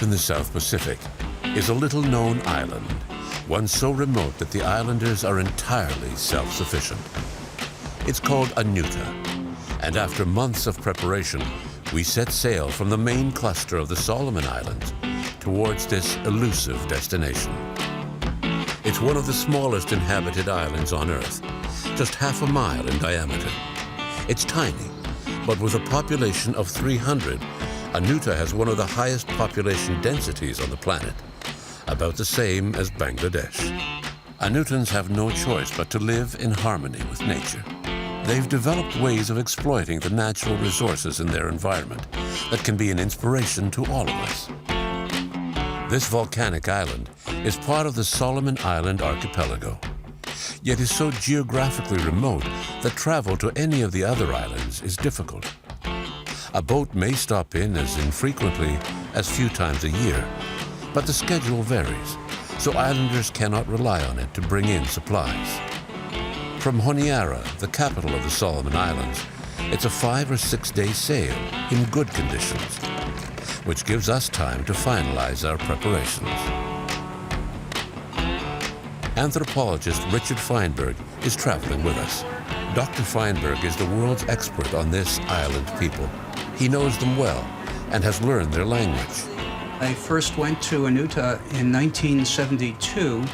in the South Pacific is a little-known island, one so remote that the islanders are entirely self-sufficient. It's called Anuta, and after months of preparation, we set sail from the main cluster of the Solomon Islands towards this elusive destination. It's one of the smallest inhabited islands on Earth, just half a mile in diameter. It's tiny, but with a population of 300, Anuta has one of the highest population densities on the planet, about the same as Bangladesh. Anutans have no choice but to live in harmony with nature. They've developed ways of exploiting the natural resources in their environment that can be an inspiration to all of us. This volcanic island is part of the Solomon Island archipelago, yet is so geographically remote that travel to any of the other islands is difficult. A boat may stop in as infrequently as few times a year, but the schedule varies, so islanders cannot rely on it to bring in supplies. From Honiara, the capital of the Solomon Islands, it's a 5 or 6 day sail in good conditions, which gives us time to finalize our preparations. Anthropologist Richard Feinberg is traveling with us. Dr. Feinberg is the world's expert on this island people. He knows them well and has learned their language. I first went to Anuta in 1972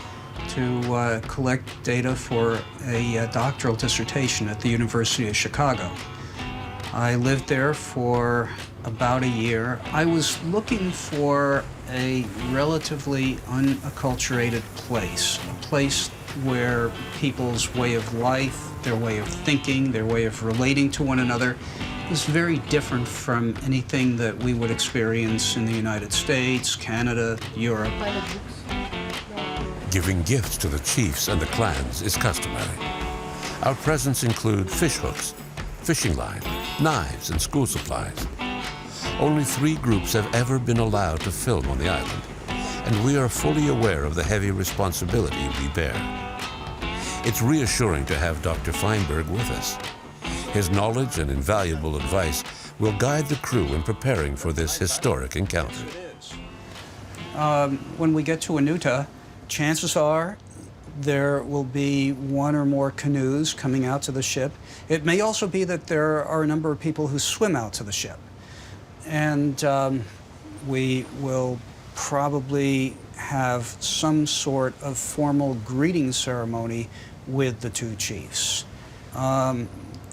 to collect data for a doctoral dissertation at the University of Chicago. I lived there for about a year. I was looking for a relatively unacculturated place, a place where people's way of life, their way of thinking, their way of relating to one another was very different from anything that we would experience in the United States, Canada, Europe. Giving gifts to the chiefs and the clans is customary. Our presents include fish hooks, fishing line, knives, and school supplies. Only 3 groups have ever been allowed to film on the island, and we are fully aware of the heavy responsibility we bear. It's reassuring to have Dr. Feinberg with us. His knowledge and invaluable advice will guide the crew in preparing for this historic encounter. When we get to Anuta, chances are there will be 1 or more canoes coming out to the ship. It may also be that there are a number of people who swim out to the ship. And we will probably have some sort of formal greeting ceremony with the 2 chiefs.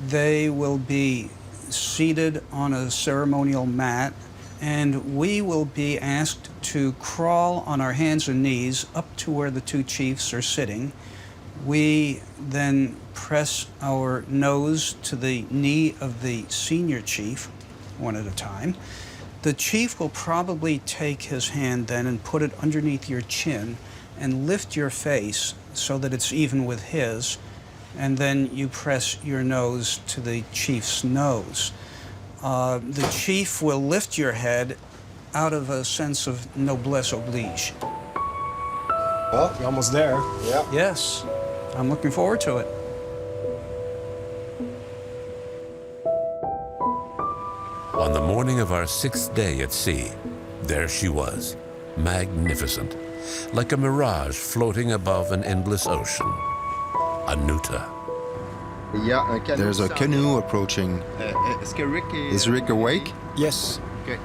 They will be seated on a ceremonial mat, and we will be asked to crawl on our hands and knees up to where the 2 chiefs are sitting. We then press our nose to the knee of the senior chief, one at a time. The chief will probably take his hand then and put it underneath your chin and lift your face so that it's even with his, and then you press your nose to the chief's nose. The chief will lift your head out of a sense of noblesse oblige. Well, you're almost there. Yeah. Yes, I'm looking forward to it. On the morning of our 6th day at sea, there she was, magnificent, like a mirage floating above an endless ocean. Anuta. There's a canoe approaching. Is Rick awake? Yes. Okay.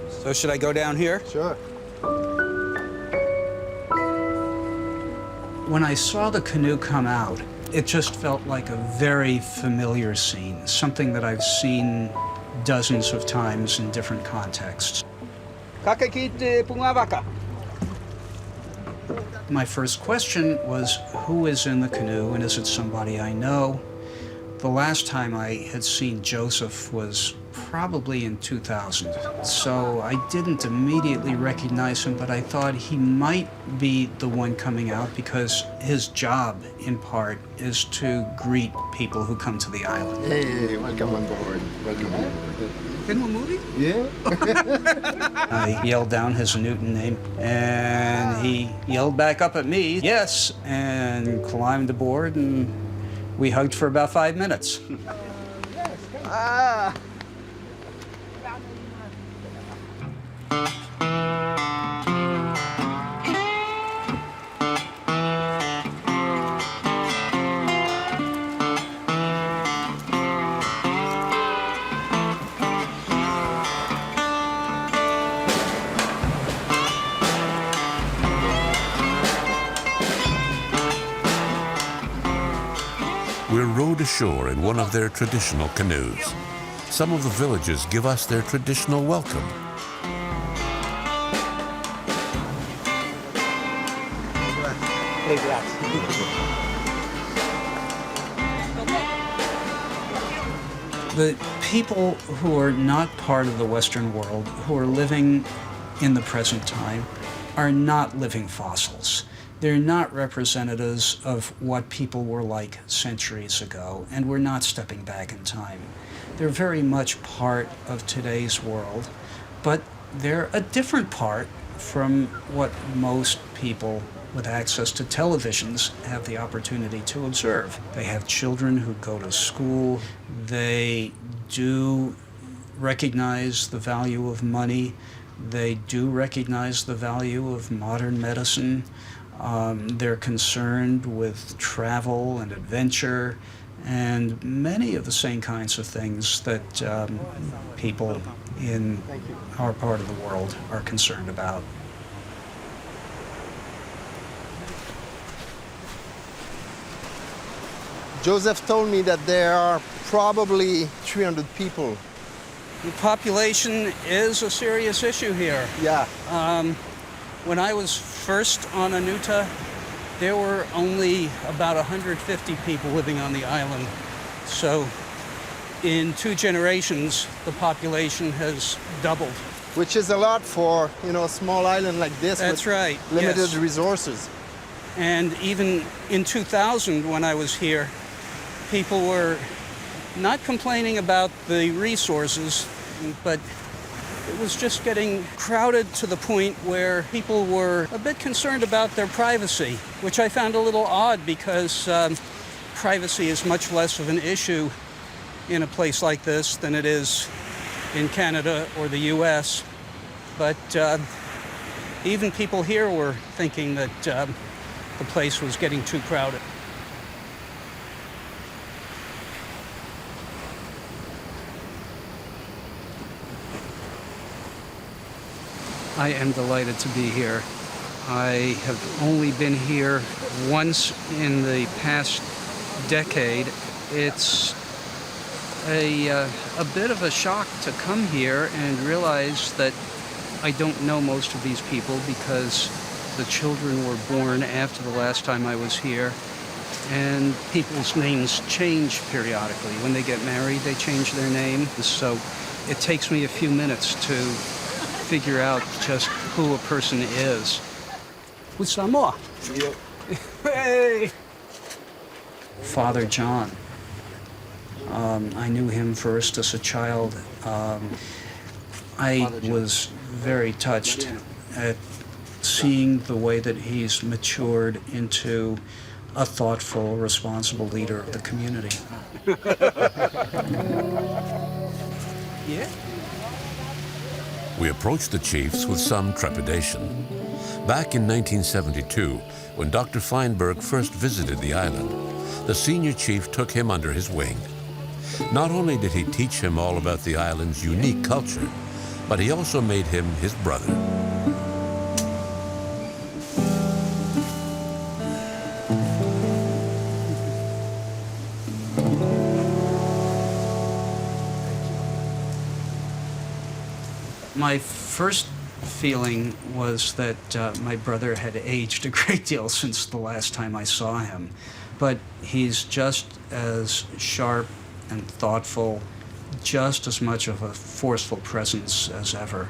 So should I go down here? Sure. When I saw the canoe come out, it just felt like a very familiar scene, something that I've seen dozens of times in different contexts. My first question was, who is in the canoe, and is it somebody I know? The last time I had seen Joseph was probably in 2000. So I didn't immediately recognize him, but I thought he might be the one coming out because his job, in part, is to greet people who come to the island. Hey, welcome on board. Welcome on board. In the movie? Yeah. I yelled down his Anutan name, and he yelled back up at me, yes, and climbed aboard, and we hugged for about 5 minutes. Ah! We're rowed ashore in one of their traditional canoes. Some of the villagers give us their traditional welcome. The people who are not part of the Western world, who are living in the present time, are not living fossils. They're not representatives of what people were like centuries ago, and we're not stepping back in time. They're very much part of today's world, but they're a different part from what most people with access to televisions have the opportunity to observe. They have children who go to school. They do recognize the value of money. They do recognize the value of modern medicine. They're concerned with travel and adventure and many of the same kinds of things that people in our part of the world are concerned about. Joseph told me that there are probably 300 people. The population is a serious issue here. Yeah. When I was first on Anuta, there were only about 150 people living on the island. So in 2 generations, the population has doubled. Which is a lot for, a small island like this. That's with right, limited yes. resources. And even in 2000, when I was here, people were not complaining about the resources, but it was just getting crowded to the point where people were a bit concerned about their privacy, which I found a little odd because privacy is much less of an issue in a place like this than it is in Canada or the US. But even people here were thinking that the place was getting too crowded. I am delighted to be here. I have only been here once in the past decade. It's a bit of a shock to come here and realize that I don't know most of these people because the children were born after the last time I was here, and people's names change periodically. When they get married, they change their name. So it takes me a few minutes to figure out just who a person is. With Samoa. Hey! Father John. I knew him first as a child. I was very touched at seeing the way that he's matured into a thoughtful, responsible leader of the community. Yeah? We approached the chiefs with some trepidation. Back in 1972, when Dr. Feinberg first visited the island, the senior chief took him under his wing. Not only did he teach him all about the island's unique culture, but he also made him his brother. My first feeling was that my brother had aged a great deal since the last time I saw him. But he's just as sharp and thoughtful, just as much of a forceful presence as ever.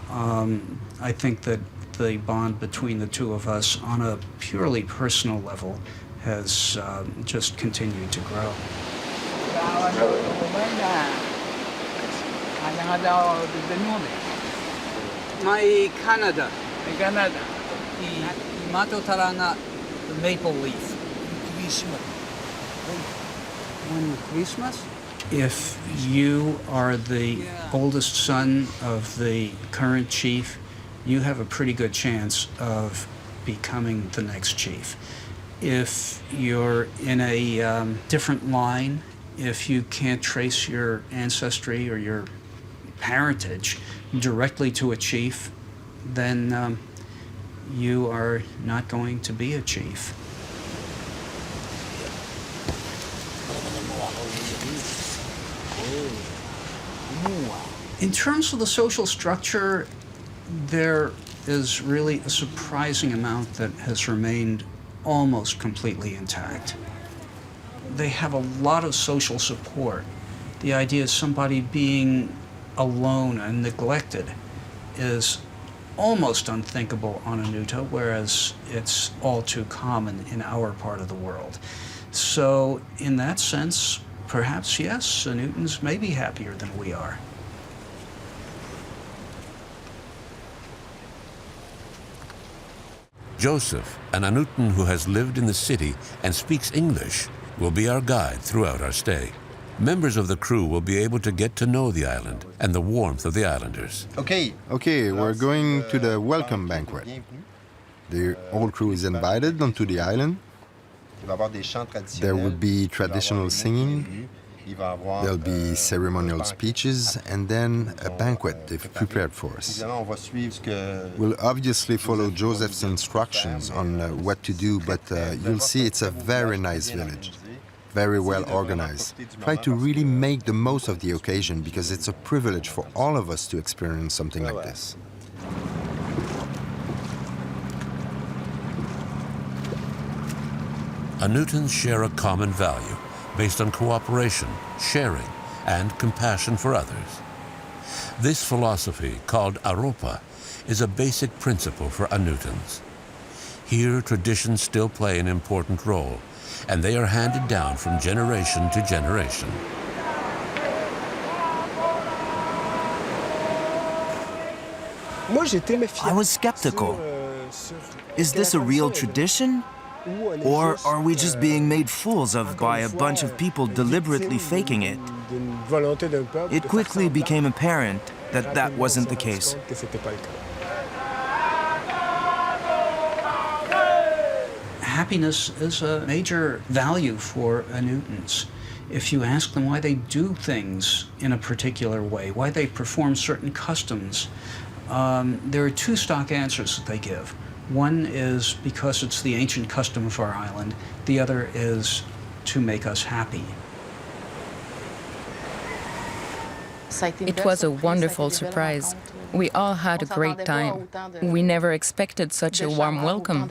I think that the bond between the two of us on a purely personal level has just continued to grow. My Canada. Mato Taranga, the maple leaf. When Christmas? If you are the oldest son of the current chief, you have a pretty good chance of becoming the next chief. If you're in a different line, if you can't trace your ancestry or your parentage directly to a chief, then you are not going to be a chief. In terms of the social structure, there is really a surprising amount that has remained almost completely intact. They have a lot of social support. The idea of somebody being alone and neglected is almost unthinkable on Anuta, whereas it's all too common in our part of the world. So in that sense, perhaps yes, Anutans may be happier than we are. Joseph, an Anutan who has lived in the city and speaks English, will be our guide throughout our stay. Members of the crew will be able to get to know the island and the warmth of the islanders. Okay, we're going to the welcome banquet. The whole crew is invited onto the island. There will be traditional singing, there'll be ceremonial speeches, and then a banquet they've prepared for us. We'll obviously follow Joseph's instructions on what to do, but you'll see it's a very nice village, very well organized. Try to really make the most of the occasion because it's a privilege for all of us to experience something like this. Anutans share a common value based on cooperation, sharing, and compassion for others. This philosophy, called Aropa, is a basic principle for Anutans. Here, traditions still play an important role, and they are handed down from generation to generation. I was skeptical. Is this a real tradition? Or are we just being made fools of by a bunch of people deliberately faking it? It quickly became apparent that that wasn't the case. Happiness is a major value for Anutans. If you ask them why they do things in a particular way, why they perform certain customs, there are two stock answers that they give. One is because it's the ancient custom of our island. The other is to make us happy. It was a wonderful surprise. We all had a great time. We never expected such a warm welcome.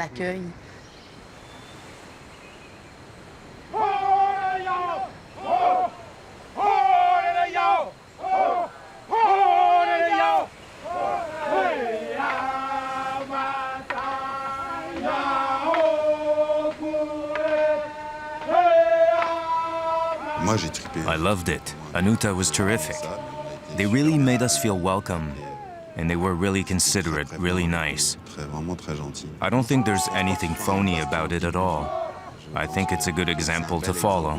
I loved it. Anuta was terrific. They really made us feel welcome. And they were really considerate, really nice. I don't think there's anything phony about it at all. I think it's a good example to follow.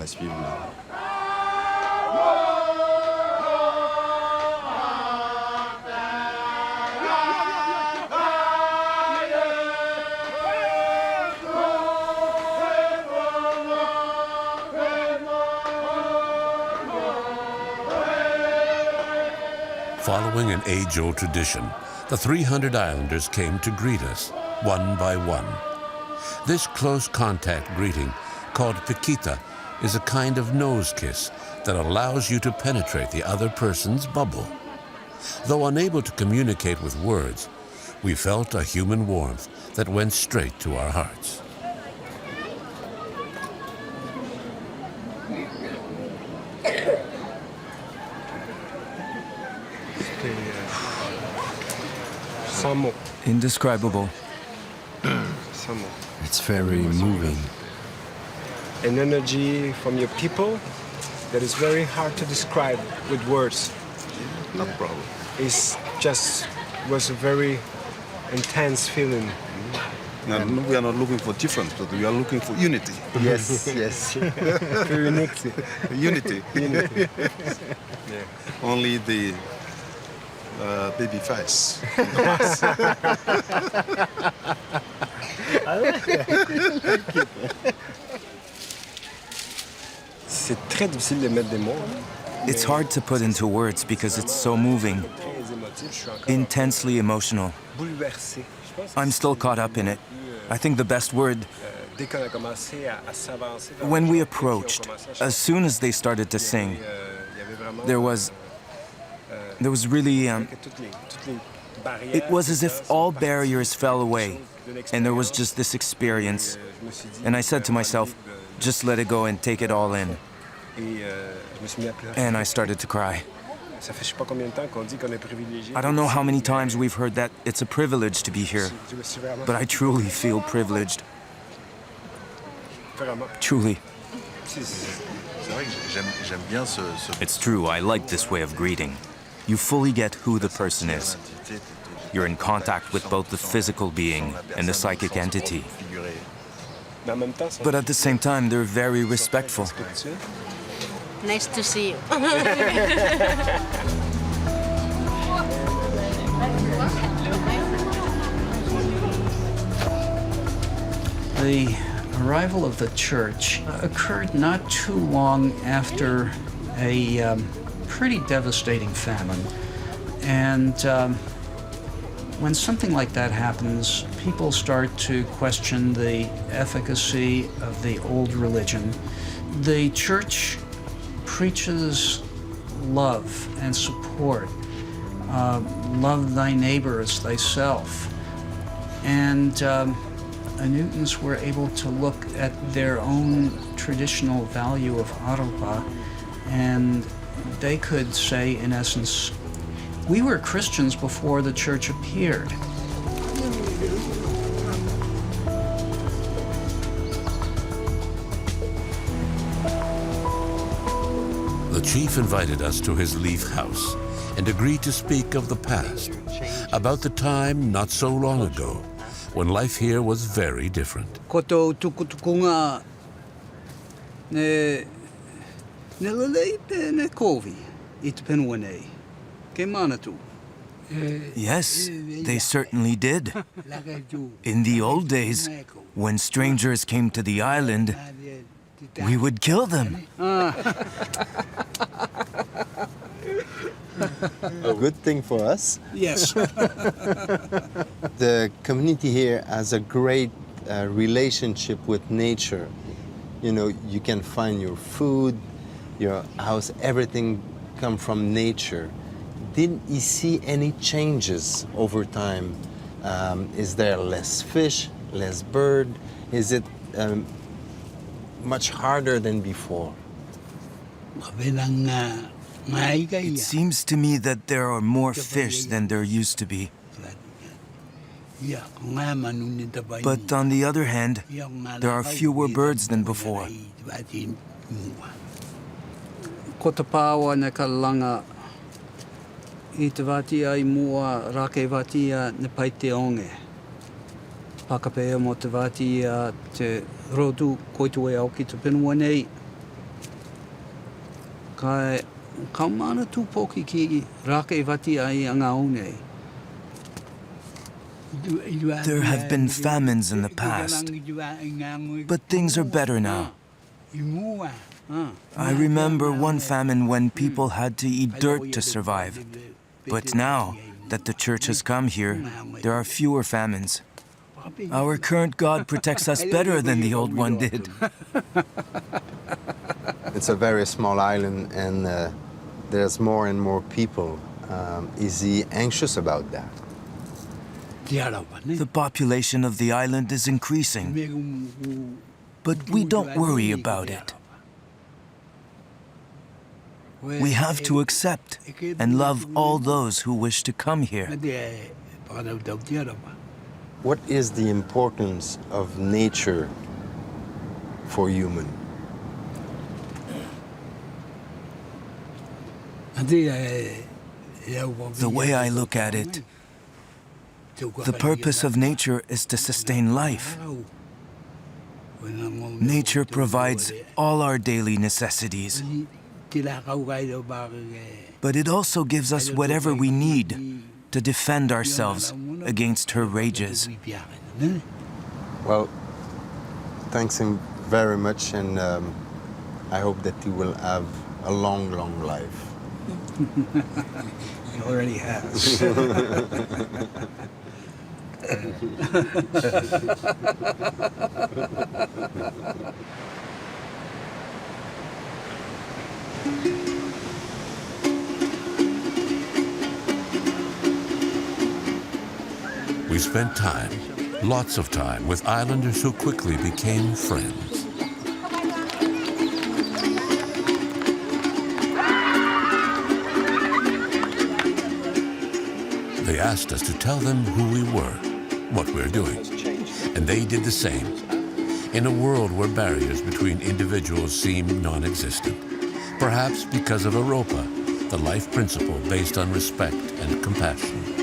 Following an age-old tradition, the 300 islanders came to greet us, one by one. This close contact greeting, called piquita, is a kind of nose kiss that allows you to penetrate the other person's bubble. Though unable to communicate with words, we felt a human warmth that went straight to our hearts. Indescribable. It's very moving. An energy from your people that is very hard to describe with words. No problem. It just was a very intense feeling. And we are not looking for difference, but we are looking for unity. Yes, yes. Unity. Only the baby face. C'est très difficile de mettre des mots. It's hard to put into words because it's so moving, intensely emotional. Bouleversé. I'm still caught up in it. I think the best word, Dès qu'on a commencé à s'avancer dans when we le approached, chant, puis on commençait à as soon as they started to sing, chanter, il y avait vraiment there was really, que toutes les barrières, it was as if sont all parties barriers fell away, de and there was l'expérience. just this experience. Je me suis dit, And I said to myself, just let it go and take it all in. et je me suis mis à pleurer. And I started to cry. Ça fait je sais pas combien de temps qu'on dit qu'on est privilégié. I don't know how many times we've heard that it's a privilege to be here, Je me suis vraiment, but I truly feel privileged. vraiment. Truly. C'est vrai que j'aime bien ce It's true, I like this way of greeting. You fully get who the person is. You're in contact with both the physical being and the psychic entity. Mais en même temps, ça But at the same time, they're very respectful. respectueux. Nice to see you. The arrival of the church occurred not too long after a pretty devastating famine. And when something like that happens, people start to question the efficacy of the old religion. The church preaches love and support. Love thy neighbor as thyself. And Anutans were able to look at their own traditional value of aropa, and they could say, in essence, we were Christians before the church appeared. The chief invited us to his leaf house and agreed to speak of the past, about the time not so long ago when life here was very different. Koto tukutukunga ne lalei pe ne kovi it penwane ke manatu. Yes, they certainly did. In the old days, when strangers came to the island, we would kill them. A good thing for us. Yes. The community here has a great relationship with nature. You know, you can find your food, your house, everything come from nature. Didn't you see any changes over time? Is there less fish, less bird? Is it much harder than before? It seems to me that there are more fish than there used to be. But on the other hand, there are fewer birds than before. Ko te pāua ne ka langa I te watia I mua rake watia ne pai te onge. Pakapea mo te watia te rotu koitue au ki te penua nei. Kai kaumana tūpoki ki rake watia I anga o nei. There have been famines in the past, but things are better now. I remember one famine when people had to eat dirt to survive. But now that the church has come here, there are fewer famines. Our current God protects us better than the old one did. It's a very small island, and there's more and more people. Is he anxious about that? The population of the island is increasing, but we don't worry about it. We have to accept and love all those who wish to come here. What is the importance of nature for human? The way I look at it, The purpose of nature is to sustain life. Nature provides all our daily necessities, but it also gives us whatever we need to defend ourselves against her rages. Well, thanks him very much, and I hope that he will have a long, long life. He already has. We spent time, lots of time, with islanders who quickly became friends. They asked us to tell them who we were, what we're doing, and they did the same. In a world where barriers between individuals seem non-existent, perhaps because of Europa, the life principle based on respect and compassion.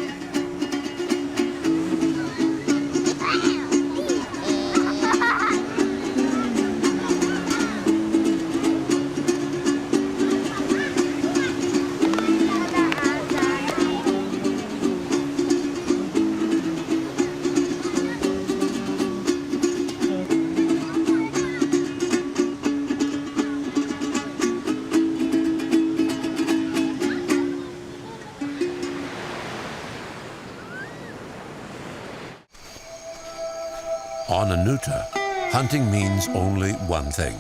On Anuta, hunting means only one thing.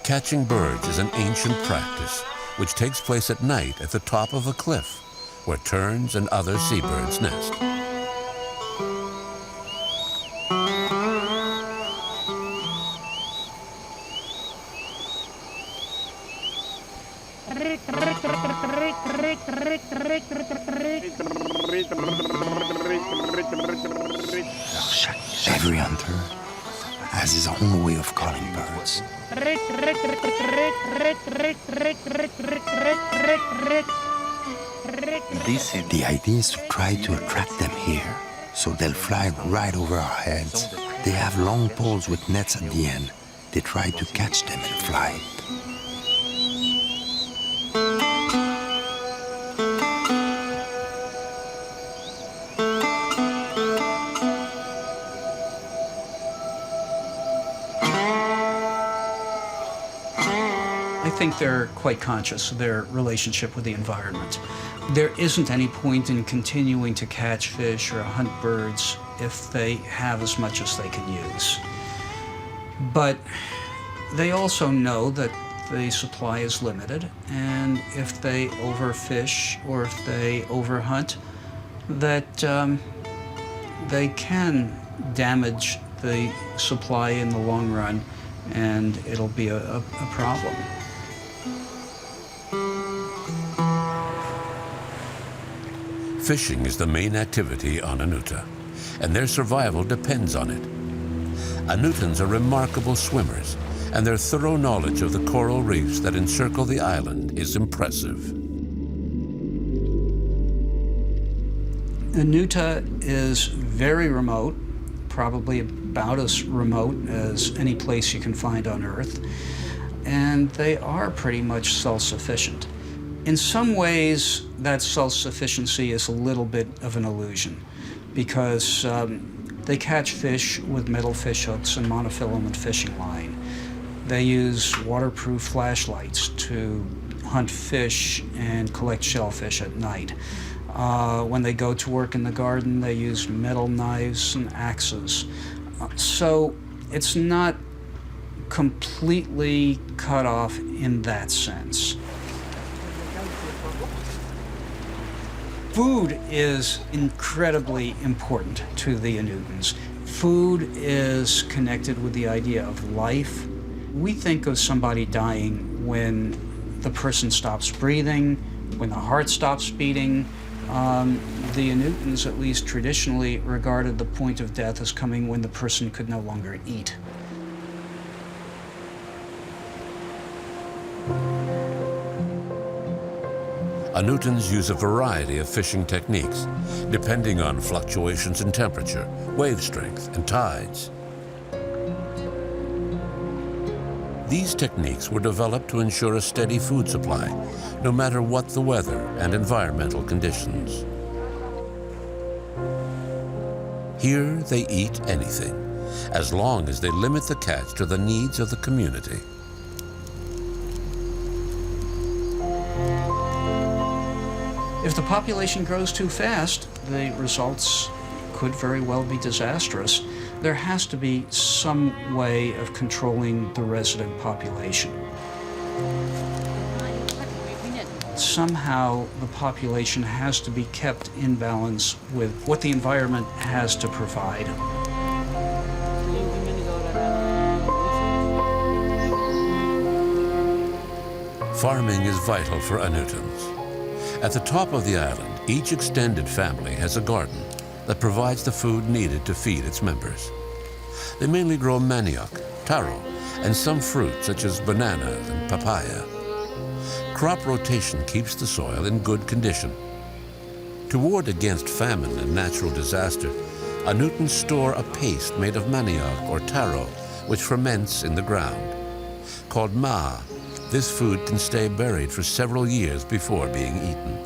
Catching birds is an ancient practice which takes place at night at the top of a cliff where terns and other seabirds nest. Every hunter has his own way of calling birds. The idea is to try to attract them here, so they'll fly right over our heads. They have long poles with nets at the end. They try to catch them and fly. I think they're quite conscious of their relationship with the environment. There isn't any point in continuing to catch fish or hunt birds if they have as much as they can use. But they also know that the supply is limited, and if they overfish or if they overhunt, that they can damage the supply in the long run, and it'll be a problem. Fishing is the main activity on Anuta, and their survival depends on it. Anutans are remarkable swimmers, and their thorough knowledge of the coral reefs that encircle the island is impressive. Anuta is very remote, probably about as remote as any place you can find on Earth, and they are pretty much self-sufficient. In some ways, that self-sufficiency is a little bit of an illusion, because they catch fish with metal fish hooks and monofilament fishing line. They use waterproof flashlights to hunt fish and collect shellfish at night. When they go to work in the garden, they use metal knives and axes. So it's not completely cut off in that sense. Food is incredibly important to the Anutans. Food is connected with the idea of life. We think of somebody dying when the person stops breathing, when the heart stops beating. The Anutans, at least traditionally, regarded the point of death as coming when the person could no longer eat. Anutans use a variety of fishing techniques, depending on fluctuations in temperature, wave strength, and tides. These techniques were developed to ensure a steady food supply, no matter what the weather and environmental conditions. Here they eat anything, as long as they limit the catch to the needs of the community. If the population grows too fast, the results could very well be disastrous. There has to be some way of controlling the resident population. Somehow the population has to be kept in balance with what the environment has to provide. Farming is vital for Anutans. At the top of the island, each extended family has a garden that provides the food needed to feed its members. They mainly grow manioc, taro, and some fruit such as bananas and papaya. Crop rotation keeps the soil in good condition. To ward against famine and natural disaster, Anutans store a paste made of manioc or taro, which ferments in the ground. Called ma, this food can stay buried for several years before being eaten.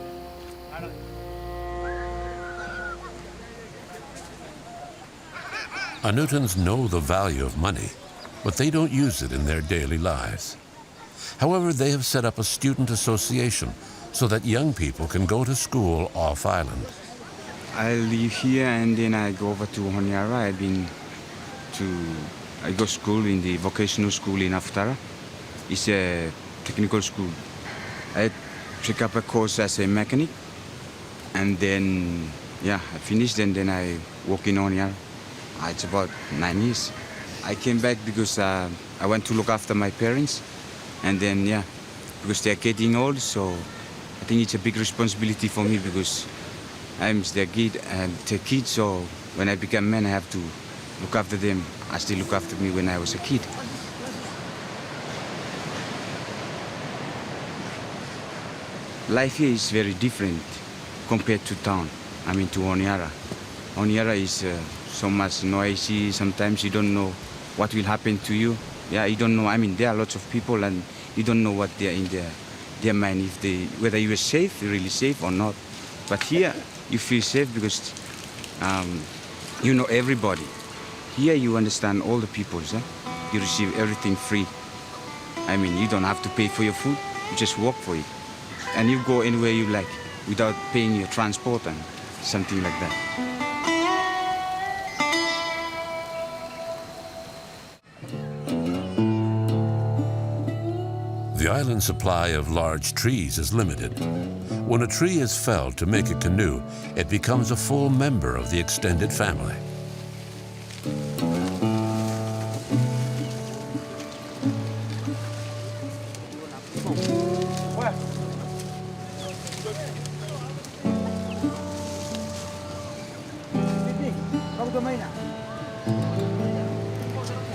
Anutans know the value of money, but they don't use it in their daily lives. However, they have set up a student association so that young people can go to school off-island. I live here and then I go over to Honiara. I go school in the vocational school in Aftara. It's a technical school. I pick up a course as a mechanic, and then I finished, and then I work in Honiara. It's about 9 years. I came back because I went to look after my parents, and then because they're getting old, so I think it's a big responsibility for me because I'm their kid and their kid. So when I become a man, I have to look after them as they look after me when I was a kid. Life here is very different compared to town. I mean, to Honiara. Honiara is so much noisy. Sometimes you don't know what will happen to you. You don't know. I mean, there are lots of people, and you don't know what they're in their mind, whether you are safe, really safe or not. But here, you feel safe because you know everybody. Here, you understand all the people. You receive everything free. I mean, you don't have to pay for your food. You just work for it. And you go anywhere you like without paying your transport and something like that. The island supply of large trees is limited. When a tree is felled to make a canoe, it becomes a full member of the extended family.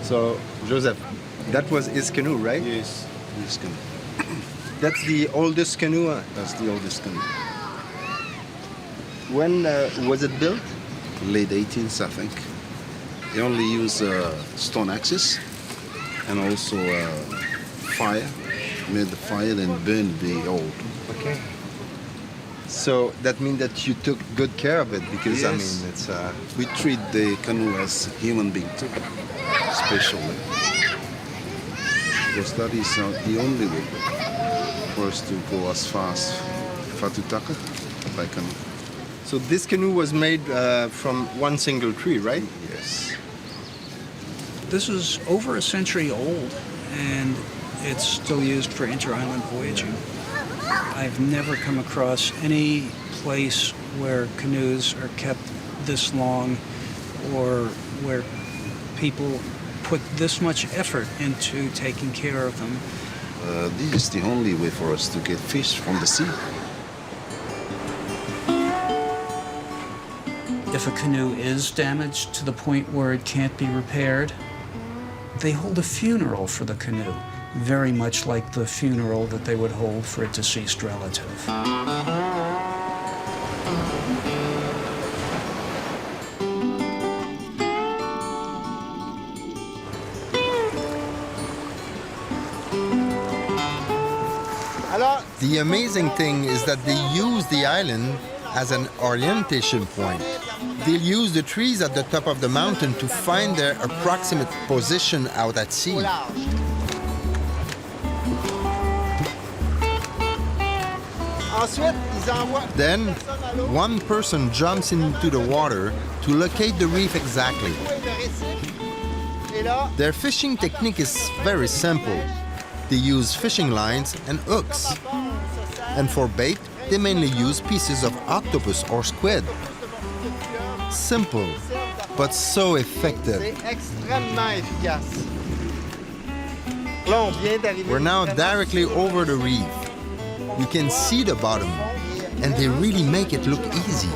So, Joseph, that was his canoe, right? Yes, this canoe. That's the oldest canoe? That's the oldest canoe. When was it built? Late 18th, I think. They only use stone axes and also fire. Made the fire and burned the old. Okay. So that means that you took good care of it because, Yes. I mean, it's... We treat the canoe as human being too, especially. Because that is the only way for us to go as far as Fatutaka by canoe. So this canoe was made from one single tree, right? Yes. This is over a century old, and it's still used for inter-island voyaging. I've never come across any place where canoes are kept this long or where people put this much effort into taking care of them. This is the only way for us to get fish from the sea. If a canoe is damaged to the point where it can't be repaired, they hold a funeral for the canoe. very much like the funeral that they would hold for a deceased relative. The amazing thing is that they use the island as an orientation point. They'll use the trees at the top of the mountain to find their approximate position out at sea. Then, one person jumps into the water to locate the reef exactly. Their fishing technique is very simple. They use fishing lines and hooks. And for bait, they mainly use pieces of octopus or squid. Simple, but so effective. We're now directly over the reef. You can see the bottom, and they really make it look easy.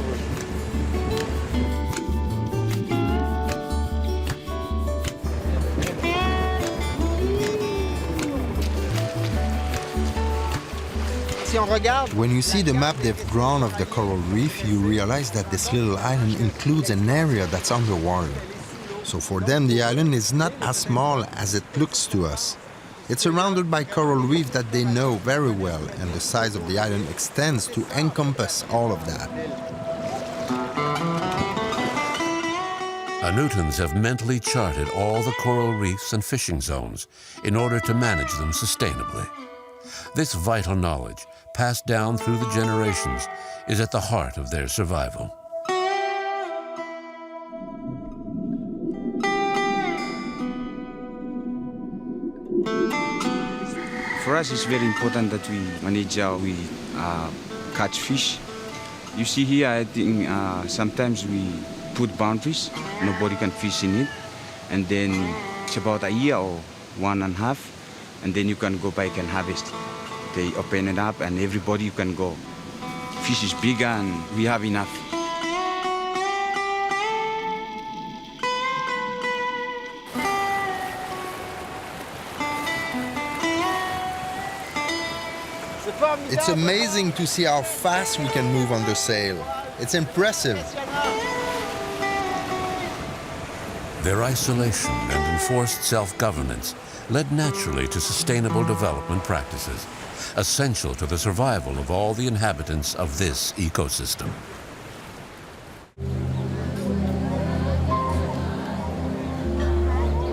When you see the map they've drawn of the coral reef, you realize that this little island includes an area that's underwater. So for them, the island is not as small as it looks to us. It's surrounded by coral reef that they know very well, and the size of the island extends to encompass all of that. Anutans have mentally charted all the coral reefs and fishing zones in order to manage them sustainably. This vital knowledge, passed down through the generations, is at the heart of their survival. For us, it's very important that we manage how we catch fish. You see here, I think sometimes we put boundaries. Nobody can fish in it. And then it's about a year or 1.5, and then you can go back and harvest. They open it up, and everybody can go. Fish is bigger, and we have enough. It's amazing to see how fast we can move under sail. It's impressive. Their isolation and enforced self-governance led naturally to sustainable development practices, essential to the survival of all the inhabitants of this ecosystem.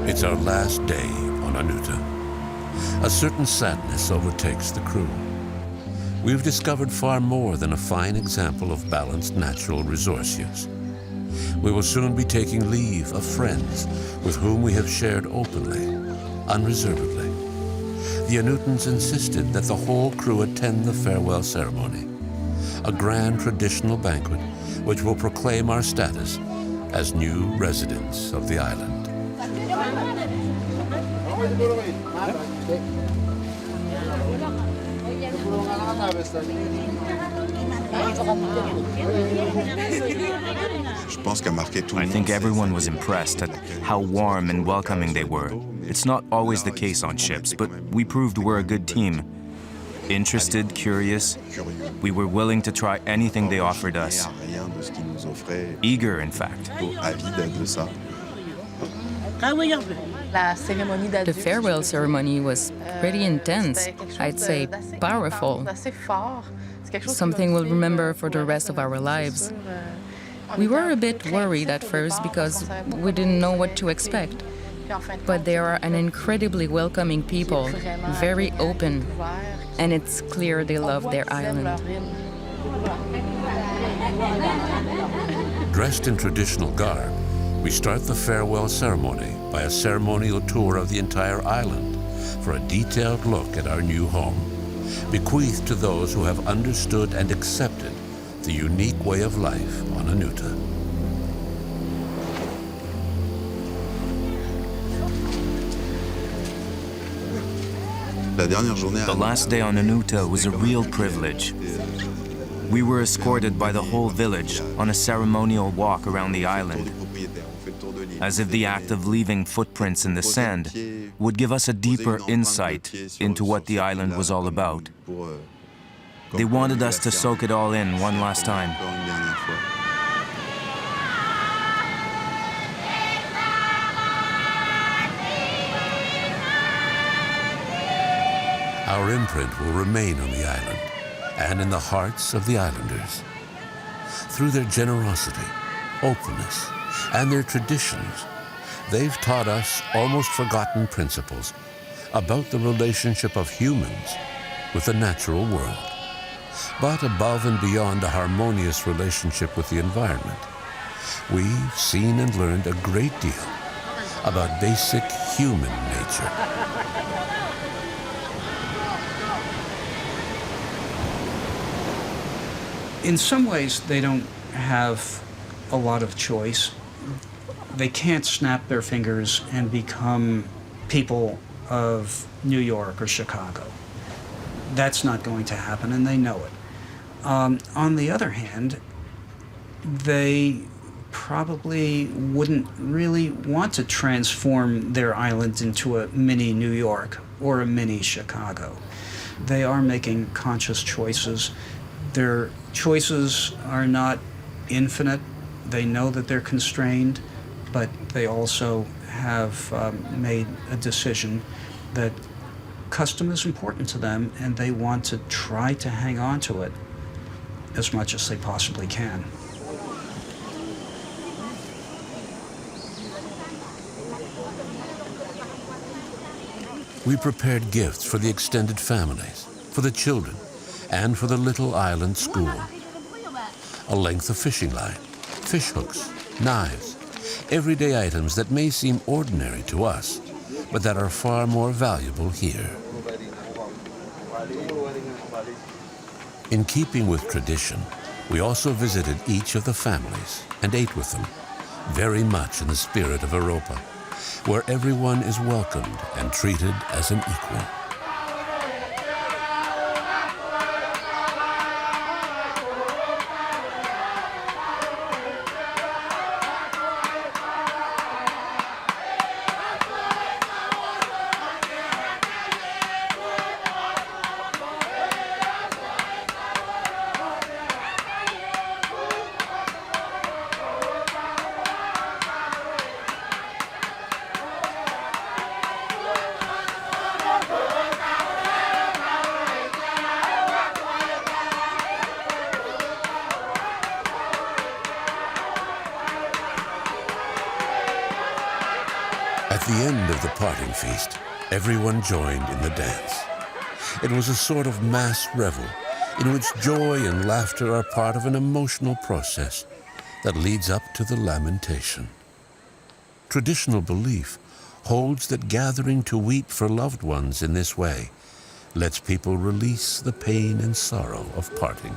It's our last day on Anuta. A certain sadness overtakes the crew. We've discovered far more than a fine example of balanced natural resource use. We will soon be taking leave of friends with whom we have shared openly, unreservedly. The Anutans insisted that the whole crew attend the farewell ceremony, a grand traditional banquet which will proclaim our status as new residents of the island. I think everyone was impressed at how warm and welcoming they were. It's not always the case on ships, but we proved we're a good team. Interested, curious, we were willing to try anything they offered us. Eager, in fact. The farewell ceremony was pretty intense, I'd say powerful. Something we'll remember for the rest of our lives. We were a bit worried at first because we didn't know what to expect. But they are an incredibly welcoming people, very open, and it's clear they love their island. Dressed in traditional garb, we start the farewell ceremony by a ceremonial tour of the entire island for a detailed look at our new home, bequeathed to those who have understood and accepted the unique way of life on Anuta. The last day on Anuta was a real privilege. We were escorted by the whole village on a ceremonial walk around the island. As if the act of leaving footprints in the sand would give us a deeper insight into what the island was all about. They wanted us to soak it all in one last time. Our imprint will remain on the island and in the hearts of the islanders. Through their generosity, openness, and their traditions, they've taught us almost forgotten principles about the relationship of humans with the natural world. But above and beyond a harmonious relationship with the environment, we've seen and learned a great deal about basic human nature. In some ways, they don't have a lot of choice. They can't snap their fingers and become people of New York or Chicago. That's not going to happen, and they know it. On the other hand, they probably wouldn't really want to transform their island into a mini New York or a mini Chicago. They are making conscious choices. Their choices are not infinite. They know that they're constrained, but they also have made a decision that custom is important to them, and they want to try to hang on to it as much as they possibly can. We prepared gifts for the extended families, for the children, and for the little island school. A length of fishing line, fish hooks, knives, everyday items that may seem ordinary to us, but that are far more valuable here. In keeping with tradition, we also visited each of the families and ate with them, very much in the spirit of Europa, where everyone is welcomed and treated as an equal. At the end of the parting feast, everyone joined in the dance. It was a sort of mass revel in which joy and laughter are part of an emotional process that leads up to the lamentation. Traditional belief holds that gathering to weep for loved ones in this way lets people release the pain and sorrow of parting.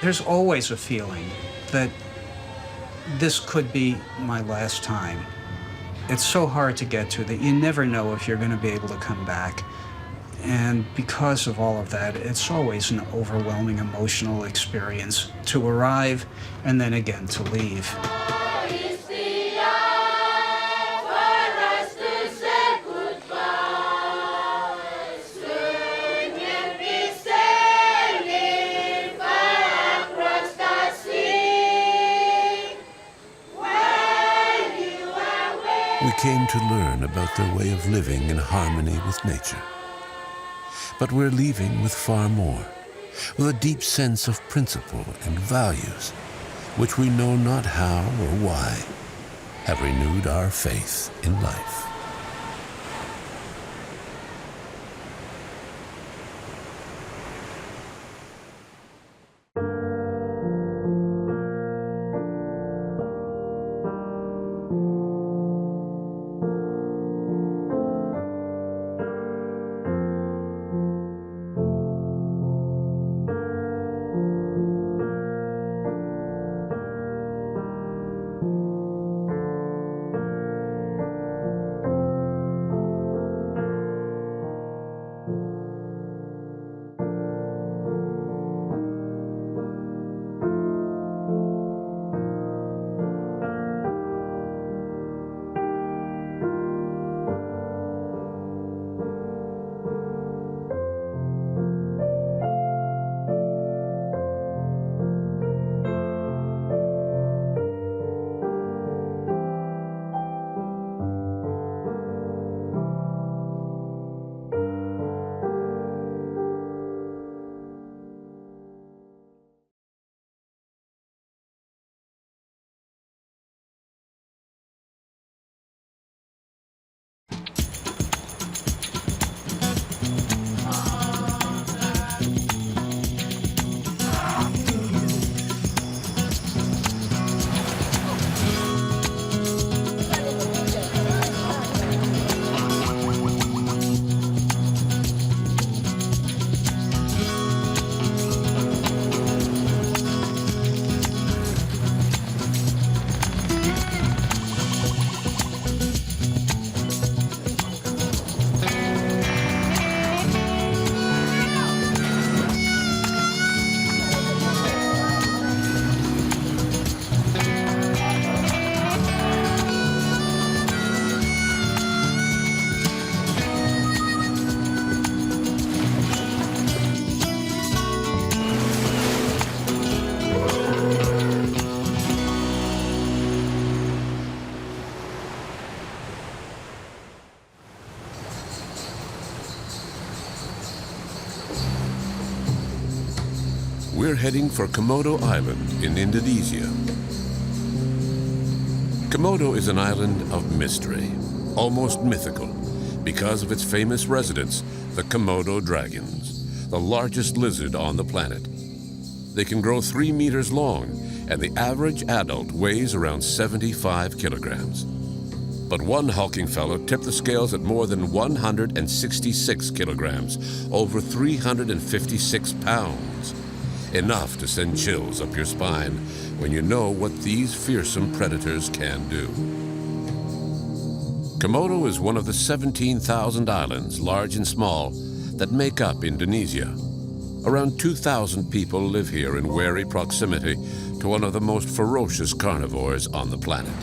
There's always a feeling that this could be my last time. It's so hard to get to that you never know if you're going to be able to come back. And because of all of that, it's always an overwhelming emotional experience to arrive and then again to leave. We came to learn about their way of living in harmony with nature. But we're leaving with far more, with a deep sense of principle and values, which we know not how or why have renewed our faith in life. We're heading for Komodo Island in Indonesia. Komodo is an island of mystery, almost mythical, because of its famous residents, the Komodo dragons, the largest lizard on the planet. They can grow 3 meters long, and the average adult weighs around 75 kilograms. But one hulking fellow tipped the scales at more than 166 kilograms, over 356 pounds. Enough to send chills up your spine when you know what these fearsome predators can do. Komodo is one of the 17,000 islands, large and small, that make up Indonesia. Around 2,000 people live here in wary proximity to one of the most ferocious carnivores on the planet.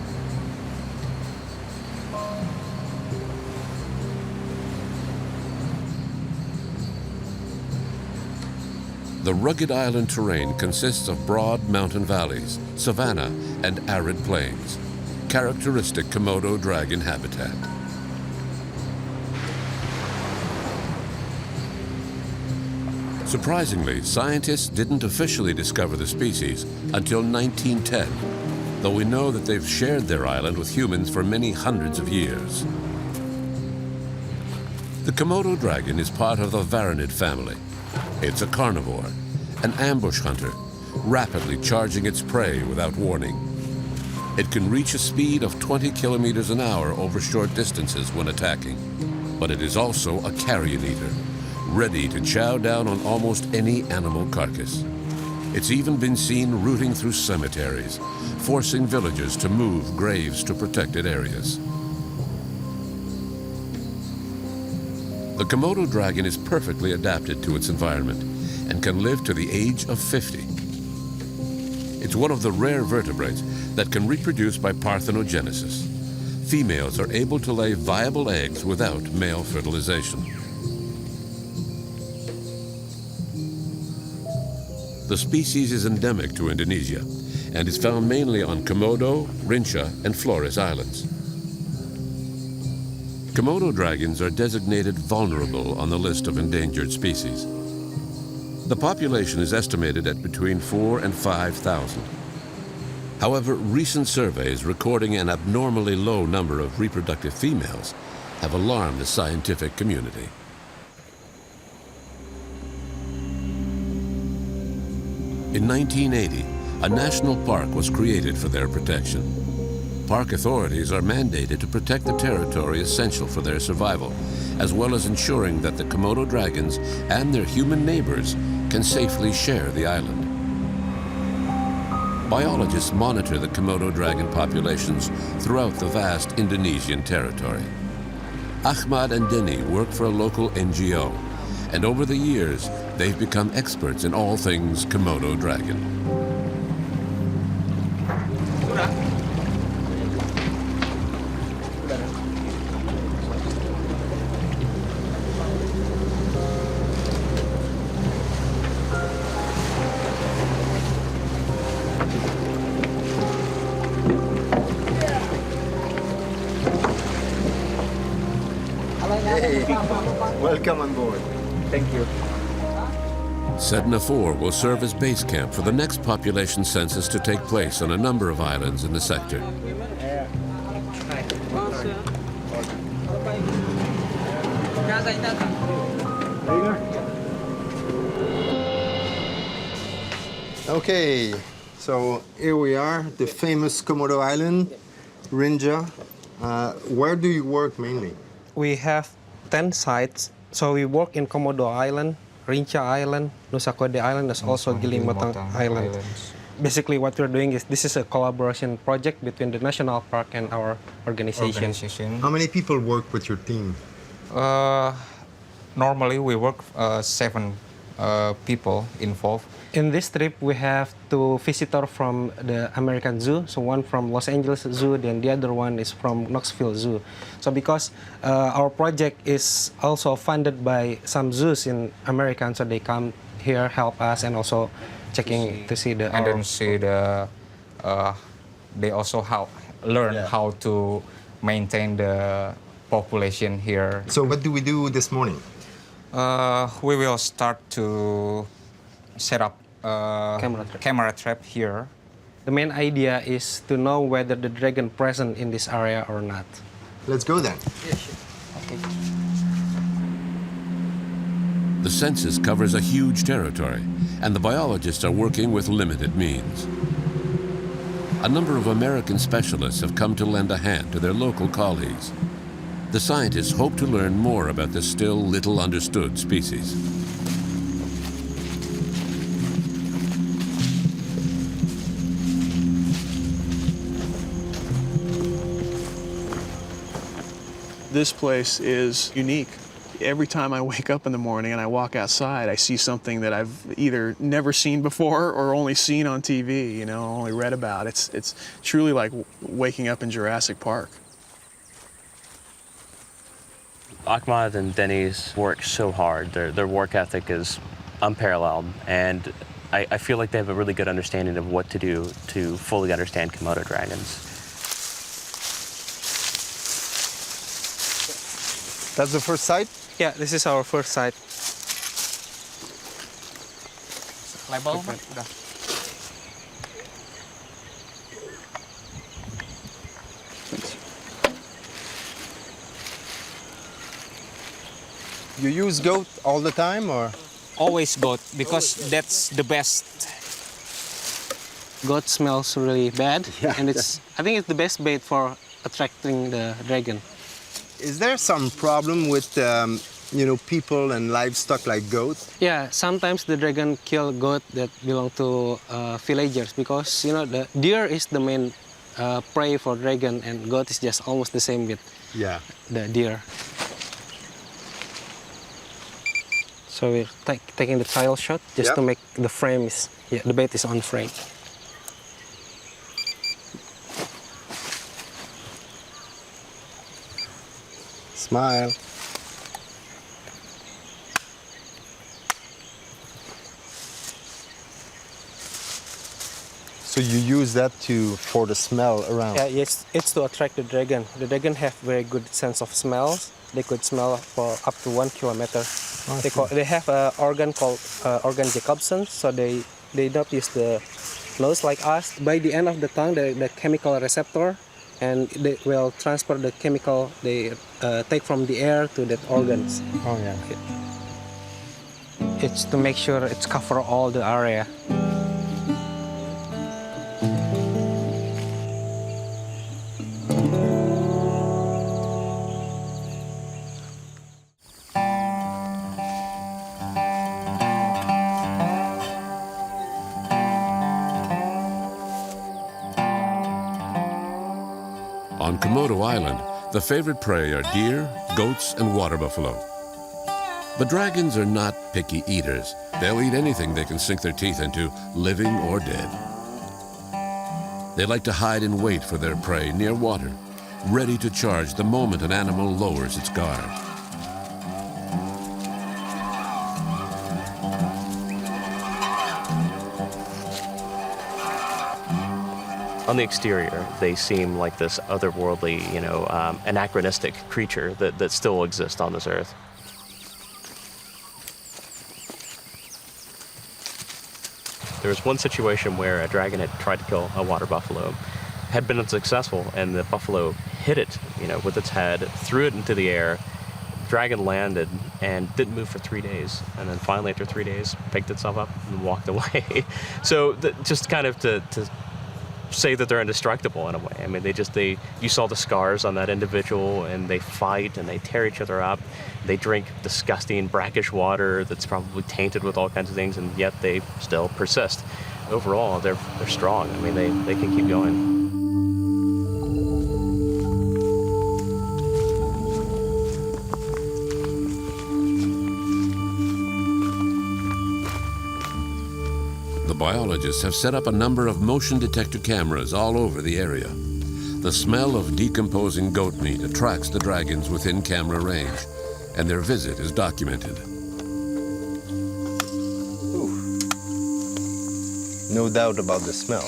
The rugged island terrain consists of broad mountain valleys, savanna, and arid plains, characteristic Komodo dragon habitat. Surprisingly, scientists didn't officially discover the species until 1910, though we know that they've shared their island with humans for many hundreds of years. The Komodo dragon is part of the varanid family. It's a carnivore, an ambush hunter, rapidly charging its prey without warning. It can reach a speed of 20 kilometers an hour over short distances when attacking, but it is also a carrion eater, ready to chow down on almost any animal carcass. It's even been seen rooting through cemeteries, forcing villagers to move graves to protected areas. The Komodo dragon is perfectly adapted to its environment and can live to the age of 50. It's one of the rare vertebrates that can reproduce by parthenogenesis. Females are able to lay viable eggs without male fertilization. The species is endemic to Indonesia and is found mainly on Komodo, Rinca, and Flores Islands. Komodo dragons are designated vulnerable on the list of endangered species. The population is estimated at between 4,000 and 5,000. However, recent surveys recording an abnormally low number of reproductive females have alarmed the scientific community. In 1980, a national park was created for their protection. Park authorities are mandated to protect the territory essential for their survival, as well as ensuring that the Komodo dragons and their human neighbors can safely share the island. Biologists monitor the Komodo dragon populations throughout the vast Indonesian territory. Ahmad and Denny work for a local NGO, and over the years, they've become experts in all things Komodo dragon. Hey, welcome on board. Thank you. Sedna 4 will serve as base camp for the next population census to take place on a number of islands in the sector. Okay, so here we are, the famous Komodo Island, Rinca. Where do you work mainly? We have 10 sites. So we work in Komodo Island, Rinca Island, Nusa Kode Island, there's also Gilimotang Island. Basically what we're doing is this is a collaboration project between the national park and our organization. How many people work with your team? Normally we work 7 people involved. In this trip, we have 2 visitors from the American Zoo. So one from Los Angeles Zoo, then the other one is from Knoxville Zoo. So because our project is also funded by some zoos in America, so they come here, help us, and also checking to see the... And then see the... they also learn how to maintain the population here. So what do we do this morning? We will start to set up camera trap here. The main idea is to know whether the dragon present in this area or not. Let's go then. Yeah, sure. Okay. The census covers a huge territory, and the biologists are working with limited means. A number of American specialists have come to lend a hand to their local colleagues. The scientists hope to learn more about this still little understood species. This place is unique. Every time I wake up in the morning and I walk outside, I see something that I've either never seen before or only seen on TV, you know, only read about. It's truly like waking up in Jurassic Park. Ahmad and Denny's work so hard. Their work ethic is unparalleled, and I feel like they have a really good understanding of what to do to fully understand Komodo dragons. That's the first site? Yeah, this is our first site. Label? You use goat all the time, or? Always goat, because that's the best. Goat smells really bad, and Yeah. I think it's the best bait for attracting the dragon. Is there some problem with, you know, people and livestock like goat? Yeah, sometimes the dragon kill goat that belong to villagers because, you know, the deer is the main prey for dragon, and goat is just almost the same with the deer. So we're taking the trial shot just to make the frame the bait is on frame. Smile. So you use that for the smell around? Yeah, yes, it's to attract the dragon. The dragon have very good sense of smells. They could smell for up to 1 kilometer. They have an organ called organ Jacobson, so they don't use the nose like us. By the end of the tongue, the chemical receptor, and they will transfer the chemical they take from the air to the organs. Oh yeah. It's to make sure it's cover all the area. On Komodo Island, the favorite prey are deer, goats, and water buffalo. But dragons are not picky eaters. They'll eat anything they can sink their teeth into, living or dead. They like to hide and wait for their prey near water, ready to charge the moment an animal lowers its guard. On the exterior, they seem like this otherworldly, anachronistic creature that still exists on this earth. There was one situation where a dragon had tried to kill a water buffalo, had been unsuccessful, and the buffalo hit it, with its head, threw it into the air. Dragon landed and didn't move for 3 days, and then finally, after 3 days, picked itself up and walked away. So just kind of to say that they're indestructible in a way. I mean, you saw the scars on that individual, and they fight and they tear each other up. They drink disgusting brackish water that's probably tainted with all kinds of things, and yet they still persist. Overall, they're strong. I mean, they can keep going. The biologists have set up a number of motion detector cameras all over the area. The smell of decomposing goat meat attracts the dragons within camera range, and their visit is documented. Ooh. No doubt about the smell.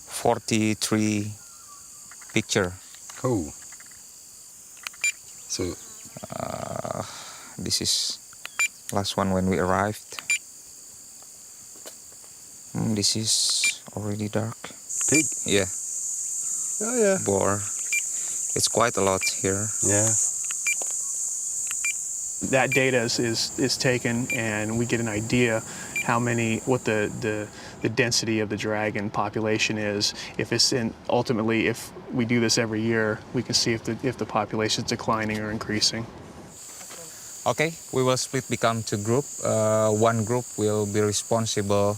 43 picture. Oh. So this is last one when we arrived. This is already dark. Pig? Yeah. Oh yeah. Boar. It's quite a lot here. Yeah. That data is taken, and we get an idea what the density of the dragon population is. Ultimately, if we do this every year, we can see if the population is declining or increasing. Okay, we will become two groups. One group will be responsible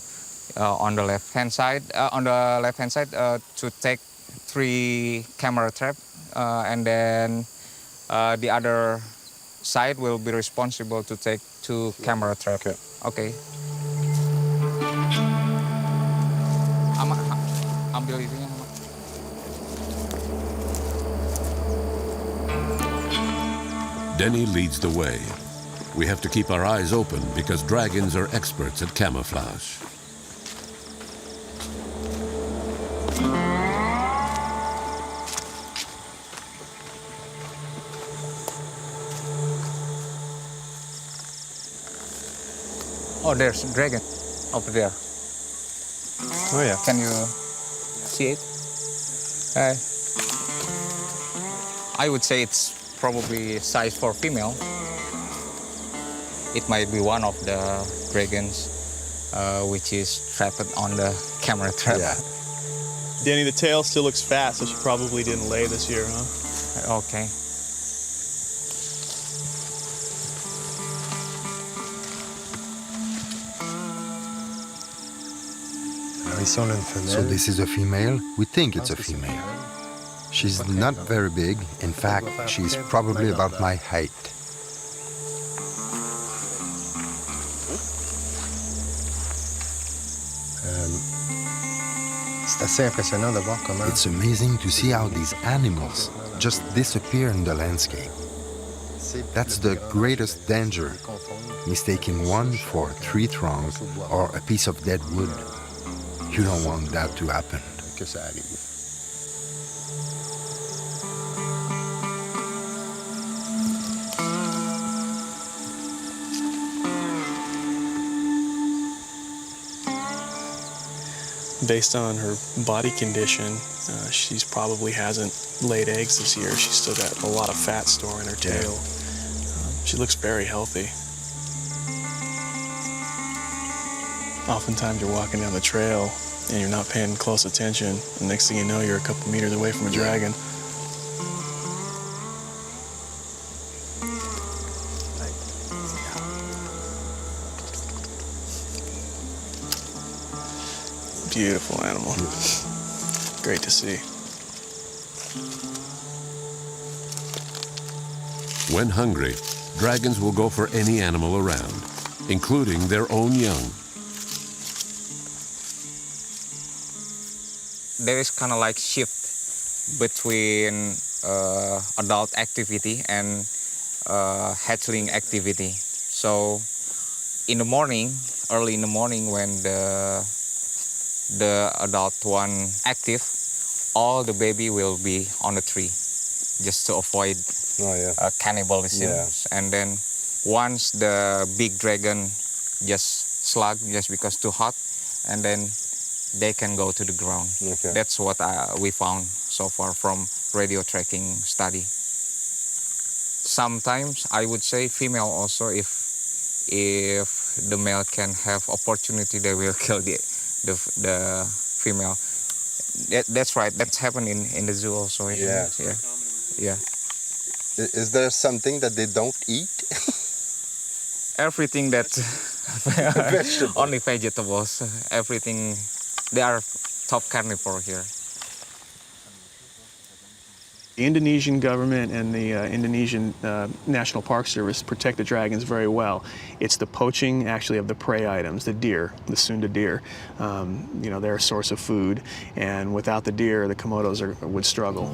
on the left-hand side. To take 3 camera traps, and then the other side will be responsible to take 2 camera traps. Okay. Ambil itunya. Denny leads the way. We have to keep our eyes open because dragons are experts at camouflage. Oh, there's a dragon over there. Oh yeah. Can you see it? I would say it's probably size for female. It might be one of the dragons which is trapped on the camera trap. Yeah. Danny, the tail still looks fat, so she probably didn't lay this year, huh? Okay. So this is a female. We think it's a female. She's not very big. In fact, she's probably about my height. It's amazing to see how these animals just disappear in the landscape. That's the greatest danger, mistaking one for a tree trunk or a piece of dead wood. You don't want that to happen. Based on her body condition, she's probably hasn't laid eggs this year. She's still got a lot of fat stored in her tail. She looks very healthy. Oftentimes you're walking down the trail and you're not paying close attention, and next thing you know, you're a couple meters away from a dragon. Beautiful animal. Great to see. When hungry, dragons will go for any animal around, including their own young. There is kind of like shift between adult activity and hatchling activity. So in the morning, early in the morning, when the adult one active, all the baby will be on the tree just to avoid cannibalism. And then once the big dragon just slug just because too hot, and then they can go to the ground. That's what we found so far from radio tracking study. Sometimes I would say female also, if the male can have opportunity, they will kill the female. That's right. That's happened in the zoo also. Yeah. Is there something that they don't eat? Everything that Vegetables. only vegetables. Everything. They are top carnivore here. The Indonesian government and the Indonesian National Park Service protect the dragons very well. It's the poaching, actually, of the prey items, the deer, the Sunda deer. You know, they're a source of food, and without the deer, the Komodos would struggle.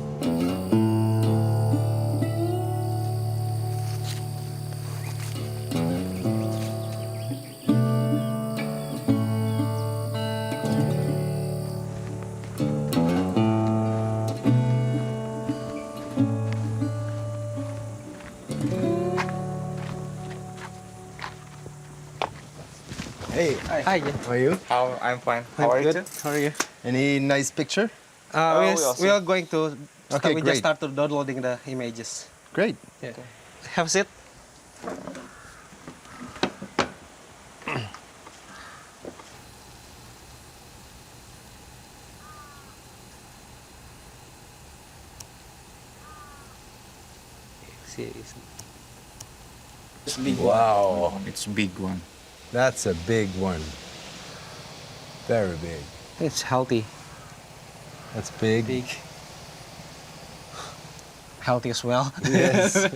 Hey, Hi. how are you? I'm fine. How are you? Good. How are you? Any nice picture? We are going to. Okay, we great. just started downloading the images. Great. Yeah. Have a seat. Wow, It's a big one. that's a big one. Very big. It's healthy. That's big. Big. Healthy as well. Yes.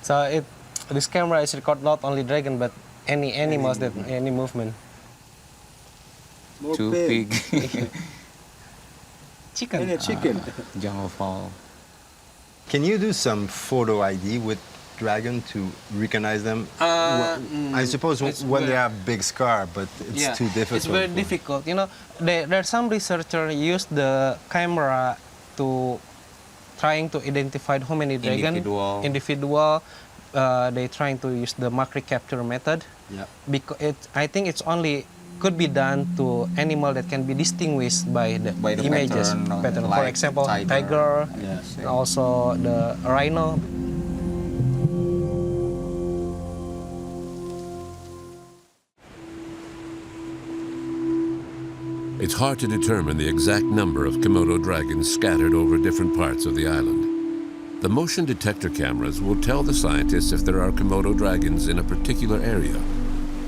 So this camera is record not only dragon but any animals that any movement. Too big. Chicken. chicken. Jungle fowl. Can you do some photo ID with dragon to recognize them? I suppose when they have big scar, but it's too difficult. It's very difficult. You know, there are some researchers use the camera to trying to identify how many dragon individual. They trying to use the macro capture method. Yeah. Because I think it's only could be done to animal that can be distinguished by the images. Pattern. Like For example, tiger, Yes. and also the rhino. It's hard to determine the exact number of Komodo dragons scattered over different parts of the island. The motion detector cameras will tell the scientists if there are Komodo dragons in a particular area,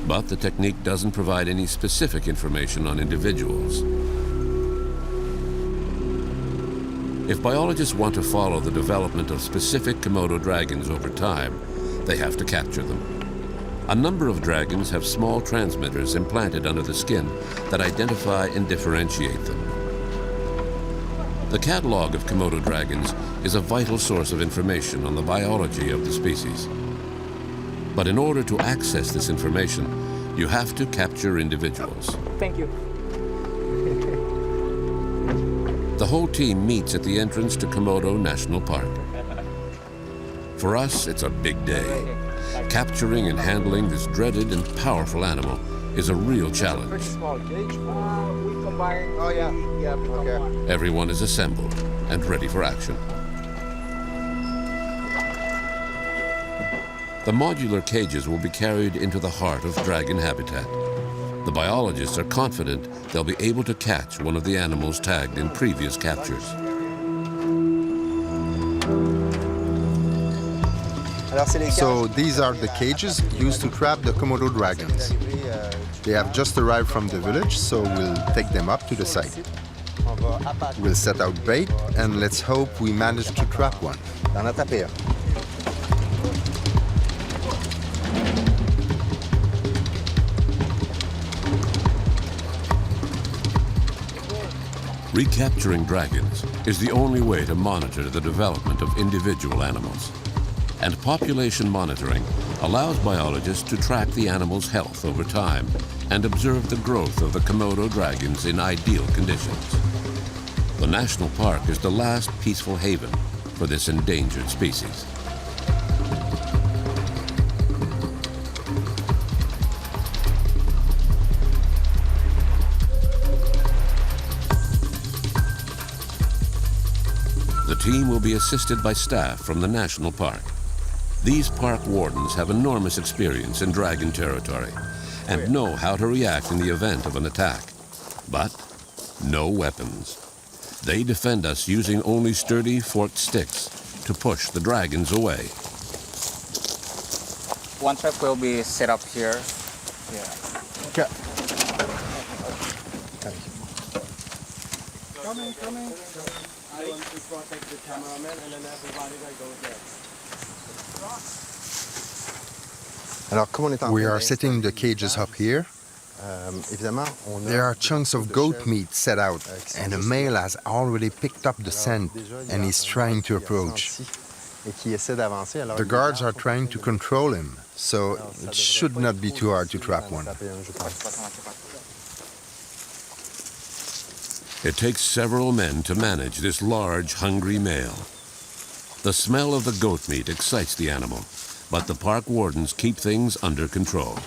but the technique doesn't provide any specific information on individuals. If biologists want to follow the development of specific Komodo dragons over time, they have to capture them. A number of dragons have small transmitters implanted under the skin that identify and differentiate them. The catalog of Komodo dragons is a vital source of information on the biology of the species. But in order to access this information, you have to capture individuals. Thank you. The whole team meets at the entrance to Komodo National Park. For us, it's a big day. Capturing and handling this dreaded and powerful animal is a real challenge. Everyone is assembled and ready for action. The modular cages will be carried into the heart of dragon habitat. The biologists are confident they'll be able to catch one of the animals tagged in previous captures. So these are the cages used to trap the Komodo dragons. They have just arrived from the village, so we'll take them up to the site. We'll set out bait, and let's hope we manage to trap one. Recapturing dragons is the only way to monitor the development of individual animals. And population monitoring allows biologists to track the animal's health over time and observe the growth of the Komodo dragons in ideal conditions. The national park is the last peaceful haven for this endangered species. The team will be assisted by staff from the national park. These park wardens have enormous experience in dragon territory and know how to react in the event of an attack. But no weapons. They defend us using only sturdy forked sticks to push the dragons away. One trap will be set up here. Yeah. Okay. Coming. I want to protect the cameraman and then everybody that goes there. We are setting the cages up here. There are chunks of goat meat set out, and a male has already picked up the scent and is trying to approach. The guards are trying to control him, so it should not be too hard to trap one. It takes several men to manage this large, hungry male. The smell of the goat meat excites the animal, but the park wardens keep things under control.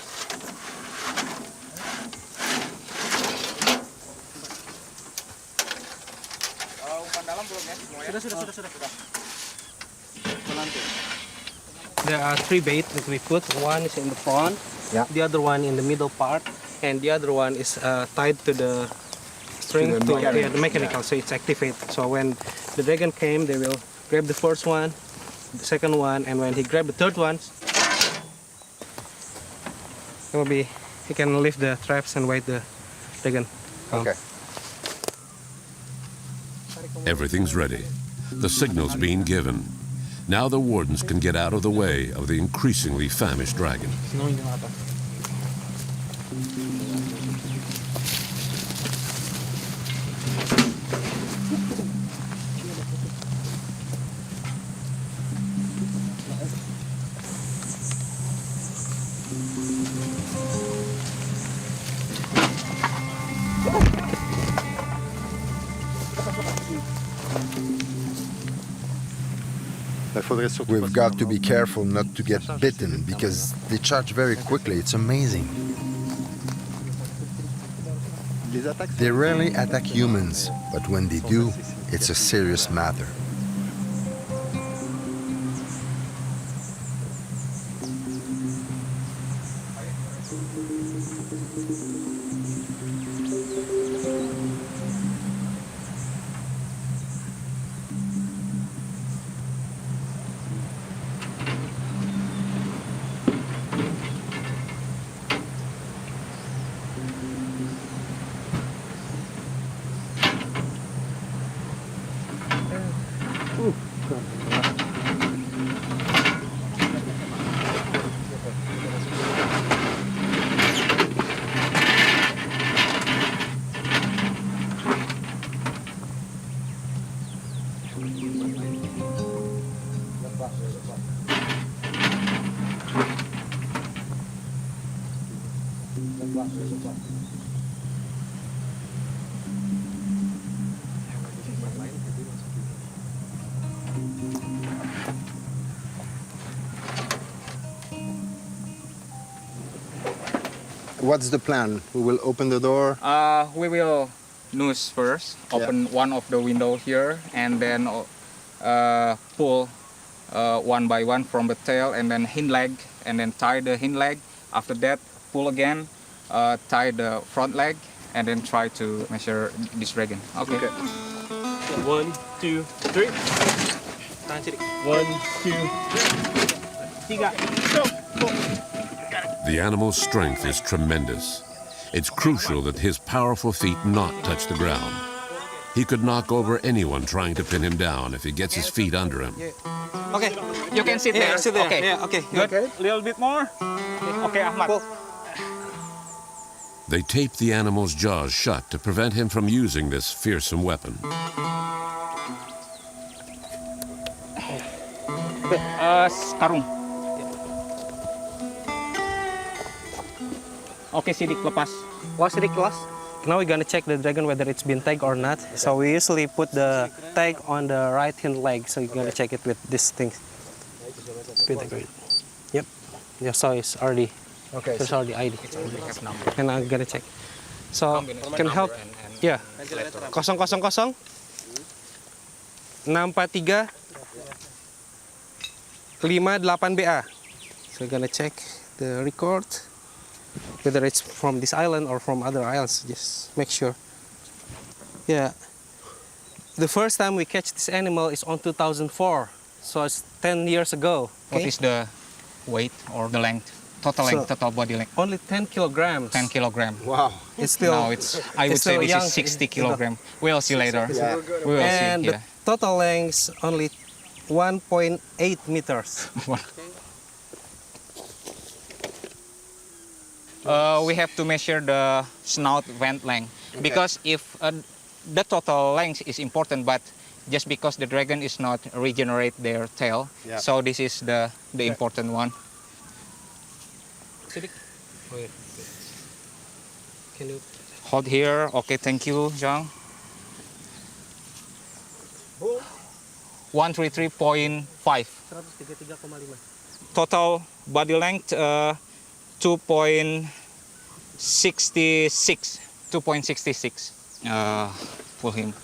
There are 3 bait that we put. One is in the front, the other one in the middle part, and the other one is tied to the string to the mechanical, so it's activated. So when the dragon came, they will grab the first one, the second one, and when he grabs the third one, he can lift the traps and wait the dragon. Okay. Everything's ready. The signal's being given. Now the wardens can get out of the way of the increasingly famished dragon. We've got to be careful not to get bitten because they charge very quickly. It's amazing. They rarely attack humans, but when they do, it's a serious matter. What's the plan? We will open the door. We will noose first, open one of the window here, and then pull one by one from the tail, and then hind leg, and then tie the hind leg. After that, pull again, tie the front leg, and then try to measure this dragon. Okay. 1, 2, 3. 1, 2, 3. Go. The animal's strength is tremendous. It's crucial that his powerful feet not touch the ground. He could knock over anyone trying to pin him down if he gets his feet under him. Okay, you can sit there. Sit there. Okay, Yeah, okay. good. A little bit more. Okay, Ahmad. They tape the animal's jaws shut to prevent him from using this fearsome weapon. Karung. Okay, sidik lepas. Sidik lepas. Now we're gonna check the dragon whether it's been tagged or not. So we usually put the tag on the right hind leg. So you're gonna check it with this thing. Yep. Yeah, so it's already. Okay. There's already ID. And I'm gonna check. So can help. Yeah. 000 643 58BA. So we're gonna check the record. Whether it's from this island or from other islands, just make sure. Yeah. The first time we catch this animal is on 2004, so it's 10 years ago. Okay? What is the weight or the length? Total length, total body length? Only 10 kilograms. 10 kilograms. Wow. It's still. No, I would say this is 60 kilograms. We'll see later. Yeah. We will and see. The total length only 1.8 meters. We have to measure the snout vent length, because if the total length is important, but just because the dragon is not regenerate their tail, so this is the important one. Can you hold here? Okay, thank you, Zhang. 133.5. Total body length 2.66. 2.66. Pull him.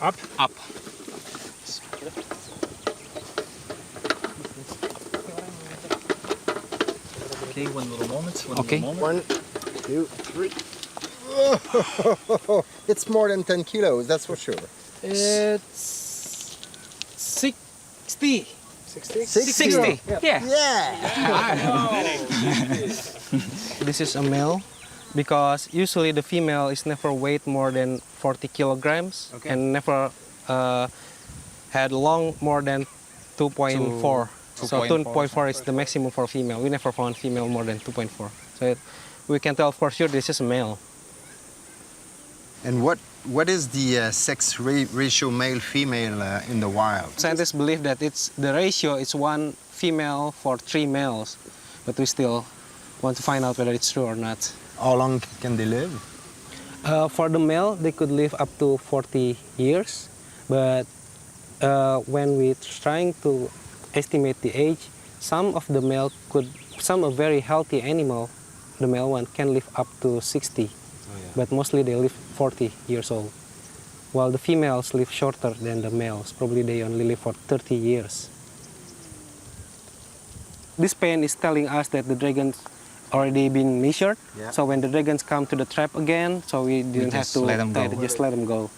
Up. Up. Okay, one little moment. Okay. 1, 2, 3. It's more than 10 kilos, that's for sure. It's 60. 60. Yeah. This is a male because usually the female is never weighed more than 40 kilograms and never had long more than 2.4. So 2.4 is the maximum for female. We never found female more than 2.4. So we can tell for sure this is a male. And what is the sex ratio male-female in the wild? Scientists believe that the ratio is 1 female for 3 males, but we still want to find out whether it's true or not. How long can they live? For the male, they could live up to 40 years, but when we're trying to estimate the age, some a very healthy animal, the male one, can live up to 60. But mostly they live 40 years old, while the females live shorter than the males. Probably they only live for 30 years. This pen is telling us that the dragons already been measured. So when the dragons come to the trap again, so we didn't have to let them go. just let them go.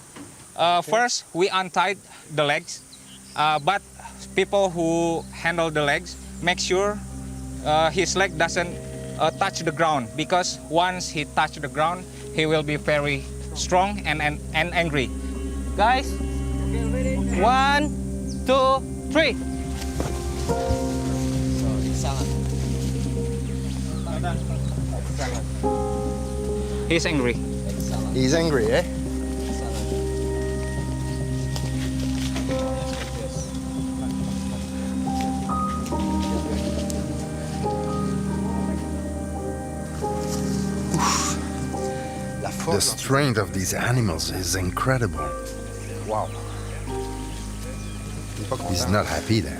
First, we untied the legs, but people who handle the legs make sure his leg doesn't touch the ground, because once he touches the ground, he will be very strong and angry. Guys, 1, 2, 3. He's angry. He's angry, eh? The strength of these animals is incredible. Wow. He's not happy there.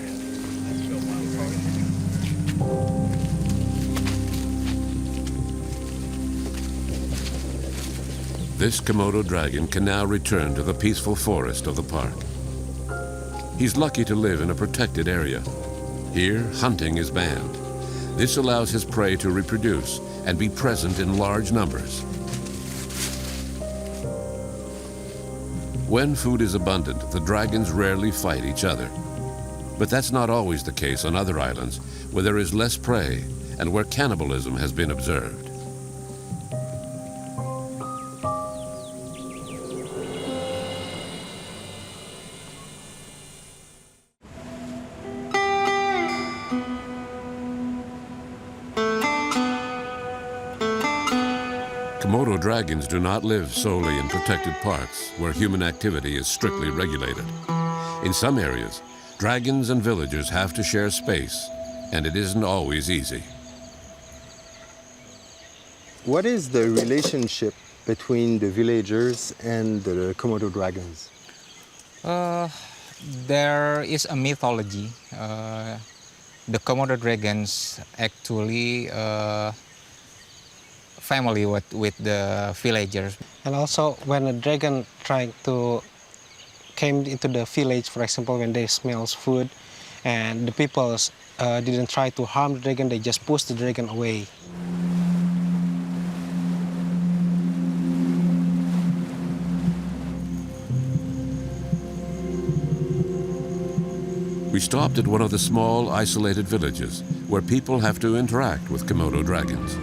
This Komodo dragon can now return to the peaceful forest of the park. He's lucky to live in a protected area. Here, hunting is banned. This allows his prey to reproduce and be present in large numbers. When food is abundant, the dragons rarely fight each other. But that's not always the case on other islands where there is less prey and where cannibalism has been observed. Komodo dragons do not live solely in protected parks where human activity is strictly regulated. In some areas, dragons and villagers have to share space, and it isn't always easy. What is the relationship between the villagers and the Komodo dragons? There is a mythology. The Komodo dragons actually family with the villagers. And also when a dragon trying to came into the village, for example, when they smells food, and the people didn't try to harm the dragon, they just push the dragon away. We stopped at one of the small, isolated villages where people have to interact with Komodo dragons.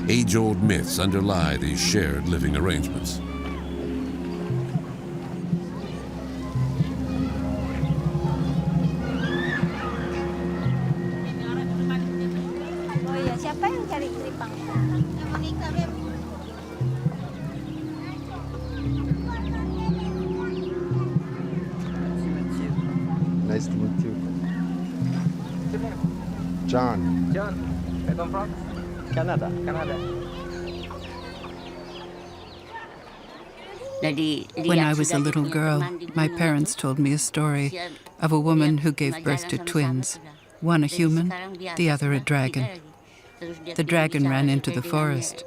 Age-old myths underlie these shared living arrangements. Nice to meet you. John. John, where come from? Canada. When I was a little girl, my parents told me a story of a woman who gave birth to twins, one a human, the other a dragon. The dragon ran into the forest.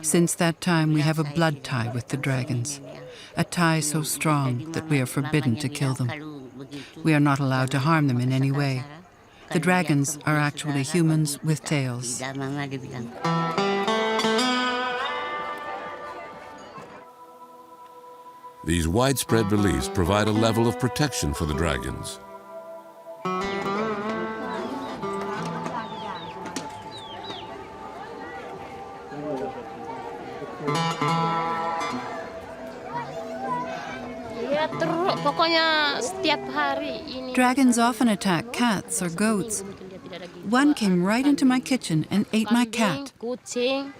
Since that time, we have a blood tie with the dragons, a tie so strong that we are forbidden to kill them. We are not allowed to harm them in any way. The dragons are actually humans with tails. These widespread reliefs provide a level of protection for the dragons. Dragons often attack cats or goats. One came right into my kitchen and ate my cat. Kucing.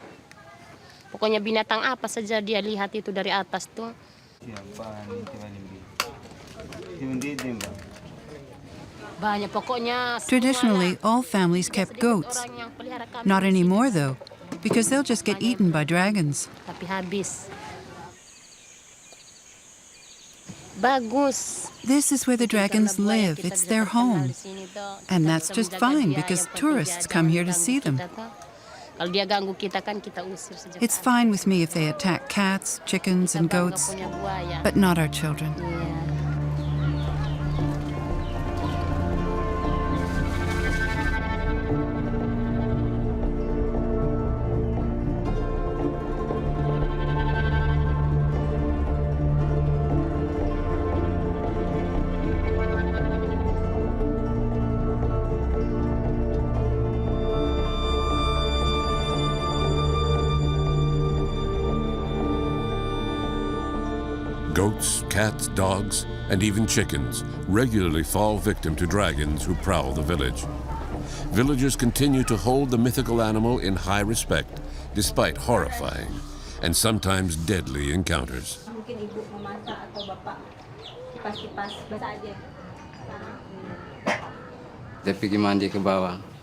Pokoknya binatang apa saja dia lihat itu dari atas tuh. Traditionally, all families kept goats. Not anymore, though, because they'll just get eaten by dragons. Tapi habis. This is where the dragons live. It's their home. And that's just fine because tourists come here to see them. It's fine with me if they attack cats, chickens, and goats, but not our children. Goats, cats, dogs, and even chickens regularly fall victim to dragons who prowl the village. Villagers continue to hold the mythical animal in high respect, despite horrifying and sometimes deadly encounters.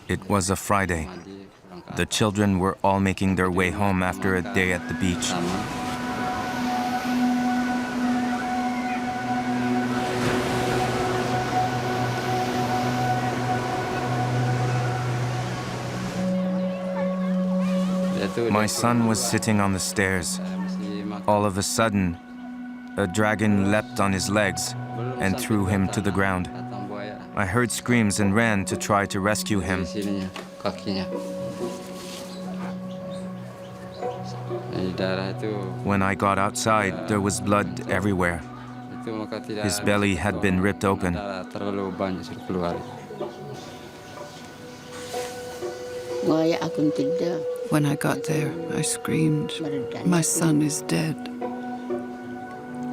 It was a Friday. The children were all making their way home after a day at the beach. My son was sitting on the stairs. All of a sudden, a dragon leapt on his legs and threw him to the ground. I heard screams and ran to try to rescue him. When I got outside, there was blood everywhere. His belly had been ripped open. When I got there, I screamed, "My son is dead."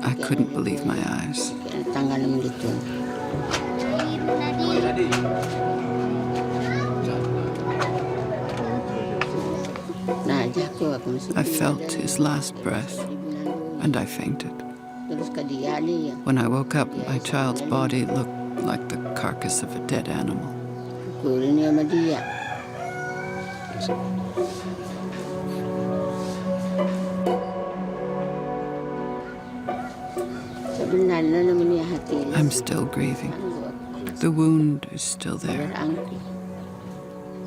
I couldn't believe my eyes. I felt his last breath, and I fainted. When I woke up, my child's body looked like the carcass of a dead animal. I'm still grieving. The wound is still there.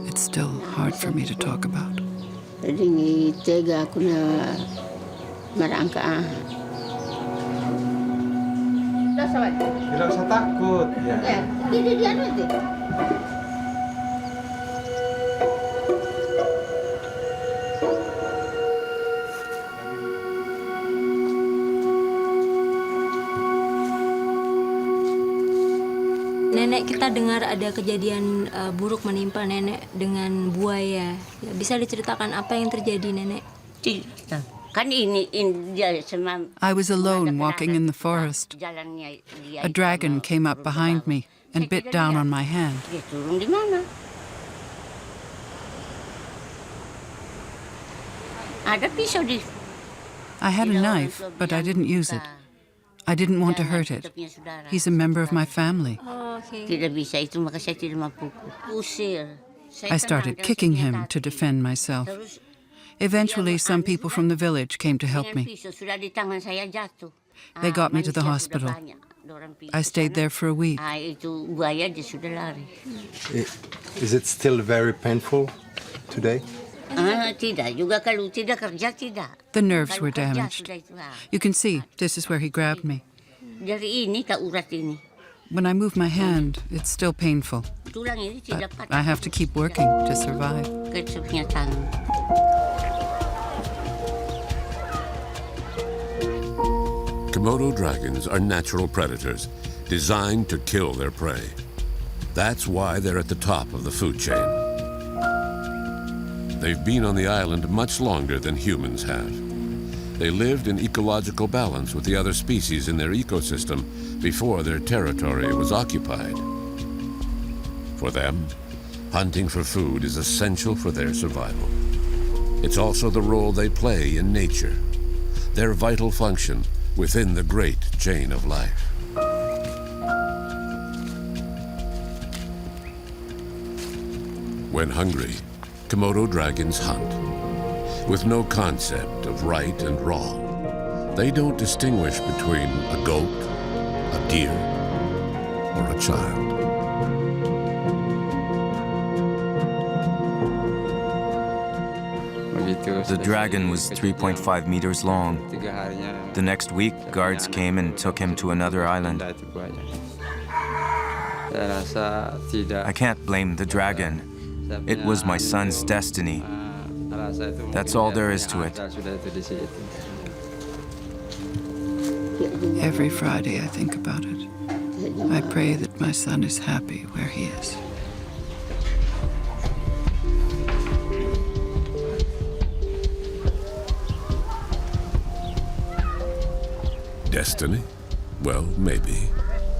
It's still hard for me to talk about. Tidak usah takut. Nenek kita dengar ada kejadian buruk menimpa nenek dengan buaya. Ya, bisa diceritakan apa yang terjadi, Nenek? I was alone walking in the forest. A dragon came up behind me and bit down on my hand. I had a knife, but I didn't use it. I didn't want to hurt it. He's a member of my family. I started kicking him to defend myself. Eventually, some people from the village came to help me. They got me to the hospital. I stayed there for a week. Is it still very painful today? The nerves were damaged. You can see, this is where he grabbed me. When I move my hand, it's still painful. But I have to keep working to survive. Komodo dragons are natural predators, designed to kill their prey. That's why they're at the top of the food chain. They've been on the island much longer than humans have. They lived in ecological balance with the other species in their ecosystem before their territory was occupied. For them, hunting for food is essential for their survival. It's also the role they play in nature, their vital function within the great chain of life. When hungry, Komodo dragons hunt. With no concept of right and wrong, they don't distinguish between a goat, a deer, or a child. The dragon was 3.5 meters long. The next week, guards came and took him to another island. I can't blame the dragon. It was my son's destiny. That's all there is to it. Every Friday I think about it. I pray that my son is happy where he is. Destiny? Well, maybe.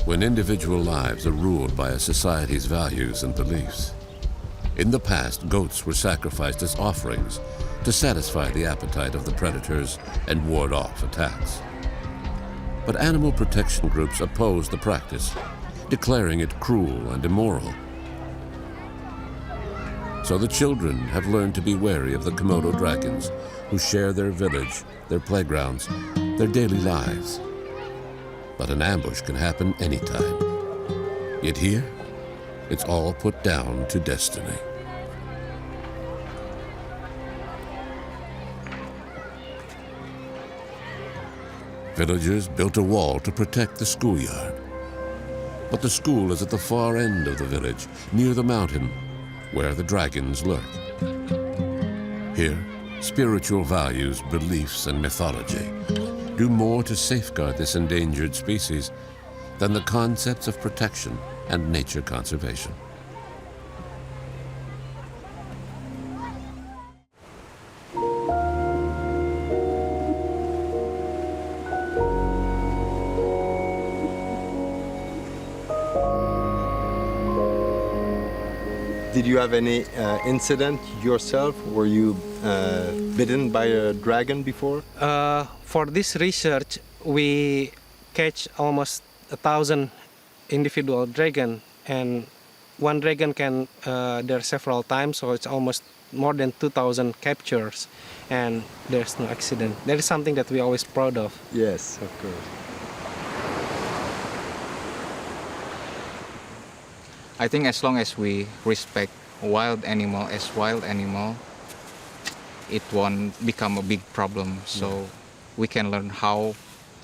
When individual lives are ruled by a society's values and beliefs. In the past, goats were sacrificed as offerings to satisfy the appetite of the predators and ward off attacks. But animal protection groups opposed the practice, declaring it cruel and immoral. So the children have learned to be wary of the Komodo dragons, who share their village, their playgrounds, their daily lives. But an ambush can happen anytime. Yet here, it's all put down to destiny. Villagers built a wall to protect the schoolyard. But the school is at the far end of the village, near the mountain, where the dragons lurk. Here, spiritual values, beliefs, and mythology do more to safeguard this endangered species than the concepts of protection and nature conservation. Did you have any incident yourself? Were you bitten by a dragon before? For this research, we catch almost 1,000 individual dragon, and one dragon can there several times, so it's almost more than 2,000 captures, and there's no accident. That is something that we're always proud of. Yes, of course. I think as long as we respect wild animal as wild animal, it won't become a big problem. So we can learn how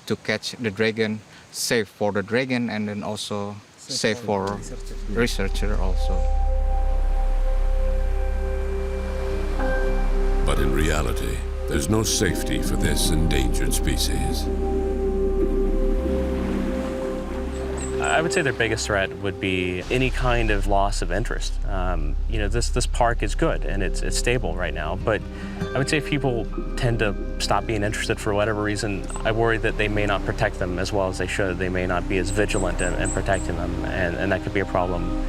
to catch the dragon, safe for the dragon, and then also safe for researcher also. But in reality, there's no safety for this endangered species. I would say their biggest threat would be any kind of loss of interest. You know, this park is good and it's stable right now, but I would say if people tend to stop being interested for whatever reason, I worry that they may not protect them as well as they should. They may not be as vigilant in protecting them, and that could be a problem.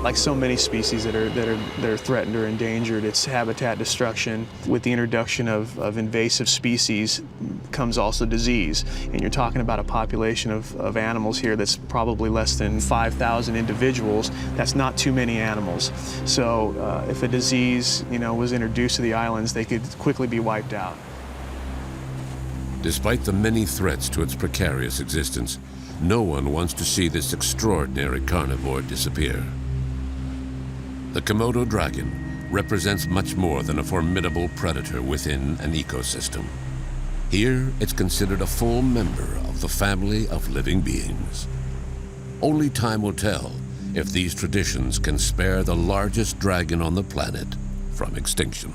Like so many species that are threatened or endangered, it's habitat destruction. With the introduction of invasive species comes also disease. And you're talking about a population of animals here that's probably less than 5,000 individuals. That's not too many animals. So if a disease, was introduced to the islands, they could quickly be wiped out. Despite the many threats to its precarious existence, no one wants to see this extraordinary carnivore disappear. The Komodo dragon represents much more than a formidable predator within an ecosystem. Here, it's considered a full member of the family of living beings. Only time will tell if these traditions can spare the largest dragon on the planet from extinction.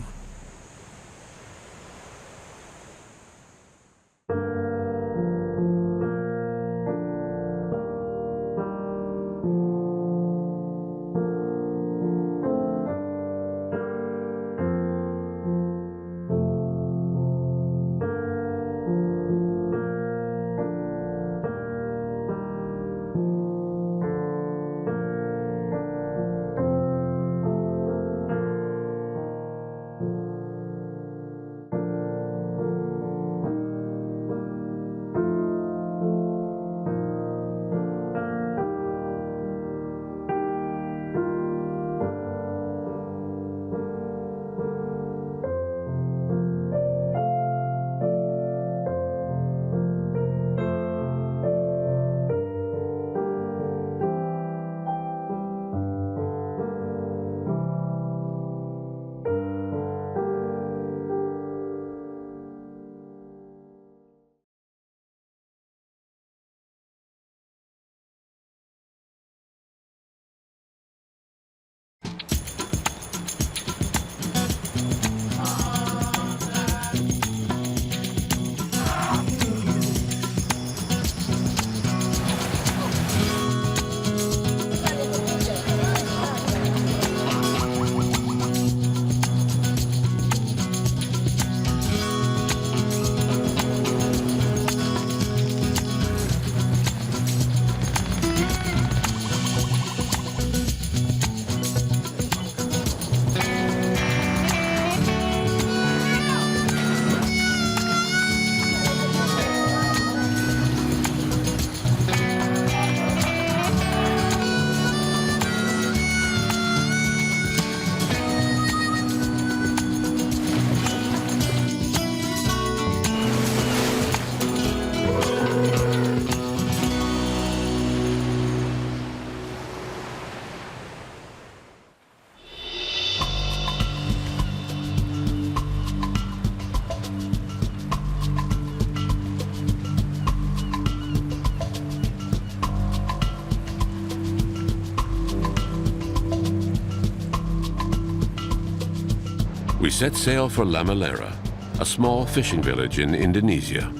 We set sail for Lamalera, a small fishing village in Indonesia.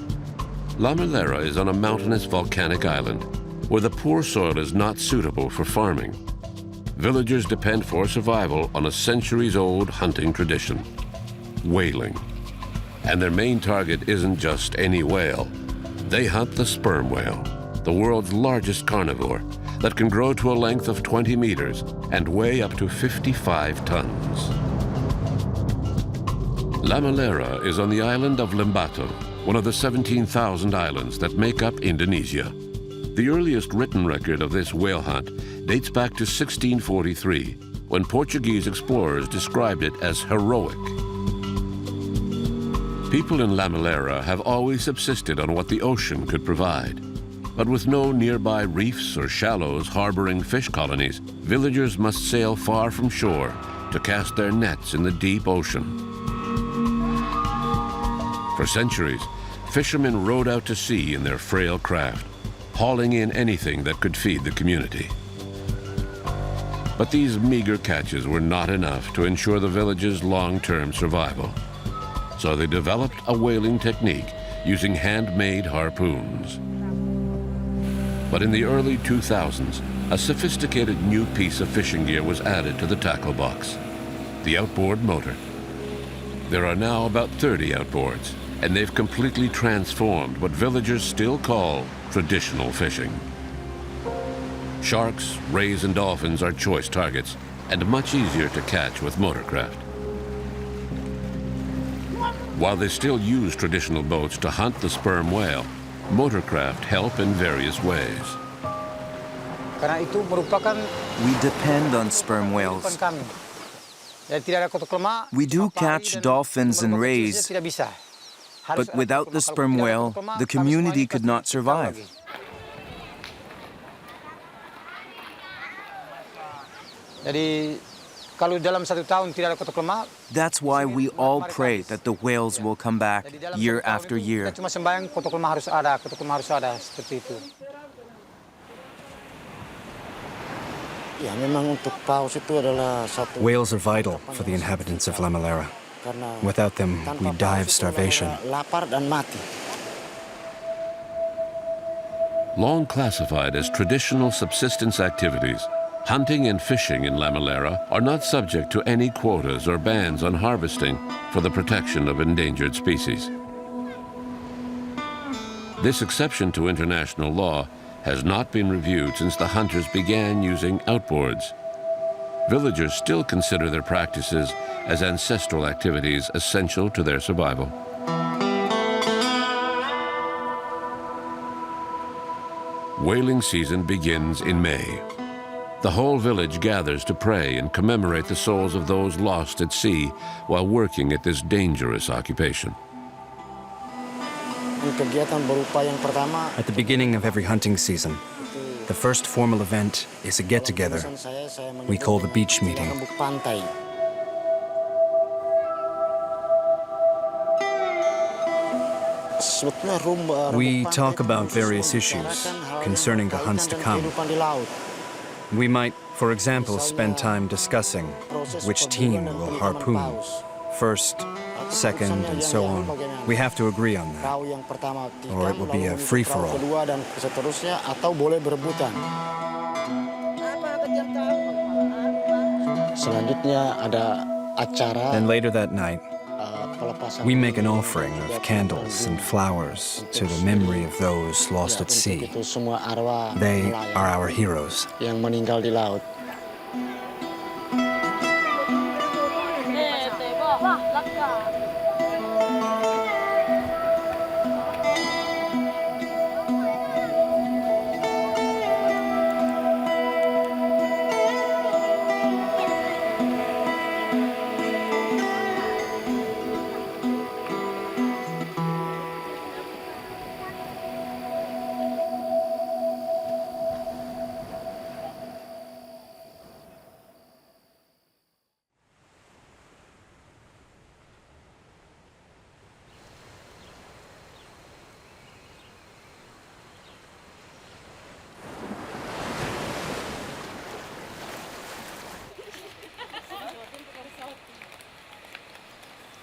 Lamalera is on a mountainous volcanic island where the poor soil is not suitable for farming. Villagers depend for survival on a centuries-old hunting tradition, whaling. And their main target isn't just any whale. They hunt the sperm whale, the world's largest carnivore that can grow to a length of 20 meters and weigh up to 55 tons. Lamalera is on the island of Lembata, one of the 17,000 islands that make up Indonesia. The earliest written record of this whale hunt dates back to 1643, when Portuguese explorers described it as heroic. People in Lamalera have always subsisted on what the ocean could provide. But with no nearby reefs or shallows harboring fish colonies, villagers must sail far from shore to cast their nets in the deep ocean. For centuries, fishermen rowed out to sea in their frail craft, hauling in anything that could feed the community. But these meager catches were not enough to ensure the village's long-term survival. So they developed a whaling technique using handmade harpoons. But in the early 2000s, a sophisticated new piece of fishing gear was added to the tackle box, the outboard motor. There are now about 30 outboards, and they've completely transformed what villagers still call traditional fishing. Sharks, rays, and dolphins are choice targets, and much easier to catch with motorcraft. While they still use traditional boats to hunt the sperm whale, motorcraft help in various ways. We depend on sperm whales. We do catch dolphins and rays, but without the sperm whale, the community could not survive. That's why we all pray that the whales will come back year after year. Whales are vital for the inhabitants of Lamalera. Without them, we die of starvation. Long classified as traditional subsistence activities, hunting and fishing in Lamalera are not subject to any quotas or bans on harvesting for the protection of endangered species. This exception to international law has not been reviewed since the hunters began using outboards. Villagers still consider their practices as ancestral activities essential to their survival. Whaling season begins in May. The whole village gathers to pray and commemorate the souls of those lost at sea while working at this dangerous occupation. At the beginning of every hunting season, the first formal event is a get-together we call the beach meeting. We talk about various issues concerning the hunts to come. We might, for example, spend time discussing which team will harpoon first, second, and so on. We have to agree on that, or it will be a free-for-all. Then later that night, we make an offering of candles and flowers to the memory of those lost at sea. They are our heroes.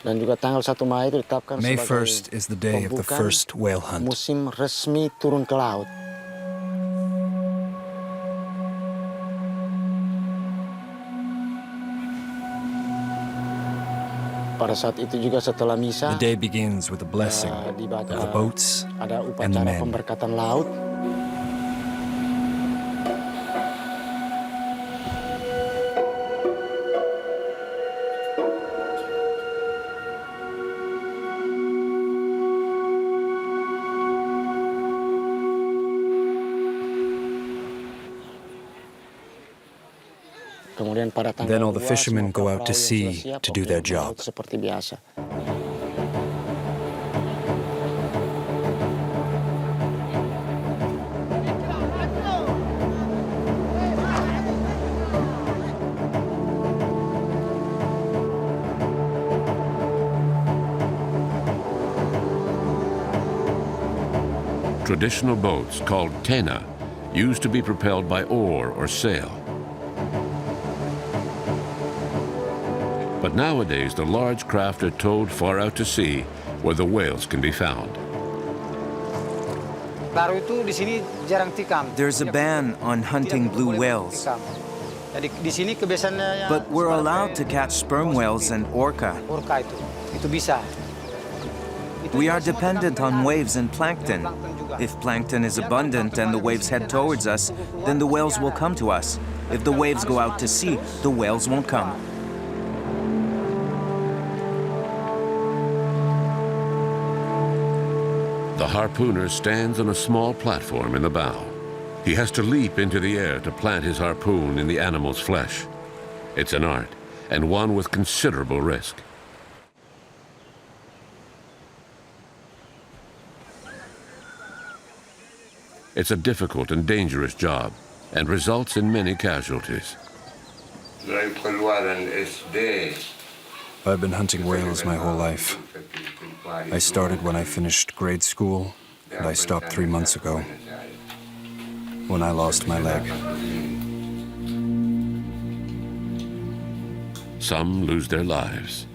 May 1st is the day of the first whale hunt. Musim resmi turun ke laut. Pada saat itu juga setelah misa, The day begins with a blessing of the boats ada and the upacara men. pemberkatan laut. Kemudian pada Then all tanggal the 2 fishermen go out to perahu yang sea sudah siap to do their melaut job. seperti biasa. Traditional boats called tena used to be propelled by oar or sail. But nowadays, the large craft are towed far out to sea where the whales can be found. There's a ban on hunting blue whales, but we're allowed to catch sperm whales and orca. We are dependent on waves and plankton. If plankton is abundant and the waves head towards us, then the whales will come to us. If the waves go out to sea, the whales won't come. The harpooner stands on a small platform in the bow. He has to leap into the air to plant his harpoon in the animal's flesh. It's an art, and one with considerable risk. It's a difficult and dangerous job, and results in many casualties. I've been hunting whales my whole life. I started when I finished grade school, and I stopped 3 months ago, when I lost my leg. Some lose their lives.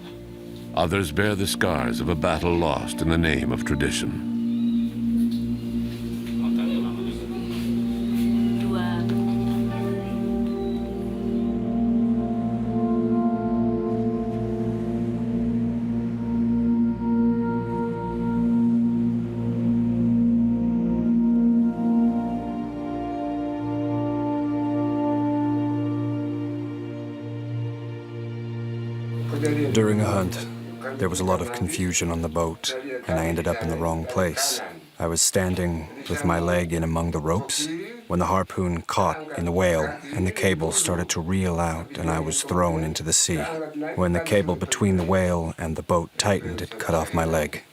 Others bear the scars of a battle lost in the name of tradition. During a hunt, there was a lot of confusion on the boat, and I ended up in the wrong place. I was standing with my leg in among the ropes when the harpoon caught in the whale and the cable started to reel out and I was thrown into the sea. When the cable between the whale and the boat tightened, it cut off my leg.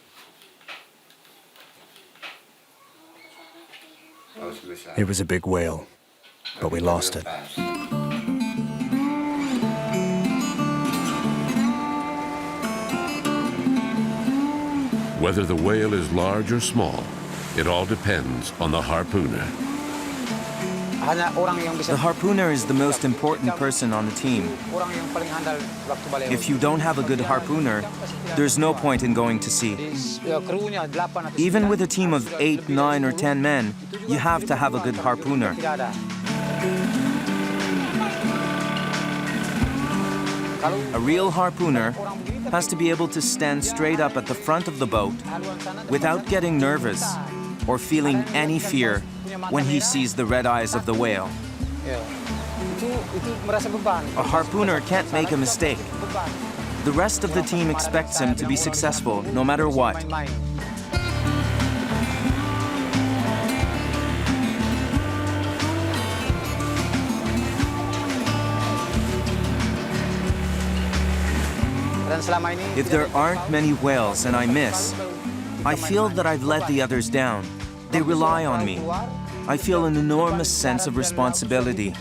It was a big whale, but we lost it. Whether the whale is large or small, it all depends on the harpooner. The harpooner is the most important person on the team. If you don't have a good harpooner, there's no point in going to sea. Even with a team of 8, 9, or 10 men, you have to have a good harpooner. A real harpooner has to be able to stand straight up at the front of the boat without getting nervous or feeling any fear when he sees the red eyes of the whale. A harpooner can't make a mistake. The rest of the team expects him to be successful no matter what. If there aren't many whales and I miss, I feel that I've let the others down. They rely on me. I feel an enormous sense of responsibility.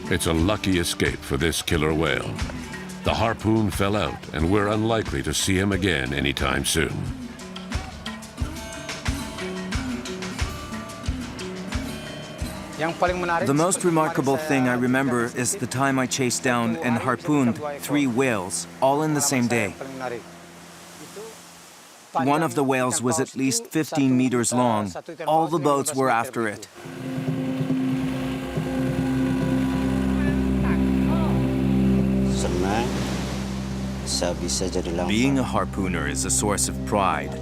It's a lucky escape for this killer whale. The harpoon fell out, and we're unlikely to see him again anytime soon. The most remarkable thing I remember is the time I chased down and harpooned 3 whales, all in the same day. One of the whales was at least 15 meters long. All the boats were after it. Being a harpooner is a source of pride,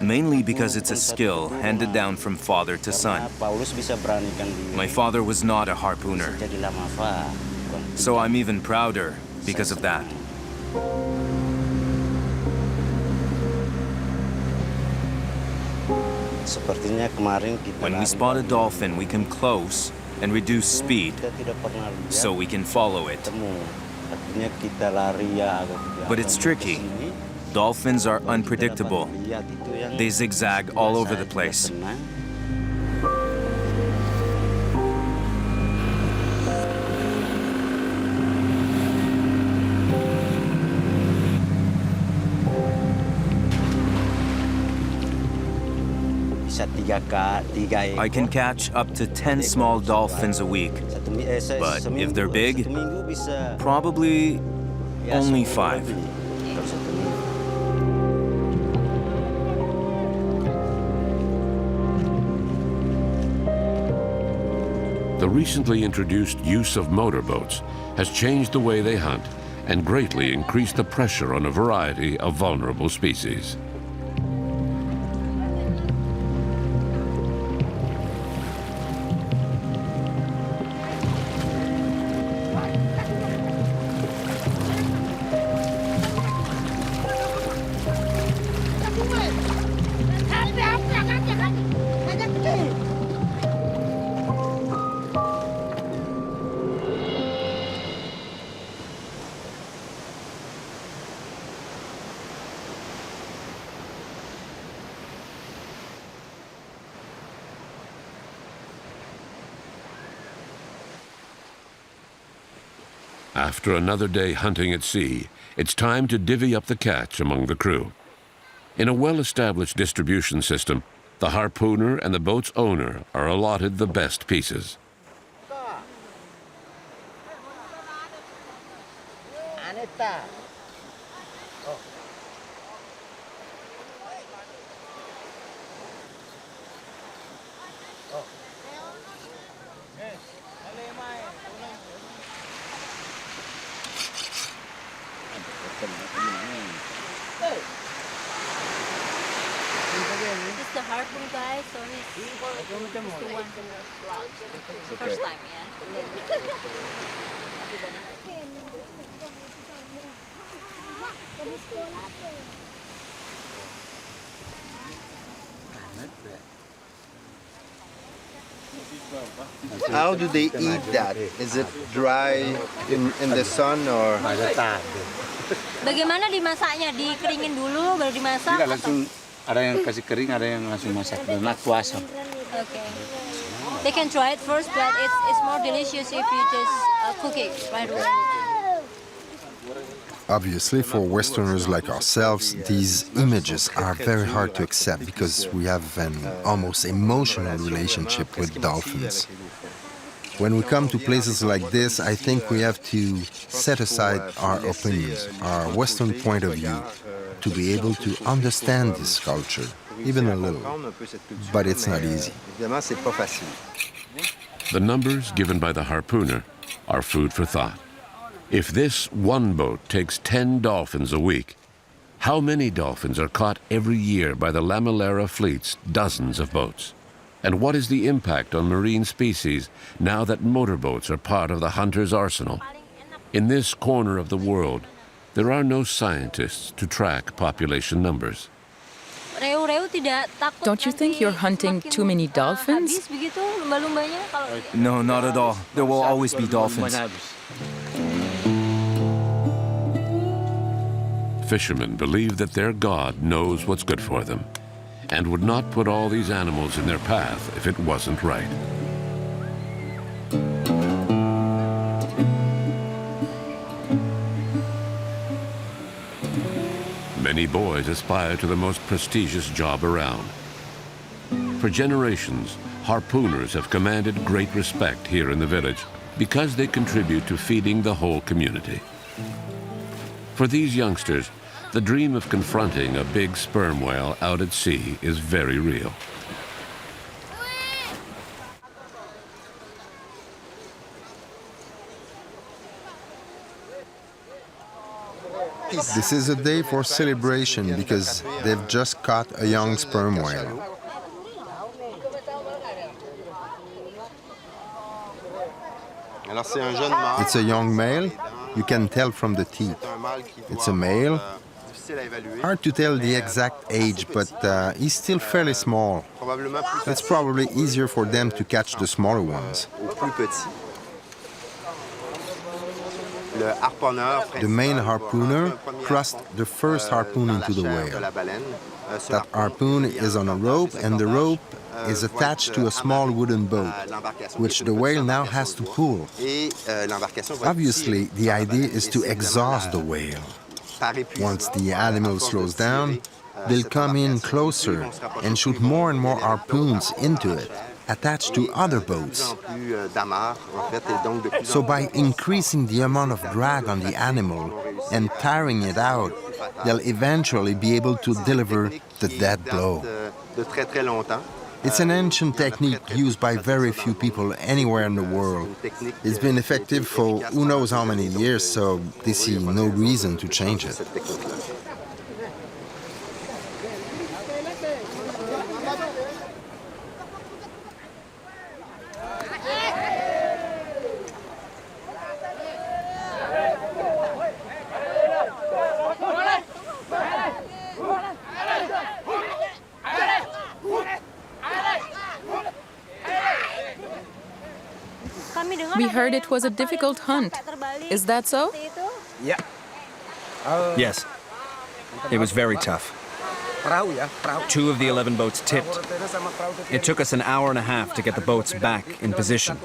mainly because it's a skill handed down from father to son. My father was not a harpooner, so I'm even prouder because of that. When we spot a dolphin, we come close and reduce speed so we can follow it. But it's tricky. Dolphins are unpredictable. They zigzag all over the place. I can catch up to 10 small dolphins a week, but if they're big, probably only 5. The recently introduced use of motorboats has changed the way they hunt and greatly increased the pressure on a variety of vulnerable species. After another day hunting at sea, it's time to divvy up the catch among the crew. In a well-established distribution system, the harpooner and the boat's owner are allotted the best pieces. Anuta. This is the harpoon guy, so he's the one first time, How do they eat that? Is it dry in the sun or? Bagaimana dimasaknya? Dikeringin dulu baru dimasak? Tidak, langsung ada yang kasih kering, ada yang langsung masak. Dan puasa. Okay. They can try it first, but it's more delicious if you just cook it right away. Obviously, for Westerners like ourselves, these images are very hard to accept because we have an almost emotional relationship with dolphins. When we come to places like this, I think we have to set aside our opinions, our Western point of view, to be able to understand this culture, even a little. But it's not easy. The numbers given by the harpooner are food for thought. If this one boat takes 10 dolphins a week, how many dolphins are caught every year by the Lamalera fleet's dozens of boats? And what is the impact on marine species now that motorboats are part of the hunter's arsenal? In this corner of the world, there are no scientists to track population numbers. Don't you think you're hunting too many dolphins? No, not at all. There will always be dolphins. Fishermen believe that their God knows what's good for them and would not put all these animals in their path if it wasn't right. Many boys aspire to the most prestigious job around. For generations, harpooners have commanded great respect here in the village because they contribute to feeding the whole community. For these youngsters, the dream of confronting a big sperm whale out at sea is very real. This is a day for celebration because they've just caught a young sperm whale. It's a young male. You can tell from the teeth. It's a male. Hard to tell the exact age, but he's still fairly small. It's probably easier for them to catch the smaller ones. The main harpooner thrust the first harpoon into the whale. That harpoon is on a rope, and the rope is attached to a small wooden boat, which the whale now has to pull. Obviously, the idea is to exhaust the whale. Once the animal slows down, they'll come in closer and shoot more and more harpoons into it, attached to other boats. So by increasing the amount of drag on the animal and tiring it out, they'll eventually be able to deliver the death blow. It's an ancient technique used by very few people anywhere in the world. It's been effective for who knows how many years, so they see no reason to change it. We heard it was a difficult hunt. Is that so? Yeah. Yes. It was very tough. 2 of the 11 boats tipped. It took us an hour and a half to get the boats back in position.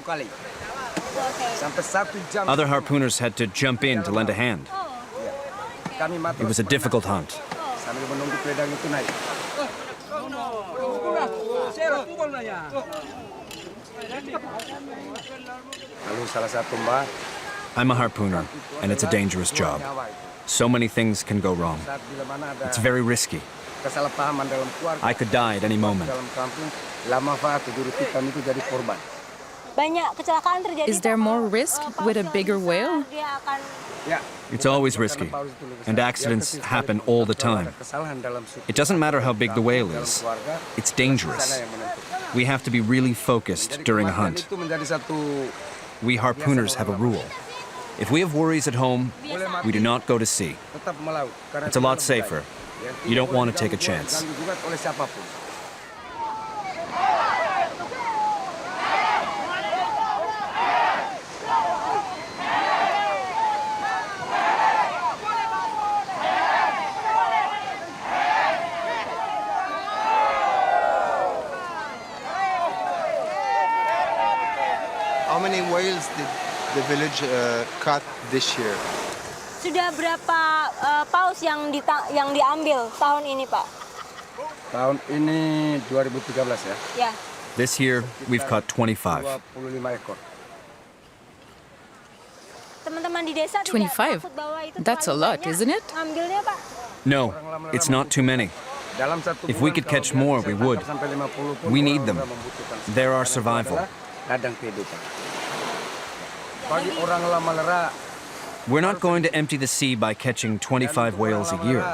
Other harpooners had to jump in to lend a hand. It was a difficult hunt. I'm a harpooner, and it's a dangerous job. So many things can go wrong. It's very risky. I could die at any moment. Is there more risk with a bigger whale? It's always risky, and accidents happen all the time. It doesn't matter how big the whale is. It's dangerous. We have to be really focused during a hunt. We harpooners have a rule. If we have worries at home, we do not go to sea. It's a lot safer. You don't want to take a chance. How many whales did the village caught this year? Sudah berapa paus yang diambil tahun ini, Pak? Tahun ini 2013 ya? Ya. This year, we've caught 25. 25 ekor. Teman-teman di desa 25? That's a lot, isn't it? Ambilnya, Pak. No, it's not too many. If we could catch more, we would. We need them. They're our survival. We're not going to empty the sea by catching 25 whales a year.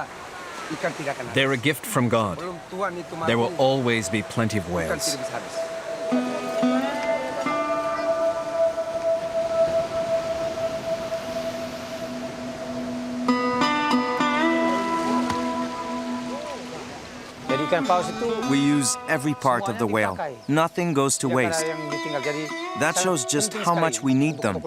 They're a gift from God. There will always be plenty of whales. We use every part of the whale. Nothing goes to waste. That shows just how much we need them.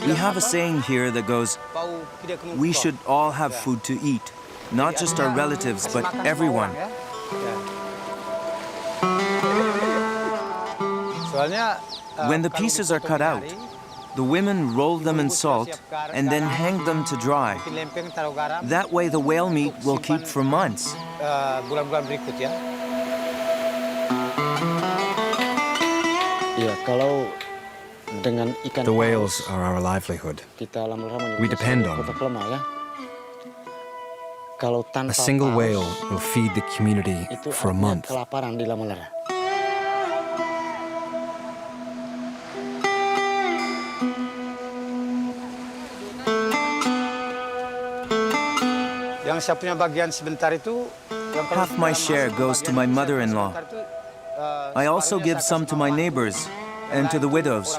We have a saying here that goes, we should all have food to eat, not just our relatives, but everyone. When the pieces are cut out, The women rolled them in salt and then hanged them to dry. That way the whale meat will keep for months. The whales are our livelihood. We depend on them. A single whale will feed the community for a month. Half my share goes to my mother-in-law. I also give some to my neighbors and to the widows.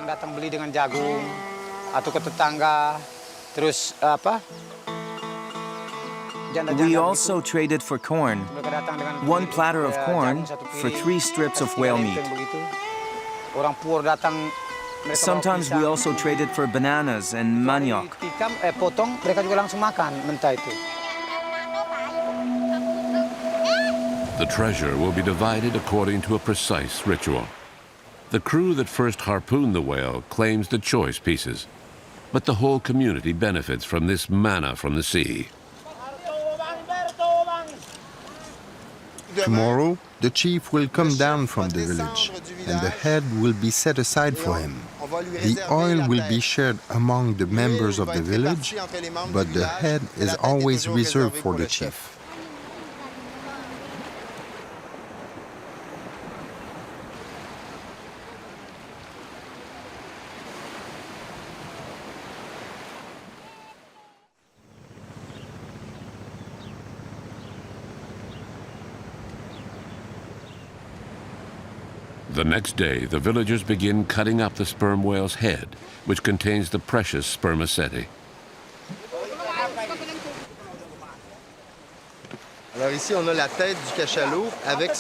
We also traded for corn. 1 platter of corn for 3 strips of whale meat. Sometimes we also traded for bananas and manioc. The treasure will be divided according to a precise ritual. The crew that first harpooned the whale claims the choice pieces, but the whole community benefits from this manna from the sea. Tomorrow, the chief will come down from the village, and the head will be set aside for him. The oil will be shared among the members of the village, but the head is always reserved for the chief. The next day, the villagers begin cutting up the sperm whale's head, which contains the precious spermaceti.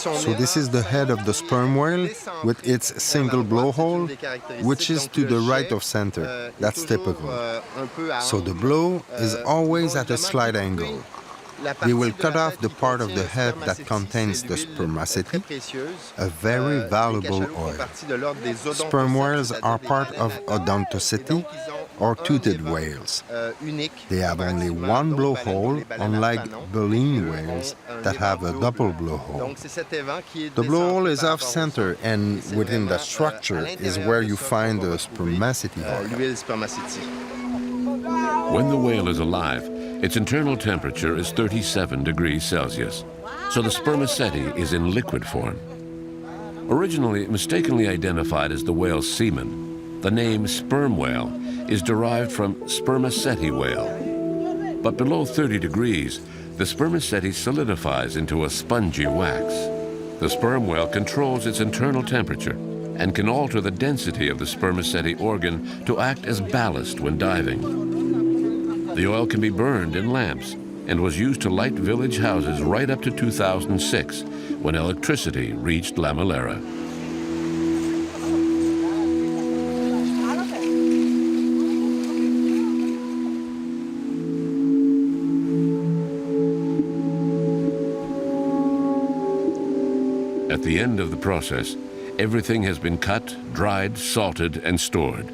So this is the head of the sperm whale with its single blowhole, which is to the right of center. That's typical. So the blow is always at a slight angle. They will cut off the part of the head that contains the spermaceti, a very valuable oil. Sperm whales are part of Odontoceti, or toothed whales. They have only 1 blowhole, unlike baleen whales that have a double blowhole. The blowhole is off-center, and within the structure is where you find the spermaceti oil. When the whale is alive, its internal temperature is 37 degrees Celsius, so the spermaceti is in liquid form. Originally mistakenly identified as the whale's semen, the name sperm whale is derived from spermaceti whale. But below 30 degrees, the spermaceti solidifies into a spongy wax. The sperm whale controls its internal temperature and can alter the density of the spermaceti organ to act as ballast when diving. The oil can be burned in lamps and was used to light village houses right up to 2006, when electricity reached Lamalera. At the end of the process, everything has been cut, dried, salted, and stored.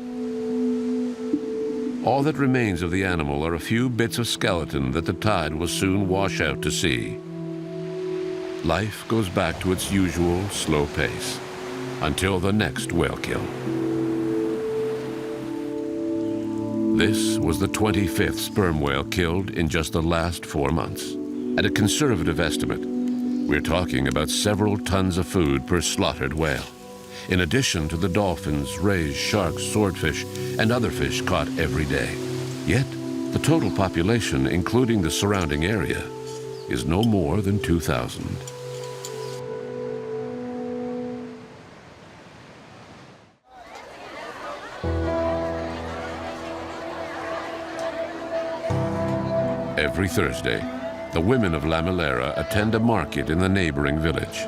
All that remains of the animal are a few bits of skeleton that the tide will soon wash out to sea. Life goes back to its usual slow pace until the next whale kill. This was the 25th sperm whale killed in just the last 4 months. At a conservative estimate, we're talking about several tons of food per slaughtered whale, in addition to the dolphins, rays, sharks, swordfish, and other fish caught every day. Yet, the total population, including the surrounding area, is no more than 2,000. Every Thursday, the women of Lamalera attend a market in the neighboring village.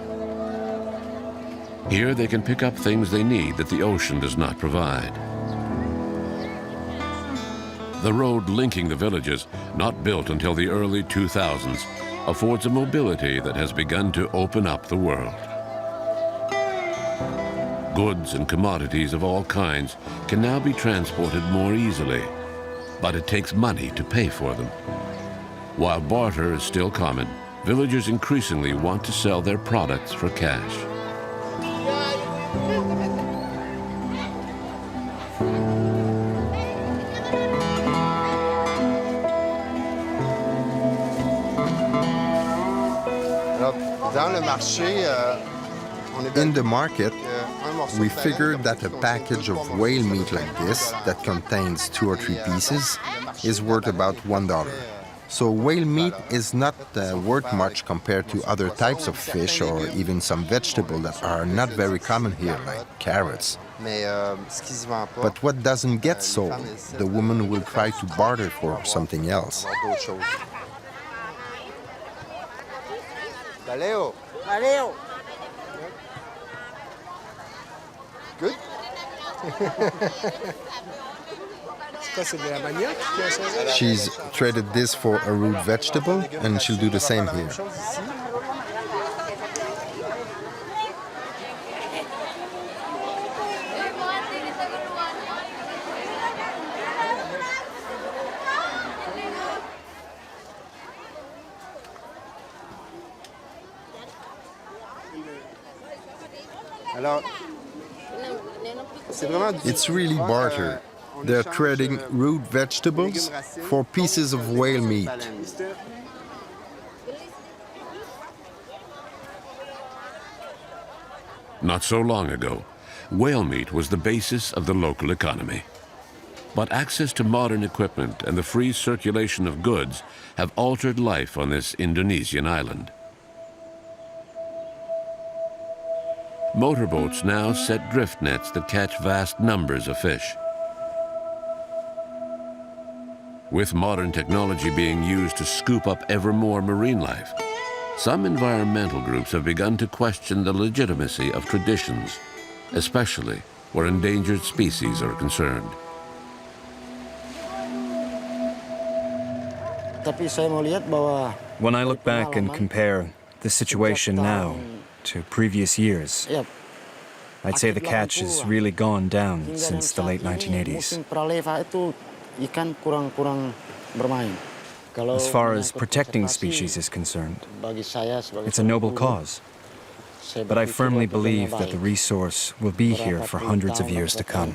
Here they can pick up things they need that the ocean does not provide. The road linking the villages, not built until the early 2000s, affords a mobility that has begun to open up the world. Goods and commodities of all kinds can now be transported more easily, but it takes money to pay for them. While barter is still common, villagers increasingly want to sell their products for cash. In the market, we figured that a package of whale meat like this, that contains 2 or 3 pieces, is worth about $1. So whale meat is not worth much compared to other types of fish or even some vegetables that are not very common here, like carrots. But what doesn't get sold, the woman will try to barter for something else. Valeu. Valeu. Good. She's traded this for a root vegetable, and she'll do the same here. It's really barter. They're trading root vegetables for pieces of whale meat. Not so long ago, whale meat was the basis of the local economy. But access to modern equipment and the free circulation of goods have altered life on this Indonesian island. Motorboats now set drift nets that catch vast numbers of fish. With modern technology being used to scoop up ever more marine life, some environmental groups have begun to question the legitimacy of traditions, especially where endangered species are concerned. When I look back and compare the situation now to previous years, I'd say the catch has really gone down since the late 1980s. As far as protecting species is concerned, it's a noble cause. But I firmly believe that the resource will be here for hundreds of years to come.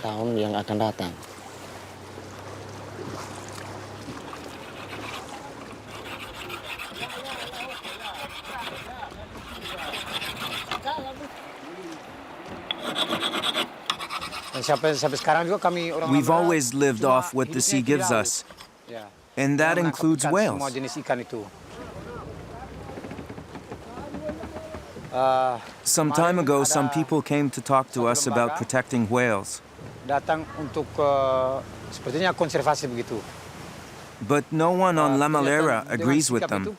We've always lived off what the sea gives us, and that includes whales. Some time ago, some people came to talk to us about protecting whales. But no one on Lamalera agrees with them.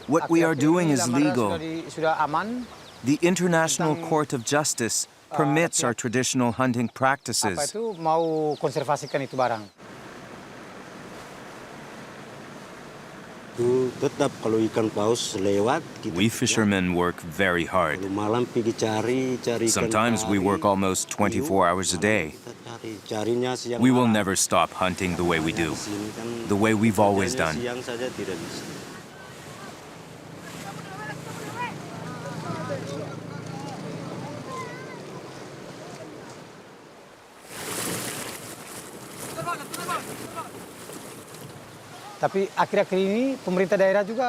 What we are doing is legal. The International Court of Justice permits our traditional hunting practices. We fishermen work very hard. Sometimes we work almost 24 hours a day. We will never stop hunting the way we do, the way we've always done.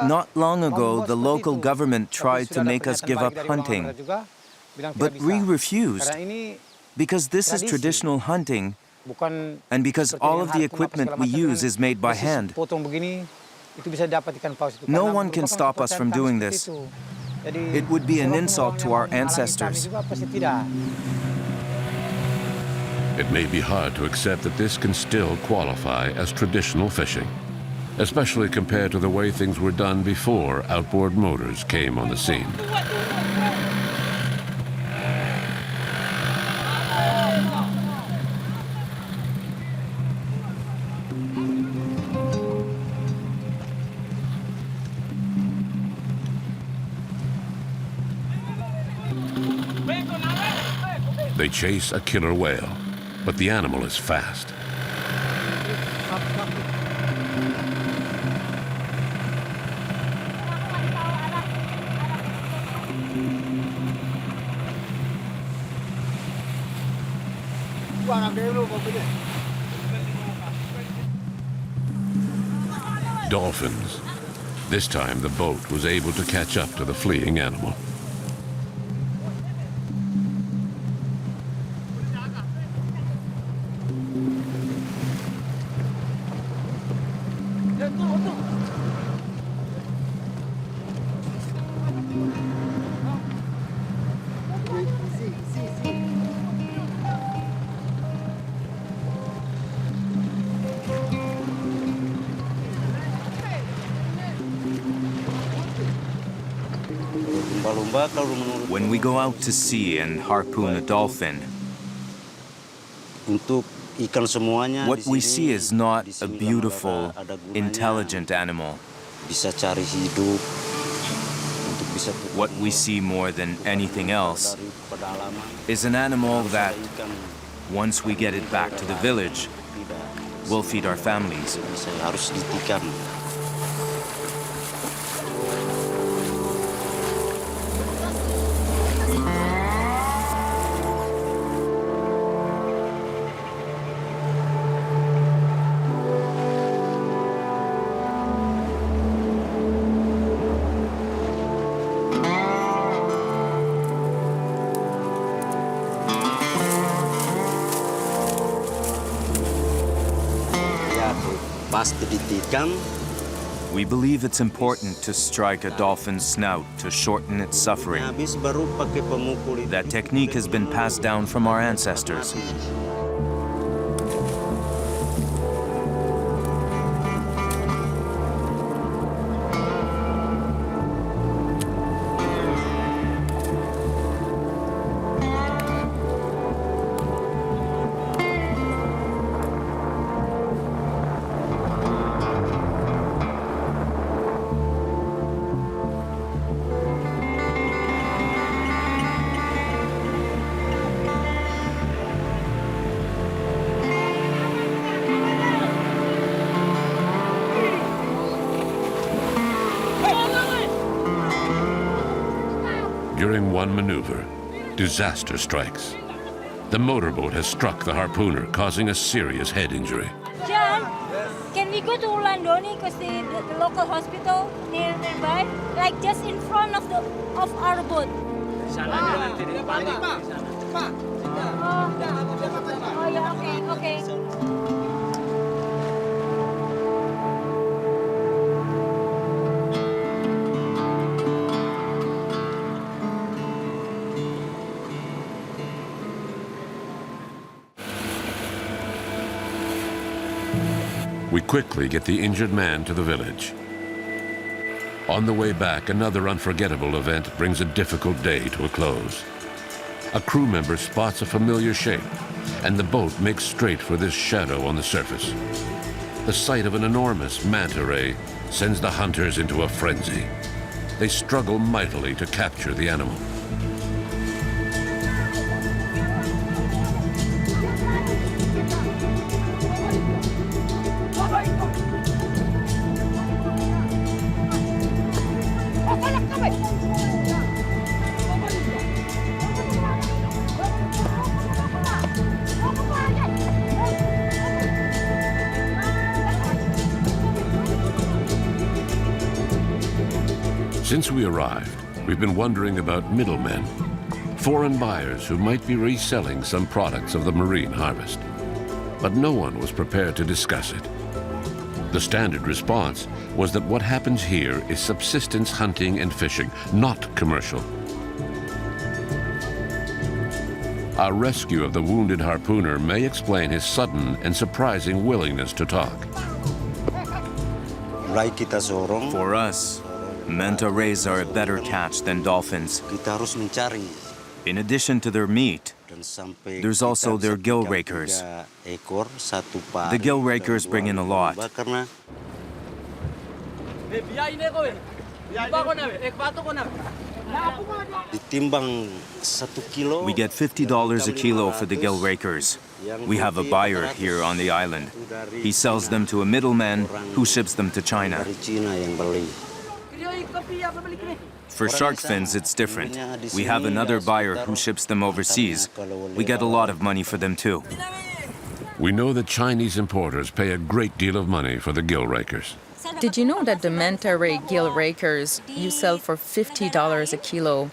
Not long ago, the local government tried to make us give up hunting, but we refused because this is traditional hunting and because all of the equipment we use is made by hand. No one can stop us from doing this. It would be an insult to our ancestors. It may be hard to accept that this can still qualify as traditional fishing, especially compared to the way things were done before outboard motors came on the scene. They chase a killer whale, but the animal is fast. Dolphins. This time the boat was able to catch up to the fleeing animal. When we go out to sea and harpoon a dolphin, what we see is not a beautiful, intelligent animal. What we see more than anything else is an animal that, once we get it back to the village, will feed our families. We believe it's important to strike a dolphin's snout to shorten its suffering. That technique has been passed down from our ancestors. During one maneuver, disaster strikes. The motorboat has struck the harpooner, causing a serious head injury. John, can we go to Ulandoni because the local hospital nearby, like just in front of our boat? Oh yeah, okay. We quickly get the injured man to the village. On the way back, another unforgettable event brings a difficult day to a close. A crew member spots a familiar shape, and the boat makes straight for this shadow on the surface. The sight of an enormous manta ray sends the hunters into a frenzy. They struggle mightily to capture the animal. Since we arrived, we've been wondering about middlemen, foreign buyers who might be reselling some products of the marine harvest. But no one was prepared to discuss it. The standard response was that what happens here is subsistence hunting and fishing, not commercial. Our rescue of the wounded harpooner may explain his sudden and surprising willingness to talk. For us, manta rays are a better catch than dolphins. In addition to their meat, there's also their gill rakers. The gill rakers bring in a lot. We get $50 a kilo for the gill rakers. We have a buyer here on the island. He sells them to a middleman who ships them to China. For shark fins, it's different. We have another buyer who ships them overseas. We get a lot of money for them too. We know that Chinese importers pay a great deal of money for the gill rakers. Did you know that the manta ray gill rakers you sell for $50 a kilo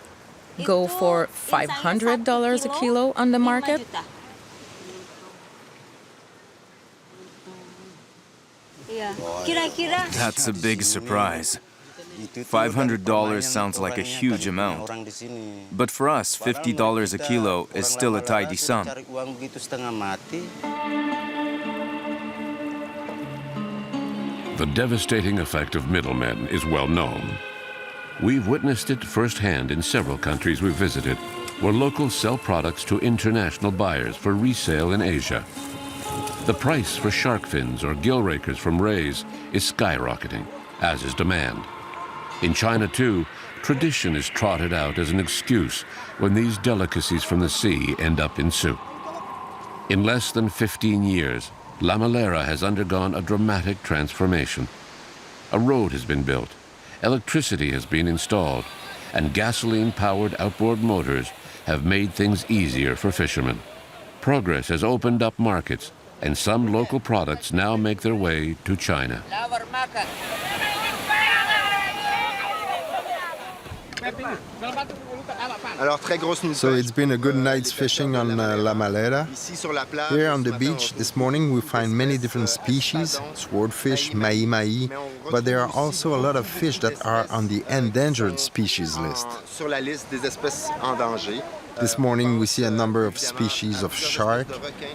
go for $500 a kilo on the market? That's a big surprise. $500 sounds like a huge amount. But for us, $50 a kilo is still a tidy sum. The devastating effect of middlemen is well known. We've witnessed it firsthand in several countries we've visited, where locals sell products to international buyers for resale in Asia. The price for shark fins or gill rakers from rays is skyrocketing, as is demand. In China, too, tradition is trotted out as an excuse when these delicacies from the sea end up in soup. In less than 15 years, Lamalera has undergone a dramatic transformation. A road has been built, electricity has been installed, and gasoline-powered outboard motors have made things easier for fishermen. Progress has opened up markets, and some local products now make their way to China. So it's been a good night's fishing on Lamalera. Here on the beach this morning we find many different species, swordfish, mahi-mahi, but there are also a lot of fish that are on the endangered species list. This morning we see a number of species of shark,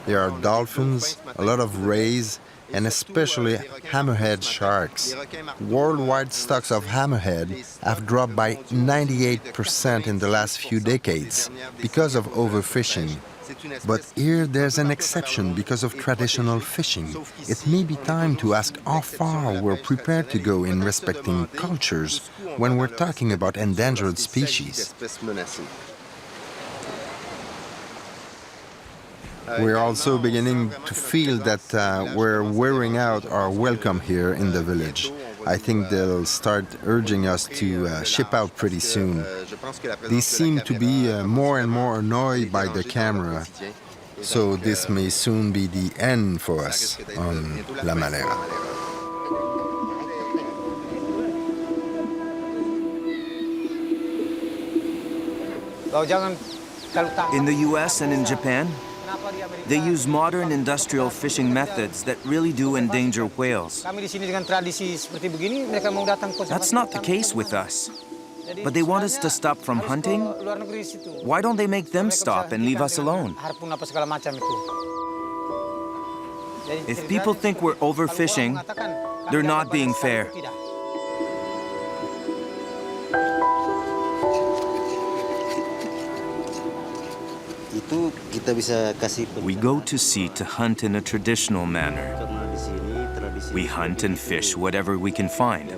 there are dolphins, a lot of rays, and especially hammerhead sharks. Worldwide stocks of hammerhead have dropped by 98% in the last few decades because of overfishing. But here there's an exception because of traditional fishing. It may be time to ask how far we're prepared to go in respecting cultures when we're talking about endangered species. We're also beginning to feel that we're wearing out our welcome here in the village. I think they'll start urging us to ship out pretty soon. They seem to be more and more annoyed by the camera, so this may soon be the end for us on Lamalera. In the US and in Japan, they use modern industrial fishing methods that really do endanger whales. That's not the case with us. But they want us to stop from hunting? Why don't they make them stop and leave us alone? If people think we're overfishing, they're not being fair. We go to sea to hunt in a traditional manner. We hunt and fish whatever we can find.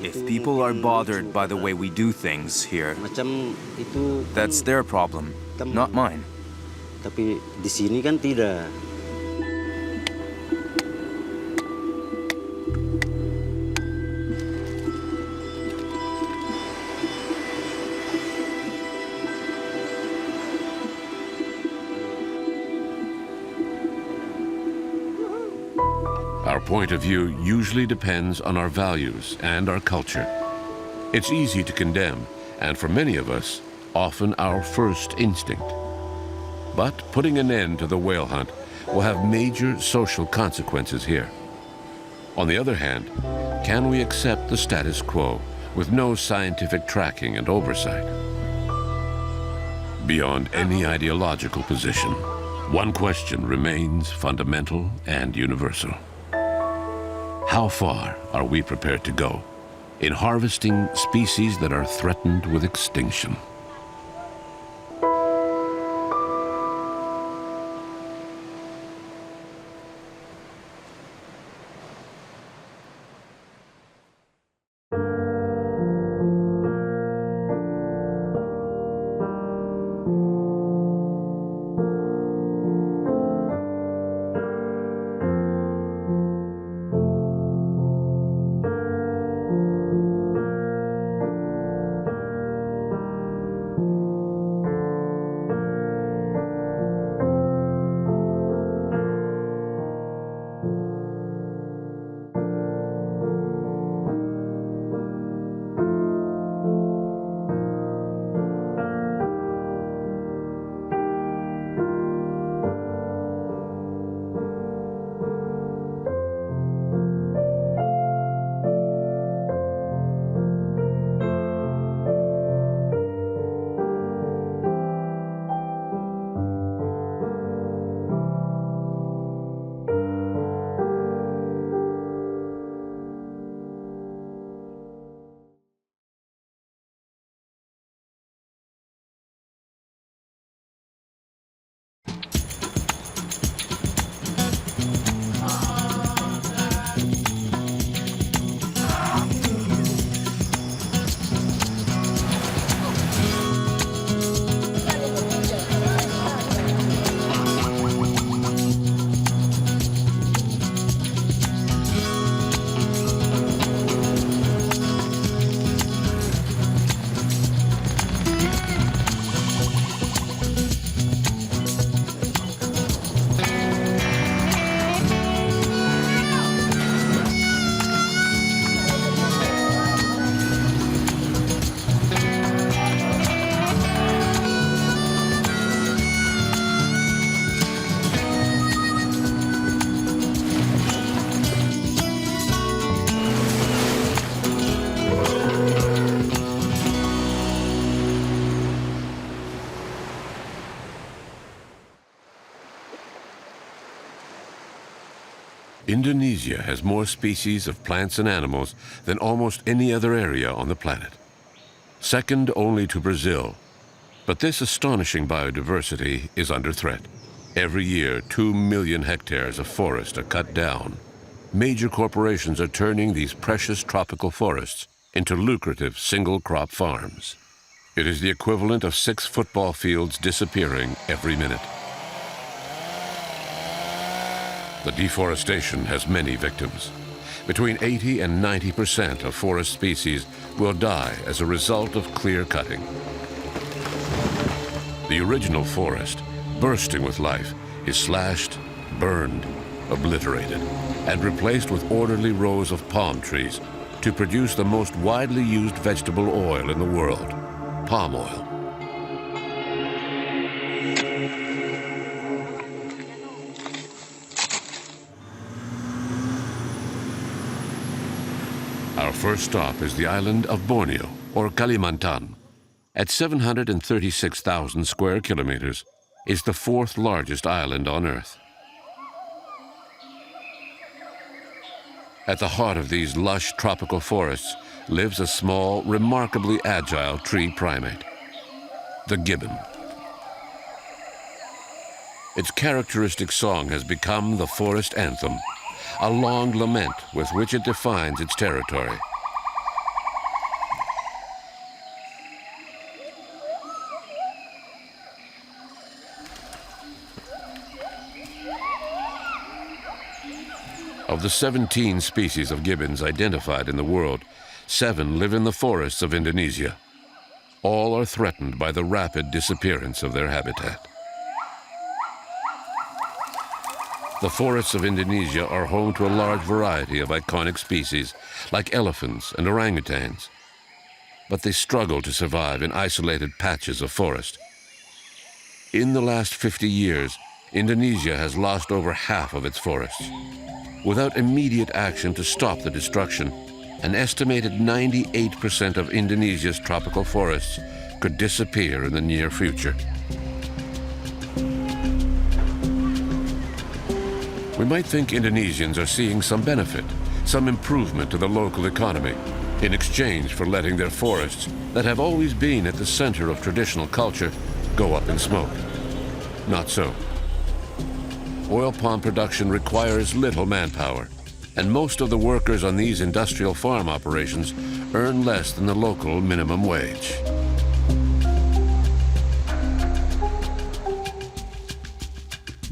If people are bothered by the way we do things here, that's their problem, not mine. Our point of view usually depends on our values and our culture. It's easy to condemn, and for many of us, often our first instinct. But putting an end to the whale hunt will have major social consequences here. On the other hand, can we accept the status quo with no scientific tracking and oversight? Beyond any ideological position, one question remains fundamental and universal. How far are we prepared to go in harvesting species that are threatened with extinction? Indonesia has more species of plants and animals than almost any other area on the planet, second only to Brazil. But this astonishing biodiversity is under threat. Every year, 2 million hectares of forest are cut down. Major corporations are turning these precious tropical forests into lucrative single-crop farms. It is the equivalent of 6 football fields disappearing every minute. The deforestation has many victims. Between 80 and 90% of forest species will die as a result of clear cutting. The original forest, bursting with life, is slashed, burned, obliterated, and replaced with orderly rows of palm trees to produce the most widely used vegetable oil in the world, palm oil. Our first stop is the island of Borneo, or Kalimantan. At 736,000 square kilometers, is the 4th largest island on Earth. At the heart of these lush tropical forests lives a small, remarkably agile tree primate, the gibbon. Its characteristic song has become the forest anthem, a long lament with which it defines its territory. Of the 17 species of gibbons identified in the world, 7 live in the forests of Indonesia. All are threatened by the rapid disappearance of their habitat. The forests of Indonesia are home to a large variety of iconic species, like elephants and orangutans. But they struggle to survive in isolated patches of forest. In the last 50 years, Indonesia has lost over half of its forests. Without immediate action to stop the destruction, an estimated 98% of Indonesia's tropical forests could disappear in the near future. We might think Indonesians are seeing some benefit, some improvement to the local economy, in exchange for letting their forests, that have always been at the center of traditional culture, go up in smoke. Not so. Oil palm production requires little manpower, and most of the workers on these industrial farm operations earn less than the local minimum wage.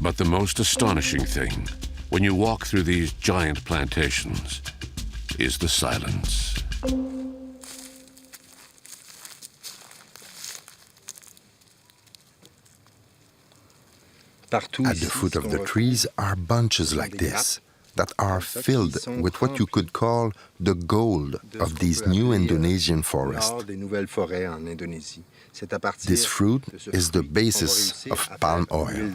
But the most astonishing thing, when you walk through these giant plantations, is the silence. At the foot of the trees are bunches like this that are filled with what you could call the gold of these new Indonesian forests. This fruit is the basis of palm oil.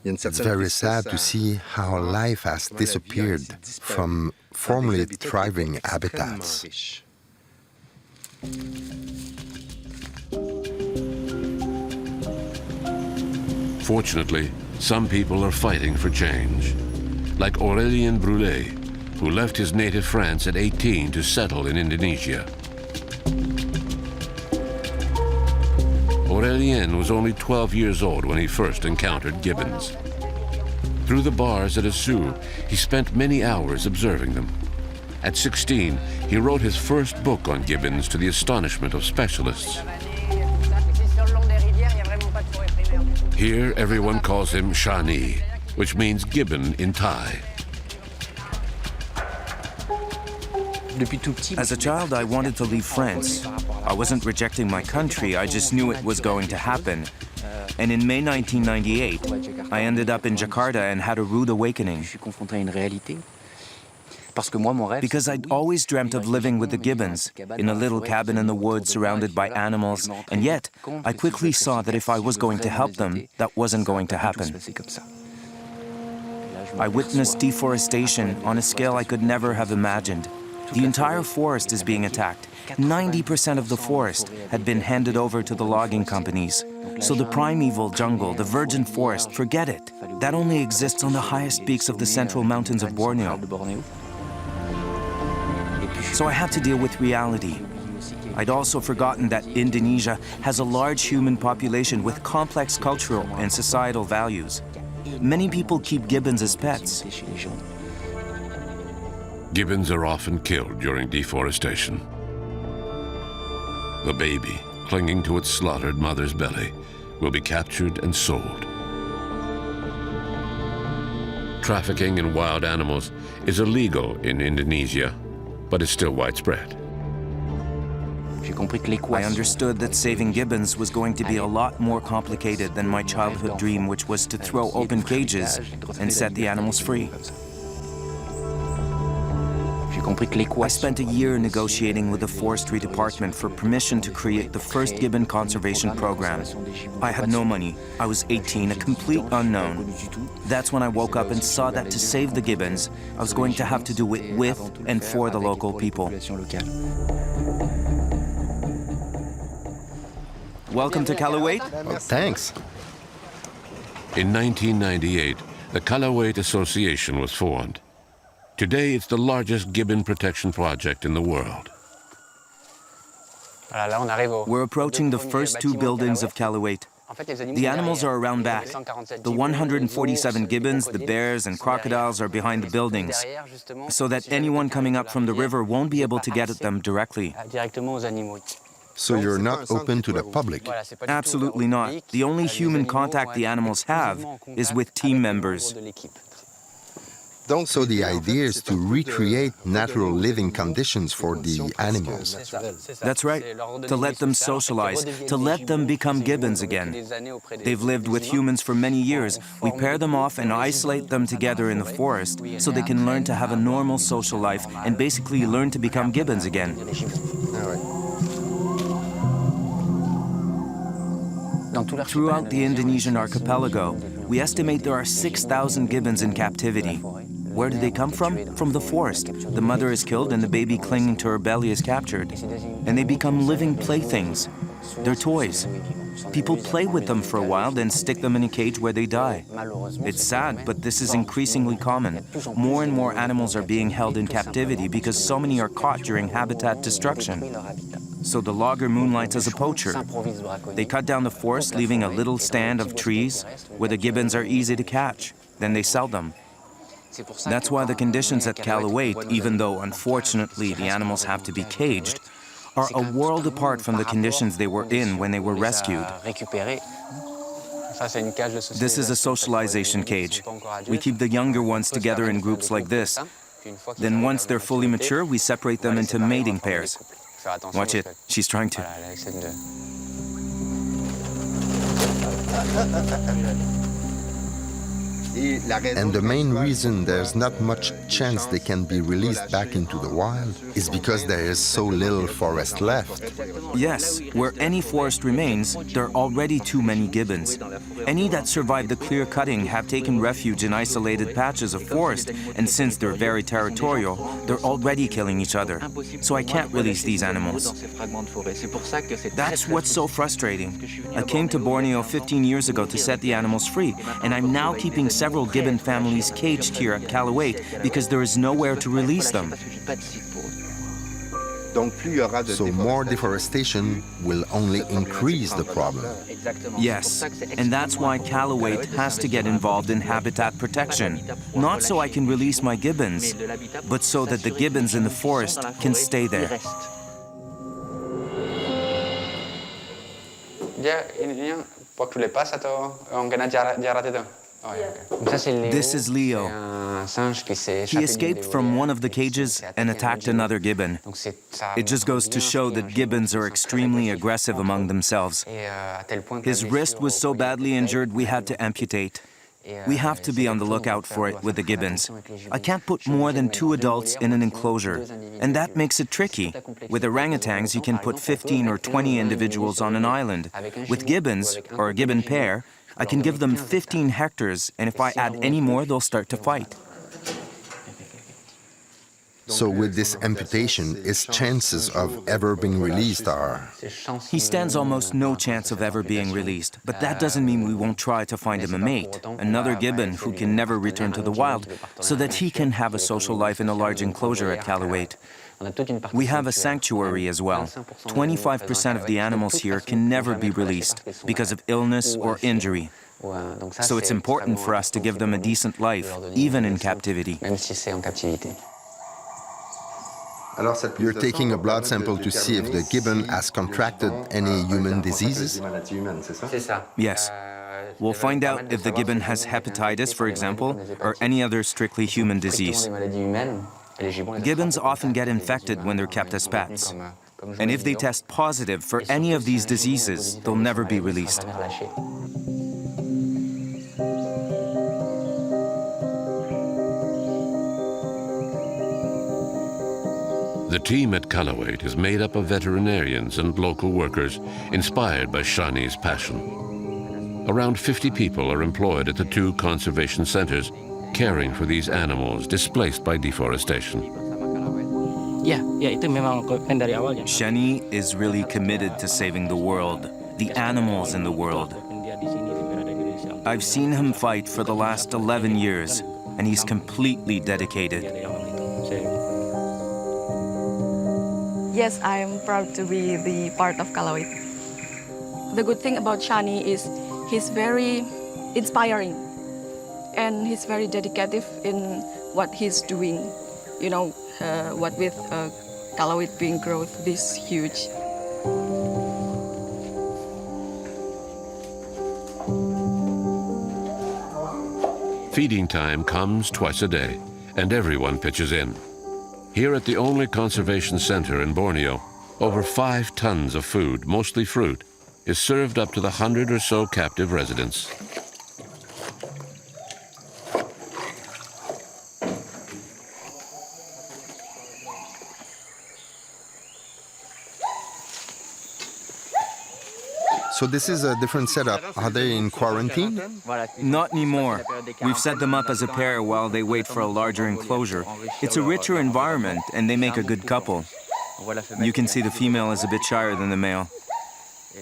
It's very sad to see how life has disappeared from formerly thriving habitats. Fortunately, some people are fighting for change, like Aurélien Brulé, who left his native France at 18 to settle in Indonesia. Aurélien was only 12 years old when he first encountered gibbons. Through the bars at a zoo, he spent many hours observing them. At 16, he wrote his first book on gibbons to the astonishment of specialists. Here, everyone calls him Shani, which means gibbon in Thai. As a child, I wanted to leave France. I wasn't rejecting my country, I just knew it was going to happen. And in May 1998, I ended up in Jakarta and had a rude awakening. Because I'd always dreamt of living with the gibbons, in a little cabin in the woods surrounded by animals, and yet I quickly saw that if I was going to help them, that wasn't going to happen. I witnessed deforestation on a scale I could never have imagined. The entire forest is being attacked. 90% of the forest had been handed over to the logging companies. So the primeval jungle, the virgin forest, forget it. That only exists on the highest peaks of the central mountains of Borneo. So I had to deal with reality. I'd also forgotten that Indonesia has a large human population with complex cultural and societal values. Many people keep gibbons as pets. Gibbons are often killed during deforestation. The baby, clinging to its slaughtered mother's belly, will be captured and sold. Trafficking in wild animals is illegal in Indonesia, but is still widespread. I understood that saving gibbons was going to be a lot more complicated than my childhood dream, which was to throw open cages and set the animals free. I spent a year negotiating with the forestry department for permission to create the first gibbon conservation program. I had no money. I was 18, a complete unknown. That's when I woke up and saw that to save the gibbons, I was going to have to do it with and for the local people. Welcome to Calawate. Oh, thanks. In 1998, the Calawate Association was formed. Today, it's the largest gibbon protection project in the world. We're approaching the first two buildings of Calawate. The animals are around back. The 147 gibbons, the bears and crocodiles are behind the buildings, so that anyone coming up from the river won't be able to get at them directly. So you're not open to the public? Absolutely not. The only human contact the animals have is with team members. So the idea is to recreate natural living conditions for the animals. That's right. To let them socialize, to let them become gibbons again. They've lived with humans for many years. We pair them off and isolate them together in the forest so they can learn to have a normal social life and basically learn to become gibbons again. Throughout the Indonesian archipelago, we estimate there are 6,000 gibbons in captivity. Where do they come from? From the forest. The mother is killed and the baby clinging to her belly is captured. And they become living playthings. They're toys. People play with them for a while, then stick them in a cage where they die. It's sad, but this is increasingly common. More and more animals are being held in captivity because so many are caught during habitat destruction. So the logger moonlights as a poacher. They cut down the forest, leaving a little stand of trees where the gibbons are easy to catch. Then they sell them. That's why the conditions at Calawate, even though unfortunately the animals have to be caged, are a world apart from the conditions they were in when they were rescued. This is a socialization cage. We keep the younger ones together in groups like this. Then once they're fully mature, we separate them into mating pairs. Watch it, she's trying to. And the main reason there's not much chance they can be released back into the wild is because there is so little forest left. Yes, where any forest remains, there are already too many gibbons. Any that survive the clear cutting have taken refuge in isolated patches of forest, and since they're very territorial, they're already killing each other. So I can't release these animals. That's what's so frustrating. I came to Borneo 15 years ago to set the animals free, and I'm now keeping several gibbon families caged here at Calawate because there is nowhere to release them. So more deforestation will only increase the problem. Yes, and that's why Calawate has to get involved in habitat protection. Not so I can release my gibbons, but so that the gibbons in the forest can stay there. This is Leo. He escaped from one of the cages and attacked another gibbon. It just goes to show that gibbons are extremely aggressive among themselves. His wrist was so badly injured we had to amputate. We have to be on the lookout for it with the gibbons. I can't put more than 2 adults in an enclosure, and that makes it tricky. With orangutans, you can put 15 or 20 individuals on an island. With gibbons, or a gibbon pair, I can give them 15 hectares, and if I add any more, they'll start to fight. So with this amputation, his chances of ever being released are... He stands almost no chance of ever being released, but that doesn't mean we won't try to find him a mate, another gibbon who can never return to the wild, so that he can have a social life in a large enclosure at Calawate. We have a sanctuary as well. 25% of the animals here can never be released because of illness or injury. So it's important for us to give them a decent life, even in captivity. You're taking a blood sample to see if the gibbon has contracted any human diseases? Yes. We'll find out if the gibbon has hepatitis, for example, or any other strictly human disease. Gibbons often get infected when they're kept as pets. And if they test positive for any of these diseases, they'll never be released. The team at Calawate is made up of veterinarians and local workers inspired by Shani's passion. Around 50 people are employed at the 2 conservation centers, caring for these animals displaced by deforestation. Shani is really committed to saving the world, the animals in the world. I've seen him fight for the last 11 years, and he's completely dedicated. Yes, I'm proud to be the part of Calawate. The good thing about Shani is he's very inspiring and he's very dedicated in what he's doing. You know, what with Calawate being growth this huge. Feeding time comes twice a day, and everyone pitches in. Here at the only conservation center in Borneo, over 5 tons of food, mostly fruit, is served up to the 100 or so captive residents. So this is a different setup. Are they in quarantine? Not anymore. We've set them up as a pair while they wait for a larger enclosure. It's a richer environment, and they make a good couple. You can see the female is a bit shyer than the male.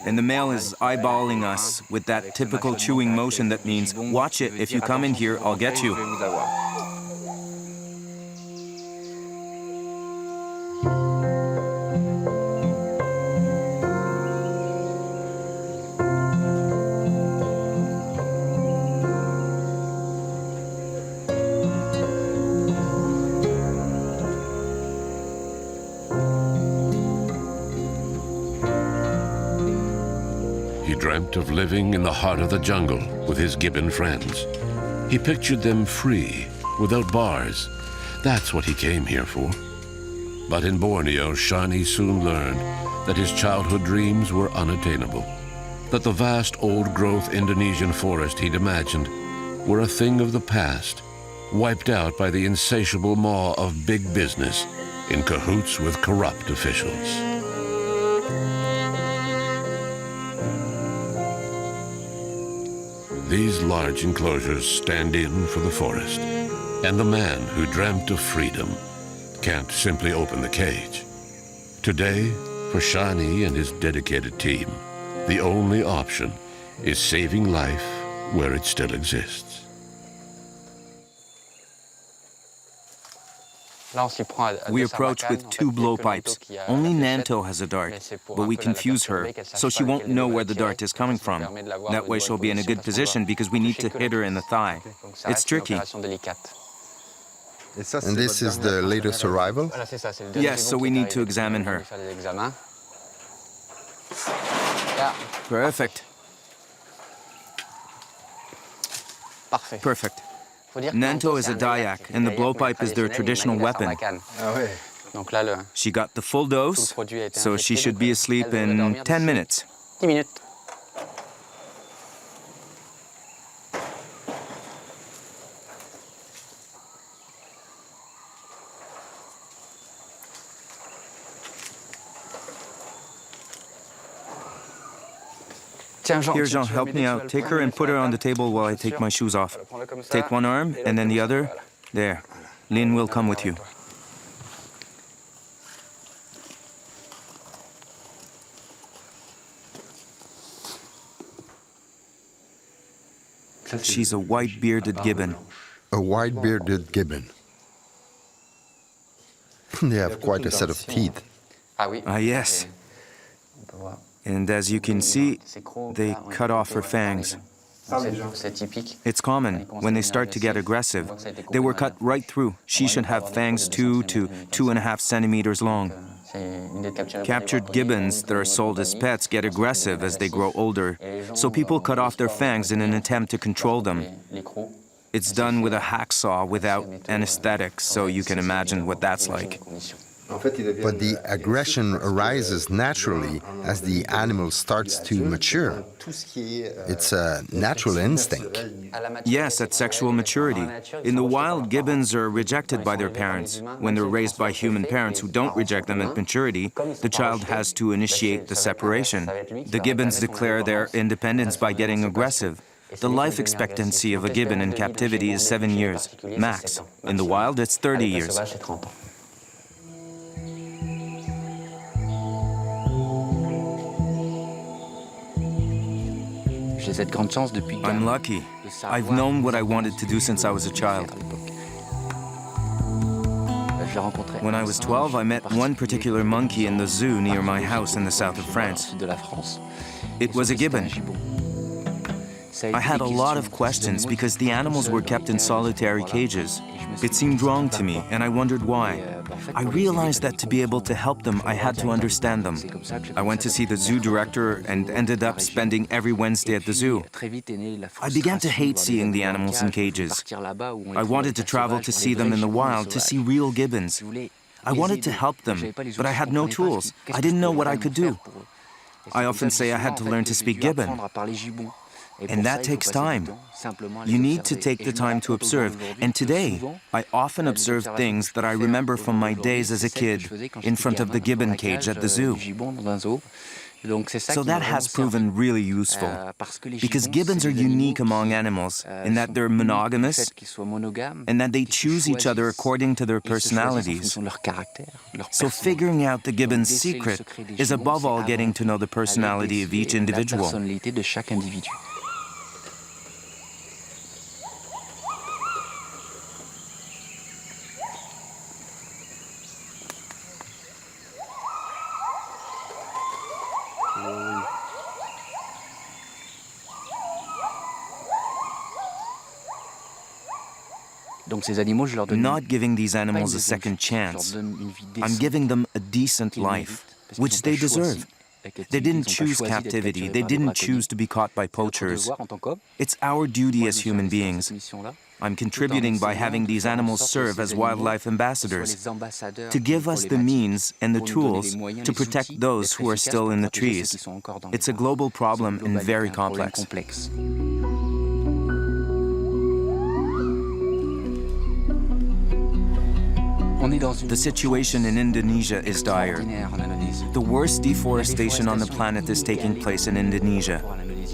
And the male is eyeballing us with that typical chewing motion that means, watch it, if you come in here, I'll get you. Dreamt of living in the heart of the jungle with his gibbon friends. He pictured them free, without bars. That's what he came here for. But in Borneo, Shani soon learned that his childhood dreams were unattainable, that the vast old-growth Indonesian forest he'd imagined were a thing of the past, wiped out by the insatiable maw of big business in cahoots with corrupt officials. These large enclosures stand in for the forest, and the man who dreamt of freedom can't simply open the cage. Today, for Shani and his dedicated team, the only option is saving life where it still exists. We approach with 2 blowpipes. Only Nanto has a dart, but we confuse her, so she won't know where the dart is coming from. That way she'll be in a good position because we need to hit her in the thigh. It's tricky. And this is the latest arrival? Yes, so we need to examine her. Perfect. Perfect. Nanto is a Dayak, and the blowpipe is their traditional weapon. She got the full dose, so she should be asleep in 10 minutes. Here, Jean, help me out. Take her and put her on the table while I take my shoes off. Take one arm, and then the other. There. Lin will come with you. She's a white-bearded gibbon. A white-bearded gibbon. They have quite a set of teeth. Yes. And as you can see, they cut off her fangs. It's common. When they start to get aggressive, they were cut right through. She should have fangs 2 to 2.5 centimeters long. Captured gibbons that are sold as pets get aggressive as they grow older, so people cut off their fangs in an attempt to control them. It's done with a hacksaw without anesthetic, so you can imagine what that's like. But the aggression arises naturally as the animal starts to mature. It's a natural instinct. Yes, at sexual maturity. In the wild, gibbons are rejected by their parents. When they're raised by human parents who don't reject them at maturity, the child has to initiate the separation. The gibbons declare their independence by getting aggressive. The life expectancy of a gibbon in captivity is 7 years, max. In the wild, it's 30 years. I'm lucky. I've known what I wanted to do since I was a child. When I was 12, I met one particular monkey in the zoo near my house in the south of France. It was a gibbon. I had a lot of questions because the animals were kept in solitary cages. It seemed wrong to me, and I wondered why. I realized that to be able to help them, I had to understand them. I went to see the zoo director and ended up spending every Wednesday at the zoo. I began to hate seeing the animals in cages. I wanted to travel to see them in the wild, to see real gibbons. I wanted to help them, but I had no tools. I didn't know what I could do. I often say I had to learn to speak gibbon. And that takes time. You need to take the time to observe. And today, I often observe things that I remember from my days as a kid in front of the gibbon cage at the zoo. So that has proven really useful, because gibbons are unique among animals in that they're monogamous and that they choose each other according to their personalities. So figuring out the gibbon's secret is above all getting to know the personality of each individual. I'm not giving these animals a second chance. I'm giving them a decent life, which they deserve. They didn't choose captivity. They didn't choose to be caught by poachers. It's our duty as human beings. I'm contributing by having these animals serve as wildlife ambassadors, to give us the means and the tools to protect those who are still in the trees. It's a global problem and very complex. The situation in Indonesia is dire. The worst deforestation on the planet is taking place in Indonesia.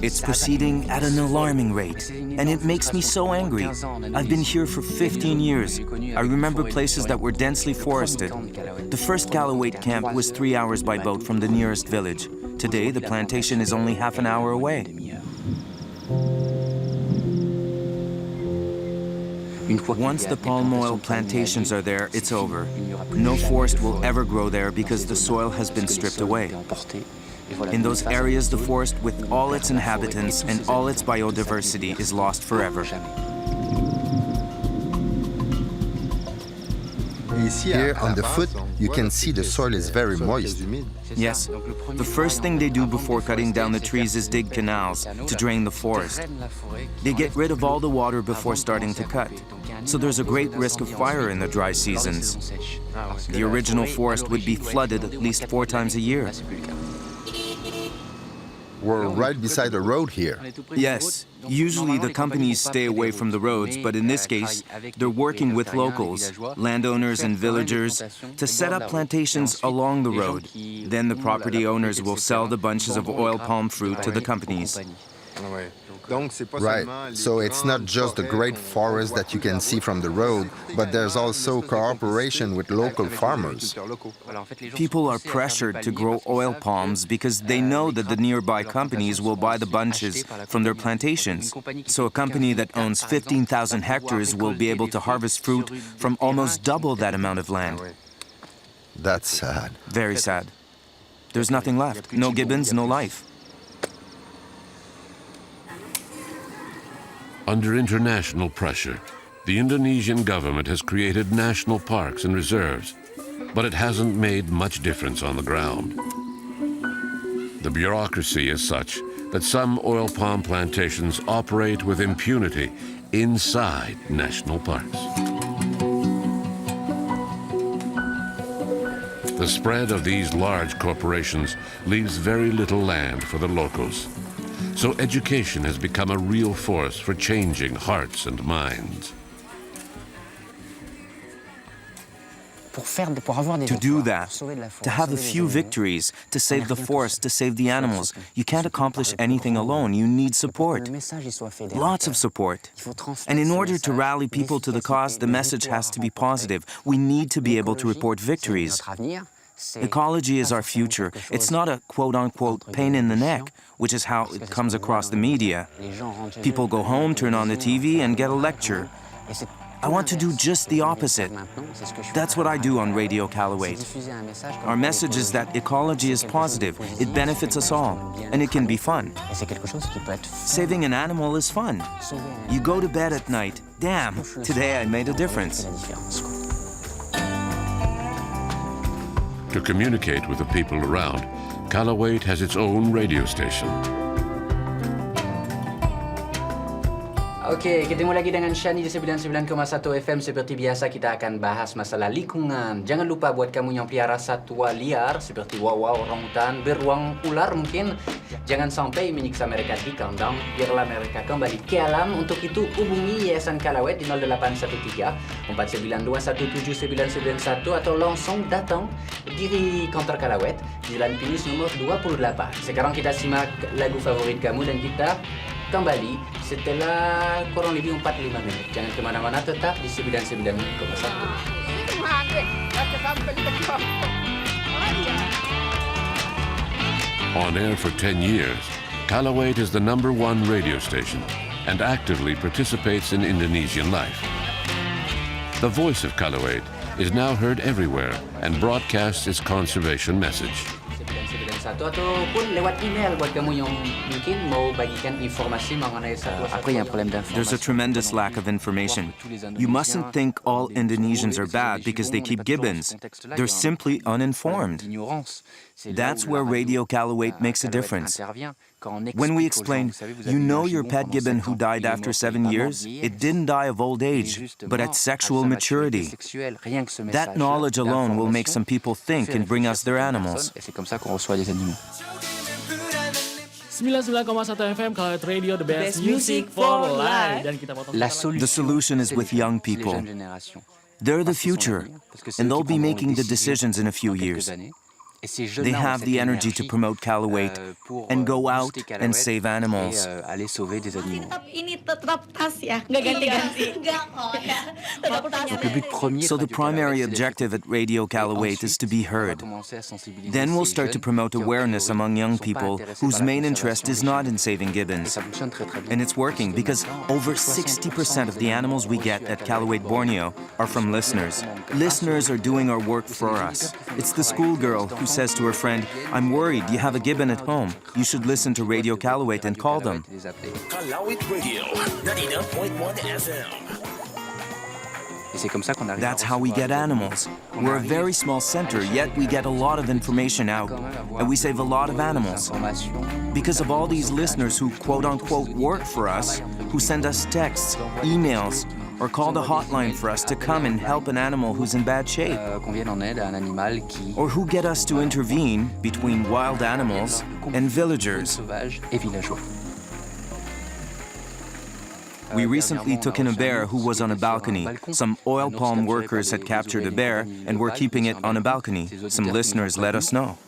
It's proceeding at an alarming rate, and it makes me so angry. I've been here for 15 years. I remember places that were densely forested. The first Galapagos camp was 3 hours by boat from the nearest village. Today, the plantation is only half an hour away. Once the palm oil plantations are there, it's over. No forest will ever grow there because the soil has been stripped away. In those areas, the forest with all its inhabitants and all its biodiversity is lost forever. Here on the foot, you can see the soil is very moist. Yes. The first thing they do before cutting down the trees is dig canals to drain the forest. They get rid of all the water before starting to cut. So there's a great risk of fire in the dry seasons. The original forest would be flooded at least 4 times a year. We're right beside the road here. Yes. Usually the companies stay away from the roads, but in this case, they're working with locals, landowners and villagers, to set up plantations along the road. Then the property owners will sell the bunches of oil palm fruit to the companies. Right, so it's not just the great forest that you can see from the road, but there's also cooperation with local farmers. People are pressured to grow oil palms because they know that the nearby companies will buy the bunches from their plantations. So a company that owns 15,000 hectares will be able to harvest fruit from almost double that amount of land. That's sad. Very sad. There's nothing left. No gibbons, no life. Under international pressure, the Indonesian government has created national parks and reserves, but it hasn't made much difference on the ground. The bureaucracy is such that some oil palm plantations operate with impunity inside national parks. The spread of these large corporations leaves very little land for the locals. So education has become a real force for changing hearts and minds. To do that, to have a few victories, to save the forest, to save the animals, you can't accomplish anything alone. You need support. Lots of support. And in order to rally people to the cause, the message has to be positive. We need to be able to report victories. Ecology is our future. It's not a quote-unquote pain in the neck, which is how it comes across the media. People go home, turn on the TV, and get a lecture. I want to do just the opposite. That's what I do on Radio Calawate. Our message is that ecology is positive, it benefits us all, and it can be fun. Saving an animal is fun. You go to bed at night, damn, today I made a difference. To communicate with the people around, Calawate has its own radio station. Oke, ketemu lagi dengan Shani di 99,1 FM. Seperti biasa kita akan bahas masalah lingkungan. Jangan lupa buat kamu yang pelihara satwa liar seperti wawa, orangutan, beruang, ular mungkin, jangan sampai menyiksa mereka di kandang. Biarlah mereka kembali ke alam. Untuk itu hubungi Yayasan Calawate di 0813 4921 7991 atau langsung datang di kantor Calawate di Jalan Pinus nomor 28. Sekarang kita simak lagu favorit kamu dan kita kembali setelah kurang lebih 45 menit. Jangan kemana-mana, tetap di 99,1. On air for 10 years, Calawate is the #1 radio station and actively participates in Indonesian life. The voice of Calawate is now heard everywhere and broadcasts its conservation message. Ataupun lewat email buat kamu yang mungkin mau bagikan informasi mengenai satwa. There's a tremendous lack of information. You mustn't think all Indonesians are bad because they keep gibbons. They're simply uninformed. That's where Radio Calawate makes a difference. When we explain, you know your pet gibbon who died after 7 years? It didn't die of old age, but at sexual maturity. That knowledge alone will make some people think and bring us their animals. 99,1 FM Calawate Radio, the best music for life. Dan kita potong The solution is with young people. They're the future, and they'll be making the decisions in a few years. They have the energy to promote Calawate and go out and save animals. So the primary objective at Radio Calawate is to be heard. Then we'll start to promote awareness among young people whose main interest is not in saving gibbons. And it's working because over 60% of the animals we get at Calawate Borneo are from listeners. Listeners are doing our work for us. It's the schoolgirl who says to her friend, "I'm worried you have a gibbon at home. You should listen to Radio Calawate and call them." Calawate Radio, 99.1 FM. That's how we get animals. We're a very small center, yet we get a lot of information out, and we save a lot of animals. Because of all these listeners who quote-unquote work for us, who send us texts, emails, or call the hotline for us to come and help an animal who's in bad shape. Or who get us to intervene between wild animals and villagers. We recently took in a bear who was on a balcony. Some oil palm workers had captured a bear and were keeping it on a balcony. Some listeners let us know.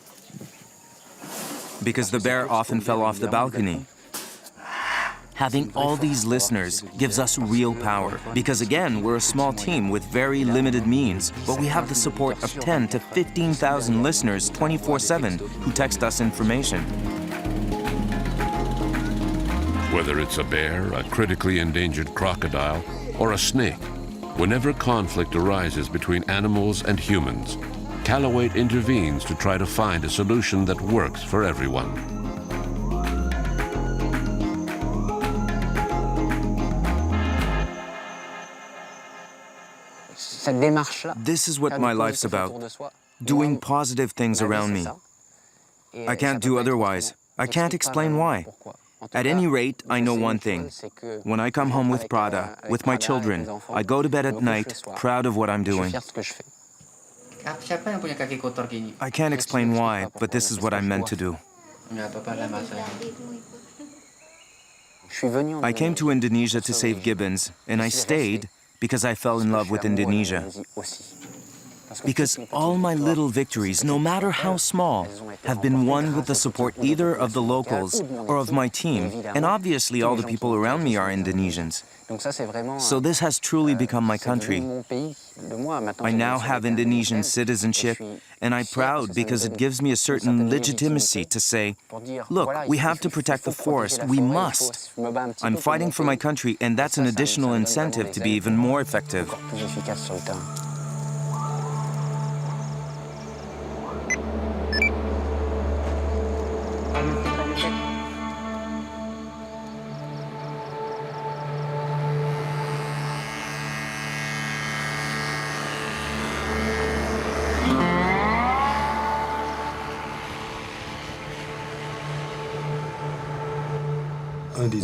Because the bear often fell off the balcony. Having all these listeners gives us real power because, again, we're a small team with very limited means, but we have the support of 10 to 15,000 listeners 24/7 who text us information. Whether it's a bear, a critically endangered crocodile, or a snake, whenever conflict arises between animals and humans, Calawate intervenes to try to find a solution that works for everyone. This is what my life's about, doing positive things around me. I can't do otherwise. I can't explain why. At any rate, I know one thing. When I come home with Prada, with my children, I go to bed at night proud of what I'm doing. I can't explain why, but this is what I'm meant to do. I came to Indonesia to save gibbons, and I stayed because I fell in love with Indonesia. Because all my little victories, no matter how small, have been won with the support either of the locals or of my team, and obviously all the people around me are Indonesians. So this has truly become my country. I now have Indonesian citizenship, and I'm proud because it gives me a certain legitimacy to say, look, we have to protect the forest, we must. I'm fighting for my country, and that's an additional incentive to be even more effective.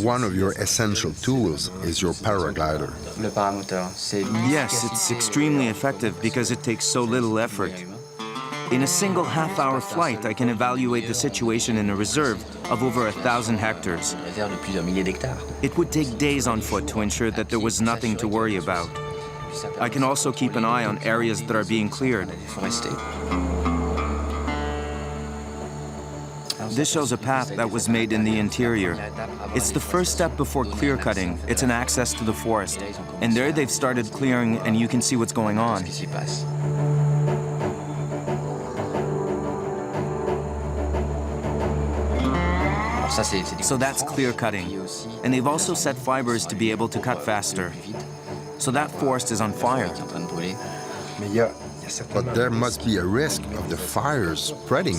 One of your essential tools is your paraglider. Yes, it's extremely effective because it takes so little effort. In a single half-hour flight, I can evaluate the situation in a reserve of over 1,000 hectares. It would take days on foot to ensure that there was nothing to worry about. I can also keep an eye on areas that are being cleared. This shows a path that was made in the interior. It's the first step before clear cutting. It's an access to the forest. And there they've started clearing, and you can see what's going on. So that's clear cutting. And they've also set fibers to be able to cut faster. So that forest is on fire. But there must be a risk of the fires spreading.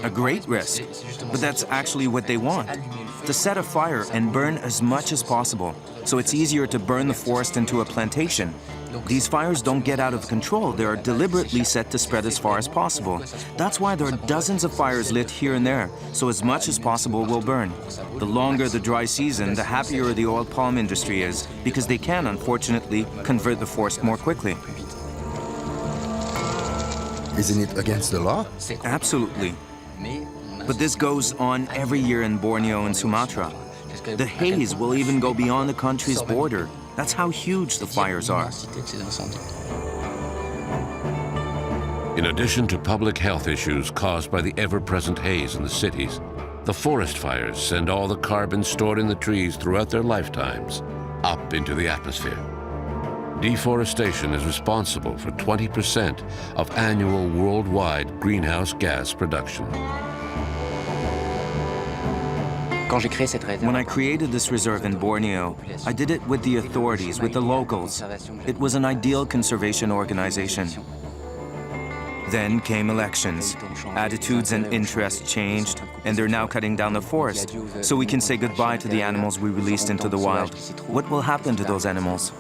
A great risk, but that's actually what they want. To set a fire and burn as much as possible, so it's easier to burn the forest into a plantation. These fires don't get out of control, they are deliberately set to spread as far as possible. That's why there are dozens of fires lit here and there, so as much as possible will burn. The longer the dry season, the happier the oil palm industry is, because they can, unfortunately, convert the forest more quickly. Isn't it against the law? Absolutely. But this goes on every year in Borneo and Sumatra. The haze will even go beyond the country's border. That's how huge the fires are. In addition to public health issues caused by the ever-present haze in the cities, the forest fires send all the carbon stored in the trees throughout their lifetimes up into the atmosphere. Deforestation is responsible for 20% of annual worldwide greenhouse gas production. When I created this reserve in Borneo, I did it with the authorities, with the locals. It was an ideal conservation organization. Then came elections. Attitudes and interests changed, and they're now cutting down the forest, so we can say goodbye to the animals we released into the wild. What will happen to those animals?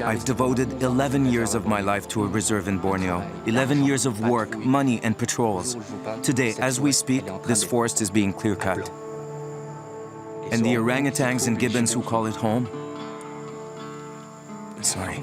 I've devoted 11 years of my life to a reserve in Borneo. 11 years of work, money, and patrols. Today, as we speak, this forest is being clear-cut. And the orangutans and gibbons who call it home? Sorry.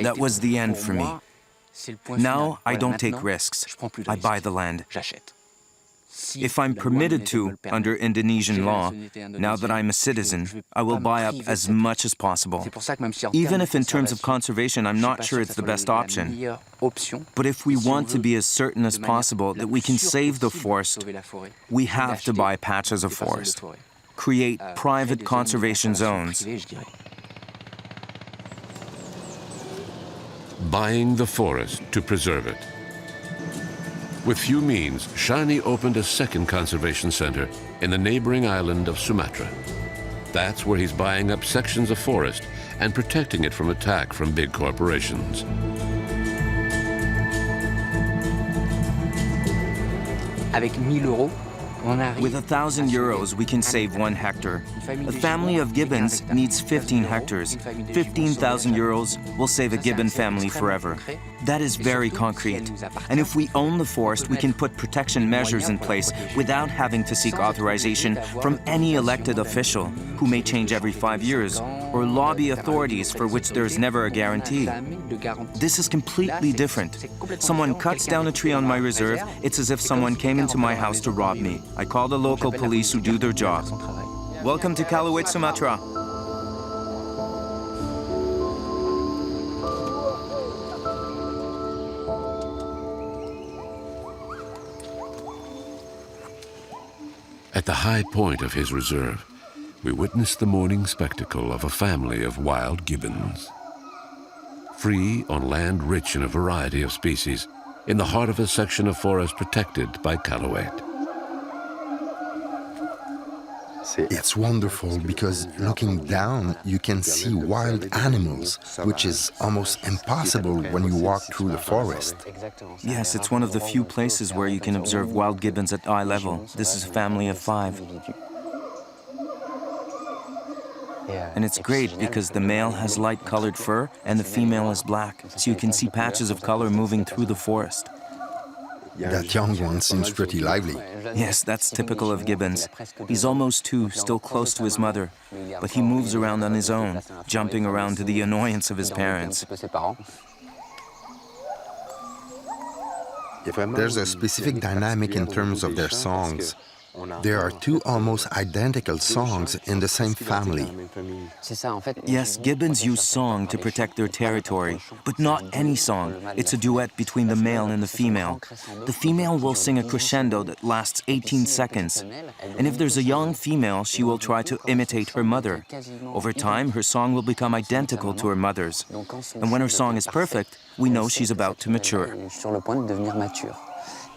That was the end for me. Now I don't take risks. I buy the land. If I'm permitted to, under Indonesian law, now that I'm a citizen, I will buy up as much as possible. Even if in terms of conservation I'm not sure it's the best option. But if we want to be as certain as possible that we can save the forest, we have to buy patches of forest, create private conservation zones. Buying the forest to preserve it. With few means, Shani opened a second conservation center in the neighboring island of Sumatra. That's where he's buying up sections of forest and protecting it from attack from big corporations. Avec 1,000 euros, With €1,000, we can save 1 hectare. A family of gibbons needs 15 hectares. €15,000 will save a gibbon family forever. That is very concrete. And if we own the forest, we can put protection measures in place without having to seek authorization from any elected official, who may change every 5 years, or lobby authorities for which there is never a guarantee. This is completely different. Someone cuts down a tree on my reserve, it's as if someone came into my house to rob me. I call the local police who do their job. Welcome to Kalawit, Sumatra. At the high point of his reserve, we witness the morning spectacle of a family of wild gibbons. Free on land rich in a variety of species, in the heart of a section of forest protected by Kalawit. It's wonderful because looking down, you can see wild animals, which is almost impossible when you walk through the forest. Yes, it's one of the few places where you can observe wild gibbons at eye level. This is a family of 5. And it's great because the male has light-colored fur and the female is black, so you can see patches of color moving through the forest. That young one seems pretty lively. Yes, that's typical of gibbons. He's almost 2, still close to his mother, but he moves around on his own, jumping around to the annoyance of his parents. There's a specific dynamic in terms of their songs. There are 2 almost identical songs in the same family. Yes, gibbons use song to protect their territory, but not any song. It's a duet between the male and the female. The female will sing a crescendo that lasts 18 seconds. And if there's a young female, she will try to imitate her mother. Over time, her song will become identical to her mother's. And when her song is perfect, we know she's about to mature.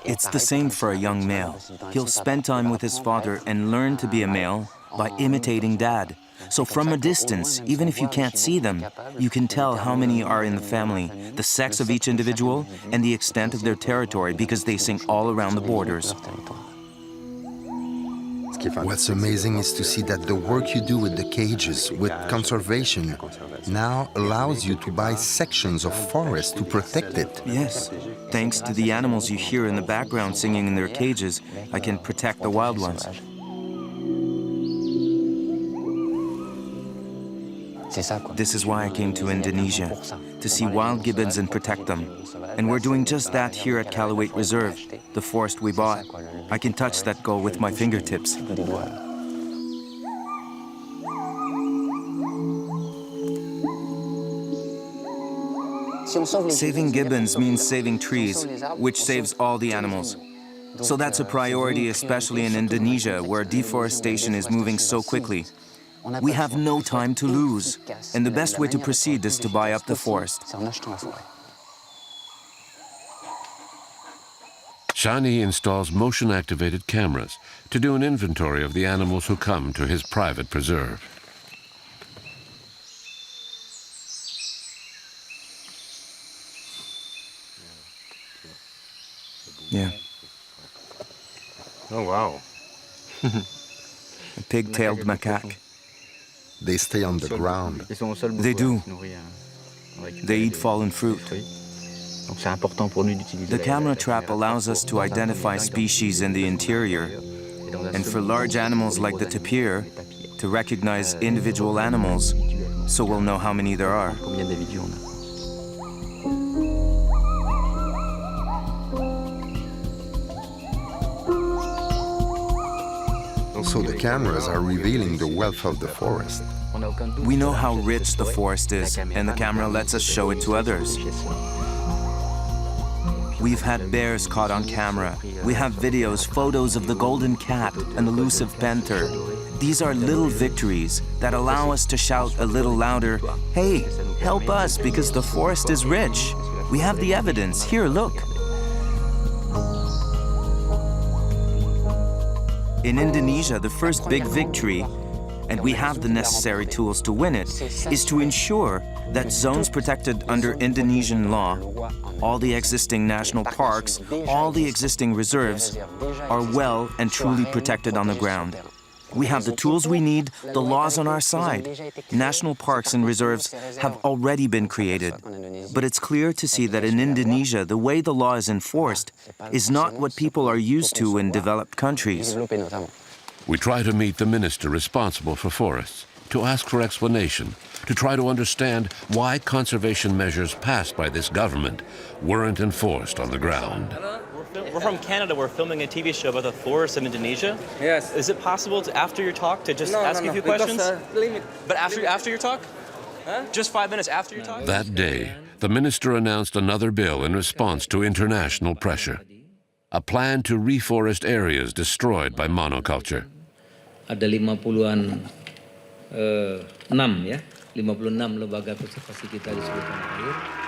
It's the same for a young male. He'll spend time with his father and learn to be a male by imitating dad. So from a distance, even if you can't see them, you can tell how many are in the family, the sex of each individual, and the extent of their territory because they sing all around the borders. What's amazing is to see that the work you do with the cages, with conservation, now allows you to buy sections of forest to protect it. Yes. Thanks to the animals you hear in the background singing in their cages, I can protect the wild ones. This is why I came to Indonesia, to see wild gibbons and protect them. And we're doing just that here at Kalawit Reserve, the forest we bought. I can touch that goal with my fingertips. Saving gibbons means saving trees, which saves all the animals. So that's a priority, especially in Indonesia, where deforestation is moving so quickly. We have no time to lose, and the best way to proceed is to buy up the forest. Shani installs motion-activated cameras to do an inventory of the animals who come to his private preserve. Yeah. Oh, wow. A pig-tailed macaque. They stay on the ground. They do. They eat fallen fruit. The camera trap allows us to identify species in the interior, and for large animals like the tapir, to recognize individual animals, so we'll know how many there are. Also, the cameras are revealing the wealth of the forest. We know how rich the forest is, and the camera lets us show it to others. We've had bears caught on camera. We have videos, photos of the golden cat, an elusive panther. These are little victories that allow us to shout a little louder, "Hey, help us because the forest is rich. We have the evidence. Here, look." In Indonesia, the first big victory, and we have the necessary tools to win it, is to ensure that zones protected under Indonesian law, all the existing national parks, all the existing reserves, are well and truly protected on the ground. We have the tools we need, the laws on our side. National parks and reserves have already been created. But it's clear to see that in Indonesia, the way the law is enforced is not what people are used to in developed countries. We try to meet the minister responsible for forests, to ask for explanation, to try to understand why conservation measures passed by this government weren't enforced on the ground. We're from Canada. We're filming a TV show about the forests of Indonesia. Yes. Is it possible to, after your talk, to just ask you a few questions? But after your talk? Huh? Just 5 minutes after your talk? That day, the minister announced another bill in response to international pressure. A plan to reforest areas destroyed by monoculture. Ada 56 ya, 56 lembaga konservasi kita di seluruh tanah air.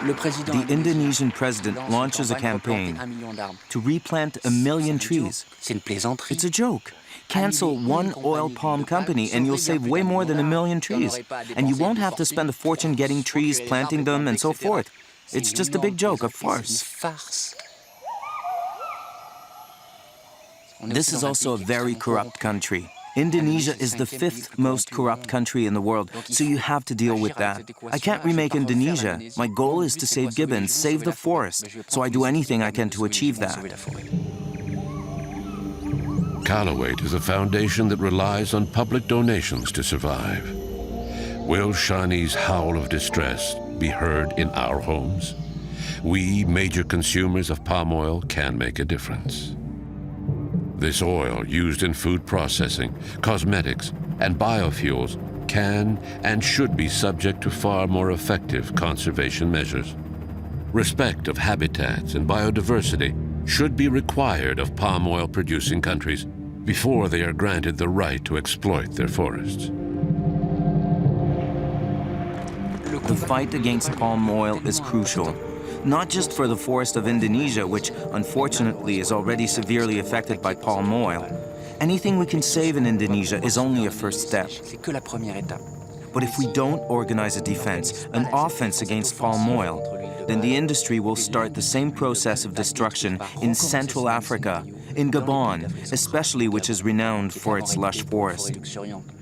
The Indonesian president launches a campaign to replant 1 million trees. It's a joke. Cancel one oil palm company and you'll save way more than 1 million trees. And you won't have to spend a fortune getting trees, planting them, and so forth. It's just a big joke, a farce. This is also a very corrupt country. Indonesia is the 5th most corrupt country in the world, so you have to deal with that. I can't remake Indonesia. My goal is to save gibbons, save the forest, so I do anything I can to achieve that. Calawait is a foundation that relies on public donations to survive. Will Shani's howl of distress be heard in our homes? We, major consumers of palm oil, can make a difference. This oil, used in food processing, cosmetics, and biofuels, can and should be subject to far more effective conservation measures. Respect of habitats and biodiversity should be required of palm oil-producing countries before they are granted the right to exploit their forests. The fight against palm oil is crucial. Not just for the forest of Indonesia, which unfortunately is already severely affected by palm oil. Anything we can save in Indonesia is only a first step. But if we don't organize a defense, an offense against palm oil, then the industry will start the same process of destruction in Central Africa, in Gabon, especially, which is renowned for its lush forest.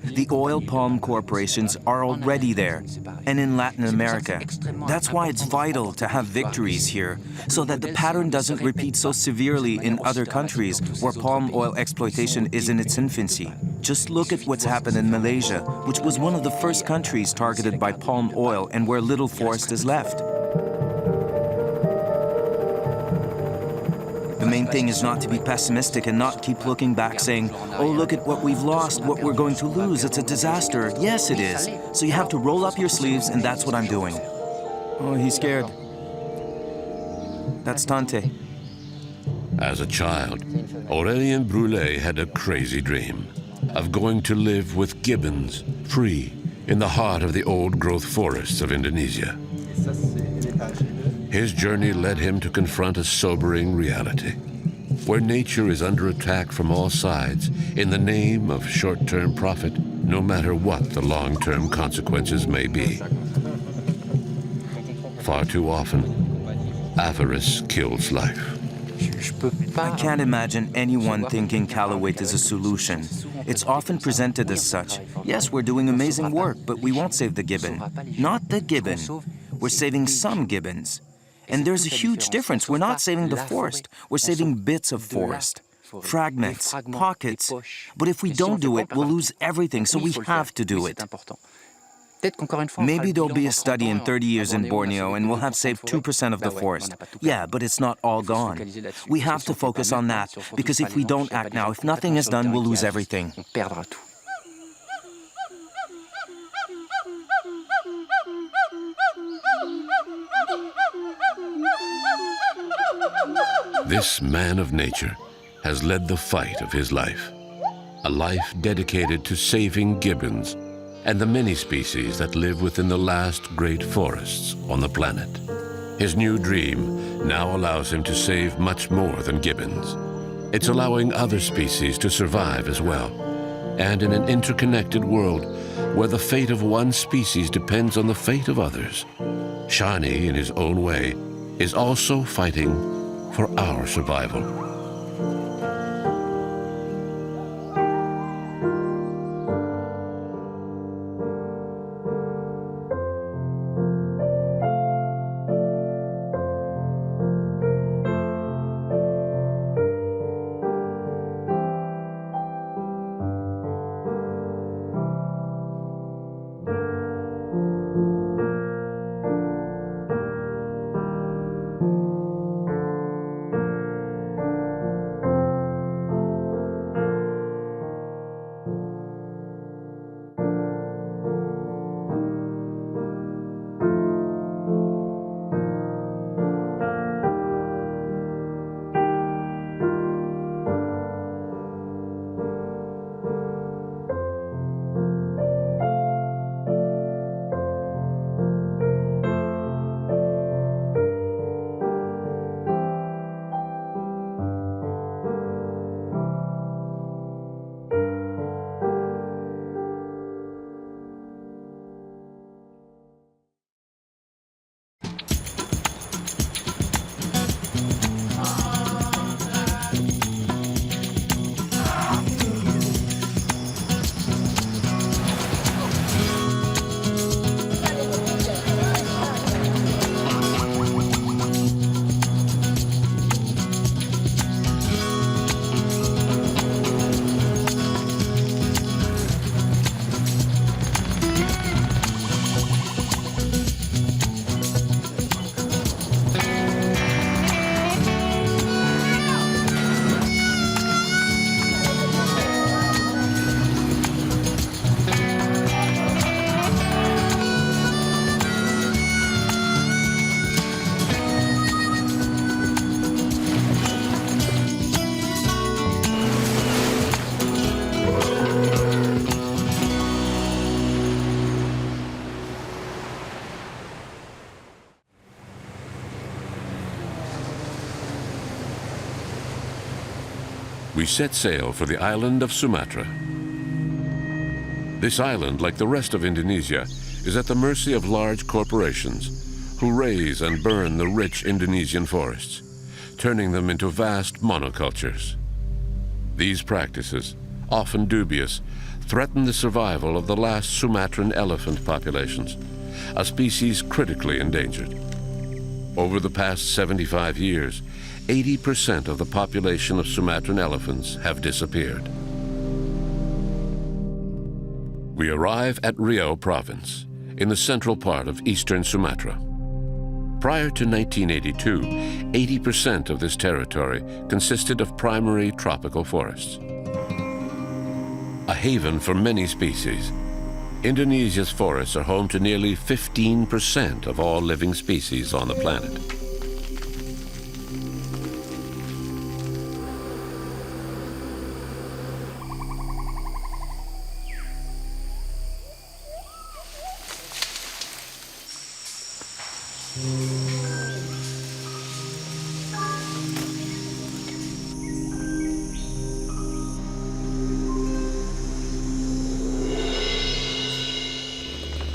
The oil palm corporations are already there, and in Latin America. That's why it's vital to have victories here, so that the pattern doesn't repeat so severely in other countries where palm oil exploitation is in its infancy. Just look at what's happened in Malaysia, which was one of the first countries targeted by palm oil and where little forest is left. The main thing is not to be pessimistic and not keep looking back saying, oh, look at what we've lost, what we're going to lose, it's a disaster. Yes, it is. So you have to roll up your sleeves, and that's what I'm doing. Oh, he's scared. That's Tante. As a child, Aurélien Brulé had a crazy dream of going to live with gibbons, free, in the heart of the old-growth forests of Indonesia. His journey led him to confront a sobering reality, where nature is under attack from all sides in the name of short-term profit, no matter what the long-term consequences may be. Far too often, avarice kills life. I can't imagine anyone thinking Calawait is a solution. It's often presented as such. Yes, we're doing amazing work, but we won't save the gibbon. Not the gibbon. We're saving some gibbons. And there's a huge difference. We're not saving the forest. We're saving bits of forest, fragments, pockets. But if we don't do it, we'll lose everything, so we have to do it. Maybe there'll be a study in 30 years in Borneo and we'll have saved 2% of the forest. Yeah, but it's not all gone. We have to focus on that, because if we don't act now, if nothing is done, we'll lose everything. This man of nature has led the fight of his life, a life dedicated to saving gibbons and the many species that live within the last great forests on the planet. His new dream now allows him to save much more than gibbons. It's allowing other species to survive as well. And in an interconnected world where the fate of one species depends on the fate of others, Shani, in his own way, is also fighting for our survival. We set sail for the island of Sumatra. This island, like the rest of Indonesia, is at the mercy of large corporations who raise and burn the rich Indonesian forests, turning them into vast monocultures. These practices, often dubious, threaten the survival of the last Sumatran elephant populations, a species critically endangered. Over the past 75 years, 80% of the population of Sumatran elephants have disappeared. We arrive at Riau province, in the central part of eastern Sumatra. Prior to 1982, 80% of this territory consisted of primary tropical forests. A haven for many species, Indonesia's forests are home to nearly 15% of all living species on the planet.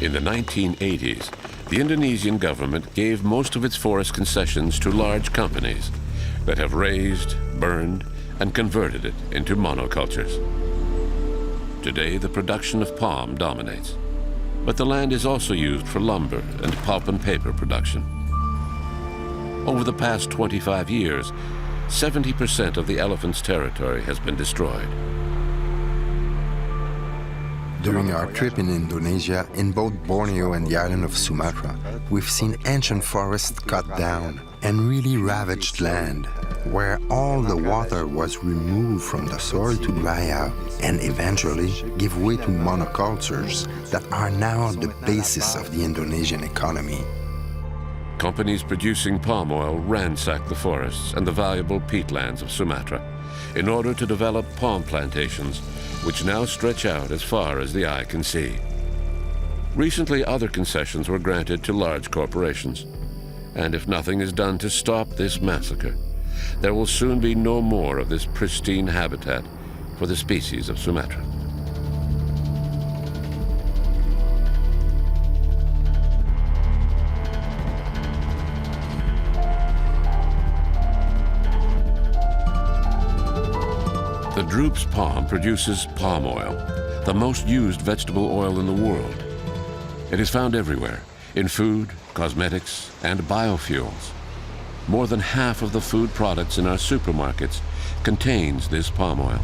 In the 1980s, the Indonesian government gave most of its forest concessions to large companies that have raised, burned, and converted it into monocultures. Today, the production of palm dominates, but the land is also used for lumber and pulp and paper production. Over the past 25 years, 70% of the elephant's territory has been destroyed. During our trip in Indonesia, in both Borneo and the island of Sumatra, we've seen ancient forests cut down and really ravaged land, where all the water was removed from the soil to dry out and eventually give way to monocultures that are now the basis of the Indonesian economy. Companies producing palm oil ransack the forests and the valuable peatlands of Sumatra in order to develop palm plantations, which now stretch out as far as the eye can see. Recently, other concessions were granted to large corporations. And if nothing is done to stop this massacre, there will soon be no more of this pristine habitat for the species of Sumatra. The Droops palm produces palm oil, the most used vegetable oil in the world. It is found everywhere, in food, cosmetics, and biofuels. More than half of the food products in our supermarkets contains this palm oil.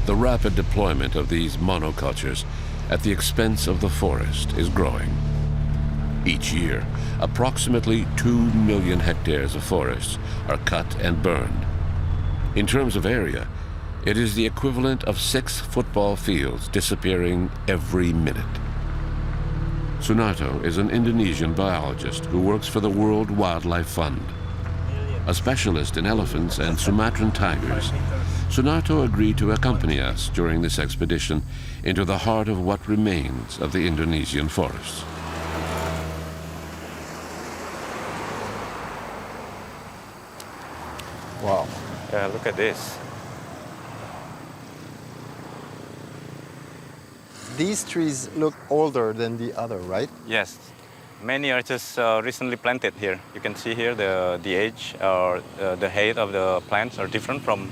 The rapid deployment of these monocultures at the expense of the forest is growing. Each year, approximately 2 million hectares of forests are cut and burned. In terms of area, it is the equivalent of 6 football fields disappearing every minute. Sunarto is an Indonesian biologist who works for the World Wildlife Fund. A specialist in elephants and Sumatran tigers, Sunarto agreed to accompany us during this expedition into the heart of what remains of the Indonesian forests. Wow. Yeah, look at this. These trees look older than the other, right? Yes. Many are just recently planted here. You can see here the age or the height of the plants are different from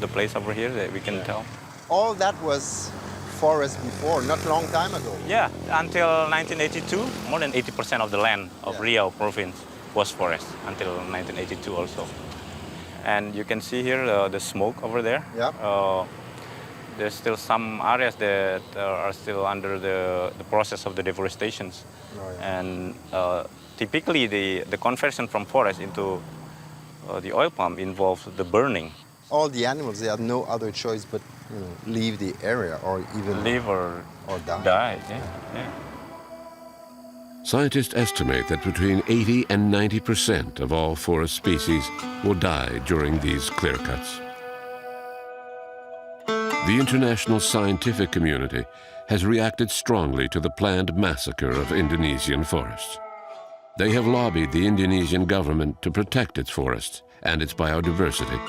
the place over here that we can tell. All that was forest before, not a long time ago. Yeah, until 1982, more than 80% of the land of Riau province was forest until 1982 also. And you can see here the smoke over there. Yeah. There's still some areas that are still under the process of the deforestation. Oh, yeah. And typically the conversion from forest into the oil palm involves the burning. All the animals, they have no other choice but leave the area or even leave or die. Yeah. Scientists estimate that between 80 and 90% of all forest species will die during these clear cuts. The international scientific community has reacted strongly to the planned massacre of Indonesian forests. They have lobbied the Indonesian government to protect its forests and its biodiversity.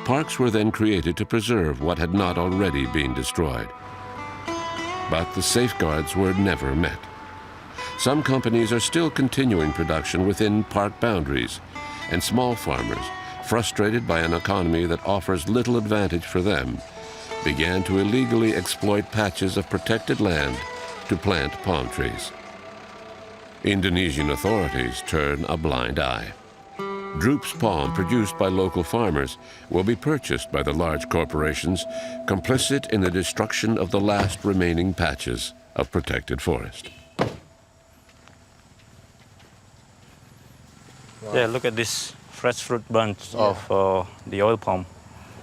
Parks were then created to preserve what had not already been destroyed. But the safeguards were never met. Some companies are still continuing production within park boundaries, and small farmers, frustrated by an economy that offers little advantage for them, began to illegally exploit patches of protected land to plant palm trees. Indonesian authorities turn a blind eye. Droops palm produced by local farmers will be purchased by the large corporations complicit in the destruction of the last remaining patches of protected forest. Wow. Yeah, look at this fresh fruit bunch of the oil palm.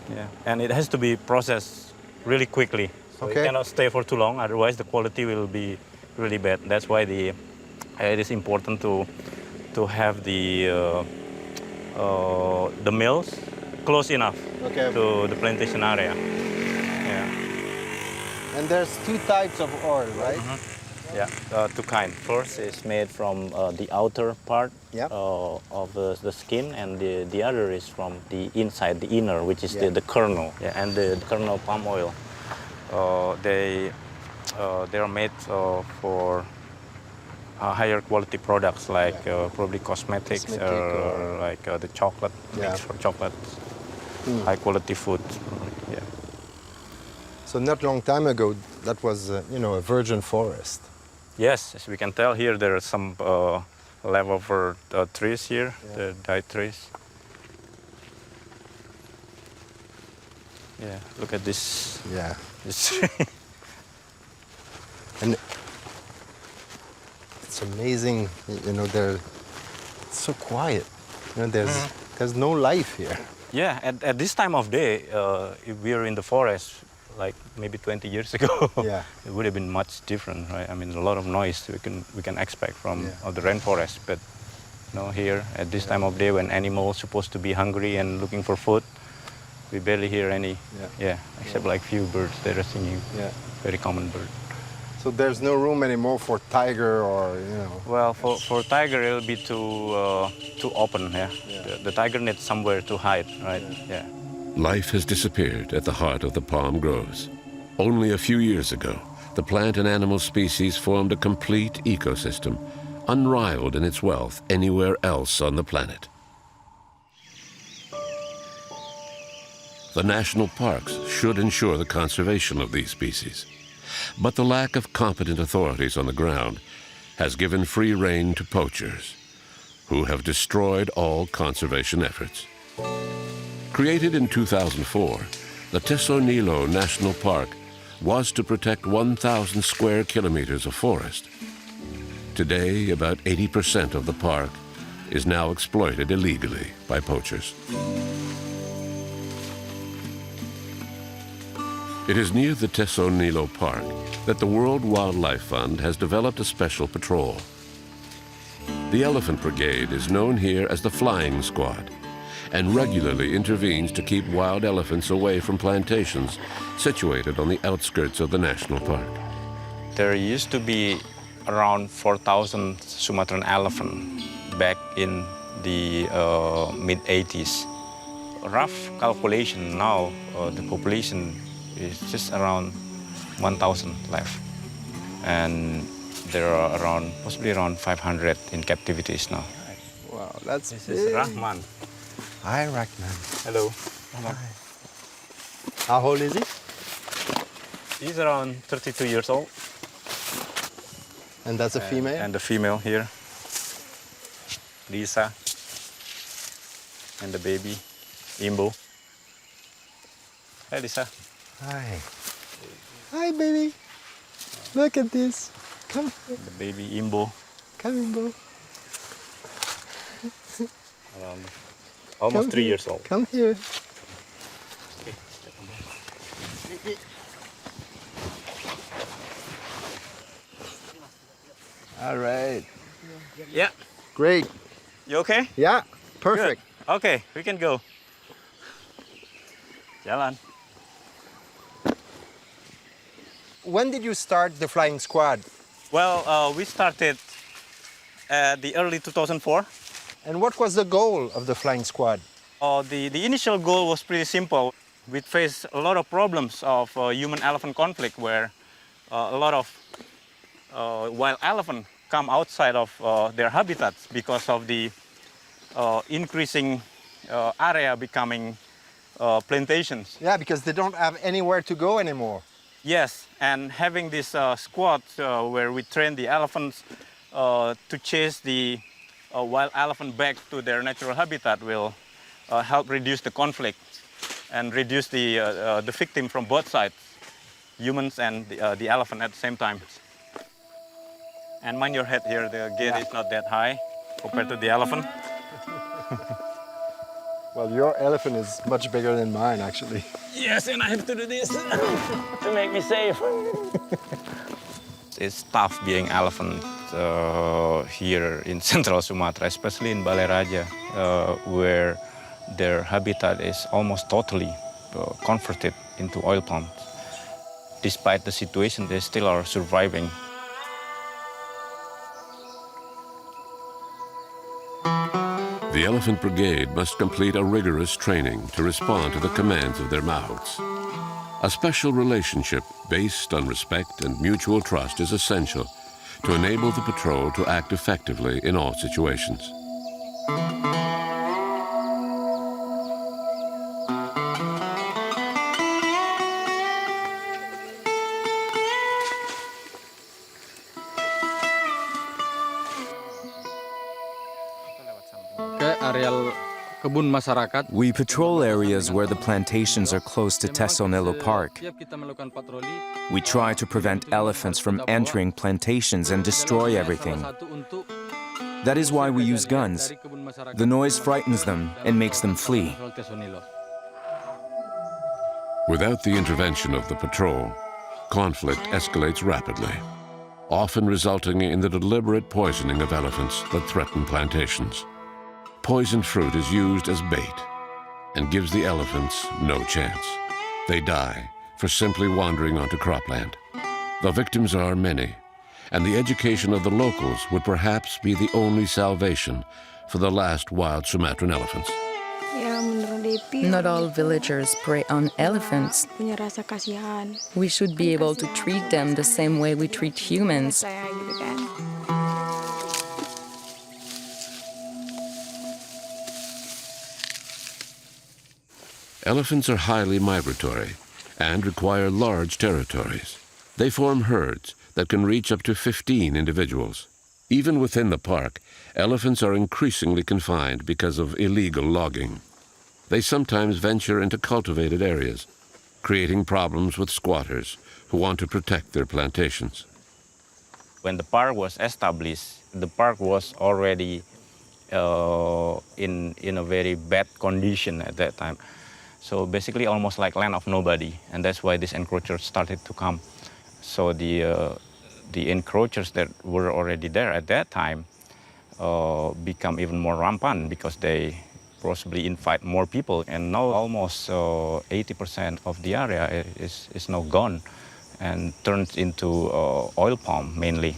Yeah, and it has to be processed really quickly. So it cannot stay for too long, otherwise the quality will be really bad. That's why it is important to have the mills close enough to the plantation area. Yeah. And there's 2 types of oil, right? Yeah, 2 kinds. First is made from the outer part of the skin, and the other is from the inside, the inner, which is the kernel. Yeah, and the kernel palm oil. They are made for higher quality products like probably cosmetics or like the chocolate, mix for chocolate, high quality food. Yeah. So not long time ago, that was a virgin forest. Yes, as we can tell here, there are some leftover trees here, the died trees. Yeah, look at this. Yeah. This tree. And it's amazing, you know, it's so quiet. You know, there's no life here. Yeah, at this time of day, if we were in the forest, like maybe 20 years ago, Yeah. it would have been much different, right? I mean, a lot of noise we can expect from the rainforest, but here at this time of day when animals supposed to be hungry and looking for food, we barely hear any. Except like few birds that are singing. Yeah. Very common bird. So there's no room anymore for tiger or, you know. Well, for tiger it'll be too open. Yeah. The tiger needs somewhere to hide, right? Yeah. Life has disappeared at the heart of the palm groves. Only a few years ago, the plant and animal species formed a complete ecosystem, unrivaled in its wealth anywhere else on the planet. The national parks should ensure the conservation of these species, but the lack of competent authorities on the ground has given free rein to poachers, who have destroyed all conservation efforts. Created in 2004, the Tesonilo National Park was to protect 1,000 square kilometers of forest. Today, about 80% of the park is now exploited illegally by poachers. It is near the Tesonilo Park that the World Wildlife Fund has developed a special patrol. The Elephant Brigade is known here as the Flying Squad and regularly intervenes to keep wild elephants away from plantations situated on the outskirts of the national park. There used to be around 4,000 Sumatran elephants back in the mid-80s. Rough calculation now, the population is just around 1,000 left. And there are possibly around 500 in captivities now. Wow, that's This big. is Rahman. Hi, Rahman. Hello. Hi. How old is he? He's around 32 years old. And that's a female? And the female here, Lisa. And the baby, Imbo. Hi, Lisa. Hi. Hi, baby. Look at this. Come. The baby Imbo. Come, Imbo. Almost Come 3 here. years old. Come here. All right. Yeah. Great. You okay? Yeah, perfect. Good. Okay, we can go. Jalan. When did you start the Flying Squad? Well, we started the early 2004. And what was the goal of the Flying Squad? The initial goal was pretty simple. We faced a lot of problems of human-elephant conflict where a lot of wild elephants come outside of their habitats because of the increasing area becoming plantations. Yeah, because they don't have anywhere to go anymore. Yes, and having this squad where we train the elephants to chase the wild elephant back to their natural habitat will help reduce the conflict and reduce the victim from both sides, humans and the elephant at the same time. And mind your head here, the gate is not that high compared to the elephant. Well, your elephant is much bigger than mine, actually. Yes, and I have to do this to make me safe. It's tough being elephant here in central Sumatra, especially in Balai Raja, where their habitat is almost totally converted into oil palms. Despite the situation, they still are surviving. The Elephant Brigade must complete a rigorous training to respond to the commands of their mouths. A special relationship based on respect and mutual trust is essential to enable the patrol to act effectively in all situations. Ke areal We patrol areas where the plantations are close to Tesonelo Park. We try to prevent elephants from entering plantations and destroy everything. That is why we use guns. The noise frightens them and makes them flee. Without the intervention of the patrol, conflict escalates rapidly, often resulting in the deliberate poisoning of elephants that threaten plantations. Poisoned fruit is used as bait and gives the elephants no chance. They die for simply wandering onto cropland. The victims are many, and the education of the locals would perhaps be the only salvation for the last wild Sumatran elephants. Not all villagers prey on elephants. We should be able to treat them the same way we treat humans. Elephants are highly migratory and require large territories. They form herds that can reach up to 15 individuals. Even within the park, elephants are increasingly confined because of illegal logging. They sometimes venture into cultivated areas, creating problems with squatters who want to protect their plantations. When the park was established, the park was already in a very bad condition at that time. So basically almost like land of nobody, and that's why these encroachers started to come. So the encroachers that were already there at that time become even more rampant because they possibly invite more people, and now almost 80% of the area is now gone and turned into oil palm mainly.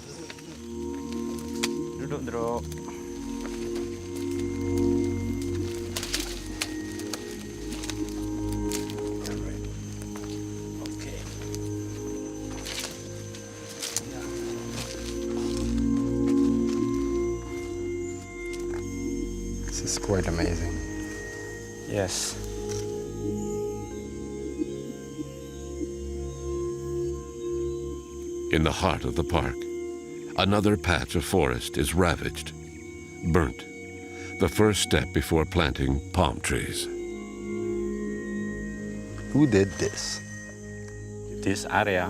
This is quite amazing. Yes. In the heart of the park, another patch of forest is ravaged, burnt, the first step before planting palm trees. Who did this? This area,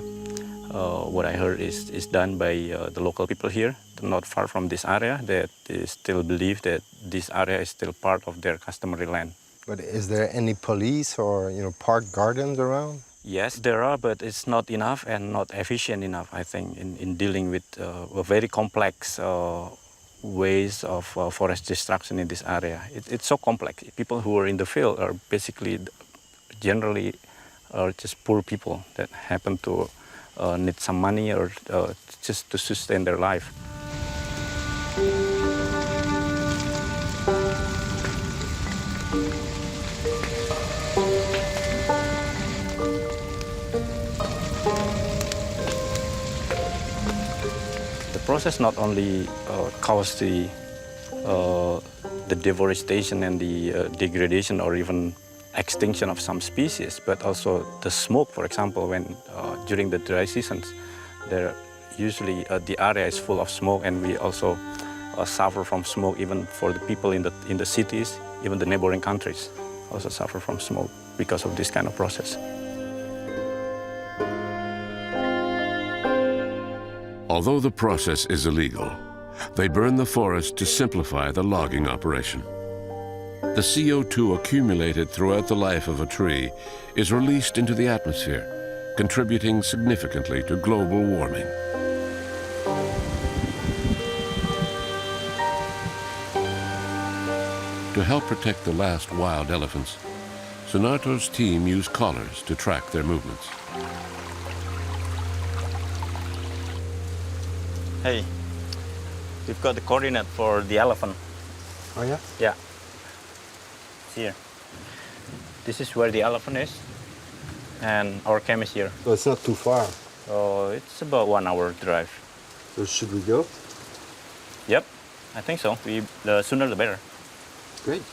what I heard is done by the local people here, not far from this area, that they still believe that this area is still part of their customary land. But is there any police or park gardens around? Yes, there are, but it's not enough and not efficient enough, I think, in dealing with very complex ways of forest destruction in this area. It's so complex. People who are in the field are basically, generally, are just poor people that happen to need some money or just to sustain their life. The process not only caused the deforestation and the degradation or even extinction of some species, but also the smoke, for example, when during the dry seasons, there usually the area is full of smoke, and we also suffer from smoke even for the people in the cities, even the neighboring countries also suffer from smoke because of this kind of process. Although the process is illegal, they burn the forest to simplify the logging operation. The CO2 accumulated throughout the life of a tree is released into the atmosphere, contributing significantly to global warming. To help protect the last wild elephants, Sunarto's team used collars to track their movements. Hey, we've got the coordinate for the elephant. Oh yeah? Yeah. It's here. This is where the elephant is, and our camp is here. So it's not too far? So it's about 1 hour drive. So should we go? Yep, I think so. The sooner the better. Great.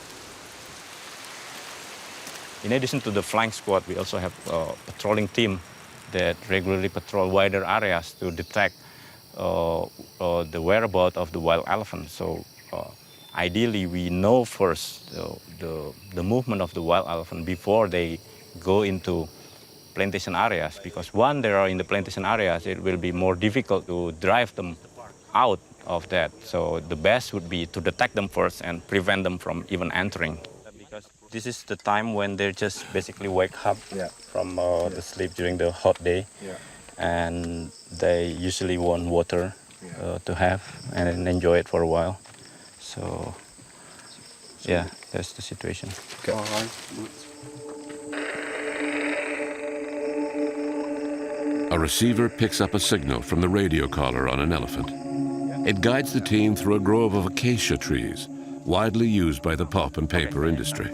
In addition to the flying squad, we also have a patrolling team that regularly patrol wider areas to detect the whereabouts of the wild elephant. So ideally we know first the movement of the wild elephant before they go into plantation areas, because once they are in the plantation areas, it will be more difficult to drive them out of that. So the best would be to detect them first and prevent them from even entering. Because this is the time when they just basically wake up from the sleep during the hot day, and they usually want water to have and enjoy it for a while. So yeah, that's the situation. Okay. A receiver picks up a signal from the radio collar on an elephant. It guides the team through a grove of acacia trees, widely used by the pulp and paper industry.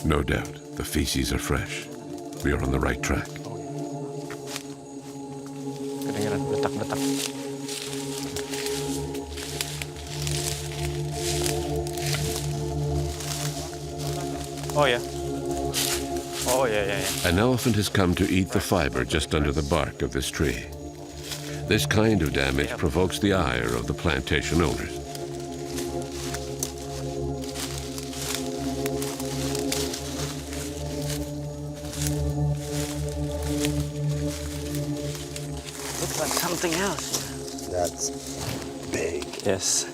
No doubt, the feces are fresh. We are on the right track. Oh yeah. Oh yeah. An elephant has come to eat the fiber just under the bark of this tree. This kind of damage provokes the ire of the plantation owners. Looks like something else. That's big. Yes.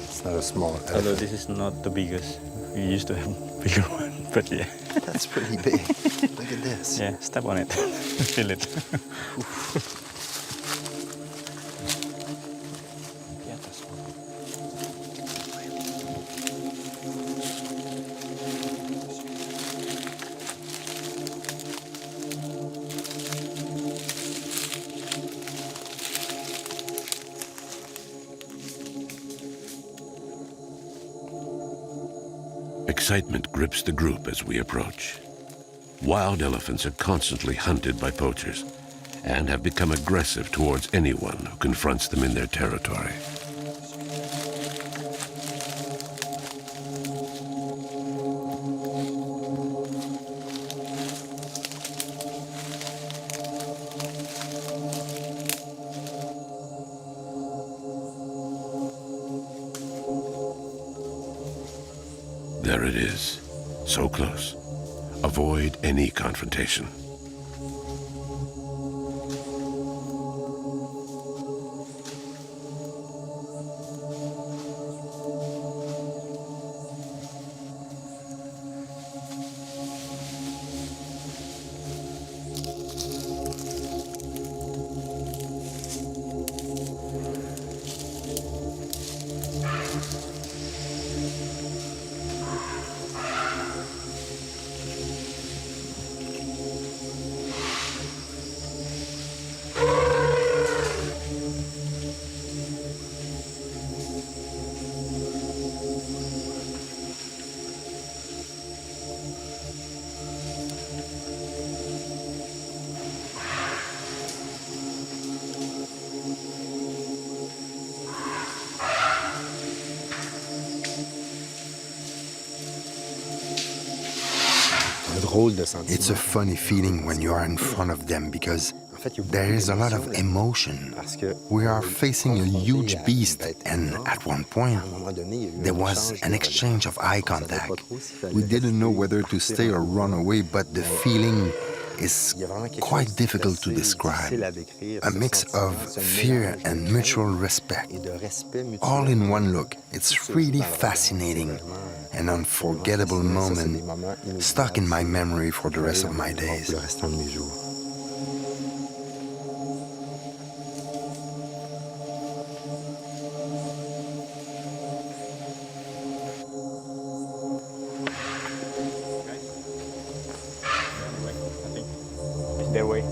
It's not a small elephant. Although this is not the biggest. We used to have a bigger one, but yeah. That's pretty big. Look at this. Yeah, step on it. Feel it. Excitement grips the group as we approach. Wild elephants are constantly hunted by poachers and have become aggressive towards anyone who confronts them in their territory. There it is, so close. Avoid any confrontation. It's a funny feeling when you are in front of them because there is a lot of emotion. We are facing a huge beast, and at one point, there was an exchange of eye contact. We didn't know whether to stay or run away, but the feeling is quite difficult to describe. A mix of fear and mutual respect. All in one look. It's really fascinating. An unforgettable moment stuck in my memory for the rest of my days. Their way.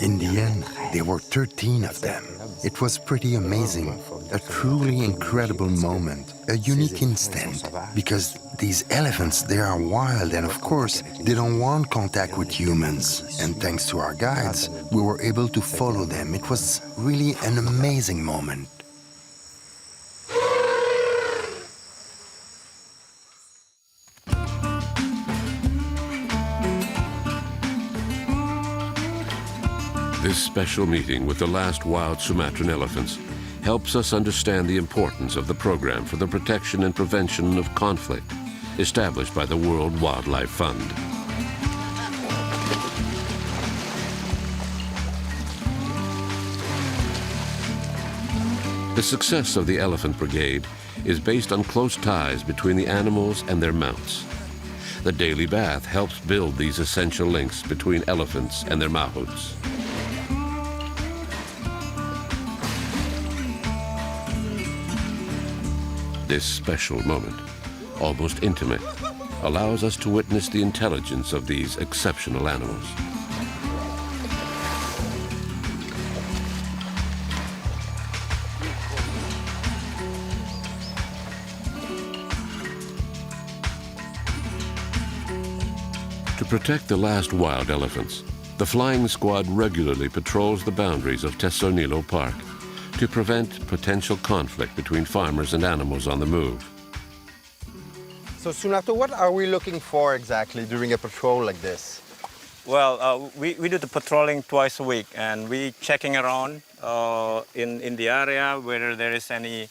In the end, there were 13 of them. It was pretty amazing. a truly incredible moment, a unique instant, because these elephants, they are wild and of course, they don't want contact with humans. And thanks to our guides, we were able to follow them. It was really an amazing moment. This special meeting with the last wild Sumatran elephants helps us understand the importance of the program for the protection and prevention of conflict established by the World Wildlife Fund. The success of the Elephant Brigade is based on close ties between the animals and their mounts. The daily bath helps build these essential links between elephants and their mahouts. This special moment, almost intimate, allows us to witness the intelligence of these exceptional animals. To protect the last wild elephants, the flying squad regularly patrols the boundaries of Tesonilo Park to prevent potential conflict between farmers and animals on the move. So, Sunato, what are we looking for exactly during a patrol like this? Well, we do the patrolling twice a week, and we checking around in the area whether there is any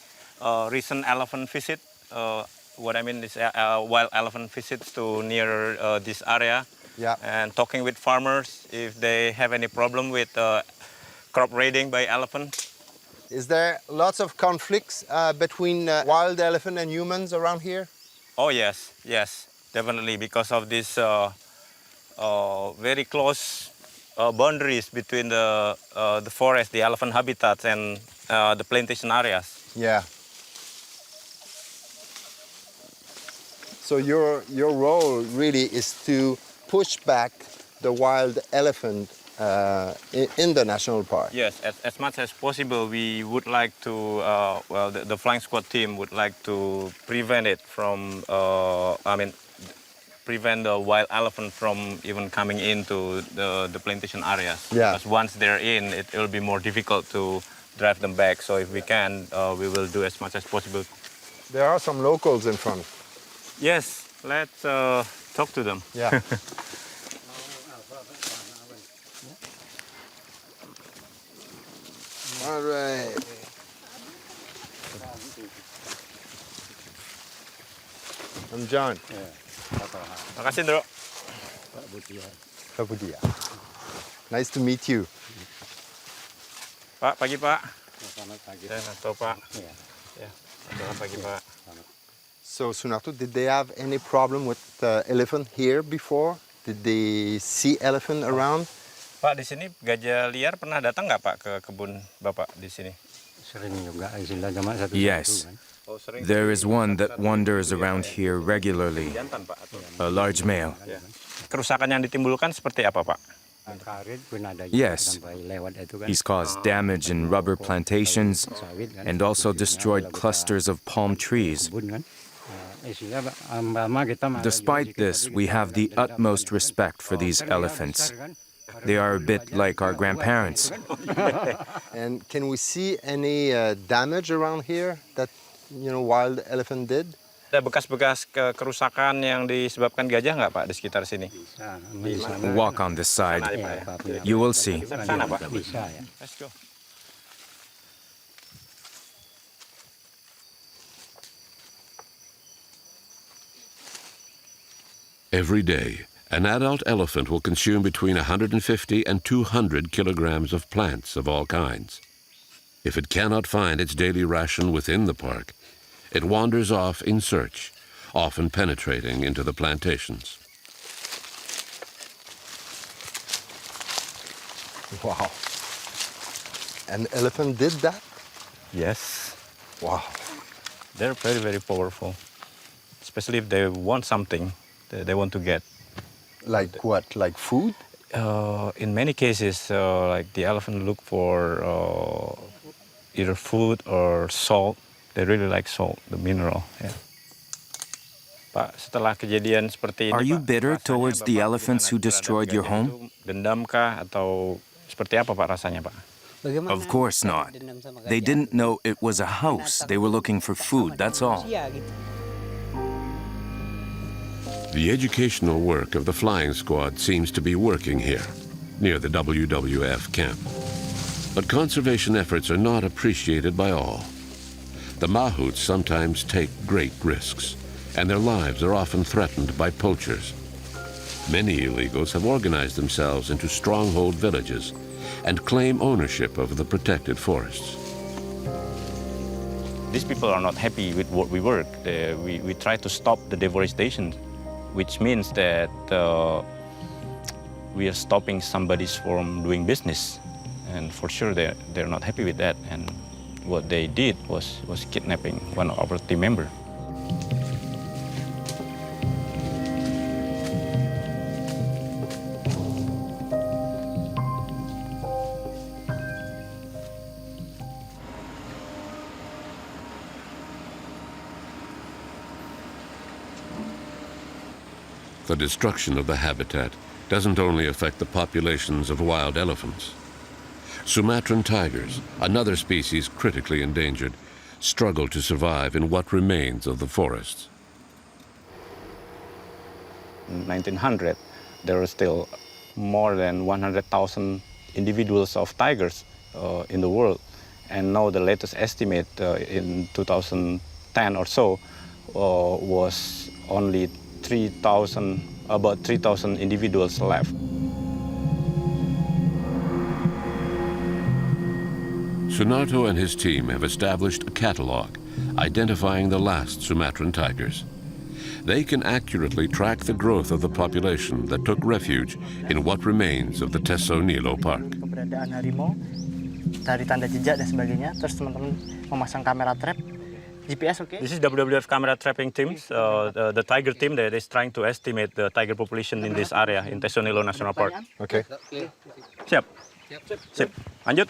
recent elephant visit. What I mean is wild elephant visits to near this area. Yeah. And talking with farmers if they have any problem with crop raiding by elephants. Is there lots of conflicts between wild elephant and humans around here? Oh yes, yes, definitely, because of this very close boundaries between the forest, the elephant habitats, and the plantation areas. Yeah. So your role really is to push back the wild elephant in the national park. Yes, as much as possible, we would like to, well, the flying squad team would like to prevent it from, prevent the wild elephant from even coming into the plantation areas. Yeah. Because once they're in, it will be more difficult to drive them back. So if we can, we will do as much as possible. There are some locals in front. Yes, let's talk to them. Yeah. All right. I'm John. Makasih, Bro. Pak Budia. Nice to meet you. Pak, pagi, Pak. Selamat pagi. Tahu, Pak. Ya, selamat pagi, Pak. So, Sunarto, did they have any problem with elephant here before? Did they see elephant around? Pak, di sini gajah liar pernah datang nggak, Pak, ke kebun Bapak di sini? Sering juga, istilah zaman satu. Yes. There is one that wanders around here regularly, a large male. Kerusakan yang ditimbulkan seperti apa, Pak? Yes, he's caused damage in rubber plantations and also destroyed clusters of palm trees. Despite this, we have the utmost respect for these elephants. They are a bit like our grandparents. And can we see any damage around here that, wild elephant did? Ada bekas-bekas kerusakan yang disebabkan gajah nggak, Pak, di sekitar sini? Walk on this side. You will see. Sana, Pak. Let's go. Every day, an adult elephant will consume between 150 and 200 kilograms of plants of all kinds. If it cannot find its daily ration within the park, it wanders off in search, often penetrating into the plantations. Wow. An elephant did that? Yes. Wow. They're very, very powerful, especially if they want something they want to get. Like what? Like food? In many cases, like the elephant look for either food or salt. They really like salt, the mineral. Yeah. Pak, setelah kejadian seperti ini, Are you Pak, bitter rasanya towards the Bapak elephants who gimana terhadap destroyed your gajah home? itu? Dendam kah atau seperti apa Pak rasanya, Pak? Of course not. They didn't know it was a house. They were looking for food, that's all. The educational work of the flying squad seems to be working here, near the WWF camp. But conservation efforts are not appreciated by all. The mahouts sometimes take great risks, and their lives are often threatened by poachers. Many illegals have organized themselves into stronghold villages and claim ownership of the protected forests. These people are not happy with what we work. We try to stop the deforestation, which means that we are stopping somebody from doing business. And for sure, they're not happy with that. And what they did was kidnapping one of our team members. The destruction of the habitat doesn't only affect the populations of wild elephants. Sumatran tigers, another species critically endangered, struggle to survive in what remains of the forests. In 1900, there were still more than 100,000 individuals of tigers in the world. And now the latest estimate in 2010 or so was only about 3,000 individuals left. Sunarto and his team have established a catalog identifying the last Sumatran tigers. They can accurately track the growth of the population that took refuge in what remains of the Teso Nilo Park. Keberadaan harimau dari tanda jejak dan sebagainya, terus teman-teman memasang kamera trap. GPS, okay? This is WWF camera trapping teams. The tiger team that is trying to estimate the tiger population in this area, in Teso Nilo National Park. Okay. Siap. Sip. Lanjut.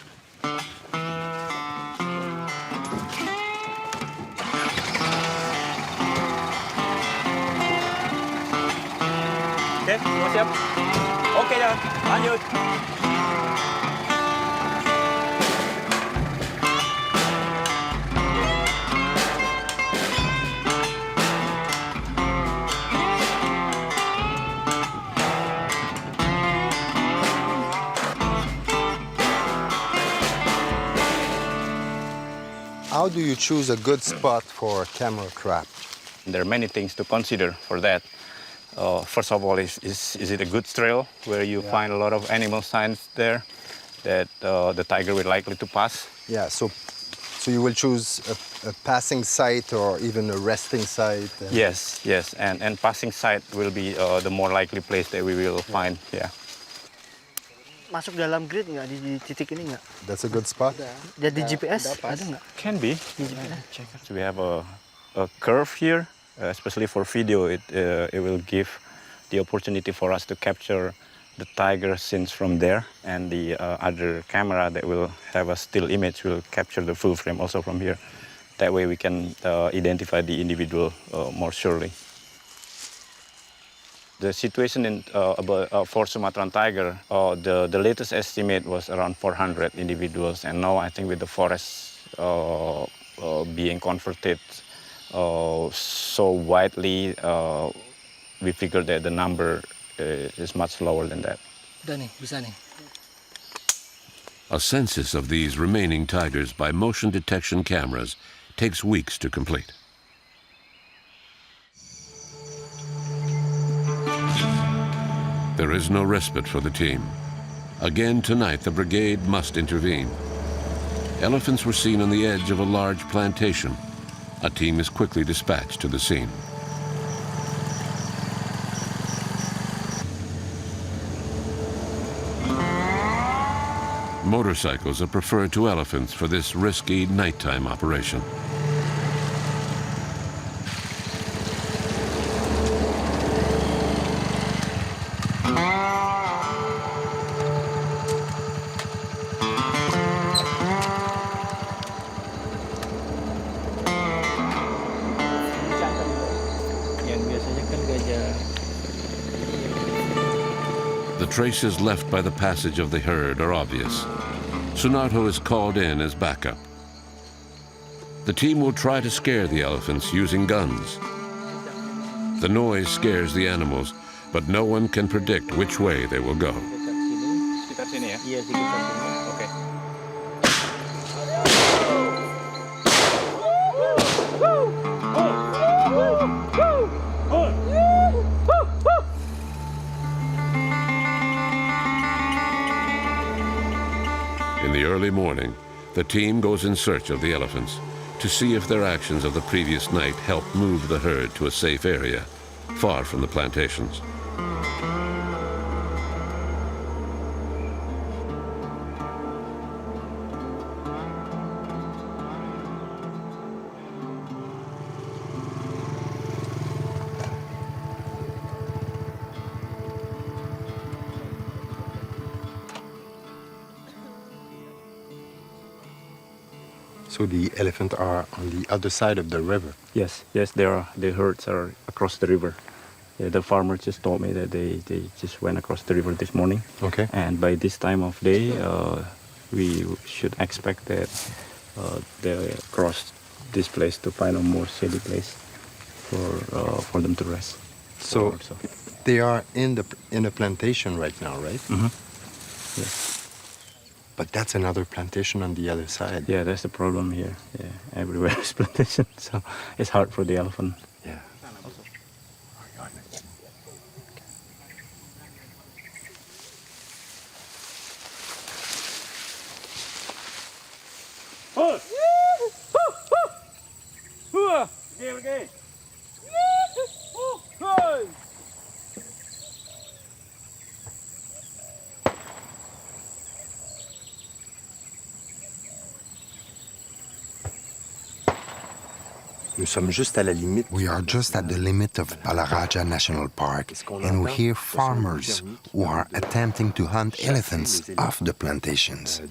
Oke, semua siap? Oke ya, lanjut. How do you choose a good spot for a camera trap? There are many things to consider for that. First of all, is it a good trail where you find a lot of animal signs there that the tiger will likely to pass? Yeah, so you will choose a passing site or even a resting site? Yes, and passing site will be the more likely place that we will find, yeah. Masuk dalam grid nggak di titik ini nggak? That's a good spot? Di GPS ada nggak? Can be. So we have a curve here, especially for video. It will give the opportunity for us to capture the tiger scenes from there, and the other camera that will have a still image will capture the full frame also from here. That way we can identify the individual more surely. The situation for Sumatran tiger, the latest estimate was around 400 individuals, and now I think with the forests being converted so widely, we figured that the number is much lower than that. A census of these remaining tigers by motion detection cameras takes weeks to complete. There is no respite for the team. Again tonight, the brigade must intervene. Elephants were seen on the edge of a large plantation. A team is quickly dispatched to the scene. Motorcycles are preferred to elephants for this risky nighttime operation. The traces left by the passage of the herd are obvious. Sunarto is called in as backup. The team will try to scare the elephants using guns. The noise scares the animals, but no one can predict which way they will go. In the early morning, the team goes in search of the elephants to see if their actions of the previous night helped move the herd to a safe area, far from the plantations. So the elephants are on the other side of the river? Yes, they are. The herds are across the river. Yeah, the farmer just told me that they just went across the river this morning. Okay. And by this time of day, we should expect that they cross this place to find a more shady place for them to rest. So they are in a plantation right now, right? Mm-hmm. Yes. But that's another plantation on the other side. Yeah, that's the problem here. Yeah, everywhere is plantation, so it's hard for the elephant. Yeah. We are just at the limit of Balaraja National Park, and we hear farmers who are attempting to hunt elephants off the plantations.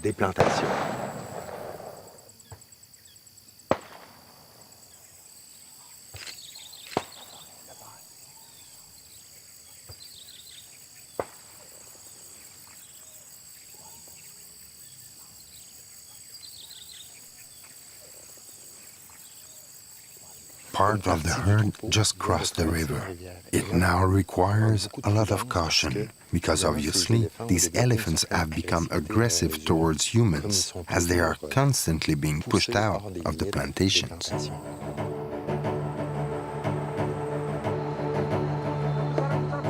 Part of the herd just crossed the river. It now requires a lot of caution, because obviously these elephants have become aggressive towards humans, as they are constantly being pushed out of the plantations.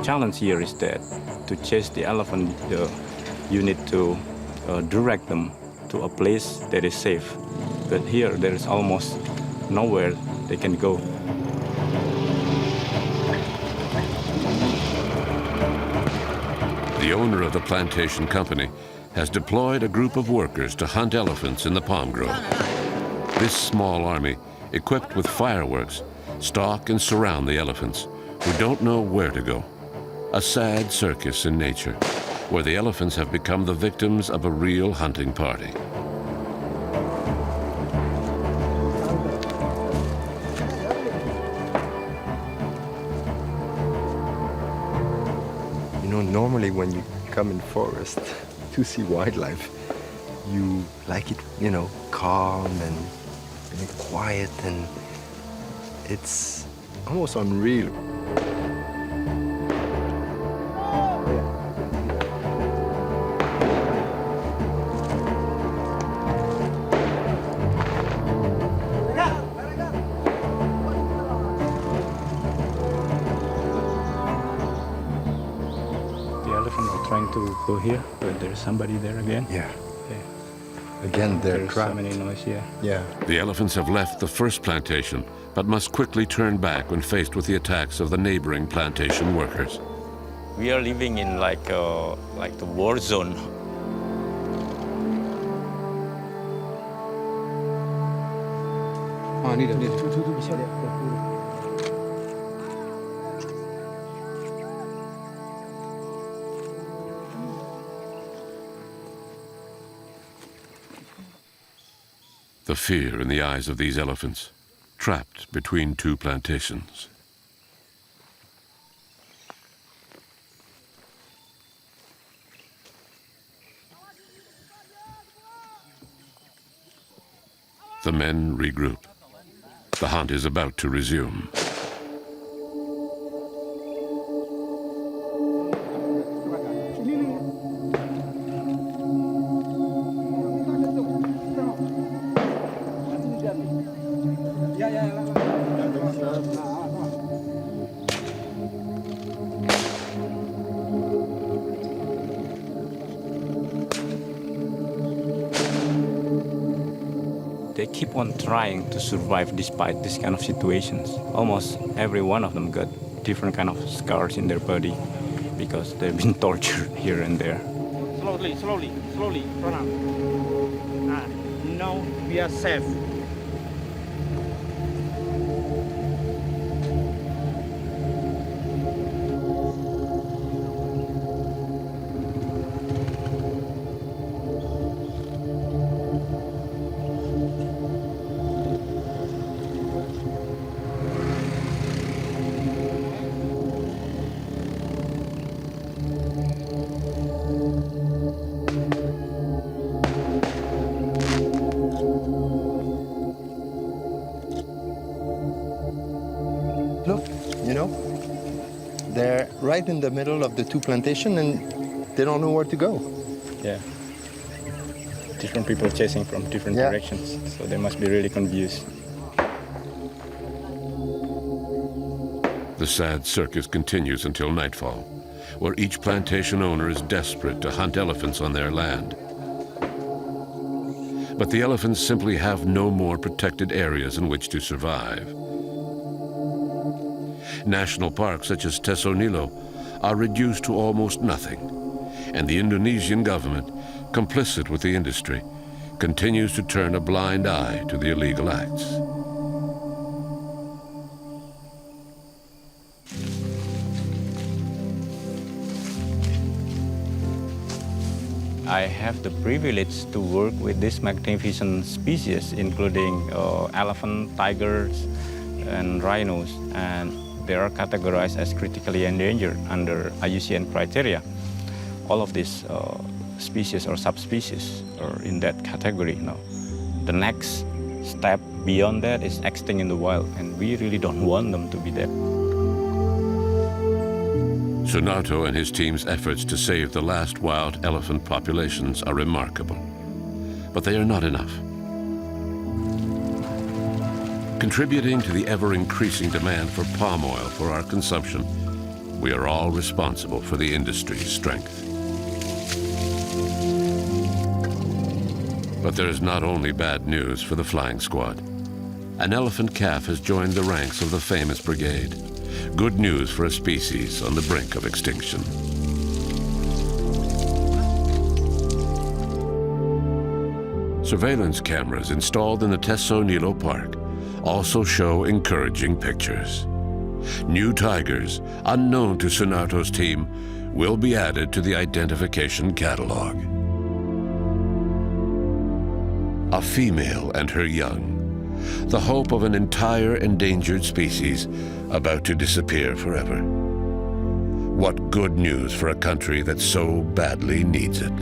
Challenge here is that to chase the elephant, you need to direct them to a place that is safe. But here there is almost nowhere they can go. The owner of the plantation company has deployed a group of workers to hunt elephants in the palm grove. This small army, equipped with fireworks, stalk and surround the elephants, who don't know where to go. A sad circus in nature, where the elephants have become the victims of a real hunting party. Normally when you come in forest to see wildlife, you like it, calm and quiet, and it's almost unreal. To go here, but there's somebody there again. Yeah. Again, there's so many noise here. Yeah. The elephants have left the first plantation, but must quickly turn back when faced with the attacks of the neighboring plantation workers. We are living in like the war zone. The fear in the eyes of these elephants, trapped between two plantations. The men regroup. The hunt is about to resume. They keep on trying to survive despite this kind of situations. Almost every one of them got different kind of scars in their body because they've been tortured here and there. Slowly, slowly, slowly, run out. Now we are safe. Look, you know, they're right in the middle of the two plantations and they don't know where to go. Yeah. Different people chasing from different directions, so they must be really confused. The sad circus continues until nightfall, where each plantation owner is desperate to hunt elephants on their land. But the elephants simply have no more protected areas in which to survive. National parks such as Tesonilo are reduced to almost nothing, and the Indonesian government, complicit with the industry, continues to turn a blind eye to the illegal acts. I have the privilege to work with this magnificent species, including elephant, tigers, and rhinos, and they are categorized as critically endangered under IUCN criteria. All of these species or subspecies are in that category now. The next step beyond that is extinct in the wild, and we really don't want them to be there. Sunato and his team's efforts to save the last wild elephant populations are remarkable, but they are not enough. Contributing to the ever-increasing demand for palm oil for our consumption, we are all responsible for the industry's strength. But there is not only bad news for the flying squad. An elephant calf has joined the ranks of the famous brigade. Good news for a species on the brink of extinction. Surveillance cameras installed in the Tesonilo Park also show encouraging pictures. New tigers, unknown to Sunato's team, will be added to the identification catalog. A female and her young, the hope of an entire endangered species about to disappear forever. What good news for a country that so badly needs it.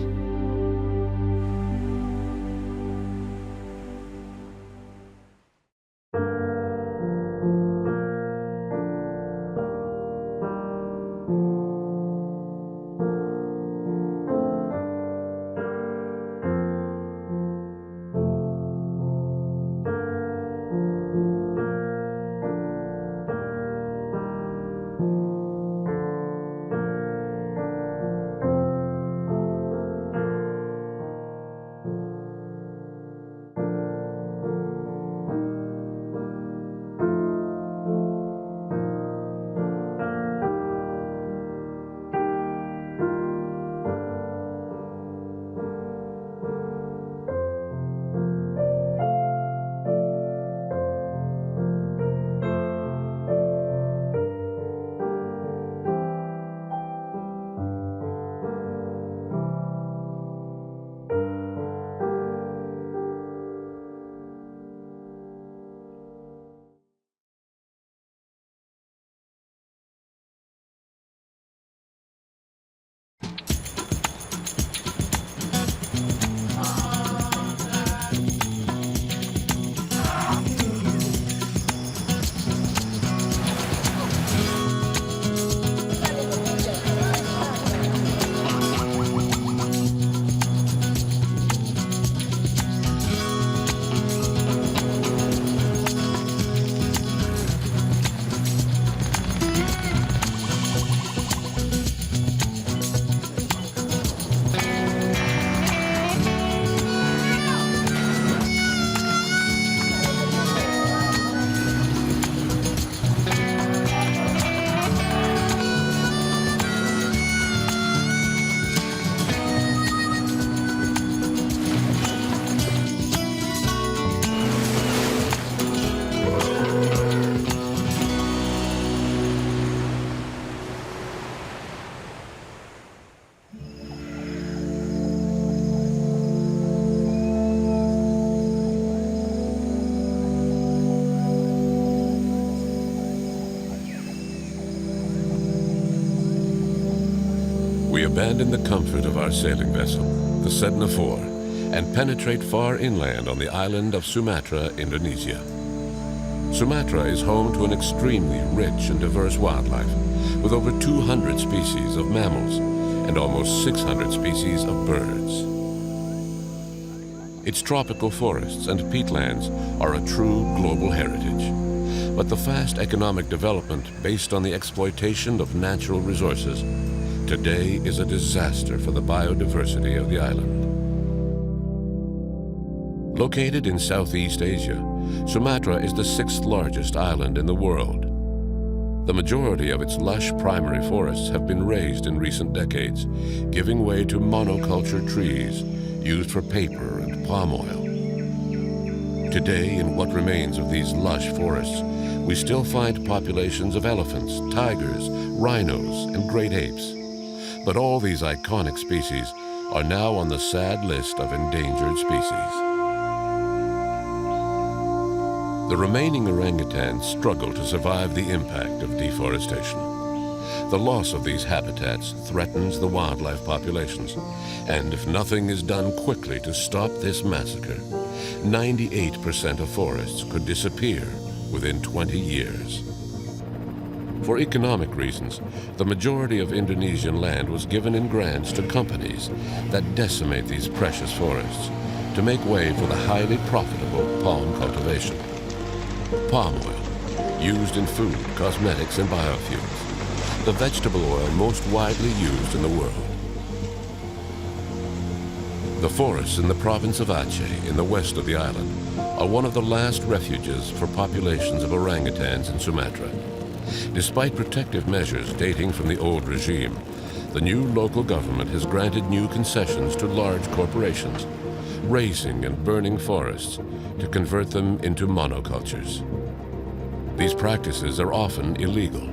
abandon the comfort of our sailing vessel, the Sedna IV, and penetrate far inland on the island of Sumatra, Indonesia. Sumatra is home to an extremely rich and diverse wildlife, with over 200 species of mammals and almost 600 species of birds. Its tropical forests and peatlands are a true global heritage. But the fast economic development based on the exploitation of natural resources today is a disaster for the biodiversity of the island. Located in Southeast Asia, Sumatra is the 6th largest island in the world. The majority of its lush primary forests have been razed in recent decades, giving way to monoculture trees used for paper and palm oil. Today, in what remains of these lush forests, we still find populations of elephants, tigers, rhinos, and great apes. But all these iconic species are now on the sad list of endangered species. The remaining orangutans struggle to survive the impact of deforestation. The loss of these habitats threatens the wildlife populations, and if nothing is done quickly to stop this massacre, 98% of forests could disappear within 20 years. For economic reasons, the majority of Indonesian land was given in grants to companies that decimate these precious forests to make way for the highly profitable palm cultivation. Palm oil, used in food, cosmetics, and biofuels, the vegetable oil most widely used in the world. The forests in the province of Aceh, in the west of the island, are one of the last refuges for populations of orangutans in Sumatra. Despite protective measures dating from the old regime, the new local government has granted new concessions to large corporations, razing and burning forests to convert them into monocultures. These practices are often illegal,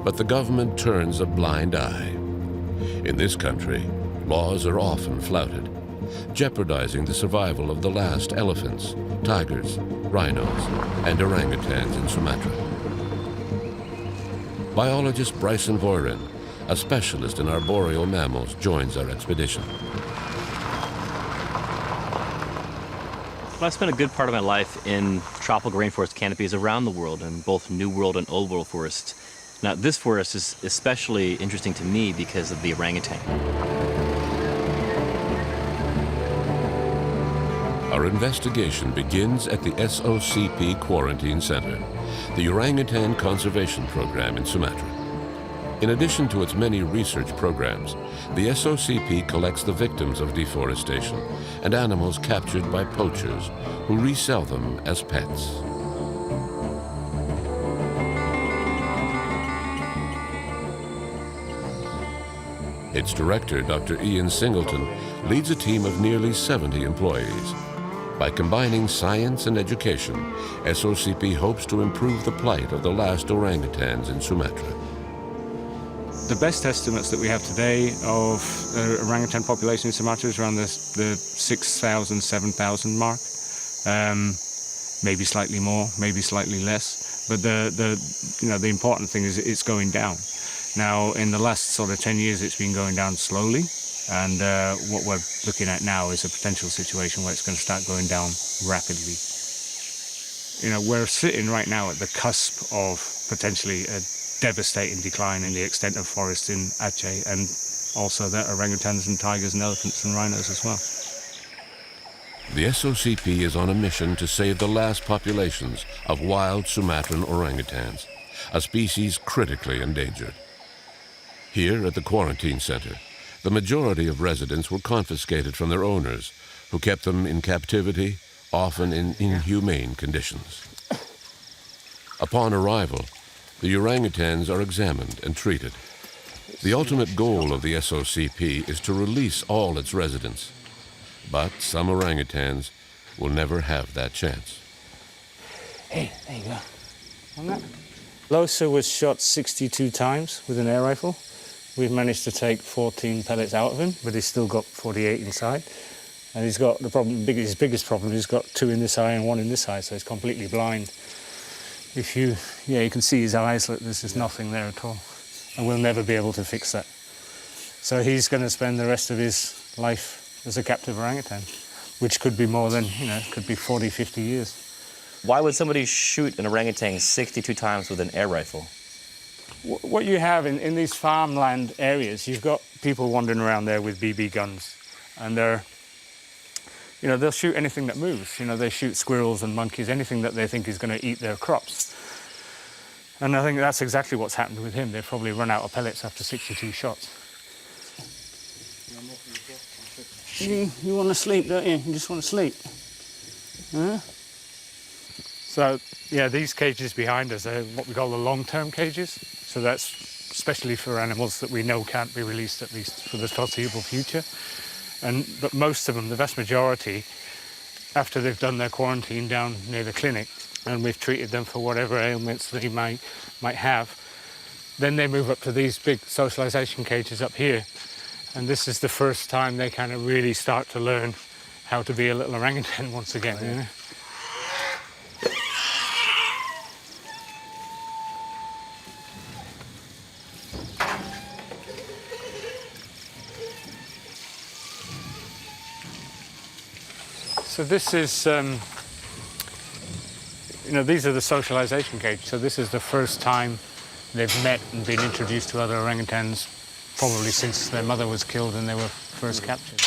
but the government turns a blind eye. In this country, laws are often flouted, jeopardizing the survival of the last elephants, tigers, rhinos, and orangutans in Sumatra. Biologist Bryson Voirin, a specialist in arboreal mammals, joins our expedition. I spent a good part of my life in tropical rainforest canopies around the world, in both New World and Old World forests. Now, this forest is especially interesting to me because of the orangutan. Our investigation begins at the SOCP Quarantine Center, the Orangutan Conservation Program in Sumatra. In addition to its many research programs, the SOCP collects the victims of deforestation and animals captured by poachers who resell them as pets. Its director, Dr. Ian Singleton, leads a team of nearly 70 employees. By combining science and education, SOCP hopes to improve the plight of the last orangutans in Sumatra. The best estimates that we have today of the orangutan population in Sumatra is around the 6,000, 7,000 mark. Maybe slightly more, maybe slightly less. But the important thing is it's going down. Now, in the last sort of 10 years, it's been going down slowly. And what we're looking at now is a potential situation where it's going to start going down rapidly. You know, we're sitting right now at the cusp of potentially a devastating decline in the extent of forest in Aceh, and also the orangutans and tigers and elephants and rhinos as well. The SOCP is on a mission to save the last populations of wild Sumatran orangutans, a species critically endangered. Here at the quarantine center, the majority of residents were confiscated from their owners, who kept them in captivity, often in inhumane conditions. Upon arrival, the orangutans are examined and treated. The ultimate goal of the SOCP is to release all its residents, but some orangutans will never have that chance. Hey, there you go. Losa was shot 62 times with an air rifle. We've managed to take 14 pellets out of him, but he's still got 48 inside. And he's got the problem, his biggest problem, he's got 2 in this eye and 1 in this eye, so he's completely blind. You can see his eyes, look, there's just nothing there at all. And we'll never be able to fix that. So he's going to spend the rest of his life as a captive orangutan, which could be more than, could be 40, 50 years. Why would somebody shoot an orangutan 62 times with an air rifle? What you have in these farmland areas, you've got people wandering around there with BB guns, and they'll shoot anything that moves. They shoot squirrels and monkeys, anything that they think is going to eat their crops. And I think that's exactly what's happened with him. They've probably run out of pellets after 62 shots. You want to sleep, don't you? You just want to sleep. Huh? So, yeah, these cages behind us are what we call the long-term cages. So that's especially for animals that we know can't be released, at least for the foreseeable future. But most of them, the vast majority, after they've done their quarantine down near the clinic, and we've treated them for whatever ailments they might have, then they move up to these big socialization cages up here. And this is the first time they kind of really start to learn how to be a little orangutan once again. Oh, yeah. So this is, these are the socialization cages. So this is the first time they've met and been introduced to other orangutans, probably since their mother was killed and they were first captured.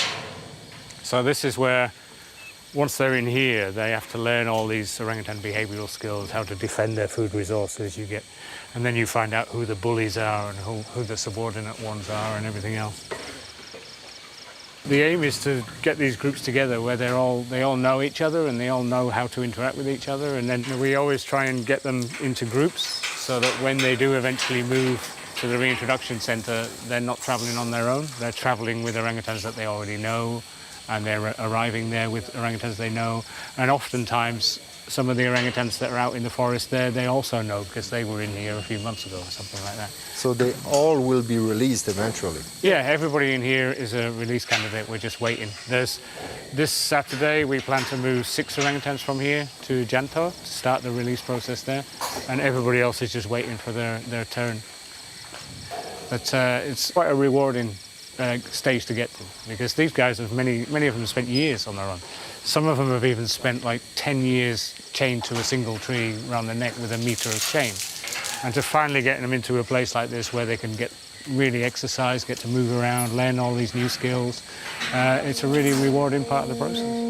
So this is where, once they're in here, they have to learn all these orangutan behavioral skills, how to defend their food resources, and then you find out who the bullies are and who the subordinate ones are and everything else. The aim is to get these groups together where they all know each other and they all know how to interact with each other, and then we always try and get them into groups so that when they do eventually move to the reintroduction centre, they're not travelling on their own. They're travelling with orangutans that they already know, and they're arriving there with orangutans they know. And oftentimes, some of the orangutans that are out in the forest there, they also know because they were in here a few months ago or something like that. So they all will be released eventually? Yeah, everybody in here is a release candidate. We're just waiting. This Saturday, we plan to move 6 orangutans from here to Janto to start the release process there, and everybody else is just waiting for their turn. But it's quite a rewarding stage to get to, because these guys have many of them spent years on their own. Some of them have even spent like 10 years chained to a single tree around the neck with a meter of chain. And to finally get them into a place like this where they can really exercise, get to move around, learn all these new skills, it's a really rewarding part of the process.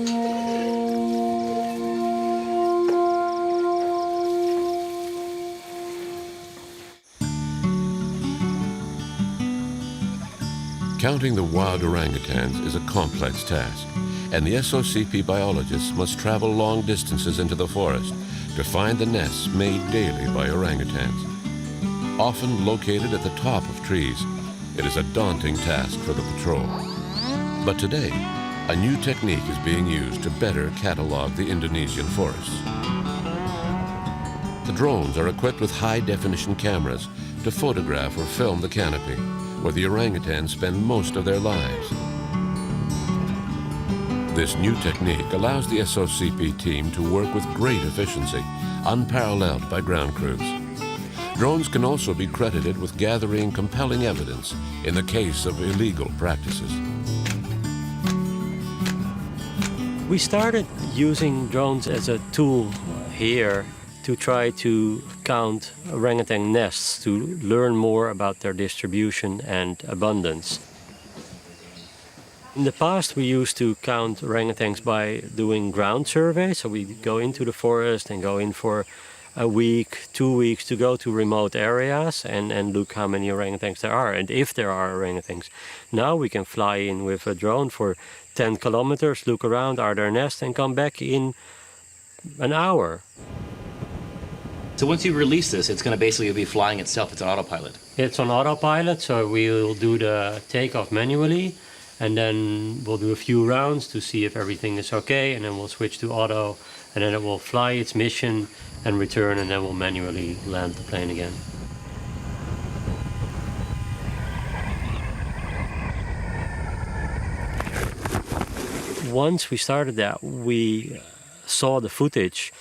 Counting the wild orangutans is a complex task, and the SOCP biologists must travel long distances into the forest to find the nests made daily by orangutans. Often located at the top of trees, it is a daunting task for the patrol. But today, a new technique is being used to better catalog the Indonesian forests. The drones are equipped with high-definition cameras to photograph or film the canopy, where the orangutans spend most of their lives. This new technique allows the SOCP team to work with great efficiency, unparalleled by ground crews. Drones can also be credited with gathering compelling evidence in the case of illegal practices. We started using drones as a tool here to try to count orangutan nests, to learn more about their distribution and abundance. In the past, we used to count orangutans by doing ground surveys. So we go into the forest and go in for a week, 2 weeks to go to remote areas and look how many orangutans there are and if there are orangutans. Now we can fly in with a drone for 10 kilometers, look around, are there nests, and come back in an hour. So once you release this, it's going to basically be flying itself. It's on autopilot. It's on autopilot, so we'll do the takeoff manually, and then we'll do a few rounds to see if everything is okay, and then we'll switch to auto, and then it will fly its mission and return, and then we'll manually land the plane again. Once we started that, we saw the footage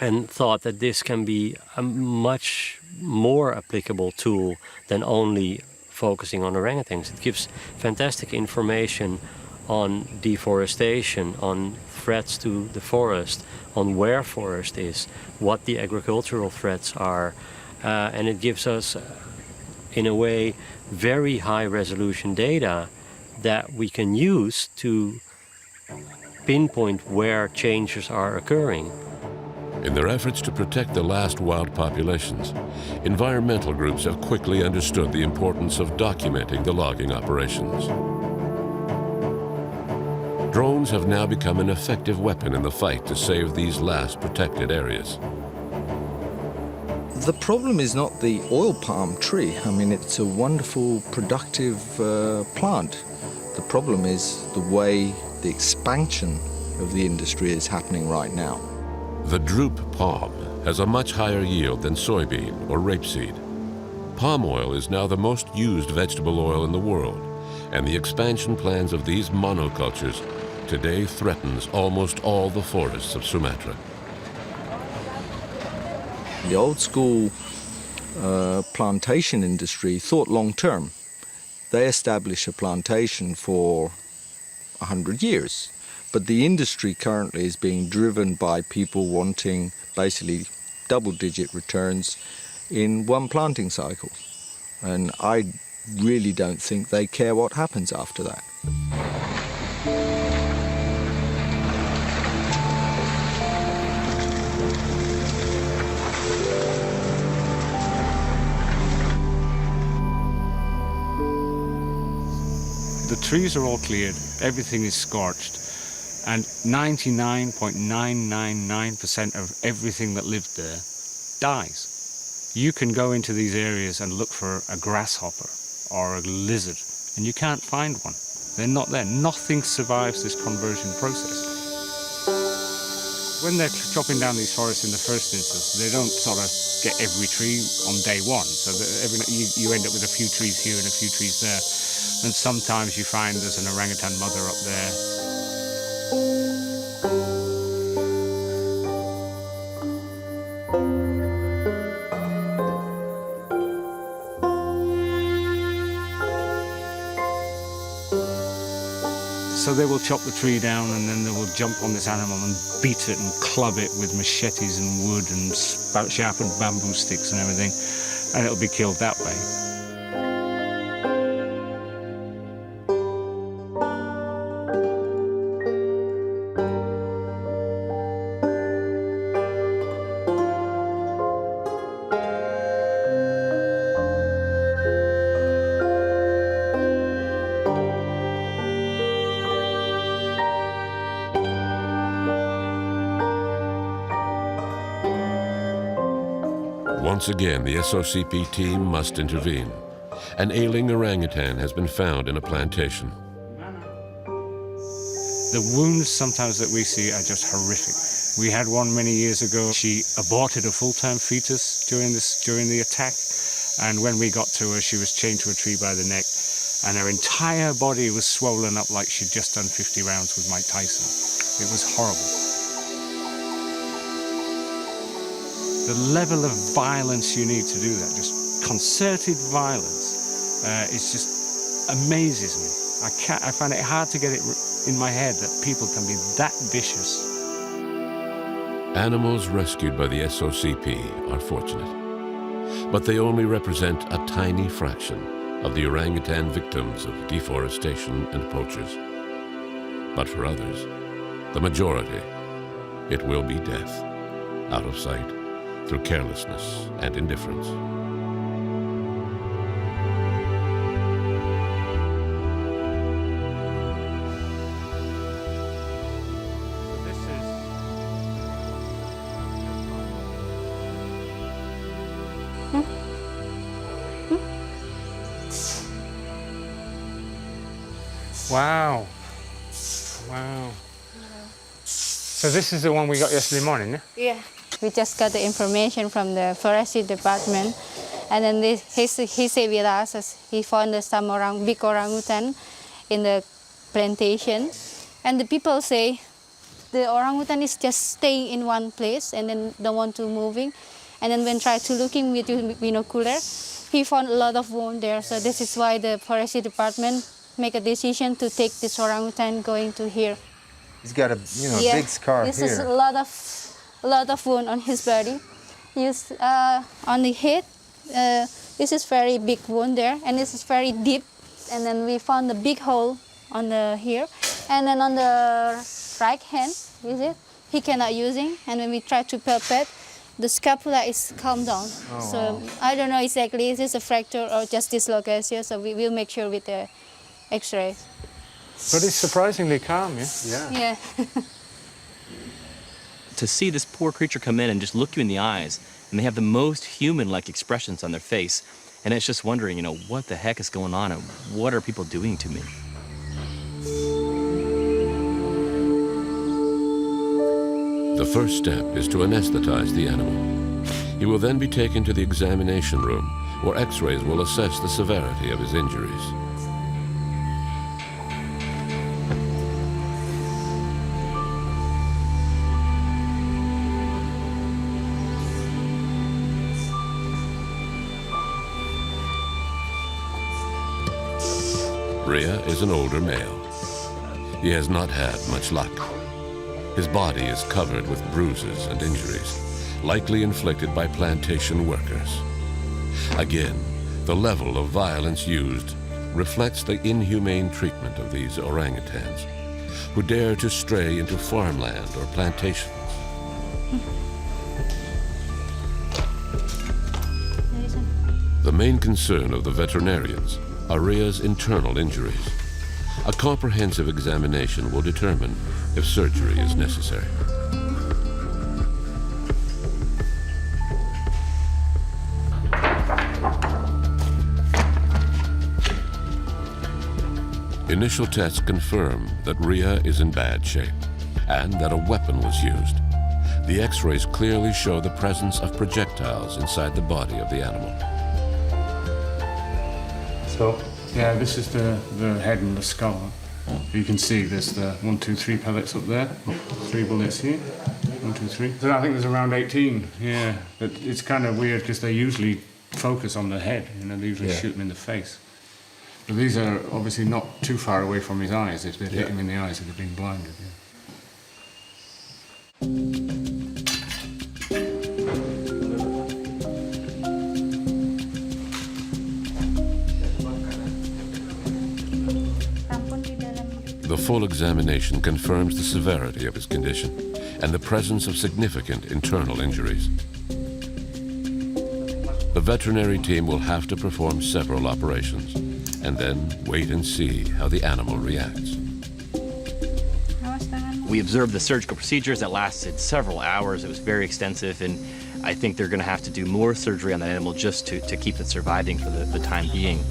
and thought that this can be a much more applicable tool than only focusing on orangutans. It gives fantastic information on deforestation, on threats to the forest, on where forest is, what the agricultural threats are, and it gives us, in a way, very high resolution data that we can use to pinpoint where changes are occurring. In their efforts to protect the last wild populations, environmental groups have quickly understood the importance of documenting the logging operations. Drones have now become an effective weapon in the fight to save these last protected areas. The problem is not the oil palm tree. I mean, it's a wonderful, productive plant. The problem is the way the expansion of the industry is happening right now. The drupe palm has a much higher yield than soybean or rapeseed. Palm oil is now the most used vegetable oil in the world, and the expansion plans of these monocultures today threatens almost all the forests of Sumatra. The old school plantation industry thought long term. They established a plantation for 100 years. But the industry currently is being driven by people wanting basically double-digit returns in one planting cycle. And I really don't think they care what happens after that. The trees are all cleared, everything is scorched, and 99.999% of everything that lived there dies. You can go into these areas and look for a grasshopper or a lizard, and you can't find one. They're not there. Nothing survives this conversion process. When they're chopping down these forests in the first instance, they don't sort of get every tree on day one. So you end up with a few trees here and a few trees there. And sometimes you find there's an orangutan mother up there. So they will chop the tree down and then they will jump on this animal and beat it and club it with machetes and wood and sharpened bamboo sticks and everything, and it'll be killed that way. Once again, the SOCP team must intervene. An ailing orangutan has been found in a plantation. The wounds sometimes that we see are just horrific. We had one many years ago. She aborted a full-term fetus during the attack, and when we got to her, she was chained to a tree by the neck, and her entire body was swollen up like she'd just done 50 rounds with Mike Tyson. It was horrible. The level of violence you need to do that, just concerted violence, it just amazes me. I find it hard to get it in my head that people can be that vicious. Animals rescued by the SOCP are fortunate, but they only represent a tiny fraction of the orangutan victims of deforestation and poachers. But for others, the majority, it will be death, out of sight, through carelessness and indifference. Wow. Wow. So this is the one we got yesterday morning, yeah? Yeah. We just got the information from the forestry department, and then he said with us he found some big orangutan in the plantation, and the people say the orangutan is just staying in one place and then don't want to moving, And then when try to looking with binocular, he found a lot of wound there. So this is why the forestry department make a decision to take this orangutan going to here. He's got a big scar this here. This is a lot of wound on his body. He's on the head. This is very big wound there, and this is very deep. And then we found a big hole on the here, and then on the right hand, is it? He cannot using. And when we try to palpate, the scapula is calm down. So wow. I don't know exactly is this a fracture or just dislocation. So we will make sure with the X-ray. But it's surprisingly calm, yeah? Yeah. To see this poor creature come in and just look you in the eyes, and they have the most human-like expressions on their face, and it's just wondering, what the heck is going on and what are people doing to me? The first step is to anesthetize the animal. He will then be taken to the examination room, where X-rays will assess the severity of his injuries. Rhea is an older male. He has not had much luck. His body is covered with bruises and injuries, likely inflicted by plantation workers. Again, the level of violence used reflects the inhumane treatment of these orangutans, who dare to stray into farmland or plantations. The main concern of the veterinarians are Rhea's internal injuries. A comprehensive examination will determine if surgery is necessary. Initial tests confirm that Rhea is in bad shape and that a weapon was used. The X-rays clearly show the presence of projectiles inside the body of the animal. So, yeah, this is the head and the skull. You can see there's the 1, 2, 3 pellets up there. 3 bullets here. 1, 2, 3. So I think there's around 18. Yeah, but it's kind of weird because they usually focus on the head. They usually shoot him in the face. But these are obviously not too far away from his eyes. If they'd hit him in the eyes, he'd have been blinded. Yeah. The full examination confirms the severity of his condition and the presence of significant internal injuries. The veterinary team will have to perform several operations and then wait and see how the animal reacts. We observed the surgical procedures that lasted several hours. It was very extensive, and I think they're going to have to do more surgery on that animal just to keep it surviving for the time being.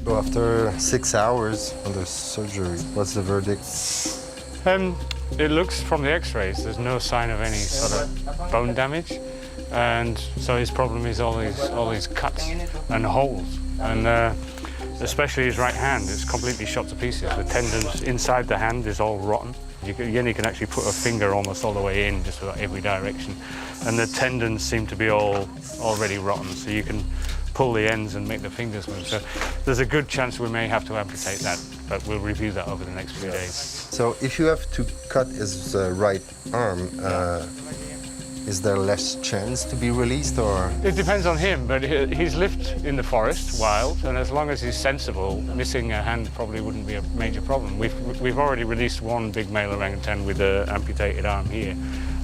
So after 6 hours under surgery, what's the verdict? It looks from the X-rays, there's no sign of any sort of bone damage, and so his problem is all these cuts and holes, and especially his right hand is completely shot to pieces. The tendons inside the hand is all rotten. You can actually put a finger almost all the way in, just about every direction, and the tendons seem to be already rotten, so you can pull the ends and make the fingers move. So there's a good chance we may have to amputate that, but we'll review that over the next few days. So if you have to cut his right arm, is there less chance to be released, or? It depends on him, but he's lived in the forest, wild, and as long as he's sensible, missing a hand probably wouldn't be a major problem. We've already released one big male orangutan with an amputated arm here,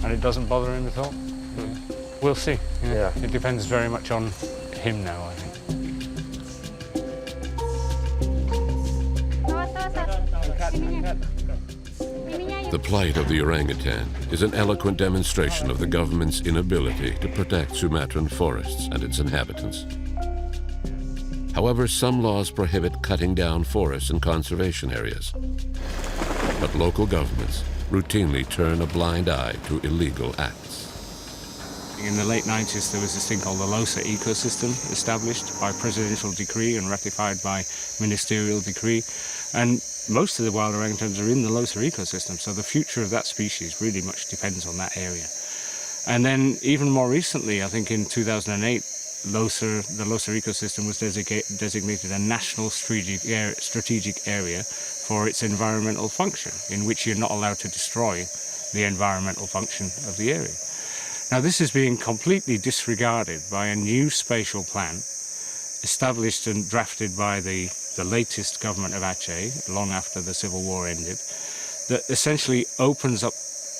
and it doesn't bother him at all. Yeah. We'll see. Yeah. It depends very much on him now, I think. The plight of the orangutan is an eloquent demonstration of the government's inability to protect Sumatran forests and its inhabitants. However, some laws prohibit cutting down forests in conservation areas. But local governments routinely turn a blind eye to illegal acts. In the late 90s, there was this thing called the Losa ecosystem established by presidential decree and ratified by ministerial decree. And most of the wild orangutans are in the Losa ecosystem, so the future of that species really much depends on that area. And then even more recently, I think in 2008, the Losa ecosystem was designated a national strategic area for its environmental function, in which you're not allowed to destroy the environmental function of the area. Now, this is being completely disregarded by a new spatial plan established and drafted by the latest government of Aceh, long after the civil war ended, that essentially opens up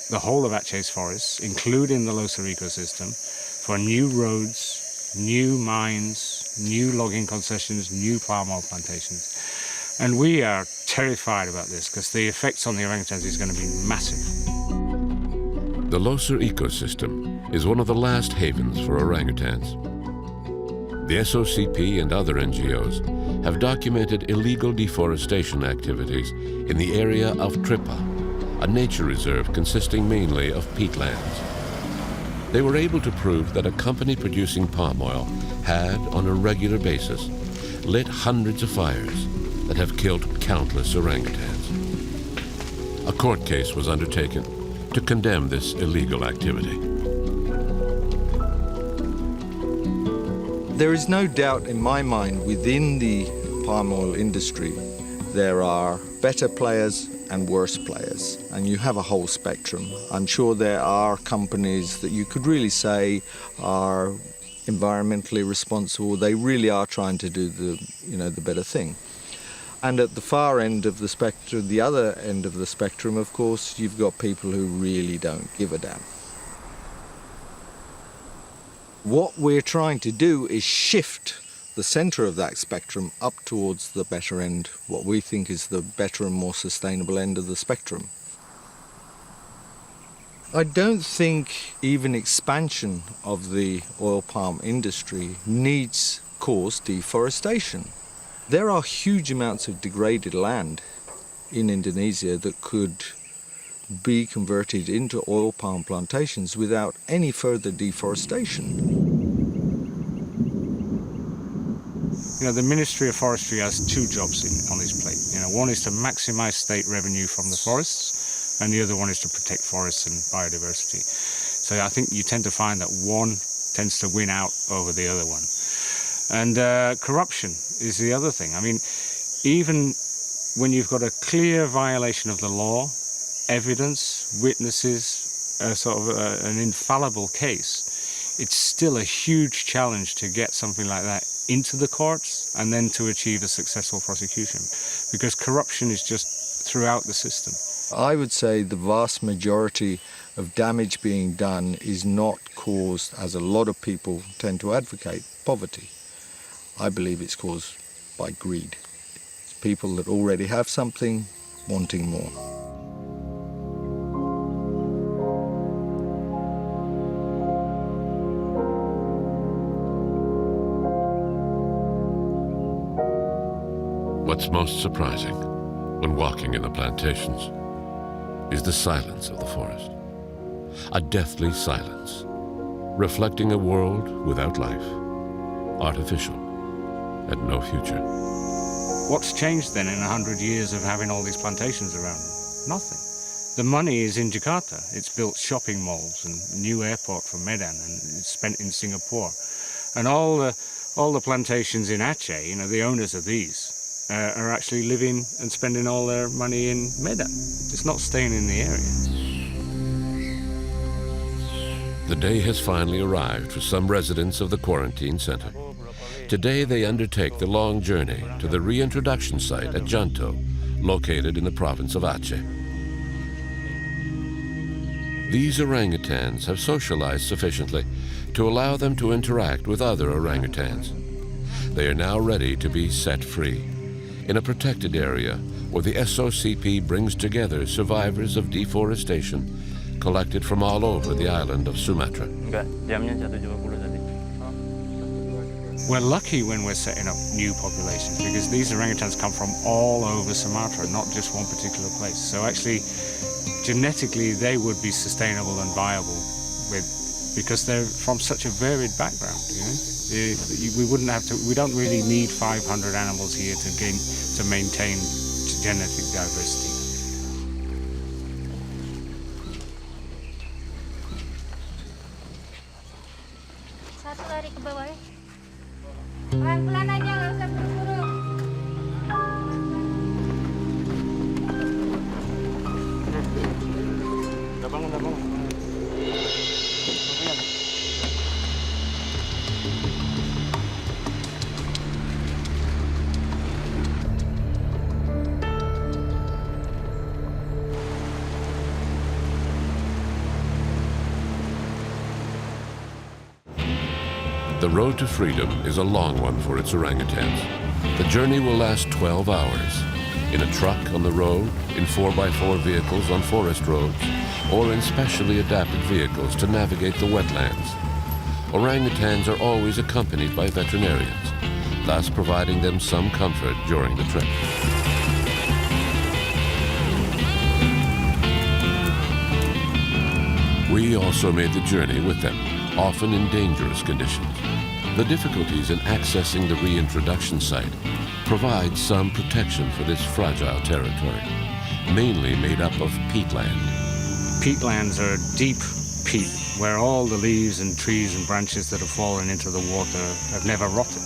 the whole of Aceh's forests, including the Losa ecosystem, for new roads, new mines, new logging concessions, new palm oil plantations. And we are terrified about this because the effects on the orangutans is going to be massive. The Losa ecosystem is one of the last havens for orangutans. The SOCP and other NGOs have documented illegal deforestation activities in the area of Tripa, a nature reserve consisting mainly of peatlands. They were able to prove that a company producing palm oil had, on a regular basis, lit hundreds of fires that have killed countless orangutans. A court case was undertaken to condemn this illegal activity. There is no doubt in my mind within the palm oil industry there are better players and worse players, and you have a whole spectrum. I'm sure there are companies that you could really say are environmentally responsible. They really are trying to do the better thing. And at the far end of the spectrum, the other end of the spectrum, of course, you've got people who really don't give a damn. What we're trying to do is shift the center of that spectrum up towards the better end, what we think is the better and more sustainable end of the spectrum. I don't think even expansion of the oil palm industry needs cause deforestation. There are huge amounts of degraded land in Indonesia that could be converted into oil palm plantations without any further deforestation. You know, the Ministry of Forestry has two jobs on its plate. You know, one is to maximize state revenue from the forests, and the other one is to protect forests and biodiversity. So I think you tend to find that one tends to win out over the other one. And corruption is the other thing. I mean, even when you've got a clear violation of the law, evidence, witnesses, an infallible case, it's still a huge challenge to get something like that into the courts and then to achieve a successful prosecution, because corruption is just throughout the system. I would say the vast majority of damage being done is not caused, as a lot of people tend to advocate, poverty. I believe it's caused by greed. It's people that already have something wanting more. What's most surprising when walking in the plantations is the silence of the forest. A deathly silence, reflecting a world without life, artificial, and no future. What's changed then in 100 years of having all these plantations around? Nothing. The money is in Jakarta. It's built shopping malls and new airport for Medan, and it's spent in Singapore. And all the plantations in Aceh, you know, the owners of these, are actually living and spending all their money in Medan. It's not staying in the area. The day has finally arrived for some residents of the quarantine center. Today they undertake the long journey to the reintroduction site at Janto, located in the province of Aceh. These orangutans have socialized sufficiently to allow them to interact with other orangutans. They are now ready to be set free in a protected area where the SOCP brings together survivors of deforestation collected from all over the island of Sumatra. We're lucky when we're setting up new populations, because these orangutans come from all over Sumatra, not just one particular place. So actually, genetically, they would be sustainable and viable with because they're from such a varied background. We don't really need 500 animals here to maintain genetic diversity. Satu lari ke bawah ya. Pelan-pelan aja, nggak usah buru-buru. Udah bangun. The road to freedom is a long one for its orangutans. The journey will last 12 hours. In a truck on the road, in 4x4 vehicles on forest roads, or in specially adapted vehicles to navigate the wetlands. Orangutans are always accompanied by veterinarians, thus providing them some comfort during the trip. We also made the journey with them, often in dangerous conditions. The difficulties in accessing the reintroduction site provide some protection for this fragile territory, mainly made up of peatland. Peatlands are deep peat, where all the leaves and trees and branches that have fallen into the water have never rotted,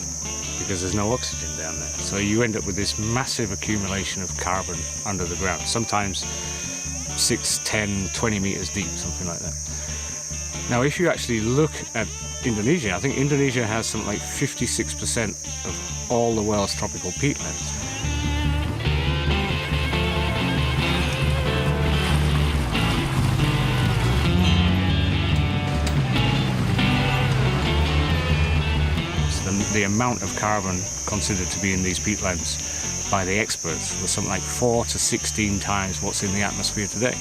because there's no oxygen down there. So you end up with this massive accumulation of carbon under the ground, sometimes 6, 10, 20 meters deep, something like that. Now, if you actually look at Indonesia, I think Indonesia has something like 56% of all the world's tropical peatlands. The amount of carbon considered to be in these peatlands by the experts was something like 4 to 16 times what's in the atmosphere today.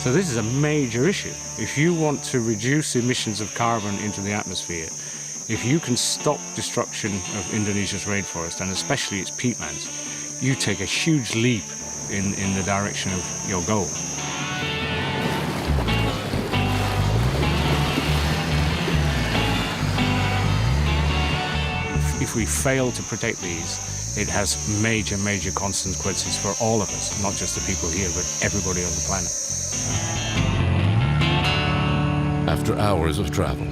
So this is a major issue. If you want to reduce emissions of carbon into the atmosphere, if you can stop destruction of Indonesia's rainforest, and especially its peatlands, you take a huge leap in the direction of your goal. If we fail to protect these, it has major, major consequences for all of us, not just the people here, but everybody on the planet. After hours of travel,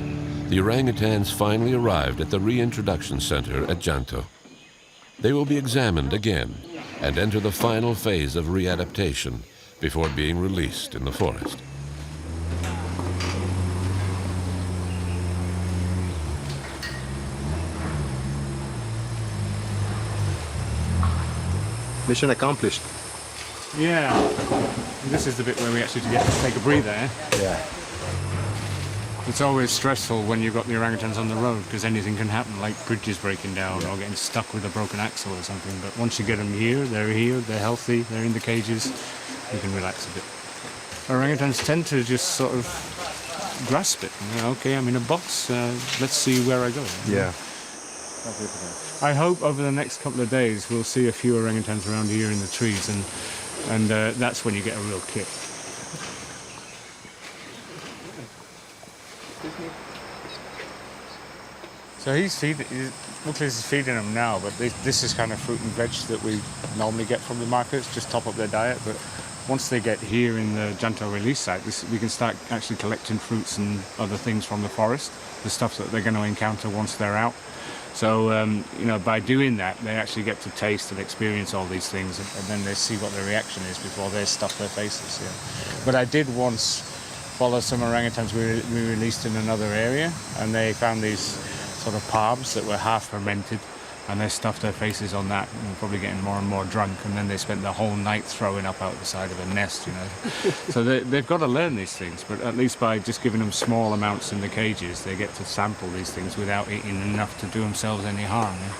the orangutans finally arrived at the reintroduction center at Janto. They will be examined again and enter the final phase of readaptation before being released in the forest. Mission accomplished. Yeah. This is the bit where we actually get to take a breather, eh? Yeah. It's always stressful when you've got the orangutans on the road, because anything can happen, like bridges breaking down or getting stuck with a broken axle or something. But once you get them here, they're healthy, they're in the cages, you can relax a bit. Orangutans tend to just sort of grasp it. You know, okay, I'm in a box, let's see where I go. Yeah. I hope over the next couple of days we'll see a few orangutans around here in the trees, and that's when you get a real kick. So Muklis is feeding them now, but this is kind of fruit and veg that we normally get from the markets, just top up their diet. But once they get here in the Janto release site, we can start actually collecting fruits and other things from the forest, the stuff that they're going to encounter once they're out. So, you know, by doing that, they actually get to taste and experience all these things, and then they see what their reaction is before they stuff their faces. Yeah. But I did once follow some orangutans we released in another area, and they found these sort of palms that were half fermented, and they stuffed their faces on that, and probably getting more and more drunk, and then they spent the whole night throwing up out the side of a nest, you know. So they've got to learn these things, but at least by just giving them small amounts in the cages, they get to sample these things without eating enough to do themselves any harm. Yeah?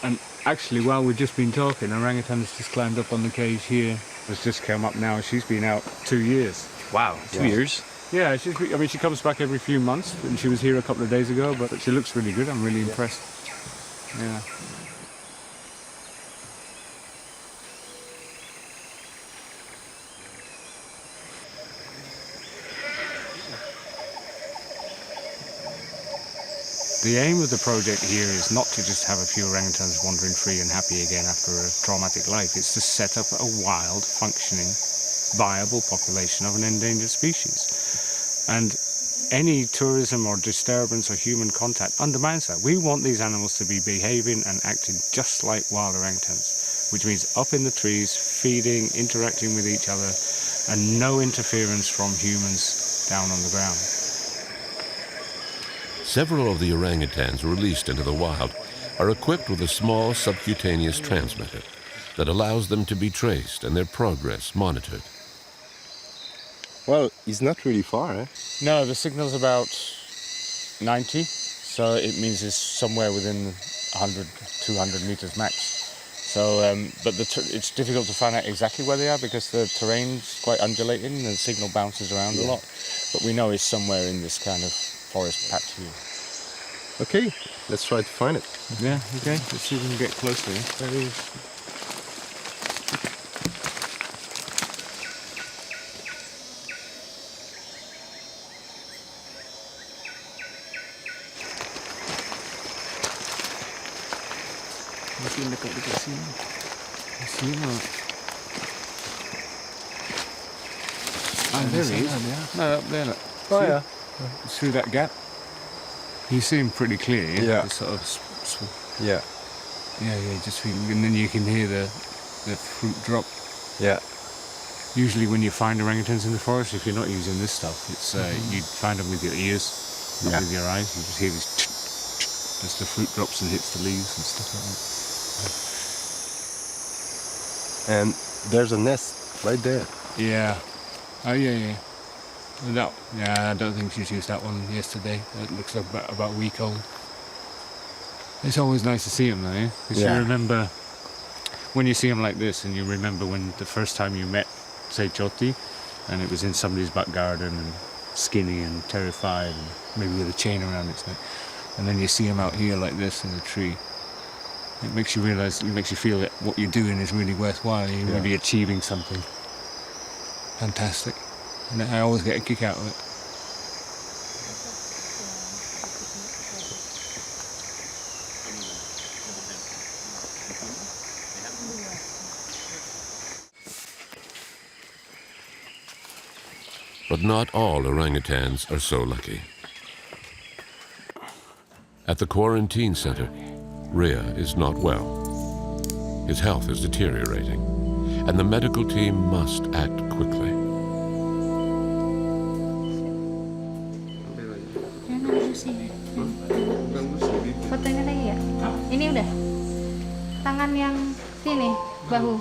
And actually, while we've just been talking, orangutan's just climbed up on the cage here. Has just come up now. She's been out 2 years. Wow, 2 years? Yeah, she comes back every few months, and she was here a couple of days ago, but she looks really good. I'm really impressed. Yeah. The aim of the project here is not to just have a few orangutans wandering free and happy again after a traumatic life. It's to set up a wild, functioning, viable population of an endangered species. And any tourism or disturbance or human contact undermines that. We want these animals to be behaving and acting just like wild orangutans, which means up in the trees, feeding, interacting with each other, and no interference from humans down on the ground. Several of the orangutans released into the wild are equipped with a small subcutaneous transmitter that allows them to be traced and their progress monitored. Well, it's not really far, eh? No, the signal's about 90, so it means it's somewhere within 100, 200 meters max. So, but it's difficult to find out exactly where they are because the terrain's quite undulating and the signal bounces around a lot. But we know it's somewhere in this kind of forest patch here. Okay, let's try to find it. Yeah, okay, let's see if we can get closer. There he is. Mungkin dekat-dekat sini. Sini. Ah, there he is. No, up there. Look. Oh, See? yeah. Through that gap. You see him pretty clear. Yeah. The sort of Yeah. Yeah. Just and then you can hear the fruit drop. Yeah. Usually, when you find orangutans in the forest, if you're not using this stuff, it's you'd find them with your ears, not with your eyes. You just hear this as the fruit drops and hits the leaves and stuff like that. And there's a nest right there. Yeah. Oh, yeah. No, yeah, I don't think she's used that one yesterday. It looks like about a week old. It's always nice to see them, though, eh? Because you remember when you see them like this, and you remember when the first time you met, say, Choti, and it was in somebody's back garden, and skinny and terrified, and maybe with a chain around its neck. And then you see them out here like this in the tree. It makes you realize, it makes you feel that what you're doing is really worthwhile. You're really achieving something fantastic. And I always get a kick out of it. But not all orangutans are so lucky. At the quarantine center, Rhea is not well. His health is deteriorating, and the medical team must act quickly. Fotonya lagi ya? Ini udah. Tangan yang sini, bahu.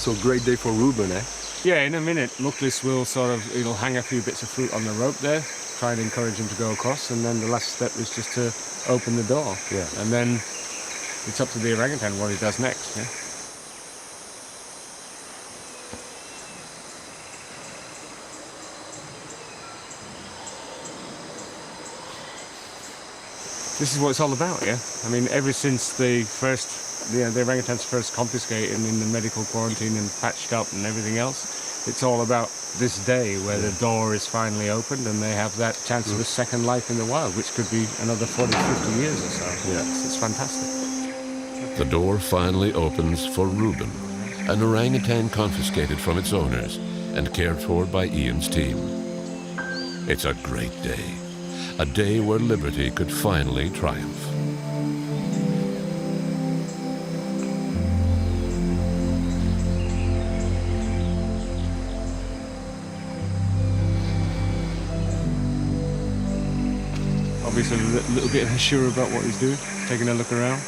So great day for Ruben, eh? Yeah, in a minute, Muklis will he'll hang a few bits of fruit on the rope there, try and encourage him to go across, and then the last step is just to open the door. Yeah. And then it's up to the orangutan what he does next, yeah? This is what it's all about, yeah? I mean, ever since the orangutans first confiscated and in the medical quarantine and patched up and everything else, it's all about this day where the door is finally opened and they have that chance of a second life in the wild, which could be another 40, 50 years or so. Yeah. It's fantastic. The door finally opens for Ruben, an orangutan confiscated from its owners and cared for by Ian's team. It's a great day, a day where liberty could finally triumph. Obviously a little bit unsure about what he's doing, taking a look around.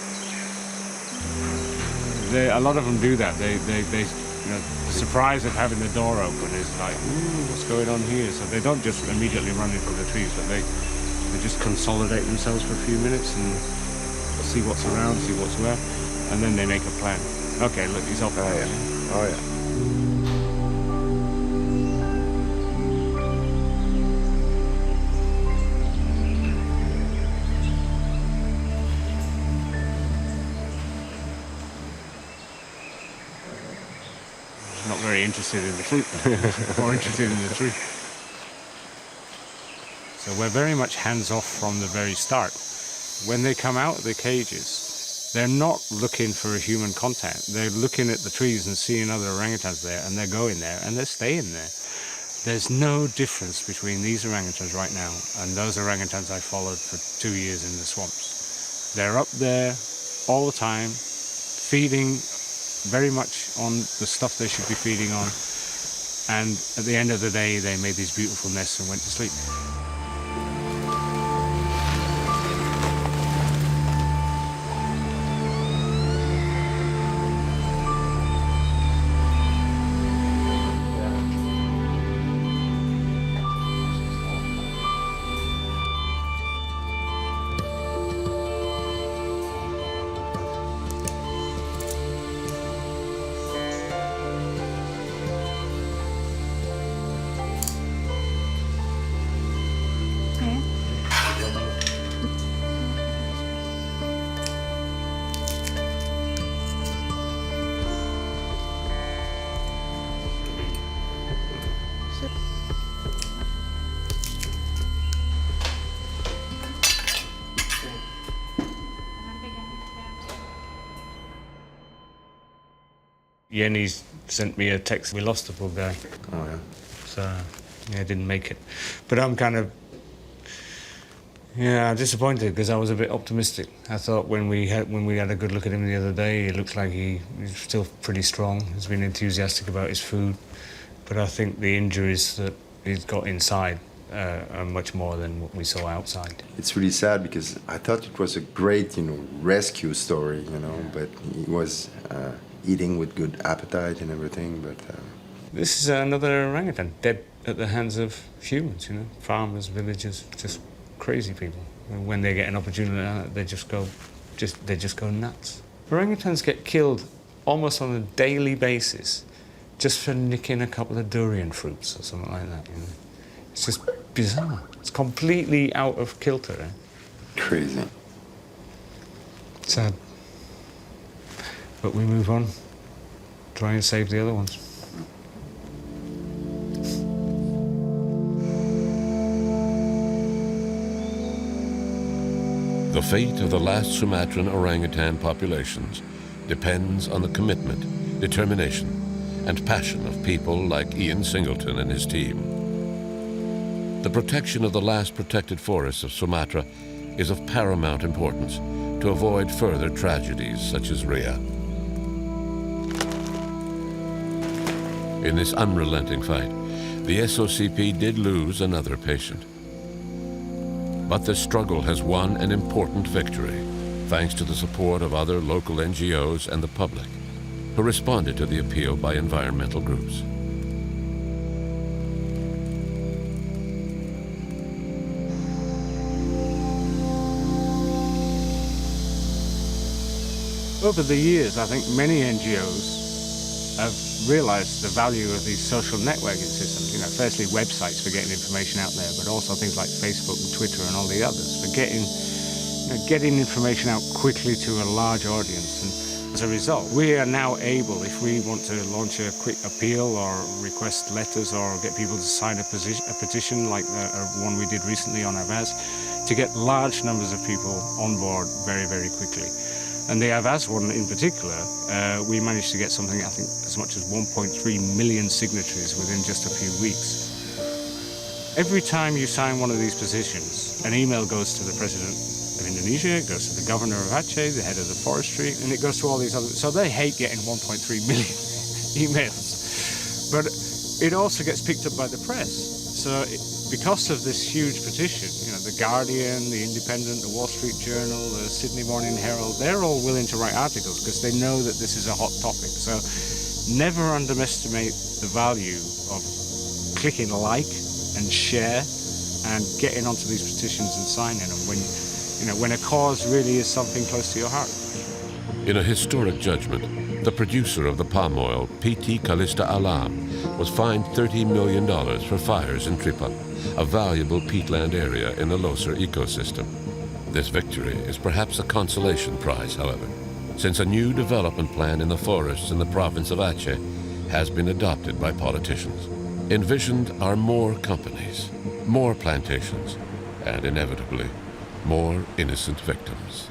A lot of them do that. They the surprise of having the door open is like, ooh, what's going on here? So they don't just immediately run into the trees, but they just consolidate themselves for a few minutes and see what's around, see what's where. and then they make a plan. Okay, look, he's off. Oh yeah. Oh yeah. Not very interested in the fruit, more interested in the tree. So we're very much hands-off from the very start. When they come out of the cages, they're not looking for a human contact. They're looking at the trees and seeing other orangutans there, and they're going there, and they're staying there. There's no difference between these orangutans right now and those orangutans I followed for 2 years in the swamps. They're up there all the time, feeding very much on the stuff they should be feeding on, and at the end of the day they made these beautiful nests and went to sleep. Yenny's sent me a text. We lost the poor guy. Oh yeah. So yeah, didn't make it. But I'm kind of disappointed because I was a bit optimistic. I thought when we had a good look at him the other day, it looks like he's still pretty strong. He's been enthusiastic about his food, but I think the injuries that he's got inside are much more than what we saw outside. It's really sad because I thought it was a great, rescue story, but he was eating with good appetite and everything, but... This is another orangutan, dead at the hands of humans, farmers, villagers, just crazy people. When they get an opportunity, they just go nuts. Orangutans get killed almost on a daily basis just for nicking a couple of durian fruits or something like that. It's just bizarre. It's completely out of kilter. Crazy. Sad. But we move on, try and save the other ones. The fate of the last Sumatran orangutan populations depends on the commitment, determination, and passion of people like Ian Singleton and his team. The protection of the last protected forests of Sumatra is of paramount importance to avoid further tragedies such as Ria. In this unrelenting fight, the SOCP did lose another patient. But the struggle has won an important victory, thanks to the support of other local NGOs and the public, who responded to the appeal by environmental groups. Over the years, I think many NGOs have realized the value of these social networking systems. Firstly, websites for getting information out there, but also things like Facebook and Twitter and all the others for getting information out quickly to a large audience. And as a result, we are now able, if we want to launch a quick appeal or request letters or get people to sign a petition like the one we did recently on Avaz, to get large numbers of people on board very, very quickly. And the Avaz one in particular, we managed to get something, I think, as much as 1.3 million signatories within just a few weeks. Every time you sign one of these petitions, an email goes to the President of Indonesia, it goes to the Governor of Aceh, the head of the forestry, and it goes to all these other... So they hate getting 1.3 million emails. But it also gets picked up by the press. So because of this huge petition, the Guardian, the Independent, the Wall Street Journal, the Sydney Morning Herald, they're all willing to write articles because they know that this is a hot topic. So never underestimate the value of clicking like and share and getting onto these petitions and signing them when a cause really is something close to your heart. In a historic judgment, the producer of the palm oil, PT Kalista Alam, was fined $30 million for fires in Tripa, a valuable peatland area in the Loser ecosystem. This victory is perhaps a consolation prize, however, since a new development plan in the forests in the province of Aceh has been adopted by politicians. Envisioned are more companies, more plantations, and inevitably, more innocent victims.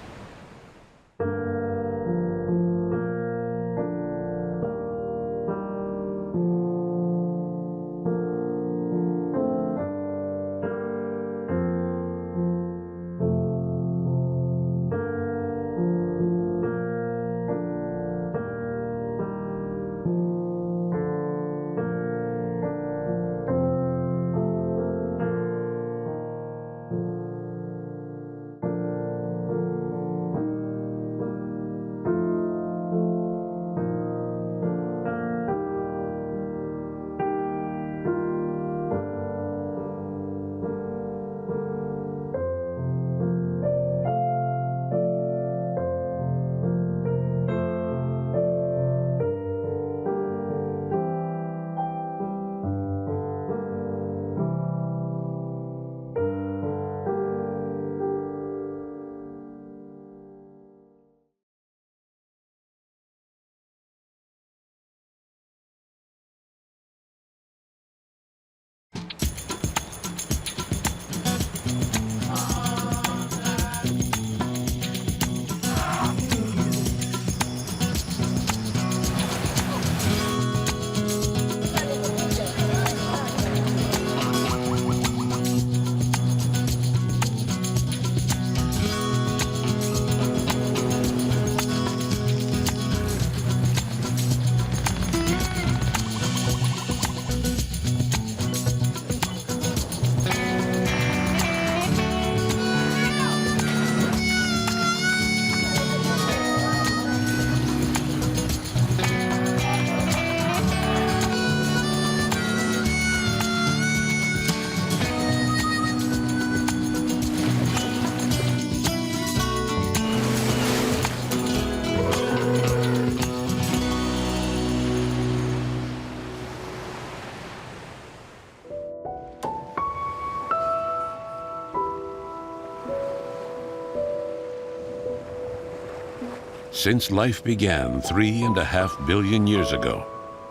Since life began 3.5 billion years ago,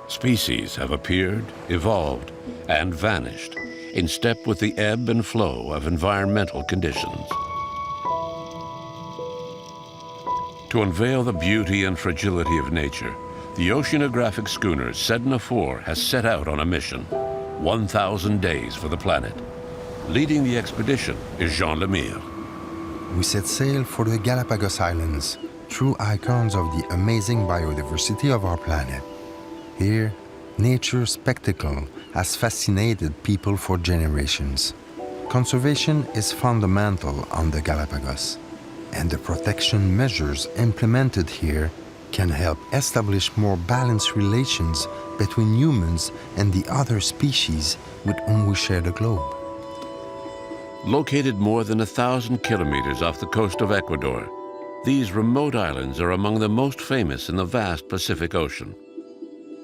species have appeared, evolved, and vanished in step with the ebb and flow of environmental conditions. To unveil the beauty and fragility of nature, the oceanographic schooner Sedna IV has set out on a mission, 1,000 days for the planet. Leading the expedition is Jean Lemire. We set sail for the Galapagos Islands, true icons of the amazing biodiversity of our planet. Here, nature's spectacle has fascinated people for generations. Conservation is fundamental on the Galapagos, and the protection measures implemented here can help establish more balanced relations between humans and the other species with whom we share the globe. Located more than 1,000 kilometers off the coast of Ecuador, these remote islands are among the most famous in the vast Pacific Ocean.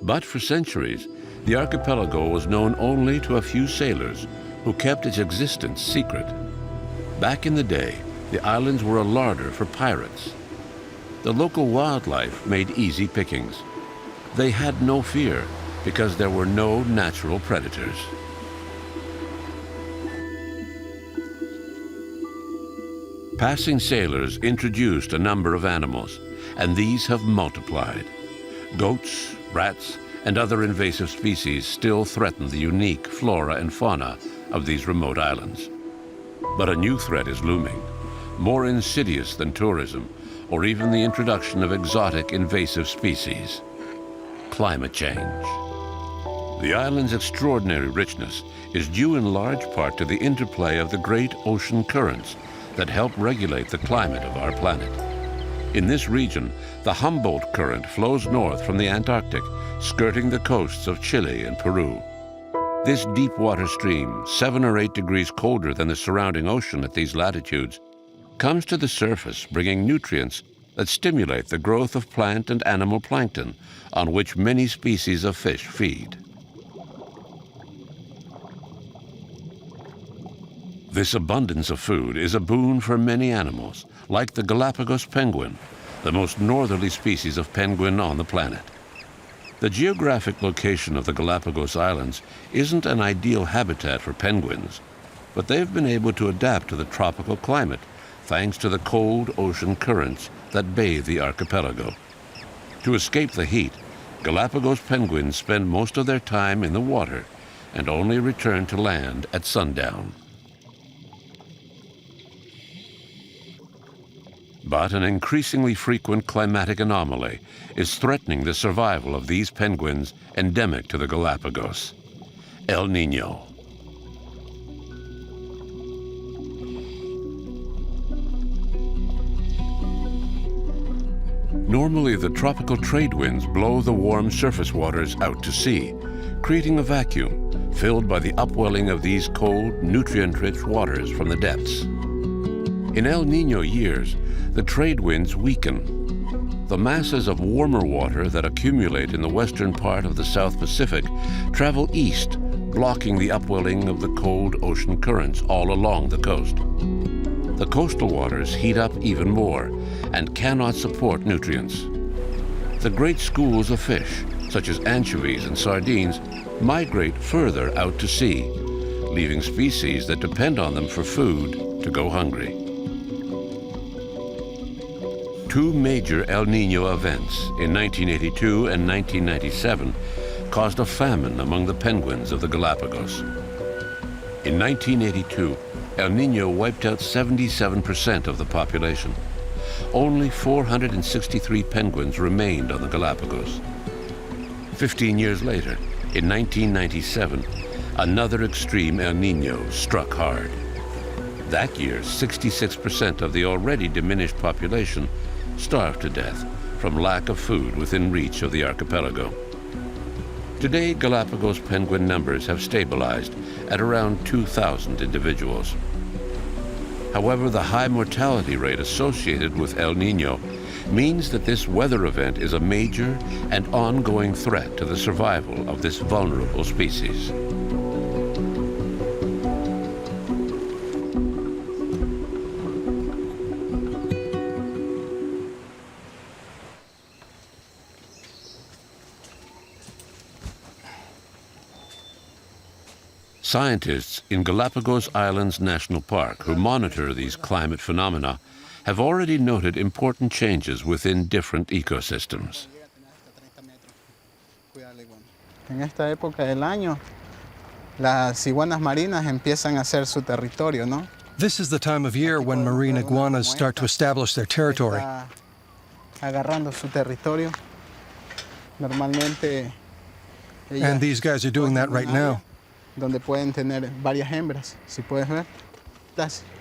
But for centuries, the archipelago was known only to a few sailors who kept its existence secret. Back in the day, the islands were a larder for pirates. The local wildlife made easy pickings. They had no fear because there were no natural predators. Passing sailors introduced a number of animals, and these have multiplied. Goats, rats, and other invasive species still threaten the unique flora and fauna of these remote islands. But a new threat is looming, more insidious than tourism or even the introduction of exotic invasive species: climate change. The island's extraordinary richness is due in large part to the interplay of the great ocean currents that help regulate the climate of our planet. In this region, the Humboldt Current flows north from the Antarctic, skirting the coasts of Chile and Peru. This deep water stream, 7 or 8 degrees colder than the surrounding ocean at these latitudes, comes to the surface bringing nutrients that stimulate the growth of plant and animal plankton on which many species of fish feed. This abundance of food is a boon for many animals, like the Galapagos penguin, the most northerly species of penguin on the planet. The geographic location of the Galapagos Islands isn't an ideal habitat for penguins, but they've been able to adapt to the tropical climate thanks to the cold ocean currents that bathe the archipelago. To escape the heat, Galapagos penguins spend most of their time in the water and only return to land at sundown. But an increasingly frequent climatic anomaly is threatening the survival of these penguins endemic to the Galapagos: El Niño. Normally, the tropical trade winds blow the warm surface waters out to sea, creating a vacuum filled by the upwelling of these cold, nutrient-rich waters from the depths. In El Niño years, the trade winds weaken. The masses of warmer water that accumulate in the western part of the South Pacific travel east, blocking the upwelling of the cold ocean currents all along the coast. The coastal waters heat up even more and cannot support nutrients. The great schools of fish, such as anchovies and sardines, migrate further out to sea, leaving species that depend on them for food to go hungry. Two major El Niño events in 1982 and 1997 caused a famine among the penguins of the Galapagos. In 1982, El Niño wiped out 77% of the population. Only 463 penguins remained on the Galapagos. 15 years later, in 1997, another extreme El Niño struck hard. That year, 66% of the already diminished population starved to death from lack of food within reach of the archipelago. Today, Galapagos penguin numbers have stabilized at around 2,000 individuals. However, the high mortality rate associated with El Niño means that this weather event is a major and ongoing threat to the survival of this vulnerable species. Scientists in Galapagos Islands National Park who monitor these climate phenomena have already noted important changes within different ecosystems. En esta época del año, las iguanas marinas empiezan a hacer su territorio, ¿no? This is the time of year when marine iguanas start to establish their territory. Agarrando su territorio. Normalmente, and these guys are doing that right now. Donde pueden tener varias hembras, si puedes ver.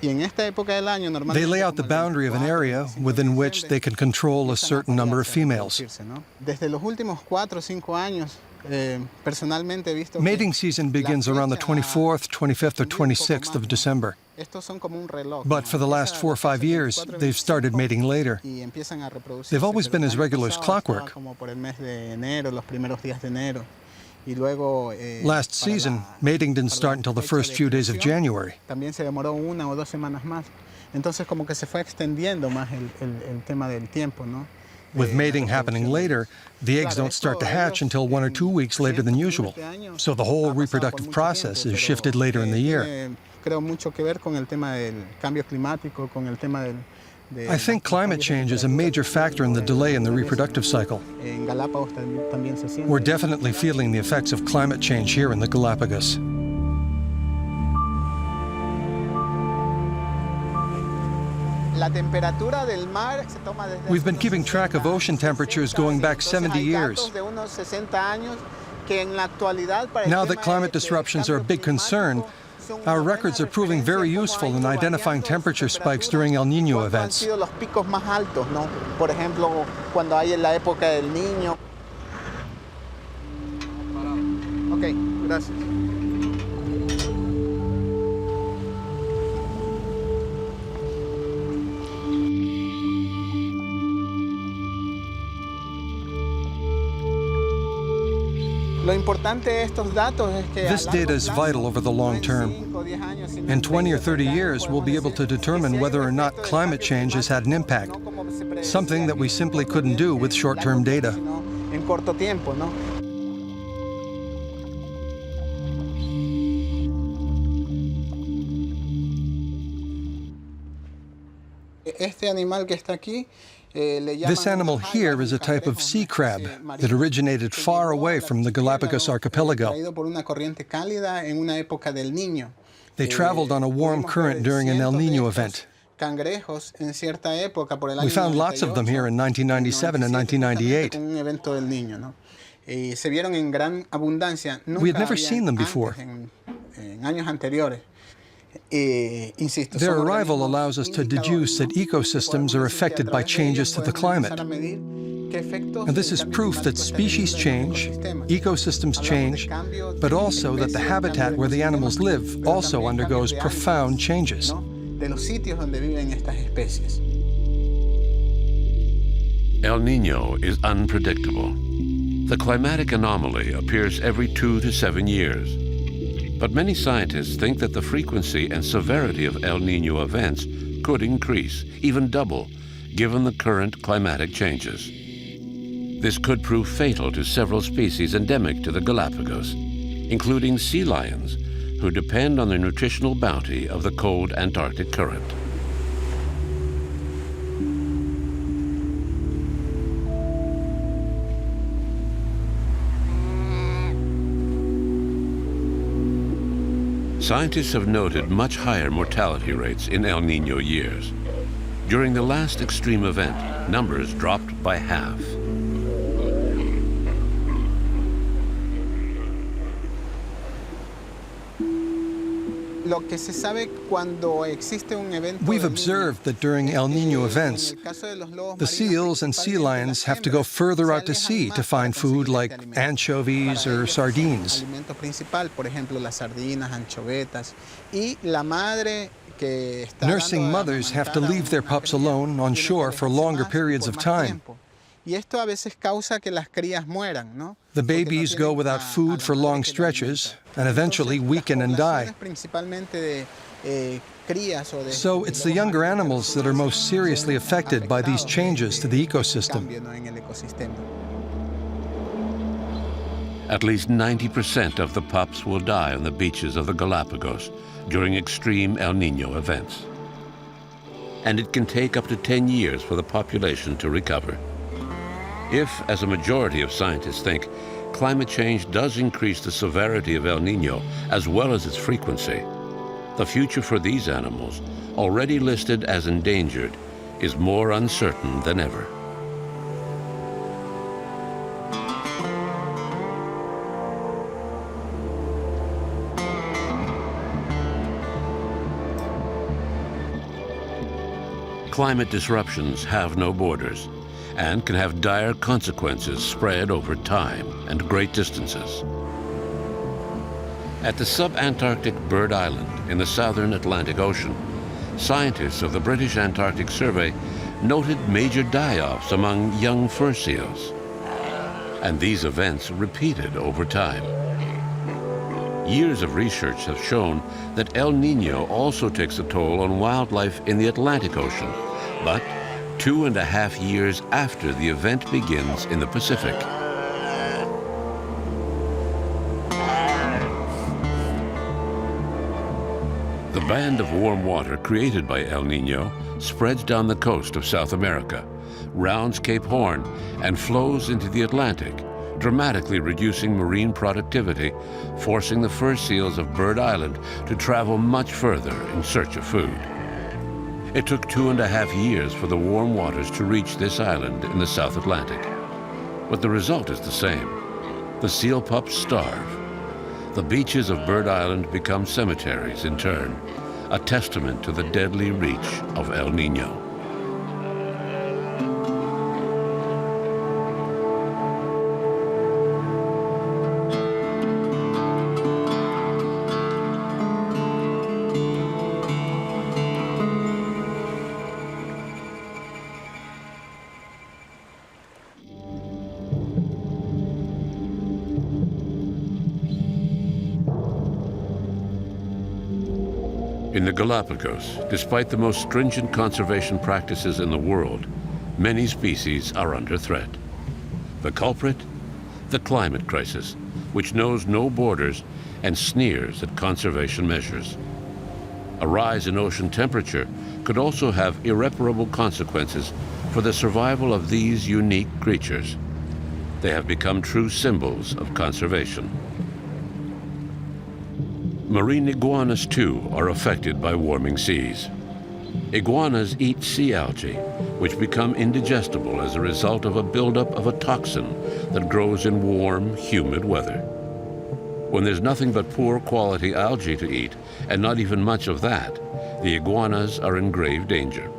Y en esta época del año, normalmente, they lay out the boundary of an area within which they can control a certain number of females. Desde los últimos 4 o 5 años, personalmente he visto mating season begins around the 24th, 25th, or 26th of December. But for the last 4 or 5 years, they've started mating later. They've always been as regular as clockwork. Last season, mating didn't start until the first few days of January. También se demoró 1 o 2 semanas más. Entonces como que se fue extendiendo más el tema del tiempo, ¿no? With mating happening later, the eggs don't start to hatch until 1 or 2 weeks later than usual. So the whole reproductive process is shifted later in the year. Creo mucho que ver con el tema del cambio climático, con el tema del I think climate change is a major factor in the delay in the reproductive cycle. We're definitely feeling the effects of climate change here in the Galapagos. We've been keeping track of ocean temperatures going back 70 years. Now that climate disruptions are a big concern, our records are proving very useful in identifying temperature spikes during El Niño events. Okay, gracias. This data is vital over the long term. In 20 or 30 years, we'll be able to determine whether or not climate change has had an impact, something that we simply couldn't do with short-term data. This animal here is a type of sea crab that originated far away from the Galapagos archipelago. They traveled on a warm current during an El Niño event. We found lots of them here in 1997 and 1998. We had never seen them before. Their arrival allows us to deduce that ecosystems are affected by changes to the climate. And this is proof that species change, ecosystems change, but also that the habitat where the animals live also undergoes profound changes. El Niño is unpredictable. The climatic anomaly appears every 2 to 7 years. But many scientists think that the frequency and severity of El Niño events could increase, even double, given the current climatic changes. This could prove fatal to several species endemic to the Galapagos, including sea lions, who depend on the nutritional bounty of the cold Antarctic current. Scientists have noted much higher mortality rates in El Niño years. During the last extreme event, numbers dropped by half. We've observed that during El Niño events, the seals and sea lions have to go further out to sea to find food like anchovies or sardines. Nursing mothers have to leave their pups alone on shore for longer periods of time. The babies go without food for long stretches and eventually weaken and die. So it's the younger animals that are most seriously affected by these changes to the ecosystem. At least 90% of the pups will die on the beaches of the Galapagos during extreme El Niño events. And it can take up to 10 years for the population to recover. If, as a majority of scientists think, climate change does increase the severity of El Niño as well as its frequency, the future for these animals, already listed as endangered, is more uncertain than ever. Climate disruptions have no borders and can have dire consequences spread over time and great distances. At the sub-Antarctic Bird Island in the southern Atlantic Ocean, scientists of the British Antarctic Survey noted major die-offs among young fur seals. And these events repeated over time. Years of research have shown that El Niño also takes a toll on wildlife in the Atlantic Ocean, but 2.5 years after the event begins in the Pacific. The band of warm water created by El Niño spreads down the coast of South America, rounds Cape Horn, and flows into the Atlantic, dramatically reducing marine productivity, forcing the fur seals of Bird Island to travel much further in search of food. It took 2.5 years for the warm waters to reach this island in the South Atlantic. But the result is the same. The seal pups starve. The beaches of Bird Island become cemeteries in turn, a testament to the deadly reach of El Niño. In the Galapagos, despite the most stringent conservation practices in the world, many species are under threat. The culprit? The climate crisis, which knows no borders and sneers at conservation measures. A rise in ocean temperature could also have irreparable consequences for the survival of these unique creatures. They have become true symbols of conservation. Marine iguanas, too, are affected by warming seas. Iguanas eat sea algae, which become indigestible as a result of a buildup of a toxin that grows in warm, humid weather. When there's nothing but poor quality algae to eat, and not even much of that, the iguanas are in grave danger.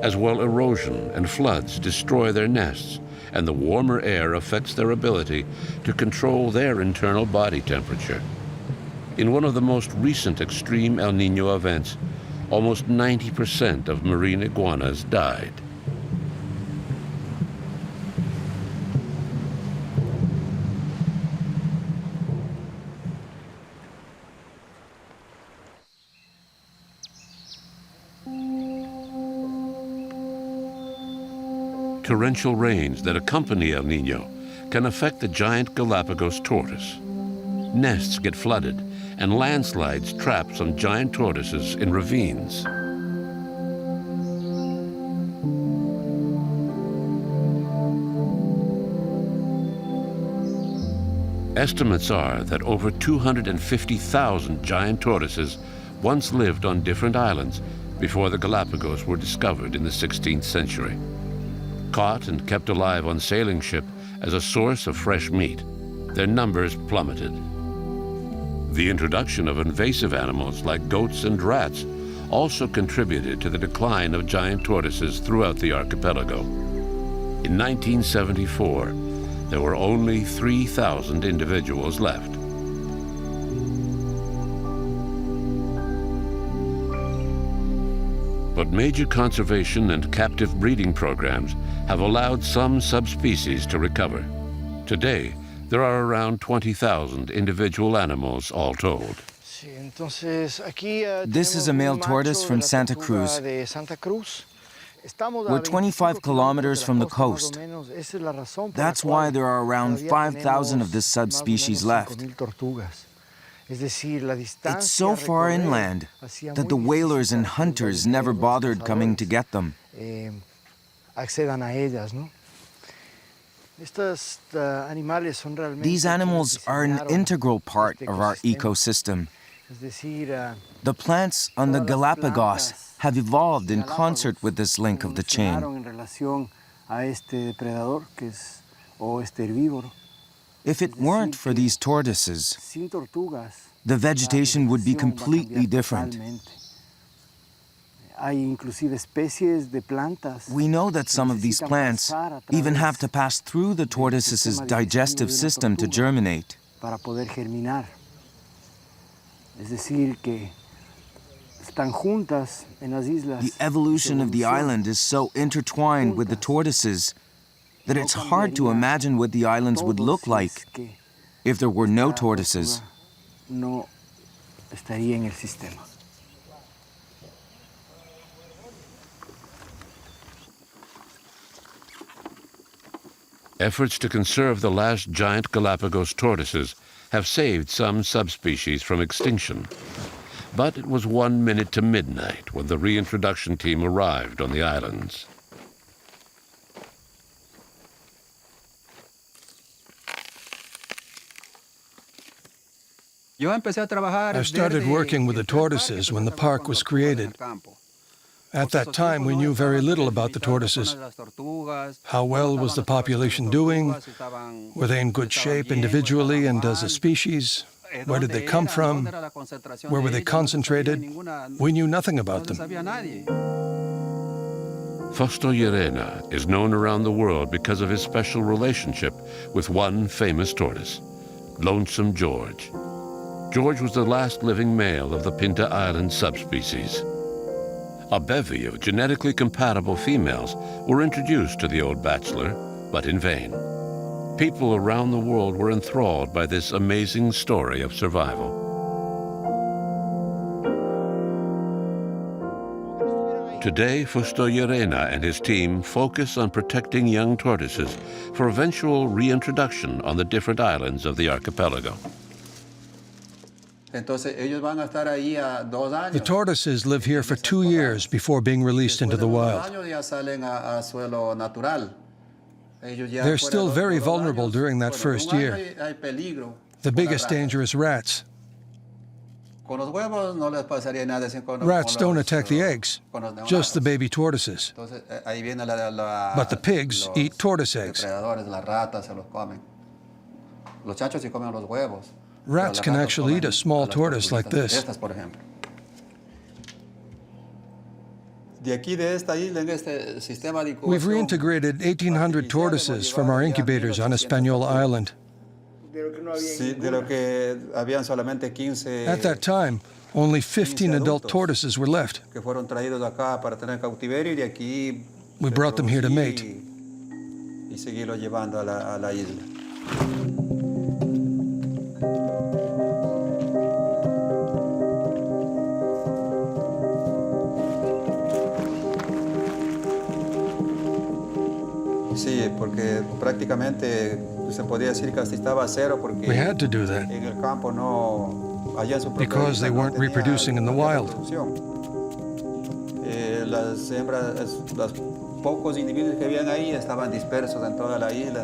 As well, erosion and floods destroy their nests, and the warmer air affects their ability to control their internal body temperature. In one of the most recent extreme El Niño events, almost 90% of marine iguanas died. Torrential rains that accompany El Niño can affect the giant Galapagos tortoise. Nests get flooded, and landslides trap some giant tortoises in ravines. Estimates are that over 250,000 giant tortoises once lived on different islands before the Galapagos were discovered in the 16th century. Caught and kept alive on sailing ships as a source of fresh meat, their numbers plummeted. The introduction of invasive animals like goats and rats also contributed to the decline of giant tortoises throughout the archipelago. In 1974, there were only 3,000 individuals left. But major conservation and captive breeding programs have allowed some subspecies to recover. Today, there are around 20,000 individual animals all told. This is a male tortoise from Santa Cruz. We're 25 kilometers from the coast. That's why there are around 5,000 of this subspecies left. It's so far inland that the whalers and hunters never bothered coming to get them. These animals are an integral part of our ecosystem. The plants on the Galapagos have evolved in concert with this link of the chain. If it weren't for these tortoises, the vegetation would be completely different. We know that some of these plants even have to pass through the tortoise's digestive system to germinate. The evolution of the island is so intertwined with the tortoises that it's hard to imagine what the islands would look like if there were no tortoises. Efforts to conserve the last giant Galapagos tortoises have saved some subspecies from extinction. But it was 1 minute to midnight when the reintroduction team arrived on the islands. I started working with the tortoises when the park was created. At that time, we knew very little about the tortoises. How well was the population doing? Were they in good shape individually and as a species? Where did they come from? Where were they concentrated? We knew nothing about them. Fausto Llerena is known around the world because of his special relationship with one famous tortoise, Lonesome George. George was the last living male of the Pinta Island subspecies. A bevy of genetically compatible females were introduced to the old bachelor, but in vain. People around the world were enthralled by this amazing story of survival. Today, Fusto Llerena and his team focus on protecting young tortoises for eventual reintroduction on the different islands of the archipelago. The tortoises live here for 2 years before being released into the wild. They're still very vulnerable during that first year. The biggest danger is rats. Rats don't attack the eggs, just the baby tortoises. But the pigs eat tortoise eggs. Rats can actually eat a small tortoise like this. We've reintegrated 1,800 tortoises from our incubators on Hispaniola Island. At that time, only 15 adult tortoises were left. We brought them here to mate. We had to do that because they weren't reproducing in the wild.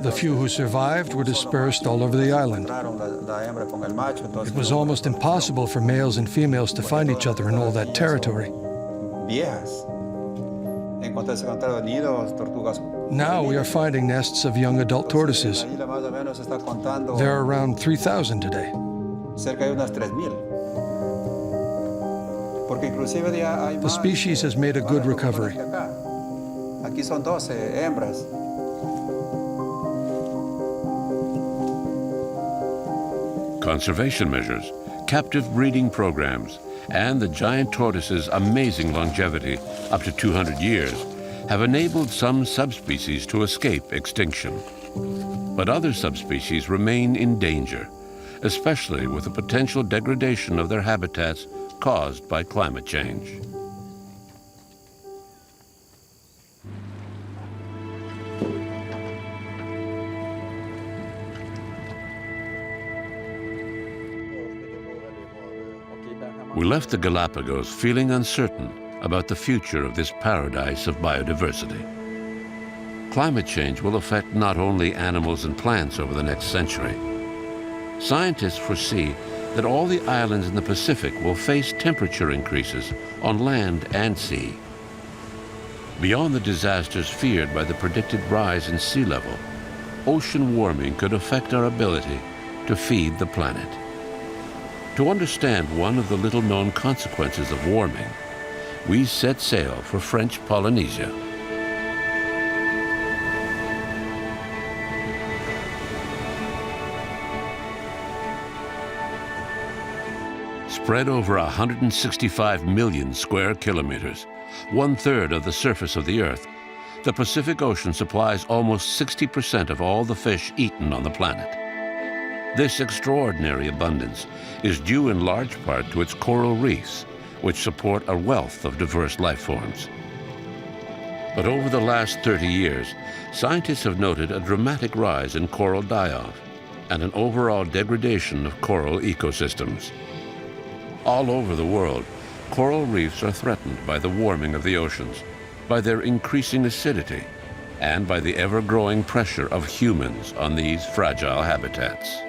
The few who survived were dispersed all over the island. It was almost impossible for males and females to find each other in all that territory. Now we are finding nests of young adult tortoises. There are around 3,000 today. The species has made a good recovery. Conservation measures, captive breeding programs, and the giant tortoise's amazing longevity, up to 200 years, have enabled some subspecies to escape extinction. But other subspecies remain in danger, especially with the potential degradation of their habitats caused by climate change. We left the Galapagos feeling uncertain about the future of this paradise of biodiversity. Climate change will affect not only animals and plants over the next century. Scientists foresee that all the islands in the Pacific will face temperature increases on land and sea. Beyond the disasters feared by the predicted rise in sea level, ocean warming could affect our ability to feed the planet. To understand one of the little-known consequences of warming, we set sail for French Polynesia. Spread over 165 million square kilometers, 1/3 of the surface of the Earth, the Pacific Ocean supplies almost 60% of all the fish eaten on the planet. This extraordinary abundance is due in large part to its coral reefs, which support a wealth of diverse life forms. But over the last 30 years, scientists have noted a dramatic rise in coral die-off and an overall degradation of coral ecosystems. All over the world, coral reefs are threatened by the warming of the oceans, by their increasing acidity, and by the ever-growing pressure of humans on these fragile habitats.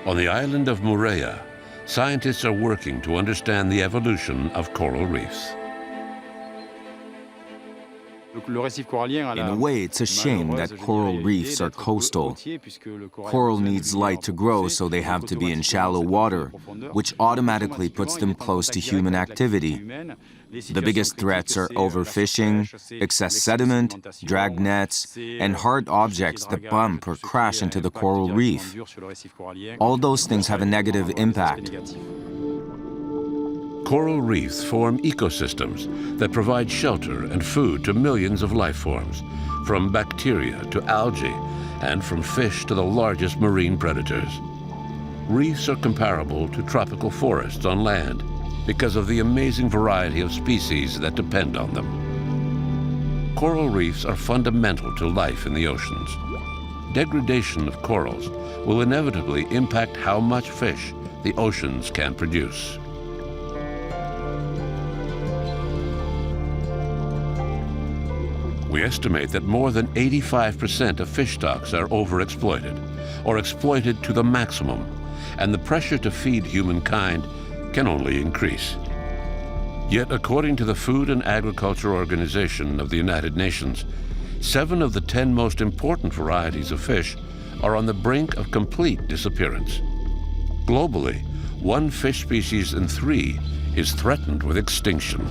On the island of Moorea, scientists are working to understand the evolution of coral reefs. In a way, it's a shame that coral reefs are coastal. Coral needs light to grow, so they have to be in shallow water, which automatically puts them close to human activity. The biggest threats are overfishing, excess sediment, drag nets, and hard objects that bump or crash into the coral reef. All those things have a negative impact. Coral reefs form ecosystems that provide shelter and food to millions of life forms, from bacteria to algae, and from fish to the largest marine predators. Reefs are comparable to tropical forests on land because of the amazing variety of species that depend on them. Coral reefs are fundamental to life in the oceans. Degradation of corals will inevitably impact how much fish the oceans can produce. We estimate that more than 85% of fish stocks are overexploited or exploited to the maximum, and the pressure to feed humankind can only increase. Yet, according to the Food and Agriculture Organization of the United Nations, 7 of the 10 most important varieties of fish are on the brink of complete disappearance. Globally, 1 fish species in 3 is threatened with extinction.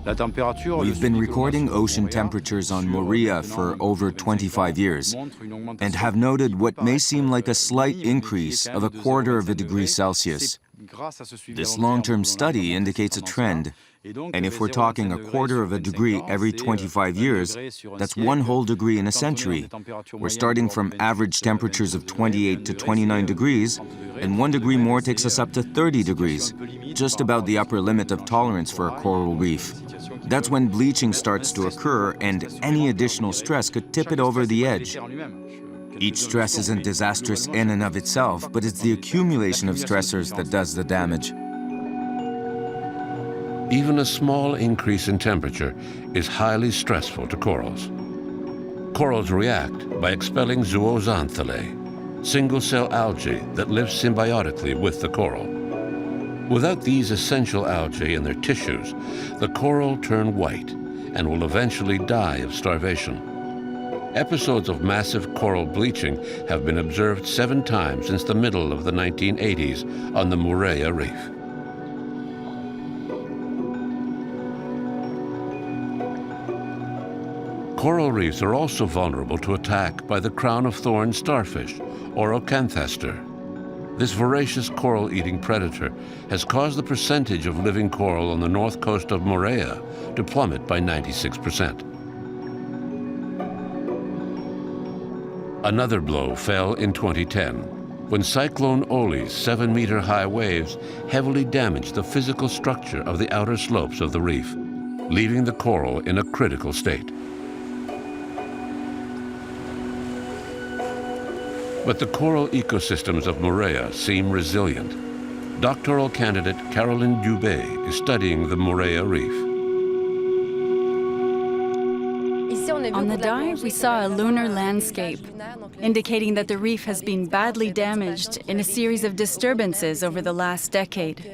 We've been recording ocean temperatures on Moorea for over 25 years and have noted what may seem like a slight increase of 1/4 degree Celsius. This long-term study indicates a trend, and if we're talking 1/4 degree every 25 years, that's 1 whole degree in a century. We're starting from average temperatures of 28 to 29 degrees, and 1 degree more takes us up to 30 degrees, just about the upper limit of tolerance for a coral reef. That's when bleaching starts to occur, and any additional stress could tip it over the edge. Each stress isn't disastrous in and of itself, but it's the accumulation of stressors that does the damage. Even a small increase in temperature is highly stressful to corals. Corals react by expelling zooxanthellae, single-cell algae that live symbiotically with the coral. Without these essential algae in their tissues, the coral turn white and will eventually die of starvation. Episodes of massive coral bleaching have been observed 7 times since the middle of the 1980s on the Moorea Reef. Coral reefs are also vulnerable to attack by the crown-of-thorns starfish, or Ocanthaster. This voracious coral-eating predator has caused the percentage of living coral on the north coast of Moorea to plummet by 96%. Another blow fell in 2010, when Cyclone Oli's 7-meter-high waves heavily damaged the physical structure of the outer slopes of the reef, leaving the coral in a critical state. But the coral ecosystems of Moorea seem resilient. Doctoral candidate Caroline Dubé is studying the Moorea Reef. On the dive, we saw a lunar landscape, indicating that the reef has been badly damaged in a series of disturbances over the last decade.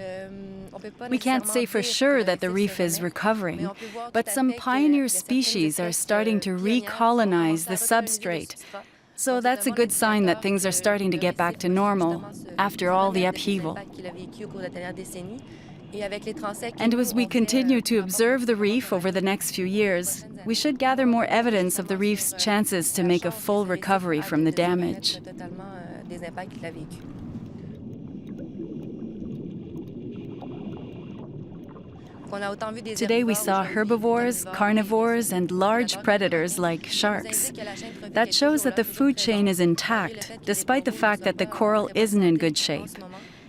We can't say for sure that the reef is recovering, but some pioneer species are starting to recolonize the substrate. So that's a good sign that things are starting to get back to normal after all the upheaval. And as we continue to observe the reef over the next few years, we should gather more evidence of the reef's chances to make a full recovery from the damage. Today we saw herbivores, carnivores, and large predators like sharks. That shows that the food chain is intact, despite the fact that the coral isn't in good shape.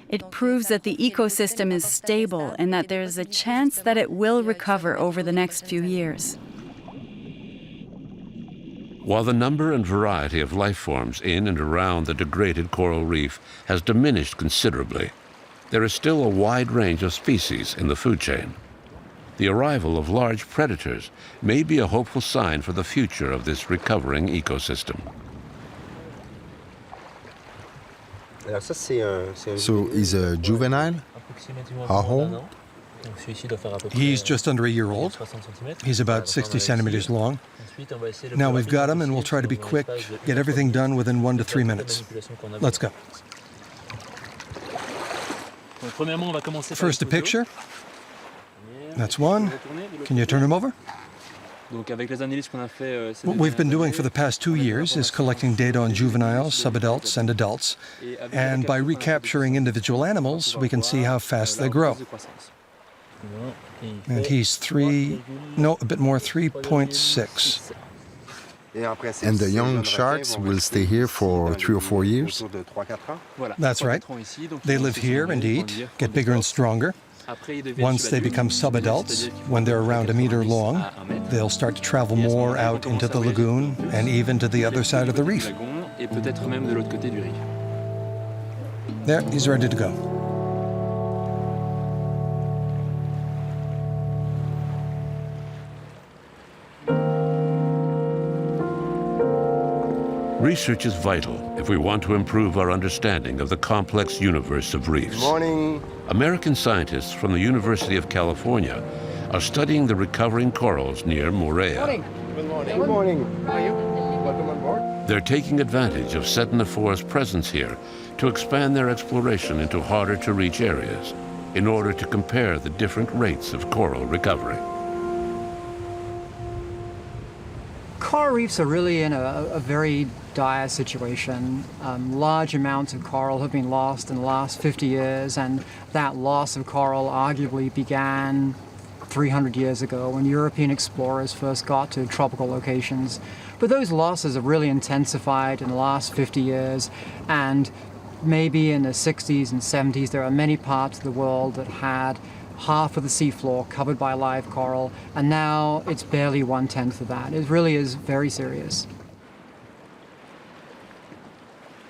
It proves that the ecosystem is stable and that there's a chance that it will recover over the next few years. While the number and variety of life forms in and around the degraded coral reef has diminished considerably, there is still a wide range of species in the food chain. The arrival of large predators may be a hopeful sign for the future of this recovering ecosystem. So he's a juvenile? How old? He's just under a year old. He's about 60 centimeters long. Now we've got him, and we'll try to be quick, get everything done within 1 to 3 minutes. Let's go. First, a picture. That's one. Can you turn him over? What we've been doing for the past 2 years is collecting data on juveniles, subadults, and adults, and by recapturing individual animals, we can see how fast they grow. And he's a bit more, 3.6. And the young sharks will stay here for 3 or 4 years? That's right. They live here and eat, get bigger and stronger. Once they become subadults, when they're around 1 meter long, they'll start to travel more out into the lagoon and even to the other side of the reef. There, he's ready to go. Research is vital if we want to improve our understanding of the complex universe of reefs. Good morning. American scientists from the University of California are studying the recovering corals near Moorea. Good morning. Good morning. How are you? Welcome on board. They're taking advantage of Sedanophores' presence here to expand their exploration into harder-to-reach areas in order to compare the different rates of coral recovery. Coral reefs are really in a very dire situation. Large amounts of coral have been lost in the last 50 years, and that loss of coral arguably began 300 years ago when European explorers first got to tropical locations. But those losses have really intensified in the last 50 years, and maybe in the 60s and 70s there are many parts of the world that had half of the seafloor covered by live coral, and now it's barely 1/10 of that. It really is very serious.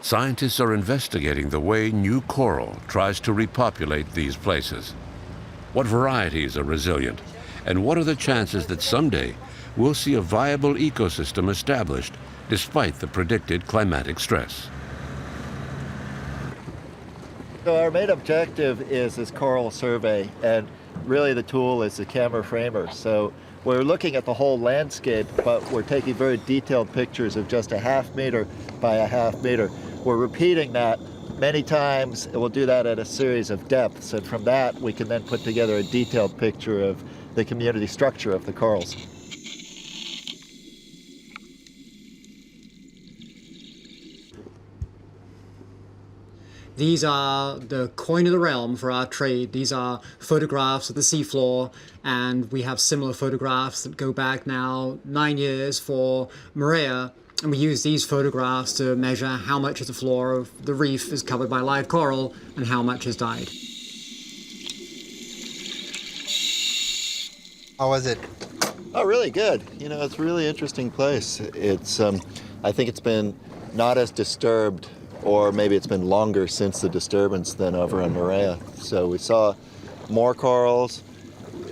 Scientists are investigating the way new coral tries to repopulate these places. What varieties are resilient, and what are the chances that someday we'll see a viable ecosystem established despite the predicted climatic stress? So our main objective is this coral survey, and really the tool is the camera framer. So we're looking at the whole landscape, but we're taking very detailed pictures of just a 1/2 meter by a 1/2 meter. We're repeating that many times, and we'll do that at a series of depths, and from that we can then put together a detailed picture of the community structure of the corals. These are the coin of the realm for our trade. These are photographs of the seafloor, and we have similar photographs that go back now 9 years for Moorea, and we use these photographs to measure how much of the floor of the reef is covered by live coral and how much has died. How was it? Oh, really good. You know, it's a really interesting place. It's, I think it's been not as disturbed, or maybe it's been longer since the disturbance than over on Moorea. So we saw more corals,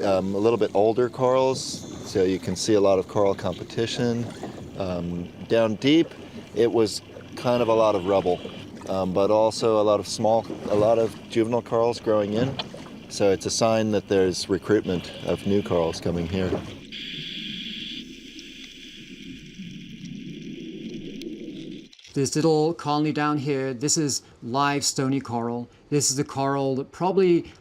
a little bit older corals, so you can see a lot of coral competition. Down deep, it was kind of a lot of rubble, but also a lot of juvenile corals growing in. So it's a sign that there's recruitment of new corals coming here. This little colony down here, this is live stony coral. This is a coral that probably,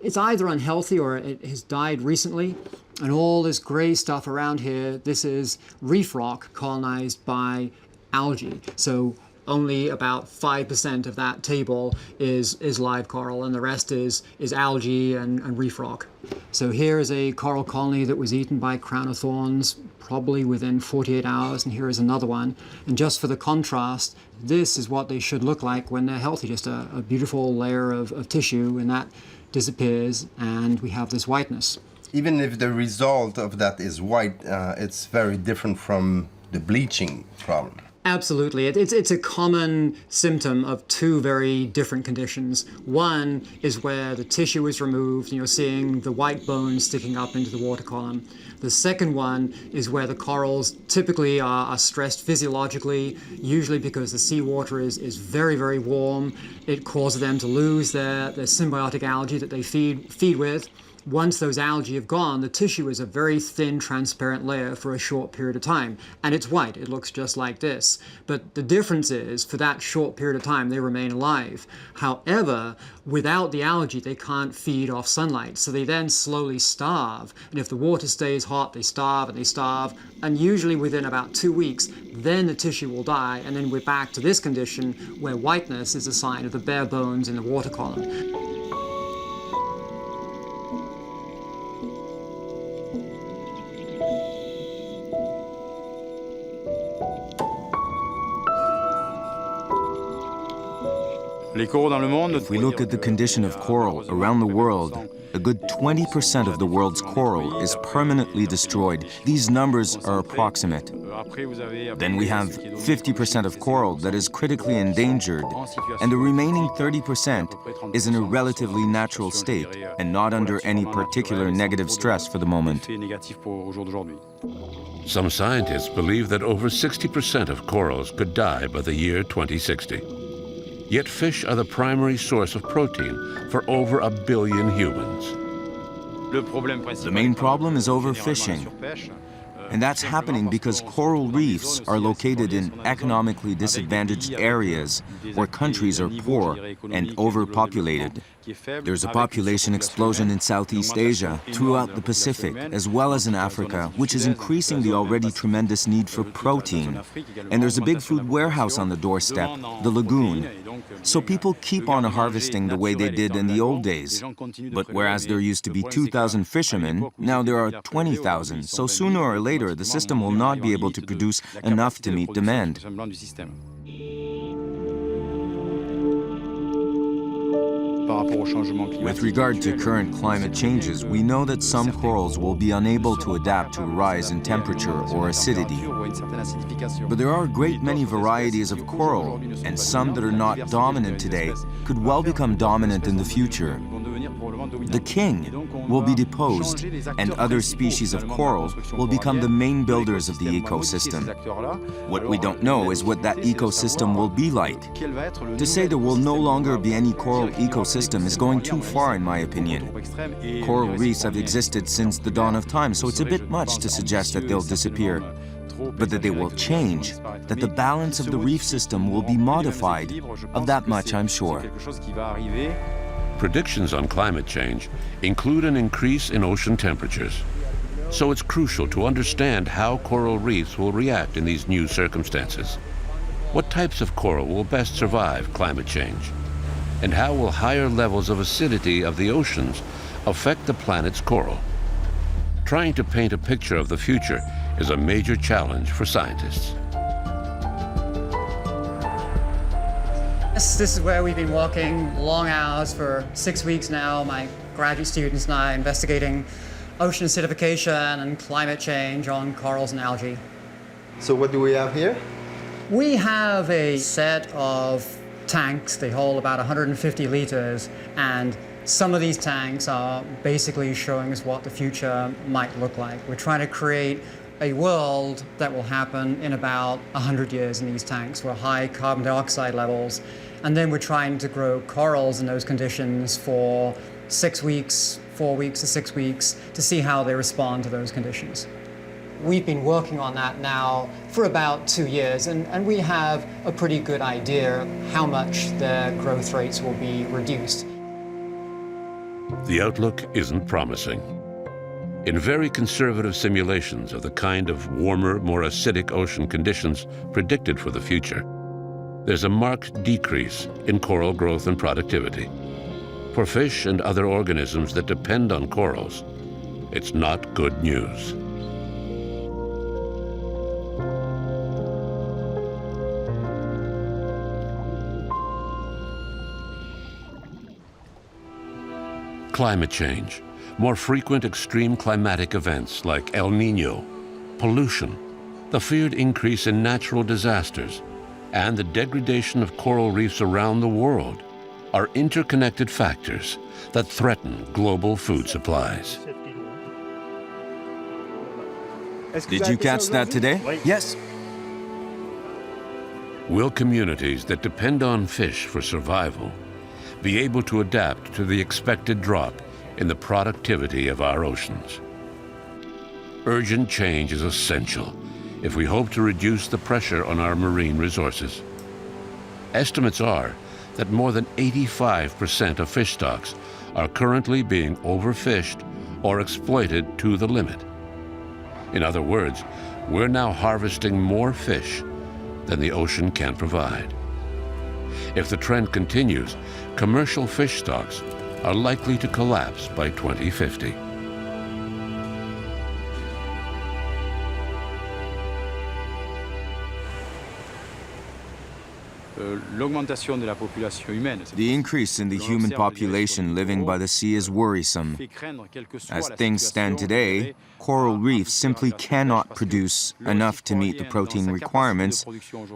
it's either unhealthy or it has died recently. And all this gray stuff around here, this is reef rock colonized by algae. So only about 5% of that table is live coral, and the rest is algae and reef rock. So here is a coral colony that was eaten by crown of thorns probably within 48 hours, and here is another one. And just for the contrast, this is what they should look like when they're healthy, just a beautiful layer of tissue, and that disappears, and we have this whiteness. Even if the result of that is white, it's very different from the bleaching problem. Absolutely. It's a common symptom of two very different conditions. One is where the tissue is removed, and you're seeing the white bones sticking up into the water column. The second one is where the corals typically are stressed physiologically, usually because the seawater is very, very warm. It causes them to lose their symbiotic algae that they feed with, Once those algae have gone, the tissue is a very thin, transparent layer for a short period of time. And it's white. It looks just like this. But the difference is, for that short period of time, they remain alive. However, without the algae, they can't feed off sunlight. So they then slowly starve. And if the water stays hot, they starve and they starve. And usually within about 2 weeks, then the tissue will die. And then we're back to this condition where whiteness is a sign of the bare bones in the water column. If we look at the condition of coral around the world, a good 20% of the world's coral is permanently destroyed. These numbers are approximate. Then we have 50% of coral that is critically endangered, and the remaining 30% is in a relatively natural state and not under any particular negative stress for the moment. Some scientists believe that over 60% of corals could die by the year 2060. Yet fish are the primary source of protein for over 1 billion humans. The main problem is overfishing. And that's happening because coral reefs are located in economically disadvantaged areas where countries are poor and overpopulated. There's a population explosion in Southeast Asia, throughout the Pacific, as well as in Africa, which is increasing the already tremendous need for protein. And there's a big food warehouse on the doorstep, the lagoon. So people keep on harvesting the way they did in the old days. But whereas there used to be 2,000 fishermen, now there are 20,000. So sooner or later, the system will not be able to produce enough to meet demand. With regard to current climate changes, we know that some corals will be unable to adapt to a rise in temperature or acidity. But there are a great many varieties of coral, and some that are not dominant today could well become dominant in the future. The king will be deposed, and other species of coral will become the main builders of the ecosystem. What we don't know is what that ecosystem will be like. To say there will no longer be any coral ecosystem is going too far, in my opinion. Coral reefs have existed since the dawn of time, so it's a bit much to suggest that they'll disappear. But that they will change, that the balance of the reef system will be modified, of that much I'm sure. Predictions on climate change include an increase in ocean temperatures. So it's crucial to understand how coral reefs will react in these new circumstances. What types of coral will best survive climate change? And how will higher levels of acidity of the oceans affect the planet's coral? Trying to paint a picture of the future is a major challenge for scientists. This is where we've been working long hours for 6 weeks now. My graduate students and I investigating ocean acidification and climate change on corals and algae. So what do we have here? We have a set of tanks. They hold about 150 liters, and some of these tanks are basically showing us what the future might look like. We're trying to create a world that will happen in about 100 years in these tanks with high carbon dioxide levels. And then we're trying to grow corals in those conditions for 6 weeks, 4 weeks to 6 weeks to see how they respond to those conditions. We've been working on that now for about 2 years, and we have a pretty good idea how much the growth rates will be reduced. The outlook isn't promising. In very conservative simulations of the kind of warmer, more acidic ocean conditions predicted for the future, there's a marked decrease in coral growth and productivity. For fish and other organisms that depend on corals, it's not good news. Climate change, more frequent extreme climatic events like El Niño, pollution, the feared increase in natural disasters, and the degradation of coral reefs around the world are interconnected factors that threaten global food supplies. Did you catch that today? Yes. Will communities that depend on fish for survival be able to adapt to the expected drop in the productivity of our oceans. Urgent change is essential if we hope to reduce the pressure on our marine resources. Estimates are that more than 85% of fish stocks are currently being overfished or exploited to the limit. In other words, we're now harvesting more fish than the ocean can provide. If the trend continues, commercial fish stocks are likely to collapse by 2050. The increase in the human population living by the sea is worrisome. As things stand today, coral reefs simply cannot produce enough to meet the protein requirements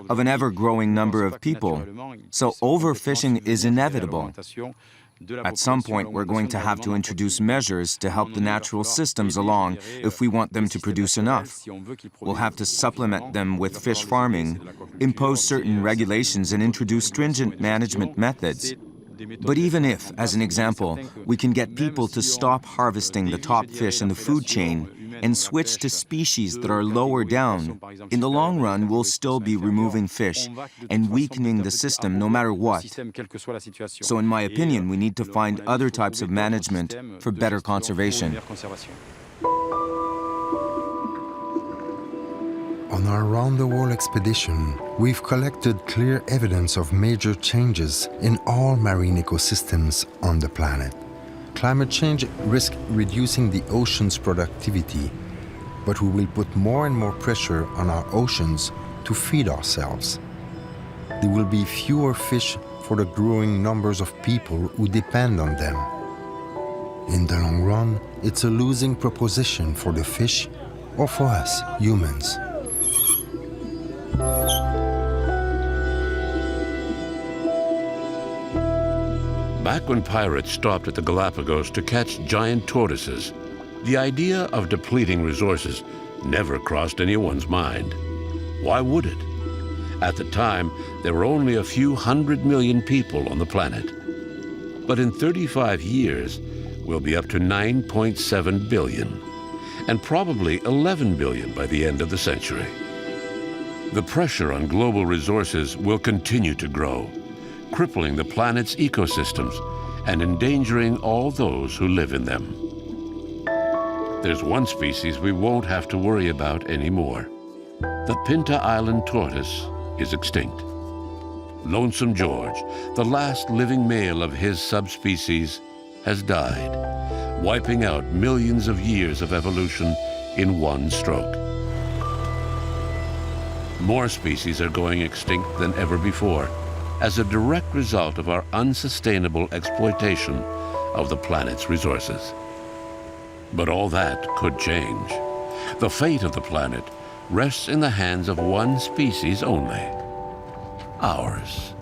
of an ever-growing number of people, so overfishing is inevitable. At some point, we're going to have to introduce measures to help the natural systems along if we want them to produce enough. We'll have to supplement them with fish farming, impose certain regulations, and introduce stringent management methods. But even if, as an example, we can get people to stop harvesting the top fish in the food chain and switch to species that are lower down, in the long run, we'll still be removing fish and weakening the system no matter what. So in my opinion, we need to find other types of management for better conservation. On our round-the-world expedition, we've collected clear evidence of major changes in all marine ecosystems on the planet. Climate change risks reducing the ocean's productivity, but we will put more and more pressure on our oceans to feed ourselves. There will be fewer fish for the growing numbers of people who depend on them. In the long run, it's a losing proposition for the fish or for us, humans. Back when pirates stopped at the Galapagos to catch giant tortoises, the idea of depleting resources never crossed anyone's mind. Why would it? At the time, there were only a few 100 million people on the planet. But in 35 years, we'll be up to 9.7 billion, and probably 11 billion by the end of the century. The pressure on global resources will continue to grow, crippling the planet's ecosystems and endangering all those who live in them. There's one species we won't have to worry about anymore. The Pinta Island tortoise is extinct. Lonesome George, the last living male of his subspecies, has died, wiping out millions of years of evolution in one stroke. More species are going extinct than ever before as a direct result of our unsustainable exploitation of the planet's resources. But all that could change. The fate of the planet rests in the hands of one species only, ours.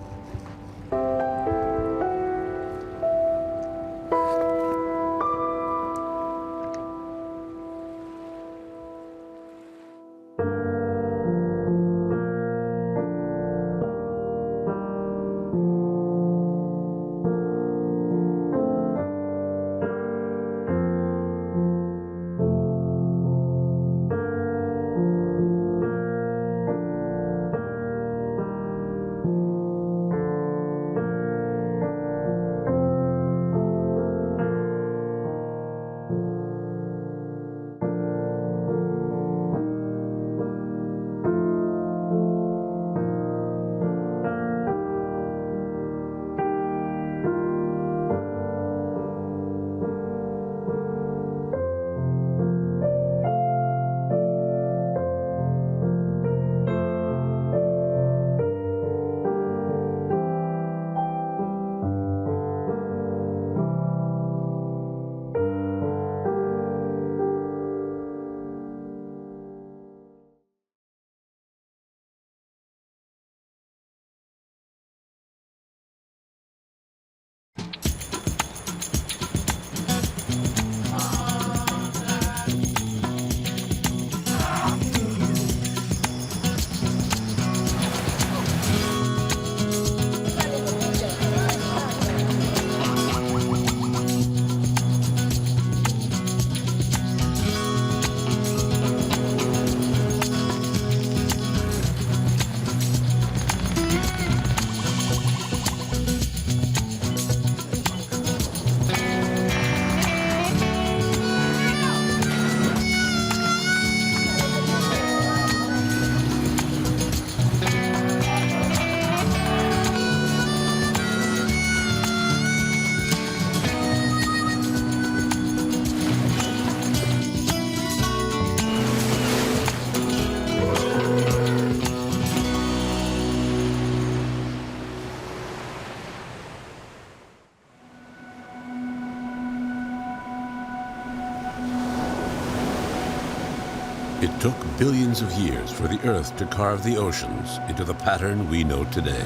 It took billions of years for the Earth to carve the oceans into the pattern we know today.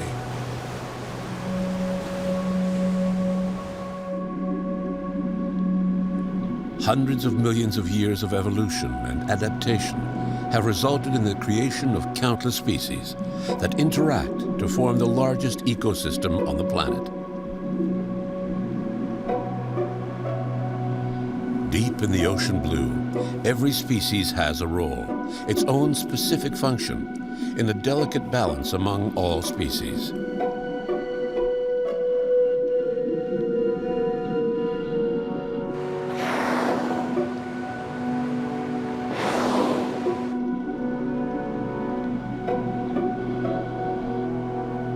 Hundreds of millions of years of evolution and adaptation have resulted in the creation of countless species that interact to form the largest ecosystem on the planet. Deep in the ocean blue, every species has a role, its own specific function, in a delicate balance among all species.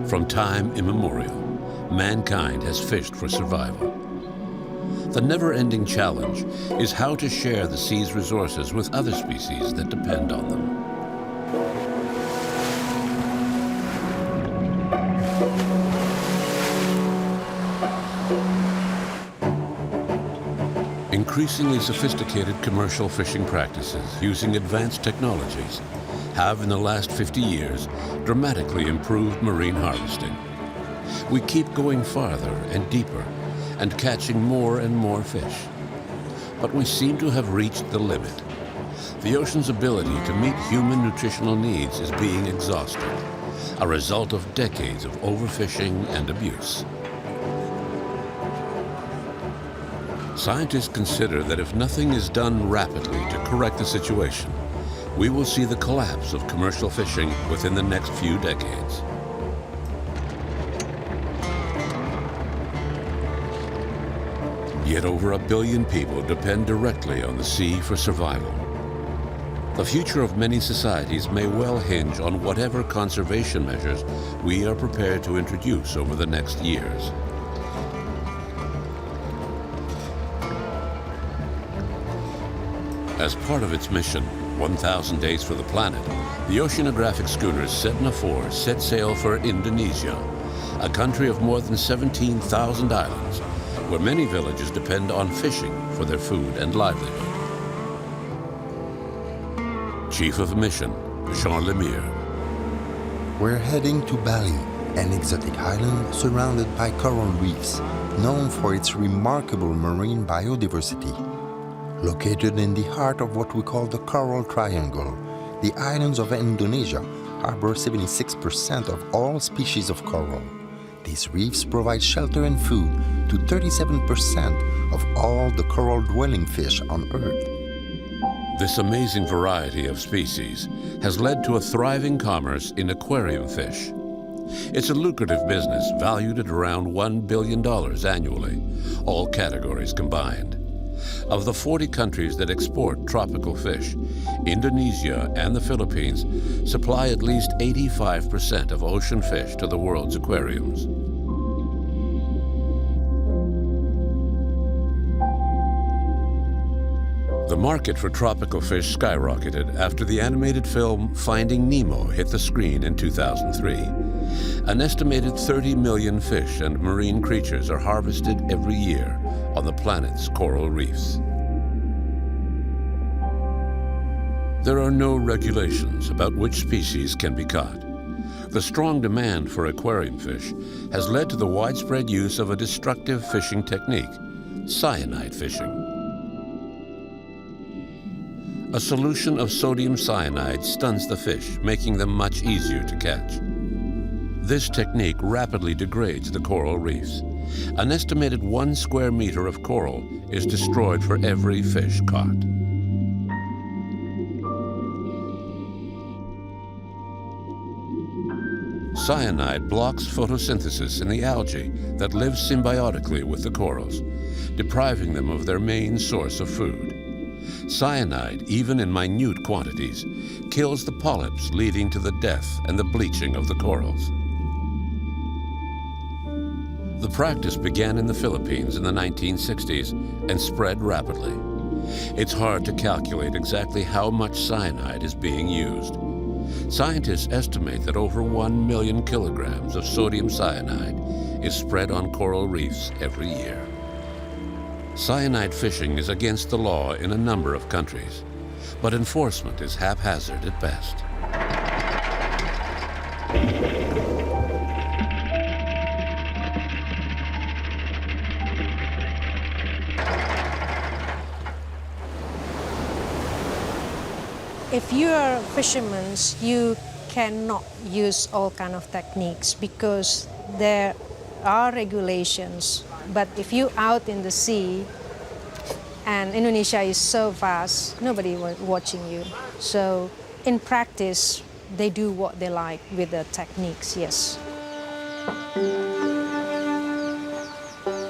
From time immemorial, mankind has fished for survival. The never-ending challenge is how to share the sea's resources with other species that depend on them. Increasingly sophisticated commercial fishing practices using advanced technologies have in the last 50 years dramatically improved marine harvesting. We keep going farther and deeper and catching more and more fish. But we seem to have reached the limit. The ocean's ability to meet human nutritional needs is being exhausted, a result of decades of overfishing and abuse. Scientists consider that if nothing is done rapidly to correct the situation, we will see the collapse of commercial fishing within the next few decades. Yet over 1 billion people depend directly on the sea for survival. The future of many societies may well hinge on whatever conservation measures we are prepared to introduce over the next years. As part of its mission, 1,000 Days for the Planet, the oceanographic schooner Sedna 4 set sail for Indonesia, a country of more than 17,000 islands, where many villages depend on fishing for their food and livelihood. Chief of the mission, Jean Lemire. We're heading to Bali, an exotic island surrounded by coral reefs, known for its remarkable marine biodiversity. Located in the heart of what we call the Coral Triangle, the islands of Indonesia harbor 76% of all species of coral. These reefs provide shelter and food to 37% of all the coral-dwelling fish on Earth. This amazing variety of species has led to a thriving commerce in aquarium fish. It's a lucrative business valued at around $1 billion annually, all categories combined. Of the 40 countries that export tropical fish, Indonesia and the Philippines supply at least 85% of ocean fish to the world's aquariums. The market for tropical fish skyrocketed after the animated film Finding Nemo hit the screen in 2003. An estimated 30 million fish and marine creatures are harvested every year on the planet's coral reefs. There are no regulations about which species can be caught. The strong demand for aquarium fish has led to the widespread use of a destructive fishing technique, cyanide fishing. A solution of sodium cyanide stuns the fish, making them much easier to catch. This technique rapidly degrades the coral reefs. An estimated 1 square meter of coral is destroyed for every fish caught. Cyanide blocks photosynthesis in the algae that live symbiotically with the corals, depriving them of their main source of food. Cyanide, even in minute quantities, kills the polyps, leading to the death and the bleaching of the corals. The practice began in the Philippines in the 1960s and spread rapidly. It's hard to calculate exactly how much cyanide is being used. Scientists estimate that over 1 million kilograms of sodium cyanide is spread on coral reefs every year. Cyanide fishing is against the law in a number of countries. but enforcement is haphazard at best. If you are fishermen, you cannot use all kind of techniques because there are regulations. But if you're out in the sea, and Indonesia is so vast, nobody watching you. So in practice, they do what they like with the techniques, yes.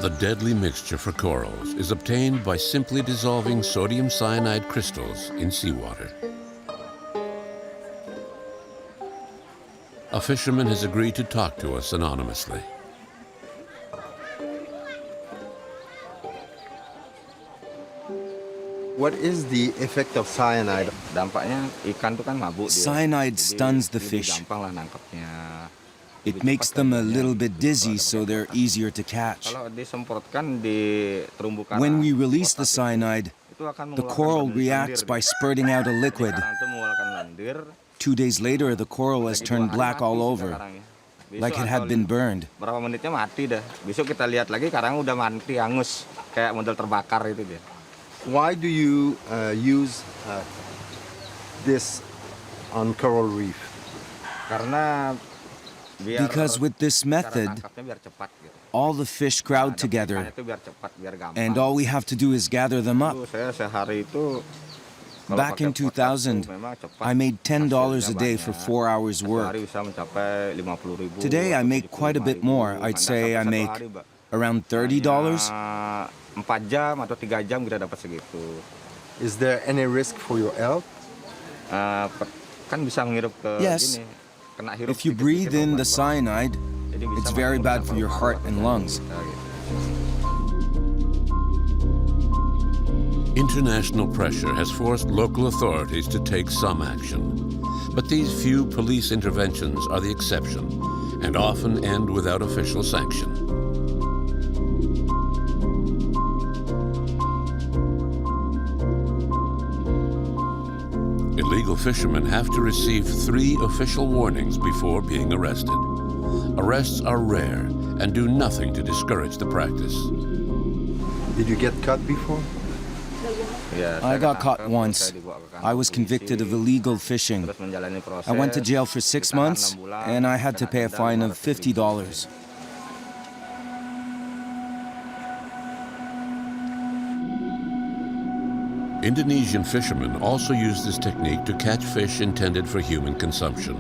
The deadly mixture for corals is obtained by simply dissolving sodium cyanide crystals in seawater. A fisherman has agreed to talk to us anonymously. What is the effect of cyanide? Cyanide stuns the fish. It makes them a little bit dizzy, so they're easier to catch. When we release the cyanide, the coral reacts by spurting out a liquid. 2 days later, the coral has turned black all over, like it had been burned. Why do you use this on coral reef? Because with this method, all the fish crowd together, and all we have to do is gather them up. Back in 2000, I made $10 a day for 4 hours work. Today, I make quite a bit more. I'd say I make around $30. Is there any risk for your health? Yes. If you breathe in the cyanide, it's very bad for your heart and lungs. International pressure has forced local authorities to take some action. But these few police interventions are the exception and often end without official sanction. Illegal fishermen have to receive 3 official warnings before being arrested. Arrests are rare and do nothing to discourage the practice. Did you get caught before? I got caught once. I was convicted of illegal fishing. I went to jail for 6 months, and I had to pay a fine of $50. Indonesian fishermen also use this technique to catch fish intended for human consumption.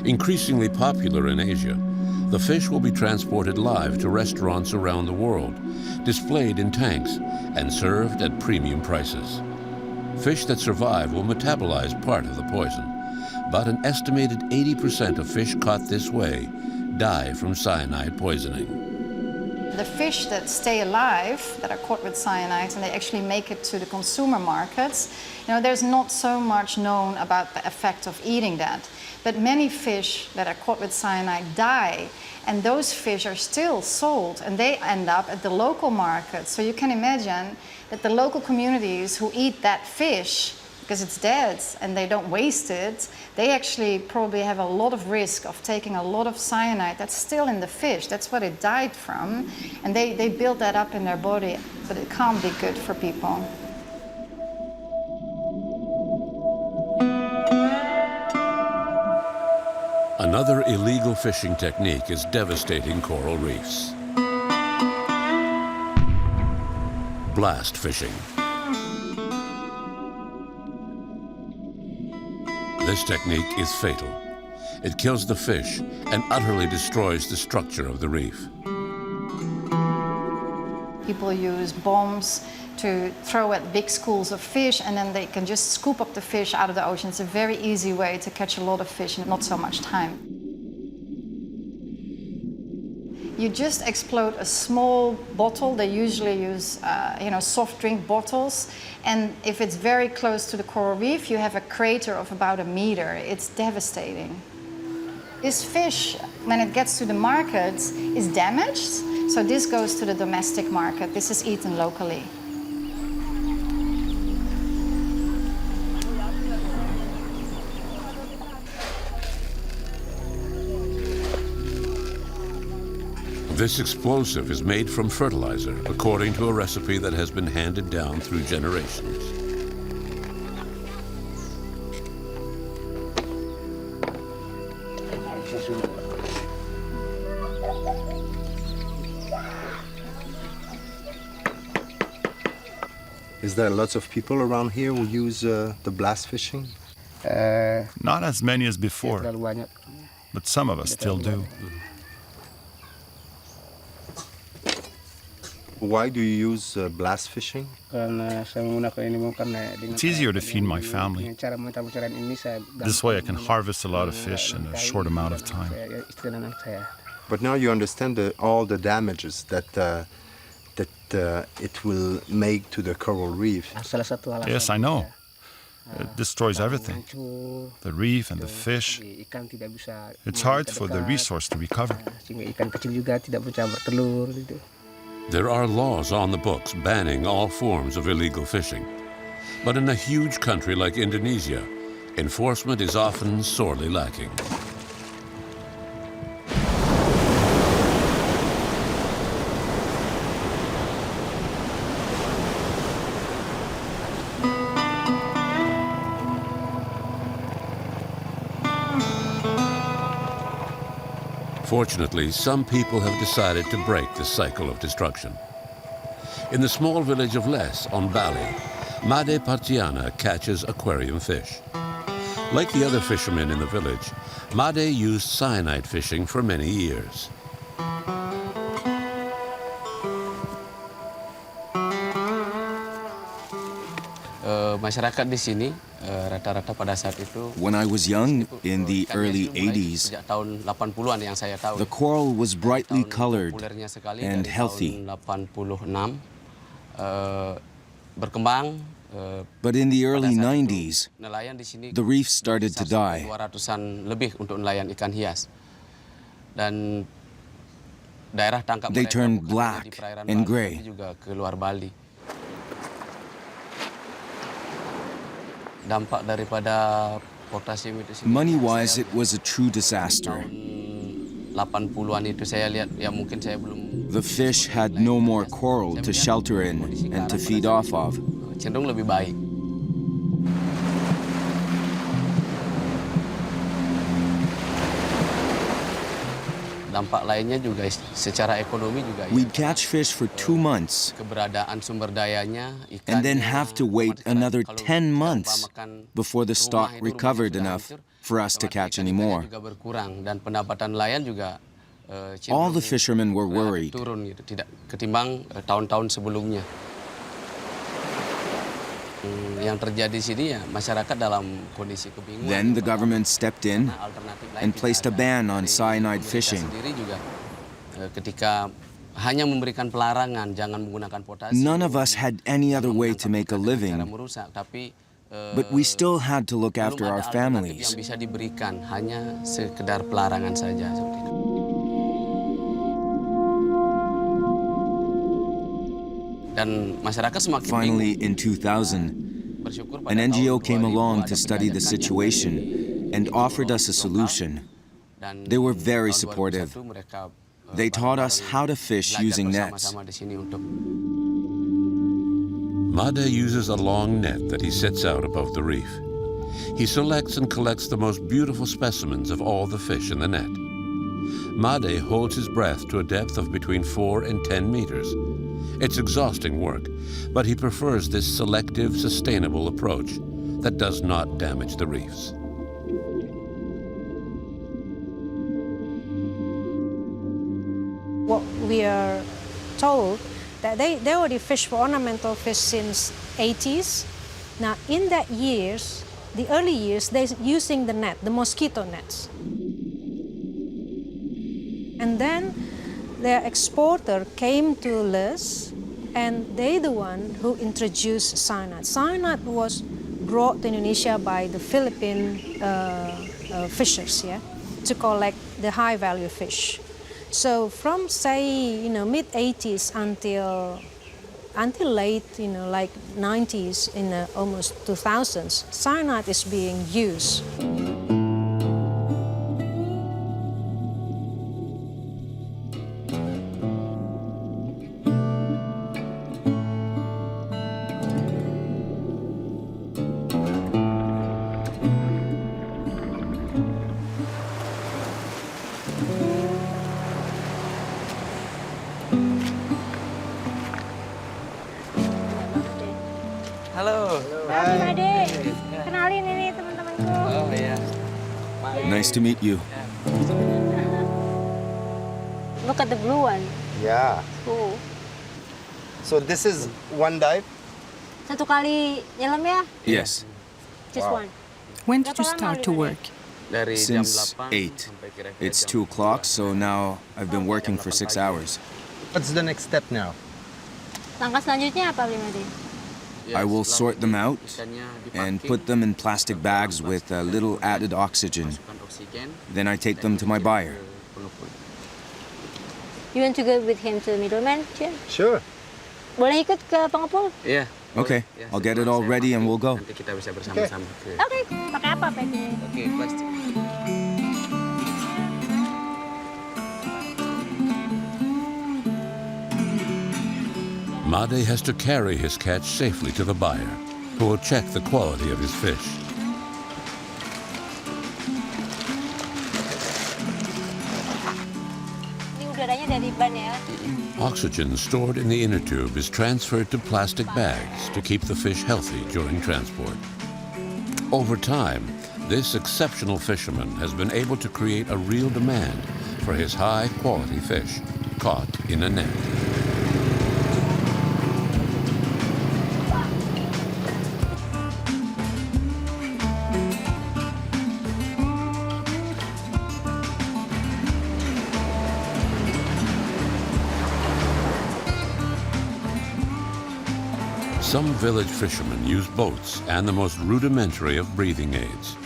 Increasingly popular in Asia, the fish will be transported live to restaurants around the world, displayed in tanks, and served at premium prices. Fish that survive will metabolize part of the poison, but an estimated 80% of fish caught this way die from cyanide poisoning. The fish that stay alive, that are caught with cyanide, and they actually make it to the consumer markets, there's not so much known about the effect of eating that. But many fish that are caught with cyanide die, and those fish are still sold, and they end up at the local market. So you can imagine that the local communities who eat that fish, because it's dead and they don't waste it, they actually probably have a lot of risk of taking a lot of cyanide that's still in the fish. That's what it died from. And they build that up in their body, but it can't be good for people. Another illegal fishing technique is devastating coral reefs. Blast fishing. This technique is fatal. It kills the fish and utterly destroys the structure of the reef. People use bombs to throw at big schools of fish, and then they can just scoop up the fish out of the ocean. It's a very easy way to catch a lot of fish in not so much time. You just explode a small bottle. They usually use, soft drink bottles. And if it's very close to the coral reef, you have a crater of about 1 meter. It's devastating. This fish, when it gets to the market, is damaged. So this goes to the domestic market. This is eaten locally. This explosive is made from fertilizer according to a recipe that has been handed down through generations. Is there lots of people around here who use the blast fishing? Not as many as before, but some of us still do. Why do you use blast fishing? It's easier to feed my family. This way I can harvest a lot of fish in a short amount of time. But now you understand all the damages that it will make to the coral reef. Yes, I know. It destroys everything. The reef and the fish. It's hard for the resource to recover. There are laws on the books banning all forms of illegal fishing. But in a huge country like Indonesia, enforcement is often sorely lacking. Fortunately, some people have decided to break the cycle of destruction. In the small village of Les on Bali, Made Partiana catches aquarium fish. Like the other fishermen in the village, Made used cyanide fishing for many years. Masyarakat di sini rata-rata pada saat itu. When I was young, in the early 80s, the coral was brightly colored and healthy. But in the early 90s, the reef started to die. They turned black and gray. Money-wise, it was a true disaster. The fish had no more coral to shelter in and to feed off of. We'd catch fish for 2 months and then have to wait another 10 months before the stock recovered enough for us to catch any more. All the fishermen were worried. Then the government stepped in and placed a ban on cyanide fishing. None of us had any other way to make a living, but we still had to look after our families. Finally, in 2000, an NGO came along to study the situation and offered us a solution. They were very supportive. They taught us how to fish using nets. Made uses a long net that he sets out above the reef. He selects and collects the most beautiful specimens of all the fish in the net. Made holds his breath to a depth of between 4 and 10 meters. It's exhausting work, but he prefers this selective, sustainable approach that does not damage the reefs. What we are told that they already fish for ornamental fish since 80s. Now, in that years, the early years, they're using the net, the mosquito nets. And then their exporter came to us, and they're the one who introduced cyanide. Cyanide was brought to Indonesia by the Philippine fishers, yeah, to collect the high-value fish. So from, say, mid-80s until late, like 90s, in almost 2000s, cyanide is being used. Halo. Halo Made. Kenalin ini teman-temanku. Oh iya. Nice to meet you. Look at the blue one. Yeah. Cool. So this is one dive? Satu kali nyelam ya? Yes. Just one. When did you start to work? Since 8. It's 2 o'clock, so now I've been working for 6 hours. What's the next step now? Langkah selanjutnya apa, Made? I will sort them out and put them in plastic bags with a little added oxygen. Then I take them to my buyer. You want to go with him to the middleman, Jim? Sure. Boleh ikut ke pengepul? Iya. Okay, I'll get it all ready and we'll go. Nanti kita bisa bersama-sama. Oke, pakai apa packingnya? Oke, plastik. Made has to carry his catch safely to the buyer, who will check the quality of his fish. Ini udaranya dari ban ya. Oxygen stored in the inner tube is transferred to plastic bags to keep the fish healthy during transport. Over time, this exceptional fisherman has been able to create a real demand for his high-quality fish caught in a net. Some village fishermen use boats and the most rudimentary of breathing aids.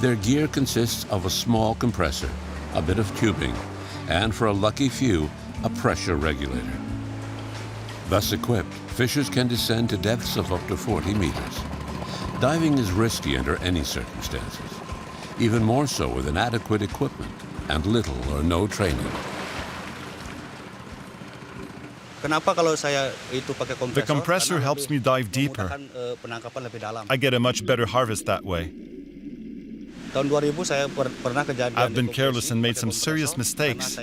Their gear consists of a small compressor, a bit of tubing, and for a lucky few, a pressure regulator. Thus equipped, fishers can descend to depths of up to 40 meters. Diving is risky under any circumstances, even more so with inadequate equipment and little or no training. The compressor helps me dive deeper. I get a much better harvest that way. I've been careless and made some serious mistakes.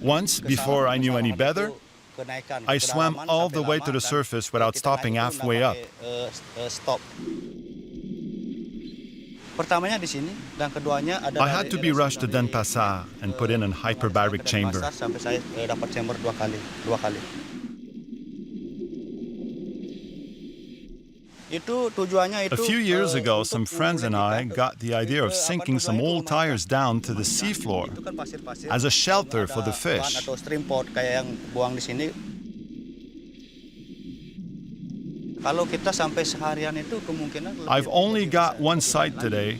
Once, before I knew any better, I swam all the way to the surface without stopping halfway up. I had to be rushed to Denpasar and put in an hyperbaric chamber. A few years ago, some friends and I got the idea of sinking some old tires down to the seafloor as a shelter for the fish. I've only got one site today,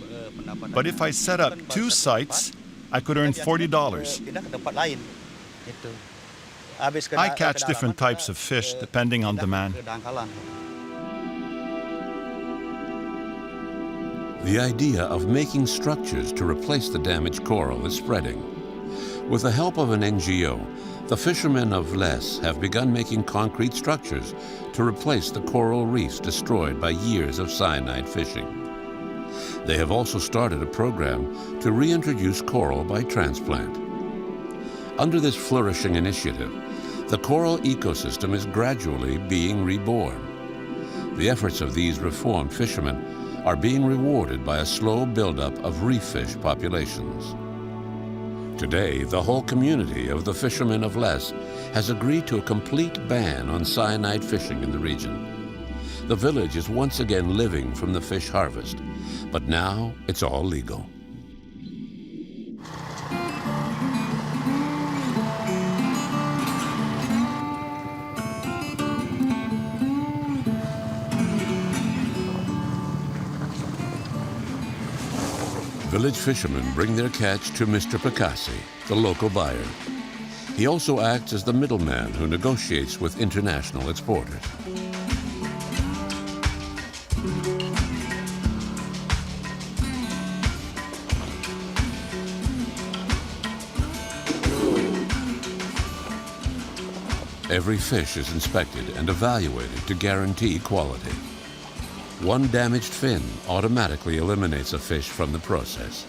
but if I set up 2 sites, I could earn $40. I catch different types of fish depending on demand. The idea of making structures to replace the damaged coral is spreading. With the help of an NGO, the fishermen of Les have begun making concrete structures to replace the coral reefs destroyed by years of cyanide fishing. They have also started a program to reintroduce coral by transplant. Under this flourishing initiative, the coral ecosystem is gradually being reborn. The efforts of these reformed fishermen are being rewarded by a slow buildup of reef fish populations. Today, the whole community of the fishermen of Les has agreed to a complete ban on cyanide fishing in the region. The village is once again living from the fish harvest, but now it's all legal. Village fishermen bring their catch to Mr. Picassi, the local buyer. He also acts as the middleman who negotiates with international exporters. Every fish is inspected and evaluated to guarantee quality. One damaged fin automatically eliminates a fish from the process.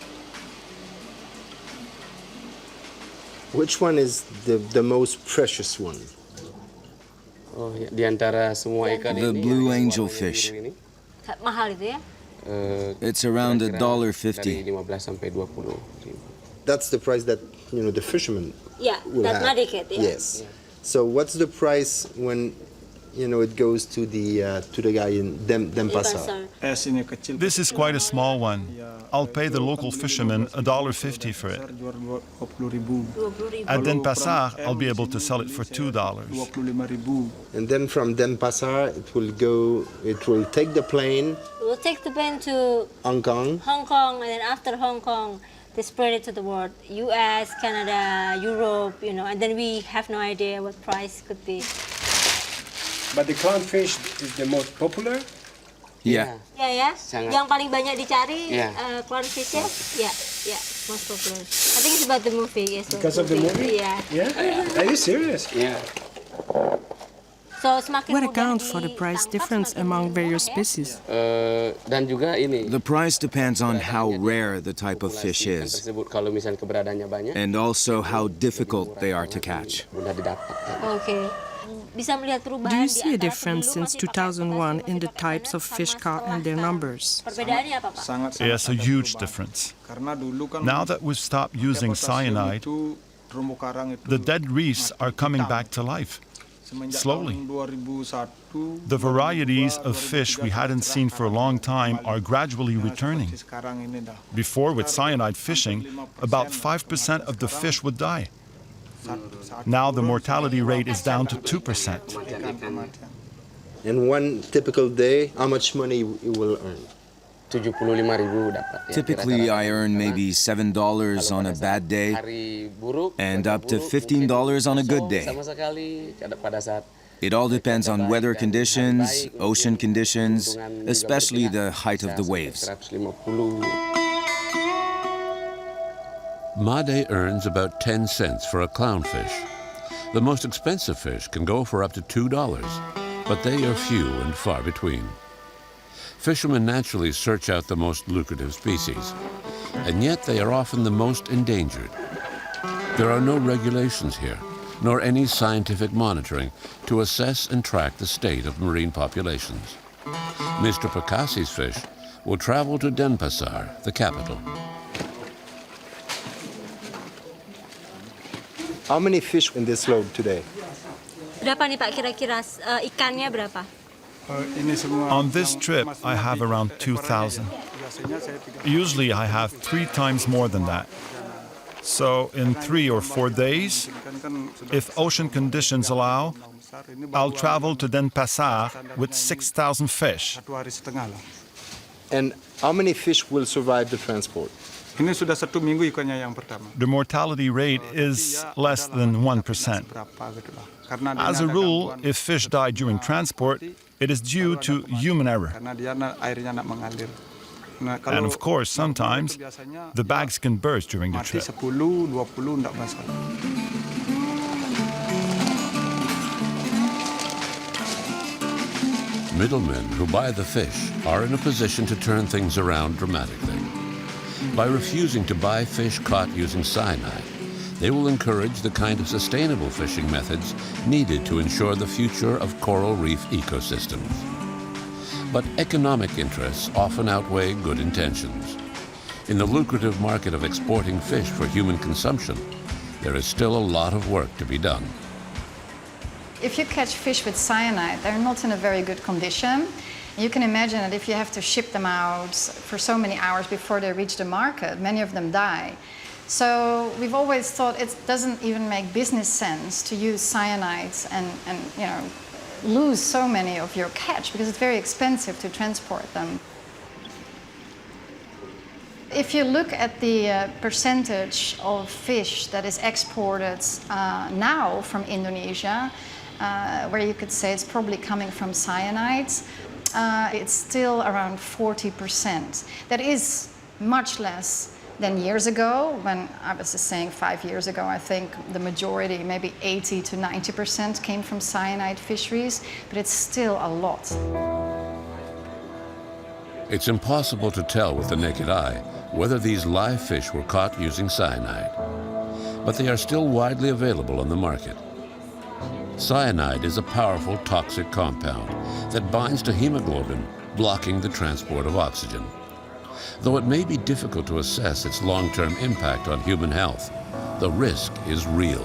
Which one is the most precious one? The blue angelfish. Mahal itu ya? It's around $1.50. That's the price that the fishermen Yeah, will that have. market, yeah. Yes. So what's the price when it goes to the guy in Denpasar? This is quite a small one. I'll pay the local fisherman $1.50 for it. At Denpasar, I'll be able to sell it for $2. And then from Denpasar, it will take the plane. We'll take the plane to Hong Kong, and then after Hong Kong, they spread it to the world. US, Canada, Europe, and then we have no idea what price could be. But the clownfish is the most popular? Yeah. Ya. Yang paling banyak dicari Yeah. clownfish ya? Yeah, most popular. I think it's about the movie. Yes, Because of the movie? Yeah. Are you serious? Yeah. So semakin What accounts for the price difference among various species? The price depends on how rare the type of fish is, and also how difficult they are to catch. Okay. Bisa melihat Do perubahan you see a difference since 2001 in the types of fish caught and their numbers? Perbedaannya apa, Pak? Yes, a huge difference. Now that we've stopped using cyanide, the dead reefs are coming back to life, slowly. The varieties of fish we hadn't seen for a long time are gradually returning. Before, with cyanide fishing, about 5% of the fish would die. Now the mortality rate is down to 2%. In one typical day, how much money you will earn? Typically, I earn maybe $7 on a bad day and up to $15 on a good day. It all depends on weather conditions, ocean conditions, especially the height of the waves. Made earns about 10 cents for a clownfish. The most expensive fish can go for up to $2, but they are few and far between. Fishermen naturally search out the most lucrative species, and yet they are often the most endangered. There are no regulations here, nor any scientific monitoring to assess and track the state of marine populations. Mr. Pakassi's fish will travel to Denpasar, the capital. How many fish in this load today? Berapa nih Pak kira-kira ikannya berapa? On this trip, I have around 2,000. Usually I have 3 times more than that. So in 3 or 4 days, if ocean conditions allow, I'll travel to Denpasar with 6,000 fish. And how many fish will survive the transport? The mortality rate is less than 1%. As a rule, if fish die during transport, it is due to human error. And of course, sometimes the bags can burst during the trip. Middlemen who buy the fish are in a position to turn things around dramatically. By refusing to buy fish caught using cyanide, they will encourage the kind of sustainable fishing methods needed to ensure the future of coral reef ecosystems. But economic interests often outweigh good intentions. In the lucrative market of exporting fish for human consumption, there is still a lot of work to be done. If you catch fish with cyanide, they're not in a very good condition. You can imagine that if you have to ship them out for so many hours before they reach the market, many of them die. So we've always thought it doesn't even make business sense to use cyanides and lose so many of your catch because it's very expensive to transport them. If you look at the percentage of fish that is exported now from Indonesia, where you could say it's probably coming from cyanides, it's still around 40%. That is much less than years ago, when I was just saying 5 years ago, I think the majority, maybe 80 to 90% came from cyanide fisheries, but it's still a lot. It's impossible to tell with the naked eye whether these live fish were caught using cyanide. but they are still widely available on the market. Cyanide is a powerful toxic compound that binds to hemoglobin, blocking the transport of oxygen. Though it may be difficult to assess its long-term impact on human health, the risk is real.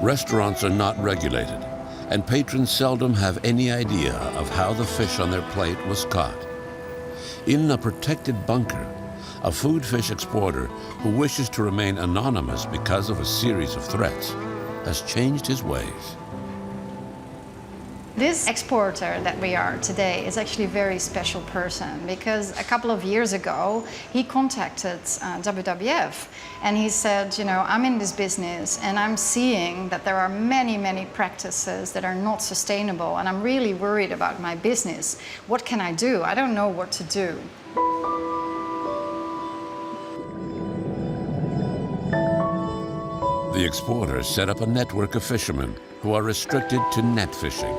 Restaurants are not regulated, and patrons seldom have any idea of how the fish on their plate was caught. In a protected bunker, a food fish exporter who wishes to remain anonymous because of a series of threats has changed his ways. This exporter that we are today is actually a very special person, because a couple of years ago he contacted WWF and he said, you know, I'm in this business and I'm seeing that there are many practices that are not sustainable, and I'm really worried about my business. What can I do? I don't know what to do. The exporter set up a network of fishermen who are restricted to net fishing.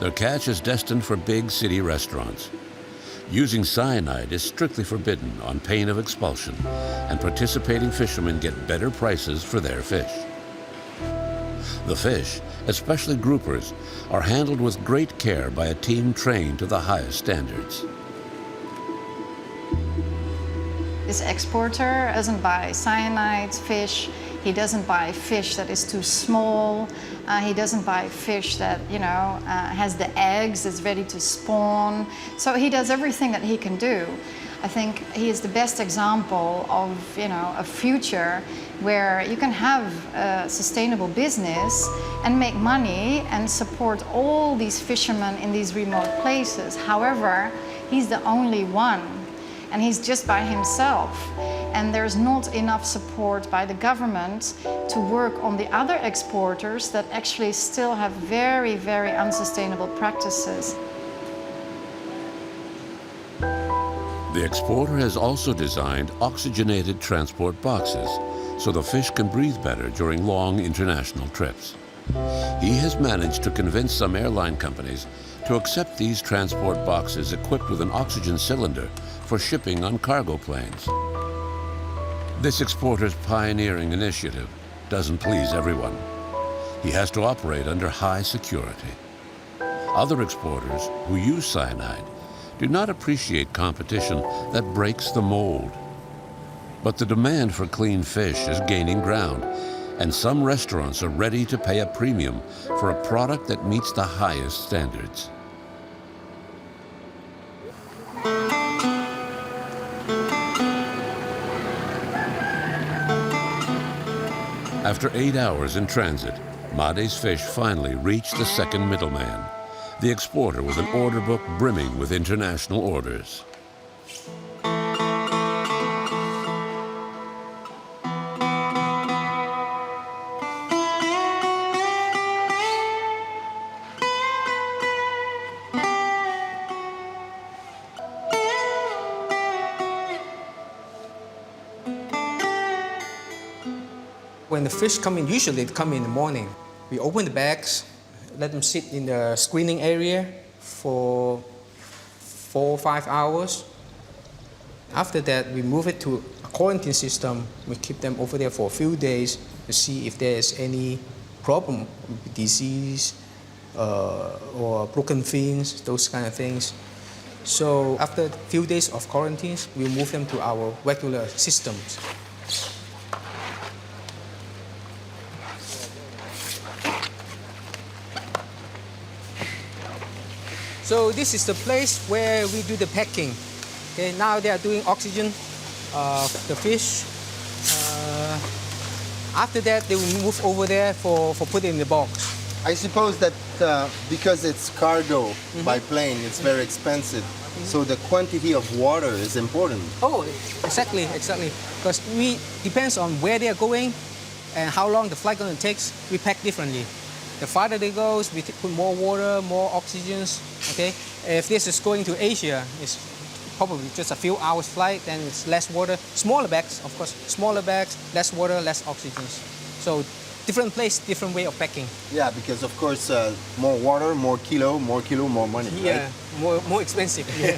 Their catch is destined for big city restaurants. Using cyanide is strictly forbidden on pain of expulsion, and participating fishermen get better prices for their fish. The fish, especially groupers, are handled with great care by a team trained to the highest standards. This exporter doesn't buy cyanide fish. He doesn't buy fish that is too small. He doesn't buy fish that, you know, has the eggs that's ready to spawn. So he does everything that he can do. I think he is the best example of, you know, a future where you can have a sustainable business and make money and support all these fishermen in these remote places. However, he's the only one, and he's just by himself. And there's not enough support by the government to work on the other exporters that actually still have very unsustainable practices. The exporter has also designed oxygenated transport boxes so the fish can breathe better during long international trips. He has managed to convince some airline companies to accept these transport boxes equipped with an oxygen cylinder for shipping on cargo planes. This exporter's pioneering initiative doesn't please everyone. He has to operate under high security. Other exporters who use cyanide do not appreciate competition that breaks the mold. But the demand for clean fish is gaining ground, and some restaurants are ready to pay a premium for a product that meets the highest standards. After 8 hours in transit, Made's fish finally reached the second middleman, the exporter with an order book brimming with international orders. When the fish come in, usually they come in the morning. We open the bags, let them sit in the screening area for 4 or 5 hours. After that, we move it to a quarantine system. We keep them over there for a few days to see if there's any problem, disease or broken fins, those kind of things. So after a few days of quarantines, we move them to our regular systems. So this is the place where we do the packing. Okay, now they are doing oxygen, the fish. After that, they will move over there for putting in the box. I suppose that because it's cargo by plane, it's very expensive. So the quantity of water is important. Oh, exactly. Because depends on where they are going and how long the flight going to take. We pack differently. The farther they go, we put more water, more oxygens. Okay, if this is going to Asia, it's probably just a few hours flight, then it's less water. Smaller bags, of course, smaller bags, less water, less oxygens. So different place, different way of packing. Yeah, because of course, more water, more kilo, more money. Yeah, right? more expensive. Yeah.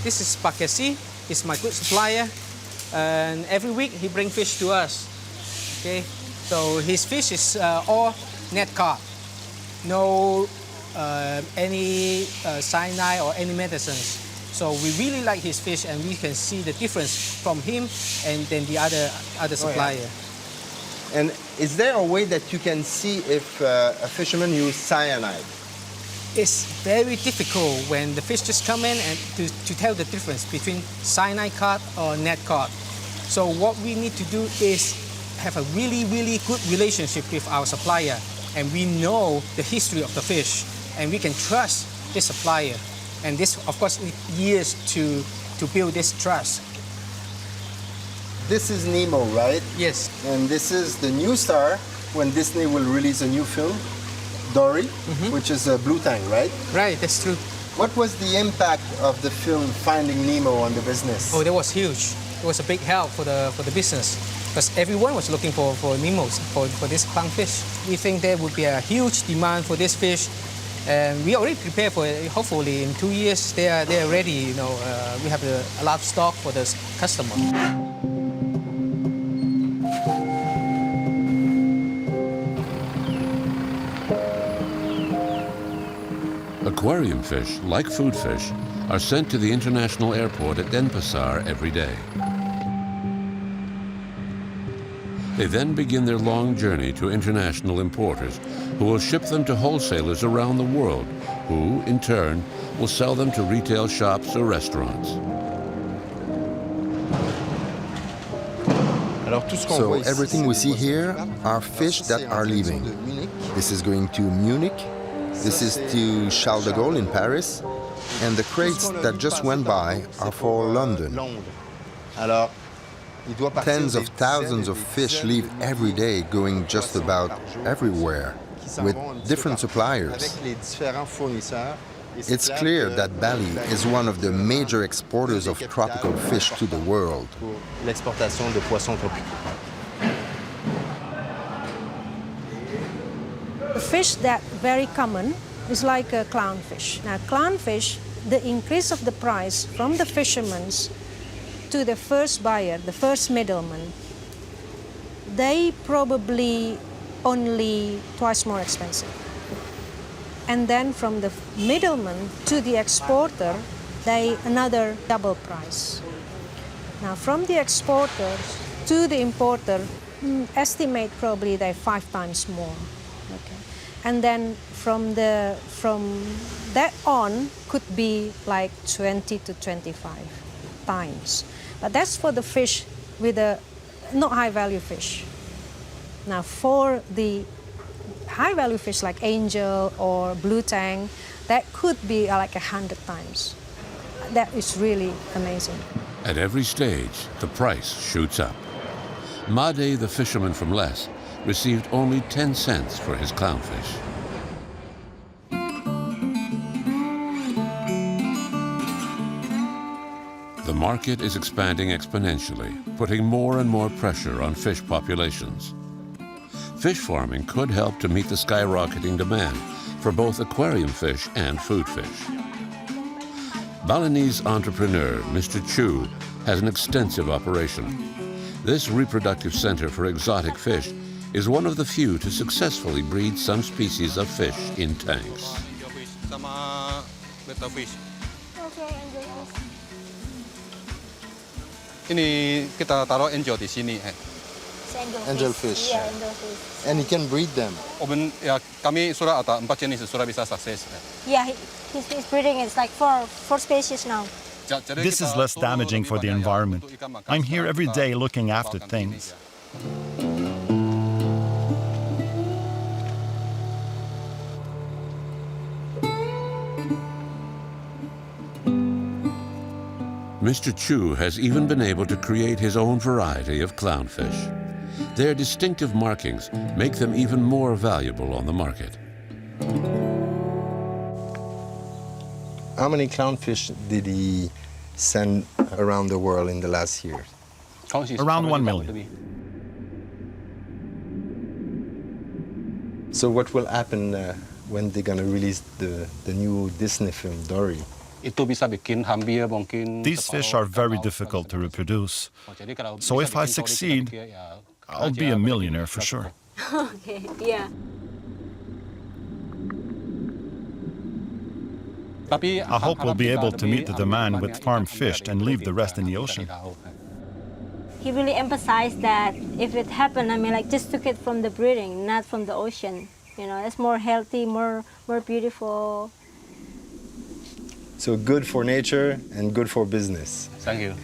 This is Pakesi. He's my good supplier. And every week he brings fish to us. Okay, so his fish is all net caught. No any cyanide or any medicines. So we really like his fish, and we can see the difference from him and then the other supplier. Oh, yeah. And is there a way that you can see if a fisherman use cyanide? It's very difficult when the fish just come in and to tell the difference between cyanide caught or net caught. So what we need to do is have a really, really good relationship with our supplier, and we know the history of the fish, and we can trust this supplier. And this, of course, needs years to build this trust. This is Nemo, right? Yes. And this is the new star when Disney will release a new film, Dory, which is a blue tang, right? Right, that's true. What was the impact of the film Finding Nemo on the business? Oh, that was huge. It was a big help for the business, because everyone was looking for Nemos, for this clownfish. We think there would be a huge demand for this fish, and we already prepared for it. Hopefully in 2 years they are ready. You know, we have a lot of stock for the customer. Aquarium fish, like food fish, are sent to the international airport at Denpasar every day. They then begin their long journey to international importers, who will ship them to wholesalers around the world, who, in turn, will sell them to retail shops or restaurants. So everything we see here are fish that are leaving. This is going to Munich, this is to Charles de Gaulle in Paris, and the crates that just went by are for London. Tens of thousands of fish leave every day, going just about everywhere, with different suppliers. It's clear that Bali is one of the major exporters of tropical fish to the world. The fish that very common is like a clownfish. Now, clownfish, the increase of the price from the fishermen to the first buyer, the first middleman, they probably only twice more expensive. And then from the middleman to the exporter, they another double price. Now, from the exporter to the importer, estimate probably they 5 times more. Okay. And then from that on could be like 20 to 25 times. But that's for the fish with a not high value fish. Now for the high value fish like angel or blue tang, that could be like 100 times. That is really amazing. At every stage, the price shoots up. Made, the fisherman from Les, received only 10 cents for his clownfish. The market is expanding exponentially, putting more and more pressure on fish populations. Fish farming could help to meet the skyrocketing demand for both aquarium fish and food fish. Balinese entrepreneur Mr. Chu has an extensive operation. This reproductive center for exotic fish is one of the few to successfully breed some species of fish in tanks. Ini kita taruh angel di sini. Angelfish. Yeah, angelfish. And you can breed them. Kami sudah ada 4 jenis sudah bisa sukses. Yeah, he's breeding. It's like four species now. This is less damaging for the environment. I'm here every day looking after things. Mr. Chu has even been able to create his own variety of clownfish. Their distinctive markings make them even more valuable on the market. How many clownfish did he send around the world in the last year? Around 1 million. So what will happen when they're going to release the new Disney film, Dory? These fish are very difficult to reproduce. So if I succeed, I'll be a millionaire for sure. Okay, yeah. I hope we'll be able to meet the demand with farm fish and leave the rest in the ocean. He really emphasized that if it happened, I mean, like, just took it from the breeding, not from the ocean. You know, it's more healthy, more beautiful. So good for nature and good for business. Thank you.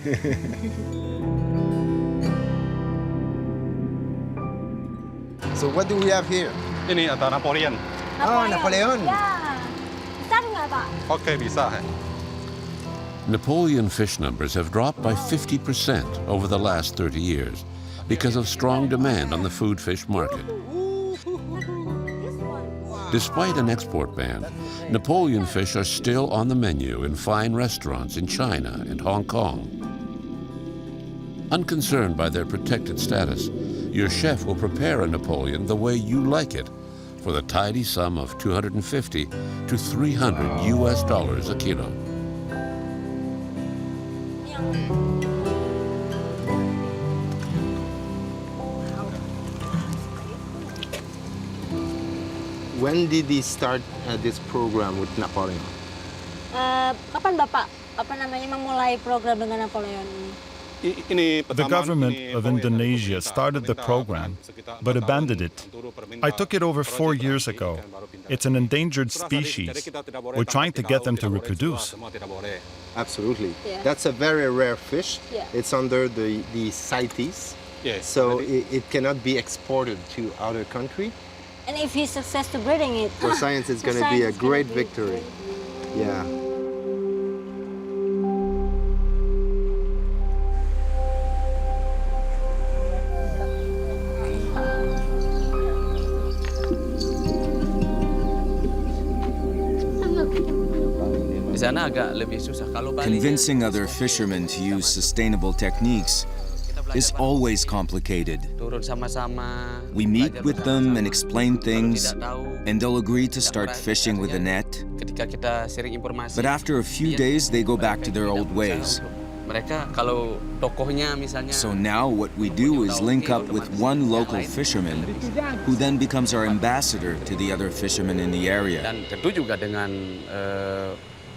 So what do we have here? Ini ada Napoleon. Oh, Napoleon. Yeah. Bisa nggak, Pak? Okay, bisa. Napoleon fish numbers have dropped by 50% over the last 30 years because of strong demand on the food fish market. Despite an export ban, Napoleon fish are still on the menu in fine restaurants in China and Hong Kong. Unconcerned by their protected status, your chef will prepare a Napoleon the way you like it for the tidy sum of $250 to $300 a kilo. When did he start this program with Napoleon? Kapan Bapak memulai program dengan Napoleon? The government of Indonesia started the program, but abandoned it. I took it over 4 years ago. It's an endangered species. We're trying to get them to reproduce. Absolutely. Yeah. That's a very rare fish. Yeah. It's under the CITES, so it cannot be exported to other country. And if he's successful breeding it, For science, it's going to be a great victory. Yeah. Convincing other fishermen to use sustainable techniques is always complicated. We meet with them and explain things, and they'll agree to start fishing with a net. But after a few days, they go back to their old ways. So now what we do is link up with one local fisherman who then becomes our ambassador to the other fishermen in the area.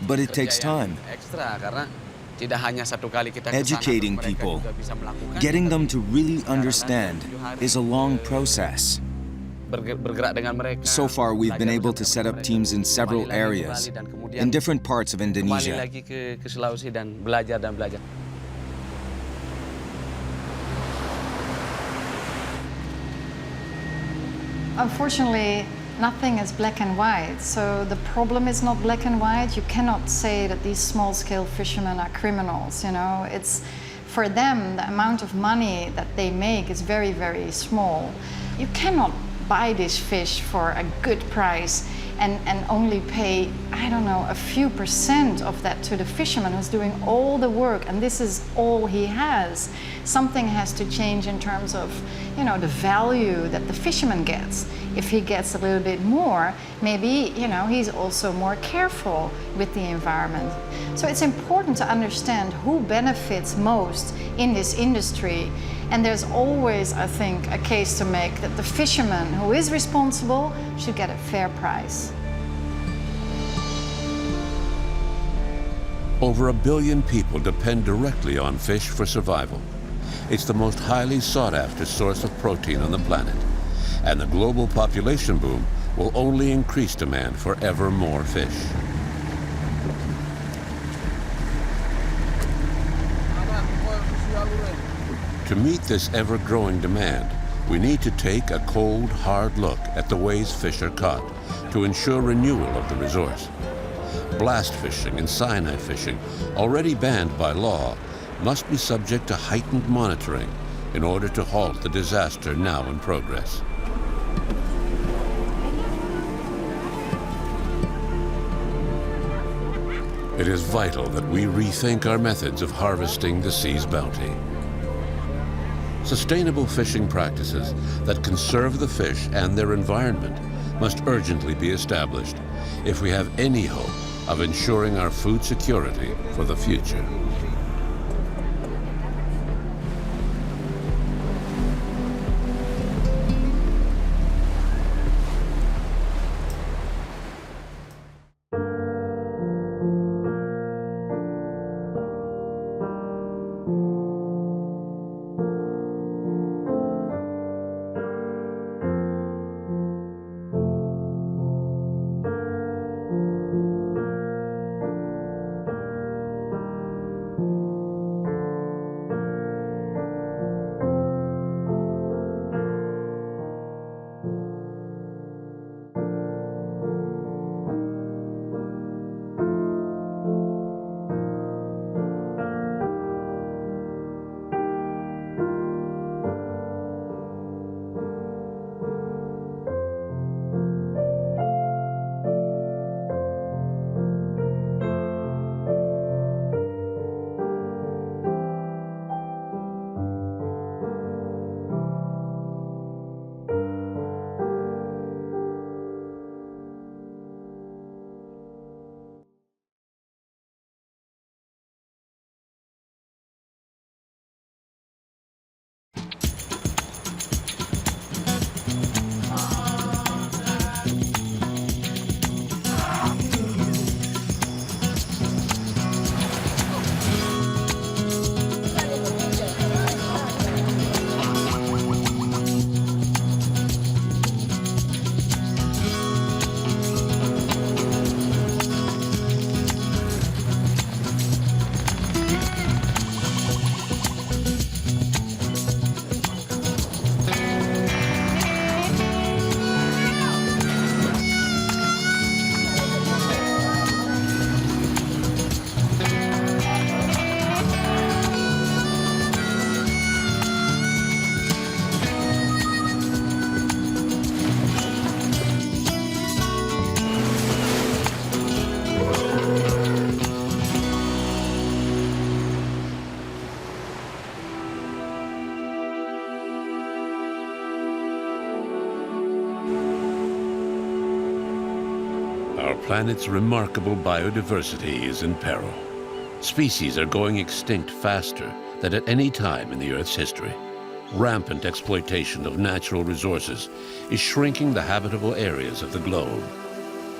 But it takes time. Educating people, getting them to really understand, is a long process. So far, we've been able to set up teams in several areas, in different parts of Indonesia. Unfortunately, nothing is black and white. So the problem is not black and white. You cannot say that these small-scale fishermen are criminals, you know. It's, for them, the amount of money that they make is very, very small. You cannot buy this fish for a good price and only pay, I don't know, a few % of that to the fisherman who's doing all the work, and this is all he has. Something has to change in terms of, you know, the value that the fisherman gets. If he gets a little bit more, maybe, you know, he's also more careful with the environment. So it's important to understand who benefits most in this industry. And there's always, I think, a case to make that the fisherman who is responsible should get a fair price. Over 1 billion people depend directly on fish for survival. It's the most highly sought-after source of protein on the planet, and the global population boom will only increase demand for ever more fish. To meet this ever-growing demand, we need to take a cold, hard look at the ways fish are caught to ensure renewal of the resource. Blast fishing and cyanide fishing, already banned by law, must be subject to heightened monitoring in order to halt the disaster now in progress. It is vital that we rethink our methods of harvesting the sea's bounty. Sustainable fishing practices that conserve the fish and their environment must urgently be established if we have any hope of ensuring our food security for the future. Our planet's remarkable biodiversity is in peril. Species are going extinct faster than at any time in the Earth's history. Rampant exploitation of natural resources is shrinking the habitable areas of the globe.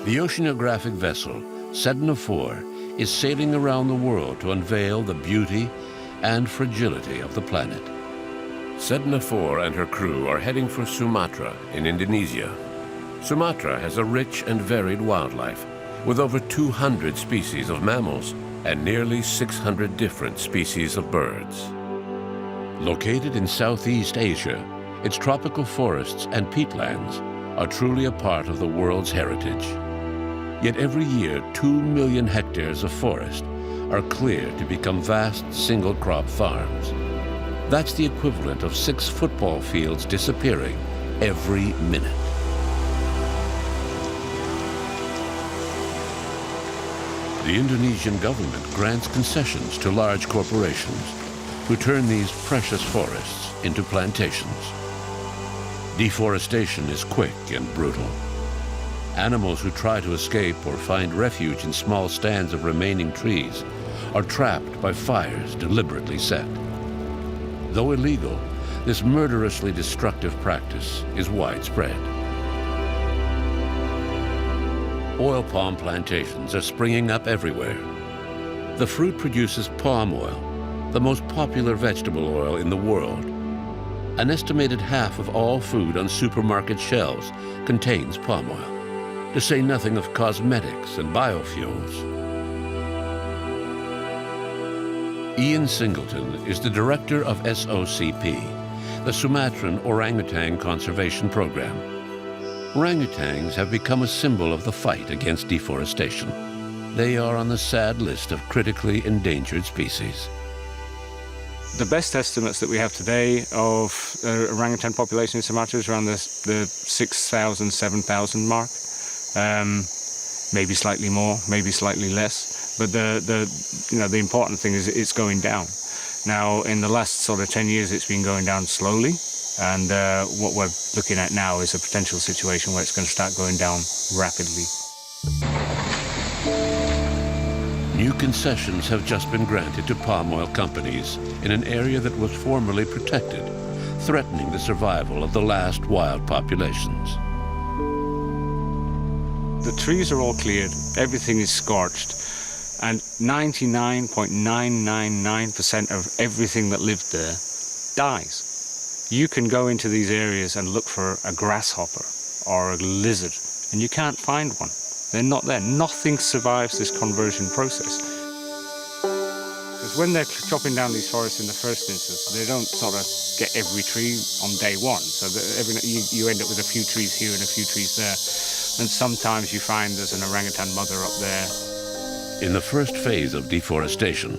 The oceanographic vessel Sedna 4 is sailing around the world to unveil the beauty and fragility of the planet. Sedna 4 and her crew are heading for Sumatra in Indonesia. Sumatra has a rich and varied wildlife, with over 200 species of mammals and nearly 600 different species of birds. Located in Southeast Asia, its tropical forests and peatlands are truly a part of the world's heritage. Yet every year, 2 million hectares of forest are cleared to become vast single-crop farms. That's the equivalent of 6 football fields disappearing every minute. The Indonesian government grants concessions to large corporations who turn these precious forests into plantations. Deforestation is quick and brutal. Animals who try to escape or find refuge in small stands of remaining trees are trapped by fires deliberately set. Though illegal, this murderously destructive practice is widespread. Oil palm plantations are springing up everywhere. The fruit produces palm oil, the most popular vegetable oil in the world. An estimated half of all food on supermarket shelves contains palm oil, to say nothing of cosmetics and biofuels. Ian Singleton is the director of SOCP, the Sumatran Orangutan Conservation Program. Orangutans have become a symbol of the fight against deforestation. They are on the sad list of critically endangered species. The best estimates that we have today of orangutan population in Sumatra is around the 6,000, 7,000 mark. Maybe slightly more, maybe slightly less. But the important thing is it's going down. Now, in the last sort of 10 years, it's been going down slowly. And what we're looking at now is a potential situation where it's going to start going down rapidly. New concessions have just been granted to palm oil companies in an area that was formerly protected, threatening the survival of the last wild populations. The trees are all cleared, everything is scorched, and 99.999% of everything that lived there dies. You can go into these areas and look for a grasshopper or a lizard, and you can't find one. They're not there. Nothing survives this conversion process. Because when they're chopping down these forests in the first instance, they don't sort of get every tree on day one. So you end up with a few trees here and a few trees there. And sometimes you find there's an orangutan mother up there. In the first phase of deforestation,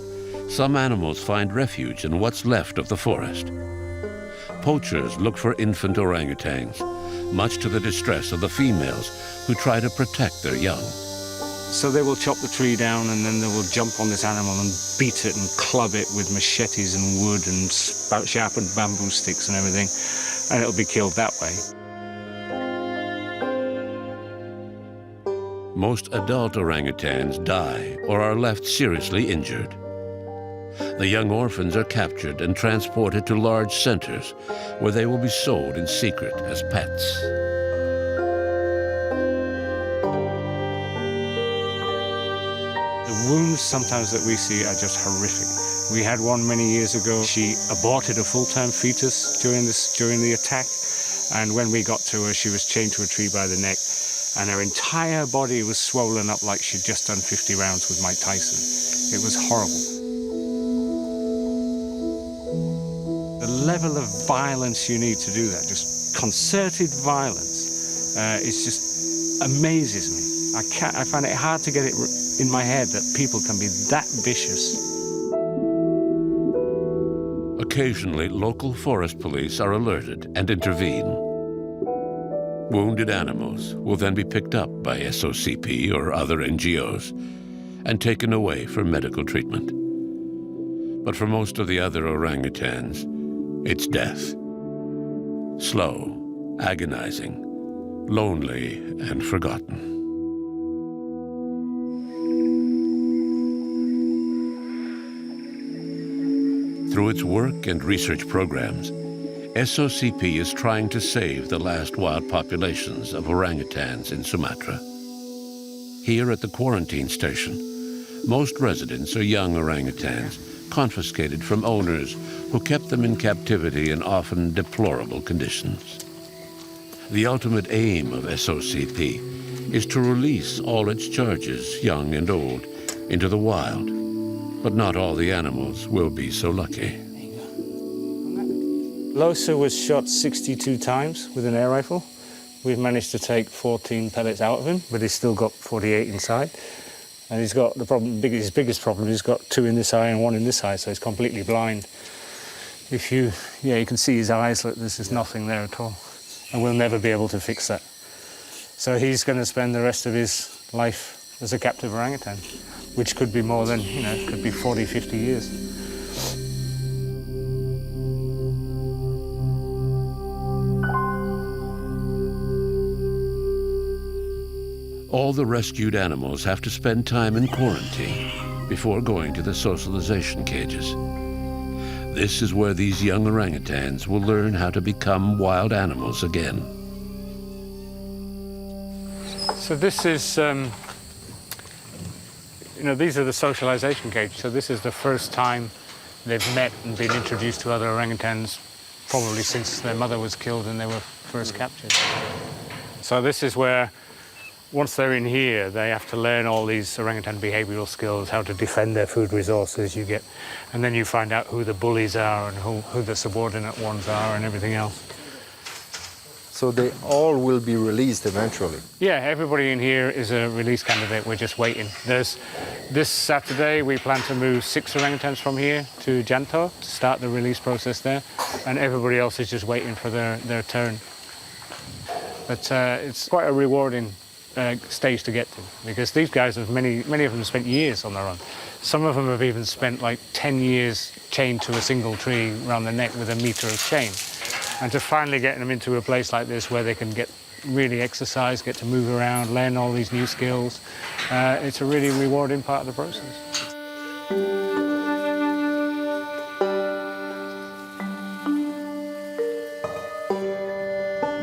some animals find refuge in what's left of the forest. Poachers look for infant orangutans, much to the distress of the females who try to protect their young. So they will chop the tree down and then they will jump on this animal and beat it and club it with machetes and wood and sharpened bamboo sticks and everything, and it'll be killed that way. Most adult orangutans die or are left seriously injured. The young orphans are captured and transported to large centers where they will be sold in secret as pets. The wounds sometimes that we see are just horrific. We had one many years ago. She aborted a full-term fetus during the attack, and when we got to her, she was chained to a tree by the neck, and her entire body was swollen up like she'd just done 50 rounds with Mike Tyson. It was horrible. The level of violence you need to do that, just concerted violence, it just amazes me. I find it hard to get it in my head that people can be that vicious. Occasionally, local forest police are alerted and intervene. Wounded animals will then be picked up by SOCP or other NGOs and taken away for medical treatment. But for most of the other orangutans, it's death. Slow, agonizing, lonely, and forgotten. Through its work and research programs, SOCP is trying to save the last wild populations of orangutans in Sumatra. Here at the quarantine station, most residents are young orangutans confiscated from owners who kept them in captivity in often deplorable conditions. The ultimate aim of SOCP is to release all its charges, young and old, into the wild. But not all the animals will be so lucky. Losa was shot 62 times with an air rifle. We've managed to take 14 pellets out of him, but he's still got 48 inside. And he's got the problem, his biggest problem, he's got 2 in this eye and 1 in this eye, so he's completely blind. You can see his eyes, look, there's just nothing there at all. And we'll never be able to fix that. So he's going to spend the rest of his life as a captive orangutan, which could be more than, it could be 40, 50 years. All the rescued animals have to spend time in quarantine before going to the socialization cages. This is where these young orangutans will learn how to become wild animals again. So this is, these are the socialization cages. So this is the first time they've met and been introduced to other orangutans, probably since their mother was killed and they were first captured. So this is where, once they're in here, they have to learn all these orangutan behavioral skills, how to defend their food resources and then you find out who the bullies are and who the subordinate ones are and everything else. So they all will be released eventually? Yeah, everybody in here is a release candidate. We're just waiting. This Saturday, we plan to move 6 orangutans from here to Janto to start the release process there, and everybody else is just waiting for their turn. But it's quite a rewarding stage to get to, because these guys have many of them spent years on their own. Some of them have even spent like 10 years chained to a single tree around the neck with a meter of chain. And to finally get them into a place like this where they can really exercise, get to move around, learn all these new skills, it's a really rewarding part of the process.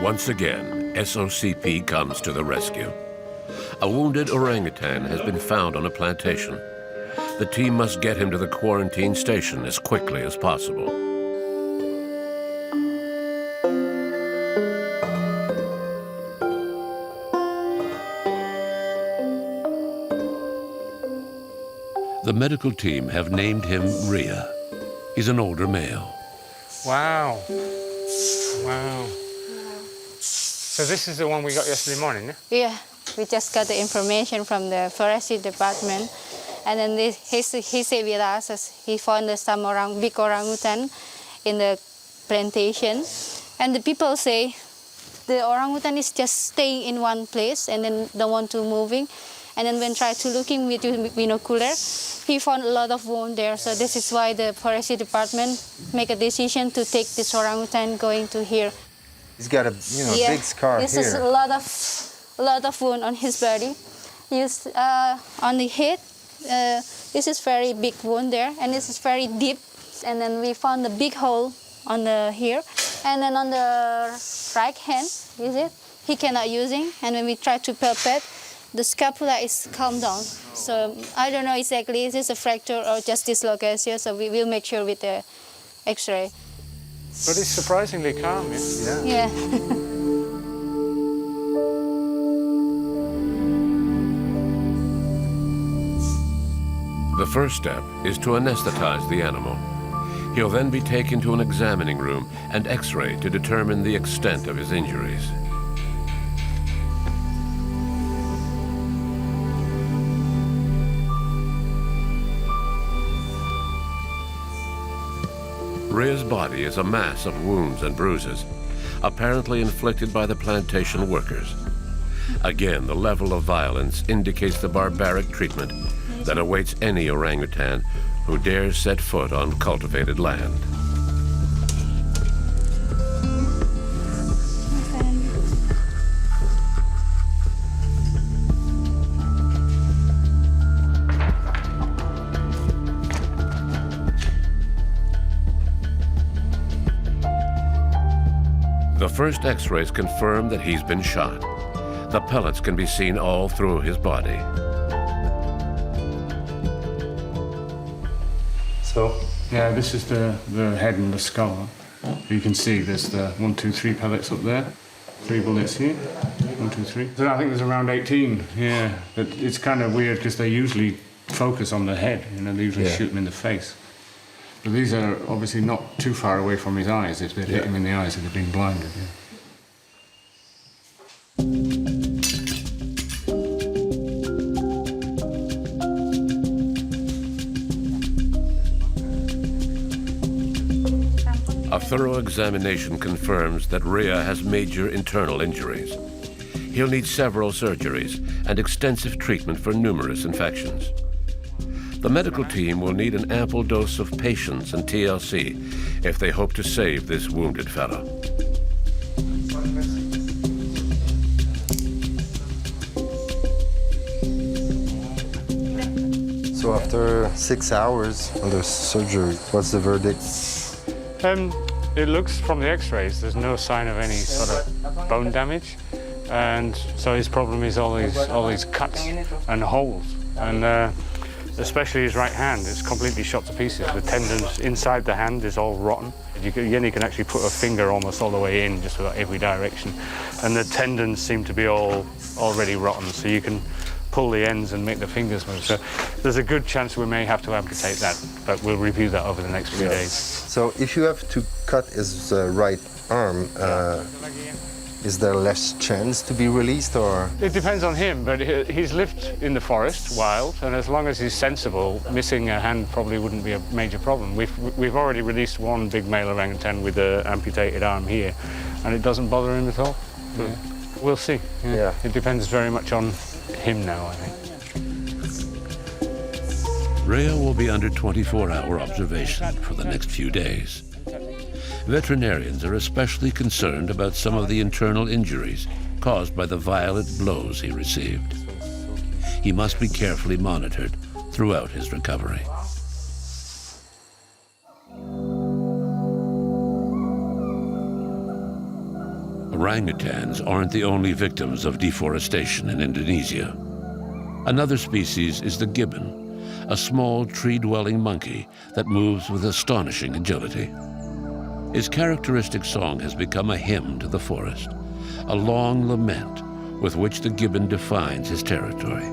Once again, SOCP comes to the rescue. A wounded orangutan has been found on a plantation. The team must get him to the quarantine station as quickly as possible. The medical team have named him Rhea. He's an older male. Wow. Wow. So this is the one we got yesterday morning, yeah? Yeah, we just got the information from the forestry department. And then he said with us as he found some big orangutan in the plantation. And the people say the orangutan is just staying in one place and then don't want to moving. And then when try to looking with binocular, he found a lot of wound there. So this is why the forestry department make a decision to take this orangutan going to here. He's got a big scar this here. Is a lot of wound on his body. He's on the head. This is very big wound there, and this is very deep. And then we found a big hole on the here, and then on the right hand, is it? He cannot using. And when we try to palpate, the scapula is calm down. So I don't know exactly, is this a fracture or just dislocation? So we will make sure with the X-ray. But it's surprisingly calm, yeah? Yeah. The first step is to anesthetize the animal. He'll then be taken to an examining room and X-ray to determine the extent of his injuries. Rhea's body is a mass of wounds and bruises, apparently inflicted by the plantation workers. Again, the level of violence indicates the barbaric treatment that awaits any orangutan who dares set foot on cultivated land. The first X-rays confirm that he's been shot. The pellets can be seen all through his body. So? Yeah, this is the head and the skull. You can see there's the 1, 2, 3 pellets up there. 3 bullets here. 1, 2, 3. So I think there's around 18. Yeah, but it's kind of weird because they usually focus on the head. They usually shoot him in the face. But these are obviously not too far away from his eyes. If they'd hit him in the eyes, he'd have been blinded. Yeah. A thorough examination confirms that Rhea has major internal injuries. He'll need several surgeries and extensive treatment for numerous infections. The medical team will need an ample dose of patience and TLC if they hope to save this wounded fellow. So after 6 hours under surgery, what's the verdict? It looks from the X-rays there's no sign of any sort of bone damage, and so his problem is all these cuts and holes, and especially his right hand. It's completely shot to pieces. The tendons inside the hand is all rotten. You can actually put a finger almost all the way in, just about every direction, and the tendons seem to be already rotten. So you can pull the ends and make the fingers move. So there's a good chance we may have to amputate that, but we'll review that over the next few days. So if you have to cut his right arm, is there less chance to be released, or? It depends on him, but he's lived in the forest, wild, and as long as he's sensible, missing a hand probably wouldn't be a major problem. We've already released one big male orangutan with an amputated arm here, and it doesn't bother him at all. Yeah. We'll see. Yeah. It depends very much on him now, I think. Rhea will be under 24-hour observation for the next few days. Veterinarians are especially concerned about some of the internal injuries caused by the violent blows he received. He must be carefully monitored throughout his recovery. Orangutans aren't the only victims of deforestation in Indonesia. Another species is the gibbon, a small tree-dwelling monkey that moves with astonishing agility. His characteristic song has become a hymn to the forest, a long lament with which the gibbon defines his territory.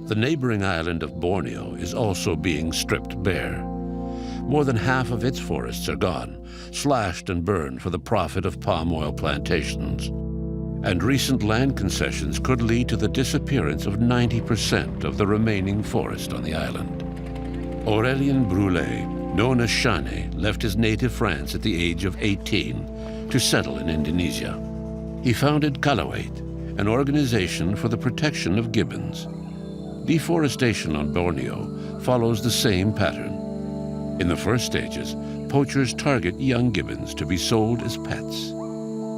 The neighboring island of Borneo is also being stripped bare. More than half of its forests are gone, slashed and burned for the profit of palm oil plantations. And recent land concessions could lead to the disappearance of 90% of the remaining forest on the island. Aurélien Brulé, known as Chane, left his native France at the age of 18 to settle in Indonesia. He founded Kalawait, an organization for the protection of gibbons. Deforestation on Borneo follows the same pattern. In the first stages, poachers target young gibbons to be sold as pets.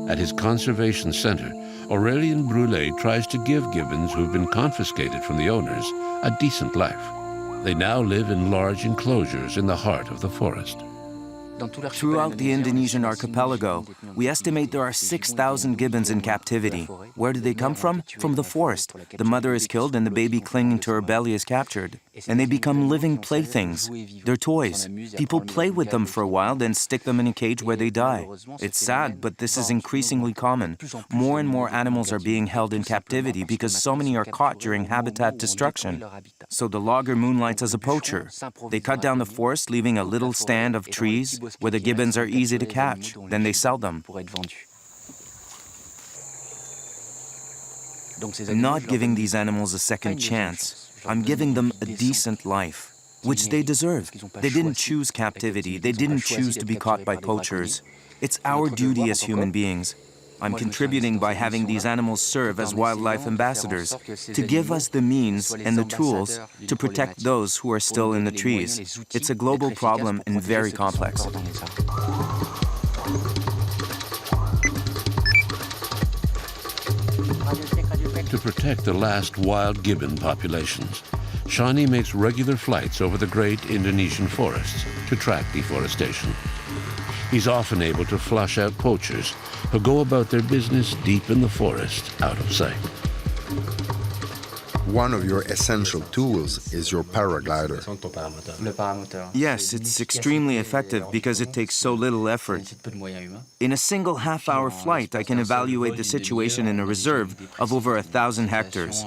At his conservation center, Aurélien Brulé tries to give gibbons who've been confiscated from the owners a decent life. They now live in large enclosures in the heart of the forest. Throughout the Indonesian archipelago, we estimate there are 6,000 gibbons in captivity. Where do they come from? From the forest. The mother is killed and the baby clinging to her belly is captured. And they become living playthings. They're toys. People play with them for a while, then stick them in a cage where they die. It's sad, but this is increasingly common. More and more animals are being held in captivity because so many are caught during habitat destruction. So the logger moonlights as a poacher. They cut down the forest, leaving a little stand of trees where the gibbons are easy to catch. Then they sell them. I'm not giving these animals a second chance. I'm giving them a decent life, which they deserve. They didn't choose captivity. They didn't choose to be caught by poachers. It's our duty as human beings. I'm contributing by having these animals serve as wildlife ambassadors, to give us the means and the tools to protect those who are still in the trees. It's a global problem and very complex. To protect the last wild gibbon populations, Shani makes regular flights over the great Indonesian forests to track deforestation. He's often able to flush out poachers who go about their business deep in the forest, out of sight. One of your essential tools is your paraglider. Yes, it's extremely effective because it takes so little effort. In a single half-hour flight, I can evaluate the situation in a reserve of over 1,000 hectares.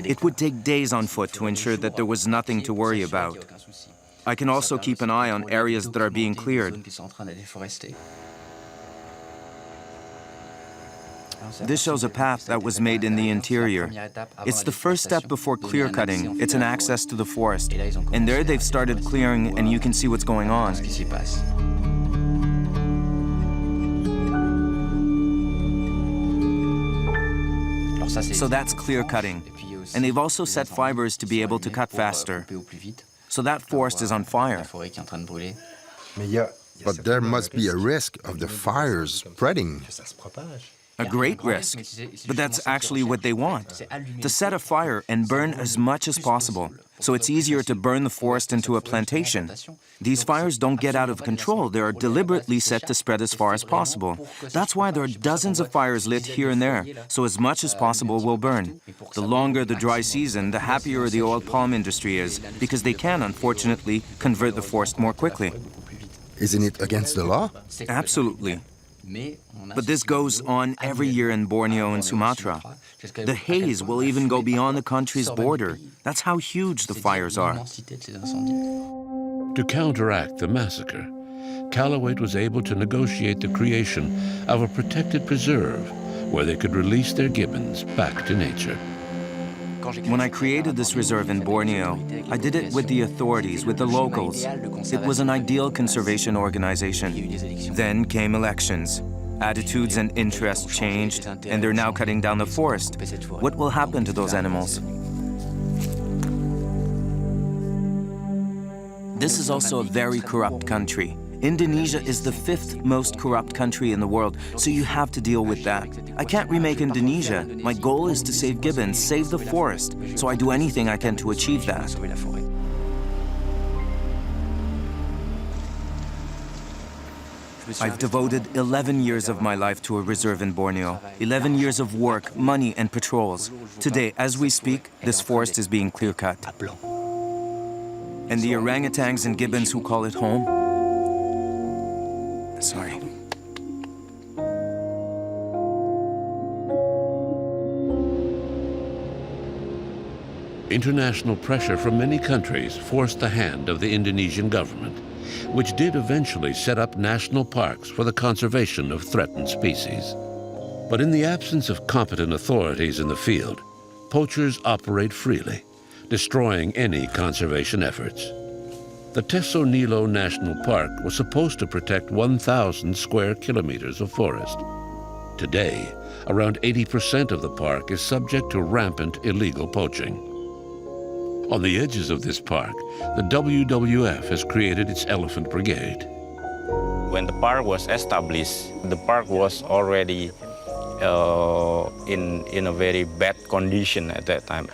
It would take days on foot to ensure that there was nothing to worry about. I can also keep an eye on areas that are being cleared. This shows a path that was made in the interior. It's the first step before clear cutting. It's an access to the forest. And there they've started clearing and you can see what's going on. So that's clear cutting. And they've also set fibers to be able to cut faster. So that forest is on fire. But there must be a risk of the fires spreading. A great risk, but that's actually what they want, to set a fire and burn as much as possible. So it's easier to burn the forest into a plantation. These fires don't get out of control, they are deliberately set to spread as far as possible. That's why there are dozens of fires lit here and there, so as much as possible will burn. The longer the dry season, the happier the oil palm industry is, because they can, unfortunately, convert the forest more quickly. Isn't it against the law? Absolutely. But this goes on every year in Borneo and Sumatra. The haze will even go beyond the country's border. That's how huge the fires are. To counteract the massacre, Kalawait was able to negotiate the creation of a protected preserve where they could release their gibbons back to nature. When I created this reserve in Borneo, I did it with the authorities, with the locals. It was an ideal conservation organization. Then came elections. Attitudes and interests changed, and they're now cutting down the forest. What will happen to those animals? This is also a very corrupt country. Indonesia is the 5th most corrupt country in the world, so you have to deal with that. I can't remake Indonesia. My goal is to save gibbons, save the forest, so I do anything I can to achieve that. I've devoted 11 years of my life to a reserve in Borneo, 11 years of work, money, and patrols. Today, as we speak, this forest is being clear-cut. And the orangutans and gibbons who call it home? Sorry. International pressure from many countries forced the hand of the Indonesian government, which did eventually set up national parks for the conservation of threatened species. But in the absence of competent authorities in the field, poachers operate freely, destroying any conservation efforts. The Teso Nilo National Park was supposed to protect 1,000 square kilometers of forest. Today, around 80% of the park is subject to rampant illegal poaching. On the edges of this park, the WWF has created its Elephant Brigade. When the park was established, the park was already in a very bad condition at that time.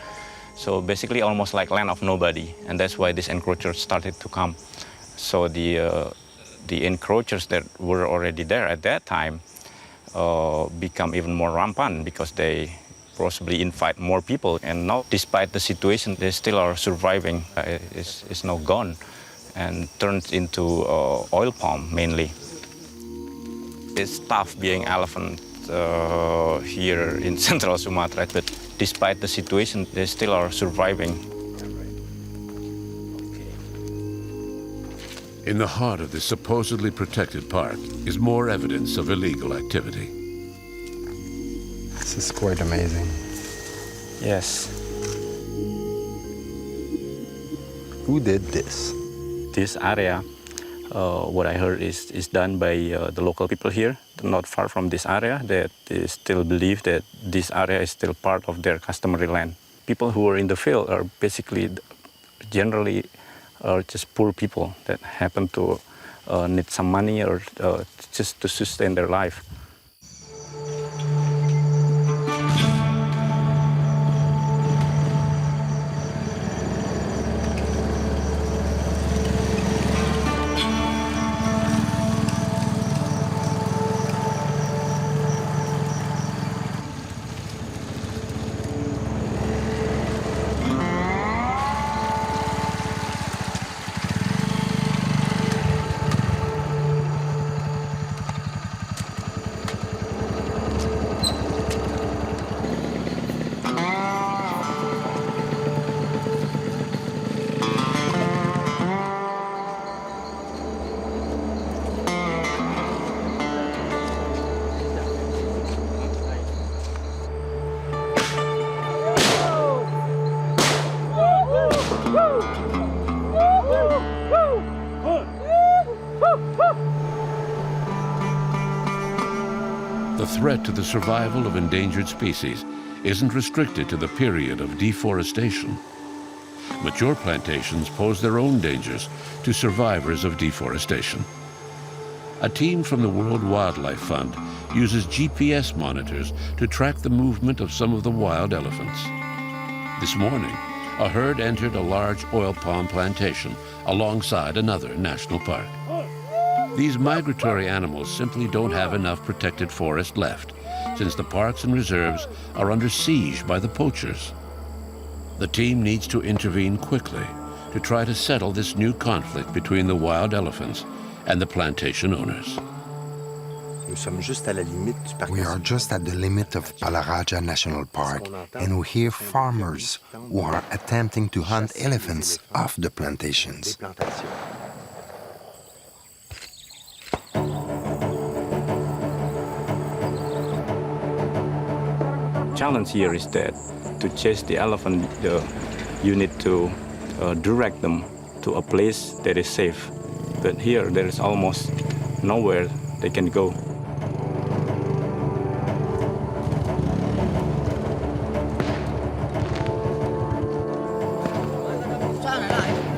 So basically almost like land of nobody, and that's why these encroachers started to come. So the encroachers that were already there at that time become even more rampant because they possibly invite more people, and now, despite the situation, they still are surviving. It's now gone and turned into oil palm mainly. It's tough being elephant here in central Sumatra, but despite the situation, they still are surviving. In the heart of this supposedly protected park is more evidence of illegal activity. This is quite amazing. Yes. Who did this? This area, what I heard is done by the local people here, not far from this area, that they still believe that this area is still part of their customary land. People who are in the field are basically, generally, are just poor people that happen to need some money or just to sustain their life. The threat to the survival of endangered species isn't restricted to the period of deforestation. Mature plantations pose their own dangers to survivors of deforestation. A team from the World Wildlife Fund uses GPS monitors to track the movement of some of the wild elephants. This morning, a herd entered a large oil palm plantation alongside another national park. These migratory animals simply don't have enough protected forest left, since the parks and reserves are under siege by the poachers. The team needs to intervene quickly to try to settle this new conflict between the wild elephants and the plantation owners. We are just at the limit of Palaraja National Park, and we hear farmers who are attempting to hunt elephants off the plantations. Challenge here is that to chase the elephant, you need to direct them to a place that is safe. But here, there is almost nowhere they can go.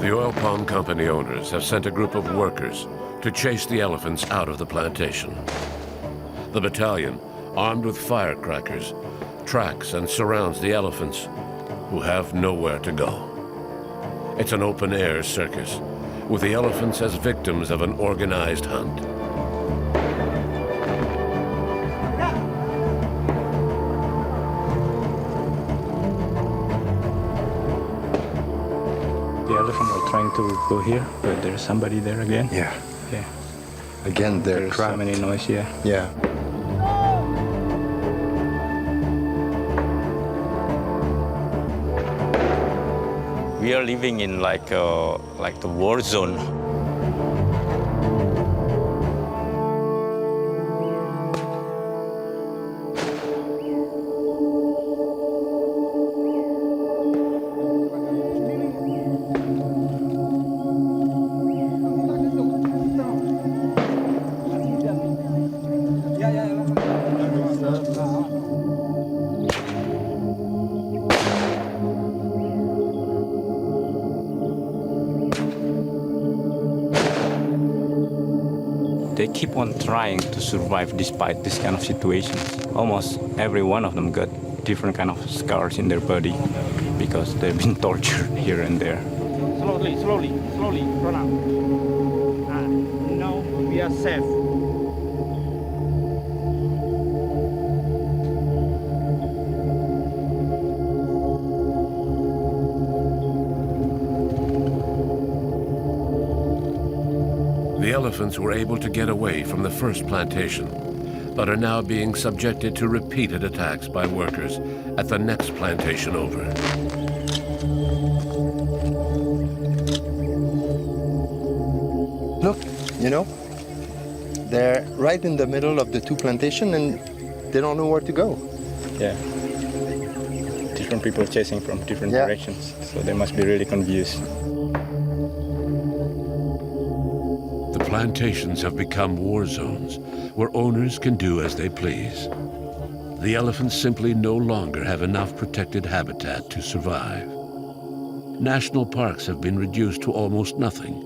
The oil palm company owners have sent a group of workers to chase the elephants out of the plantation. The battalion, armed with firecrackers, tracks and surrounds the elephants, who have nowhere to go. It's an open-air circus, with the elephants as victims of an organized hunt. trying to go here, but there's somebody there again. Yeah. Yeah. Again, there's so many noise here. Yeah. We are living in like the war zone. They keep on trying to survive despite this kind of situation. Almost every one of them got different kind of scars in their body because they've been tortured here and there. Slowly, run out. Now we are safe. The elephants were able to get away from the first plantation, but are now being subjected to repeated attacks by workers at the next plantation over. Look, you know, they're right in the middle of the two plantations and they don't know where to go. Yeah. Different people chasing from different directions, so they must be really confused. The plantations have become war zones where owners can do as they please. The elephants simply no longer have enough protected habitat to survive. National parks have been reduced to almost nothing,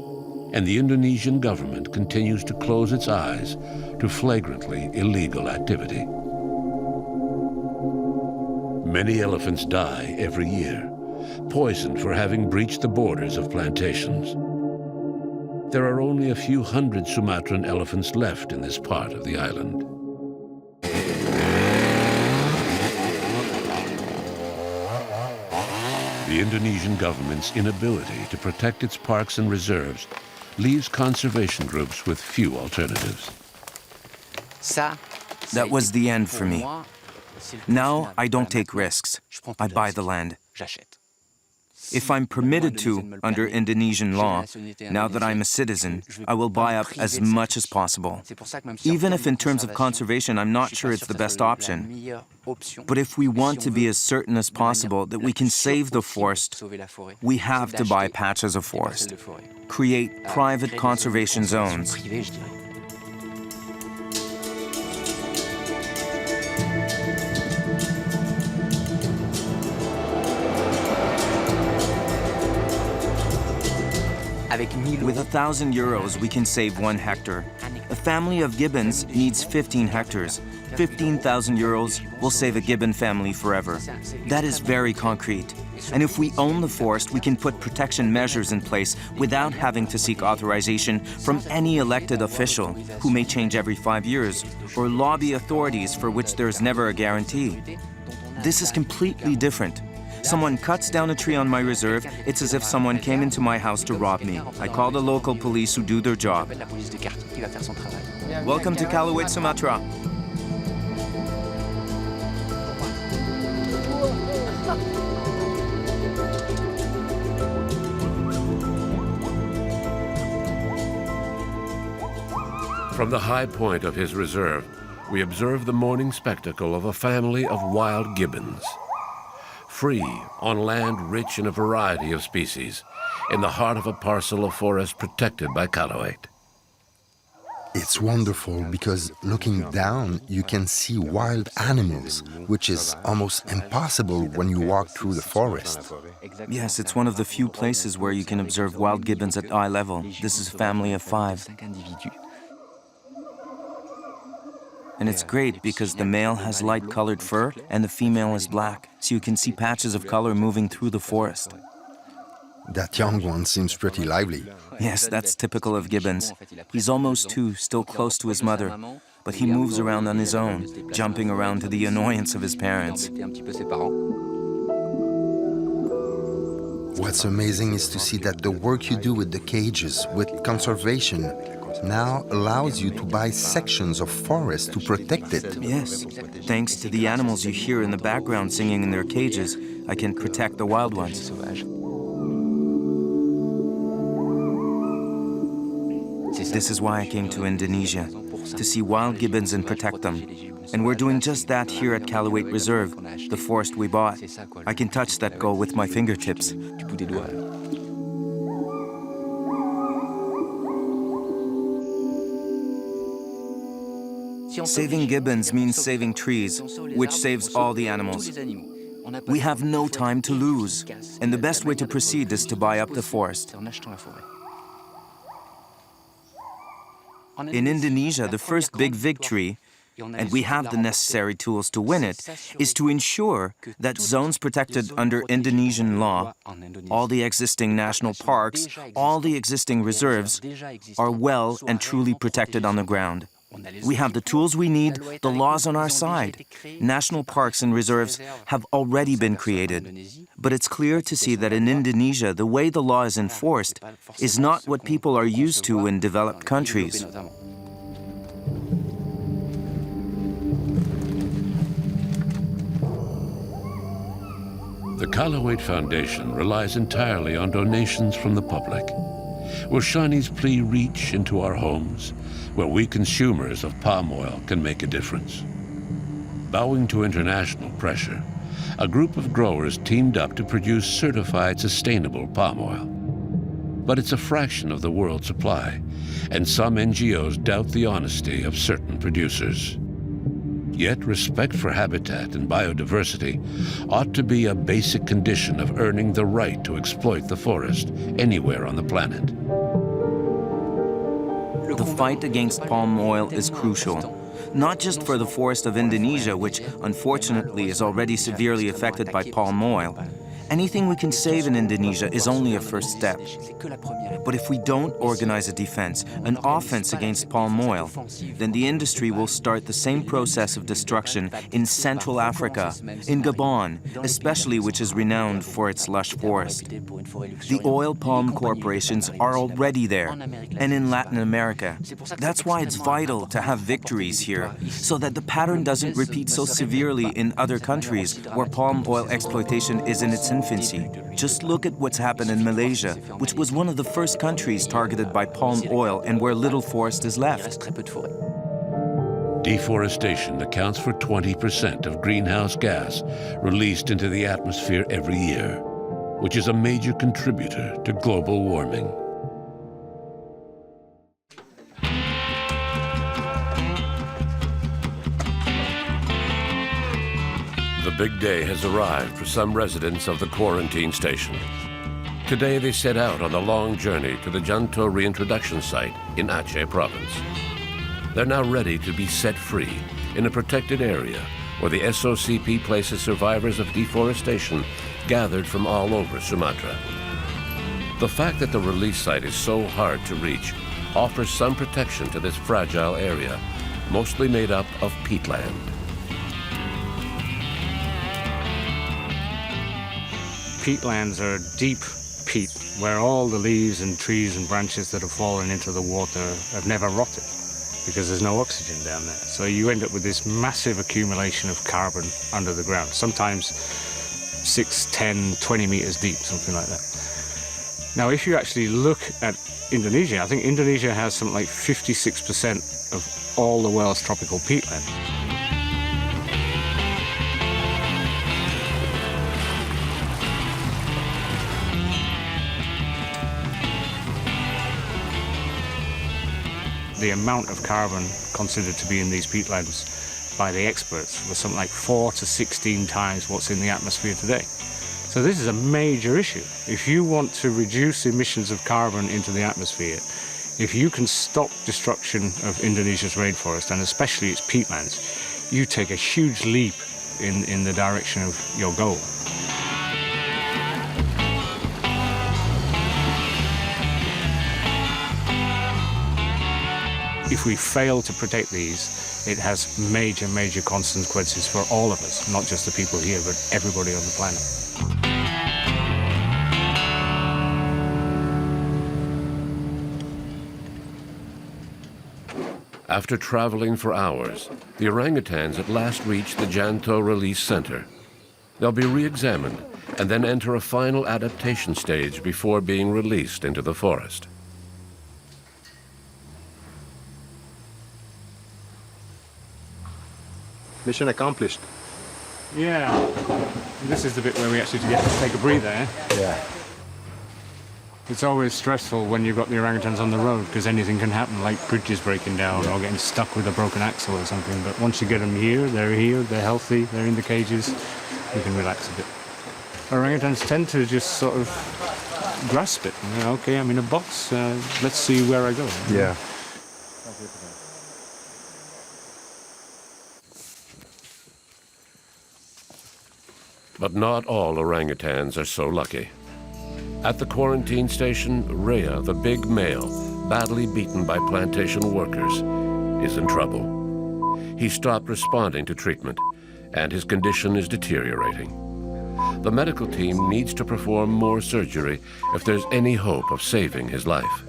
and the Indonesian government continues to close its eyes to flagrantly illegal activity. Many elephants die every year, poisoned for having breached the borders of plantations. There are only a few hundred Sumatran elephants left in this part of the island. The Indonesian government's inability to protect its parks and reserves leaves conservation groups with few alternatives. That was the end for me. Now I don't take risks. I buy the land. If I'm permitted to, under Indonesian law, now that I'm a citizen, I will buy up as much as possible. Even if in terms of conservation, I'm not sure it's the best option. But if we want to be as certain as possible that we can save the forest, we have to buy patches of forest, create private conservation zones. With €1,000, we can save 1 hectare. A family of gibbons needs 15 hectares. €15,000 will save a gibbon family forever. That is very concrete. And if we own the forest, we can put protection measures in place without having to seek authorization from any elected official, who may change every 5 years, or lobby authorities for which there is never a guarantee. This is completely different. Someone cuts down a tree on my reserve, it's as if someone came into my house to rob me. I call the local police who do their job. Welcome to Calauit, Sumatra. From the high point of his reserve, we observe the morning spectacle of a family of wild gibbons. Free on land rich in a variety of species, in the heart of a parcel of forest protected by Calauit. It's wonderful because looking down, you can see wild animals, which is almost impossible when you walk through the forest. Yes, it's one of the few places where you can observe wild gibbons at eye level. This is a family of 5. And it's great because the male has light-colored fur and the female is black, so you can see patches of color moving through the forest. That young one seems pretty lively. Yes, that's typical of gibbons. He's almost 2, still close to his mother, but he moves around on his own, jumping around to the annoyance of his parents. What's amazing is to see that the work you do with the cages, with conservation, now allows you to buy sections of forest to protect it. Yes. Thanks to the animals you hear in the background singing in their cages, I can protect the wild ones. This is why I came to Indonesia, to see wild gibbons and protect them. And we're doing just that here at Kaluwaite Reserve, the forest we bought. I can touch that goal with my fingertips. Saving gibbons means saving trees, which saves all the animals. We have no time to lose, and the best way to proceed is to buy up the forest. In Indonesia, the first big victory, and we have the necessary tools to win it, is to ensure that zones protected under Indonesian law, all the existing national parks, all the existing reserves, are well and truly protected on the ground. We have the tools we need, the laws on our side. National parks and reserves have already been created. But it's clear to see that in Indonesia, the way the law is enforced is not what people are used to in developed countries. The Kaluwaite Foundation relies entirely on donations from the public. Will Shani's plea reach into our homes, where we consumers of palm oil can make a difference? Bowing to international pressure, a group of growers teamed up to produce certified sustainable palm oil. But it's a fraction of the world's supply, and some NGOs doubt the honesty of certain producers. Yet respect for habitat and biodiversity ought to be a basic condition of earning the right to exploit the forest anywhere on the planet. The fight against palm oil is crucial, not just for the forest of Indonesia, which unfortunately is already severely affected by palm oil. Anything we can save in Indonesia is only a first step. But if we don't organize a defense, an offense against palm oil, then the industry will start the same process of destruction in Central Africa, in Gabon, especially, which is renowned for its lush forest. The oil palm corporations are already there, and in Latin America. That's why it's vital to have victories here, so that the pattern doesn't repeat so severely in other countries where palm oil exploitation is in its infancy. Just look at what's happened in Malaysia, which was one of the first countries targeted by palm oil and where little forest is left. Deforestation accounts for 20% of greenhouse gas released into the atmosphere every year, which is a major contributor to global warming. The big day has arrived for some residents of the quarantine station. Today they set out on the long journey to the Janto reintroduction site in Aceh province. They're now ready to be set free in a protected area where the SOCP places survivors of deforestation gathered from all over Sumatra. The fact that the release site is so hard to reach offers some protection to this fragile area, mostly made up of peatland. Peatlands are deep peat where all the leaves and trees and branches that have fallen into the water have never rotted because there's no oxygen down there. So you end up with this massive accumulation of carbon under the ground, sometimes 6, 10, 20 meters deep, something like that. Now, if you actually look at Indonesia, I think Indonesia has something like 56% of all the world's tropical peatland. The amount of carbon considered to be in these peatlands by the experts was something like 4 to 16 times what's in the atmosphere today. So this is a major issue. If you want to reduce emissions of carbon into the atmosphere, if you can stop destruction of Indonesia's rainforest, and especially its peatlands, you take a huge leap in the direction of your goal. If we fail to protect these, it has major, major consequences for all of us, not just the people here, but everybody on the planet. After traveling for hours, the orangutans at last reach the Janto Release Center. They'll be re-examined and then enter a final adaptation stage before being released into the forest. Mission accomplished. Yeah. This is the bit where we actually get to take a breather, eh? Yeah. It's always stressful when you've got the orangutans on the road because anything can happen, like bridges breaking down or getting stuck with a broken axle or something. But once you get them here, they're healthy, they're in the cages, you can relax a bit. Orangutans tend to just sort of grasp it. You know, okay, I'm in a box, let's see where I go. Yeah. But not all orangutans are so lucky. At the quarantine station, Rhea, the big male, badly beaten by plantation workers, is in trouble. He stopped responding to treatment, and his condition is deteriorating. The medical team needs to perform more surgery if there's any hope of saving his life.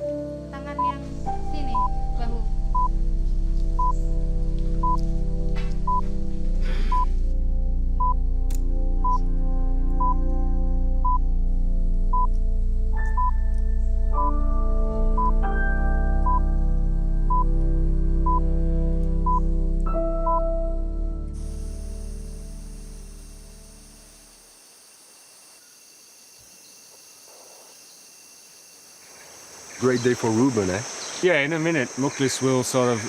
Great day for Ruben, eh? Yeah, in a minute, Muklis will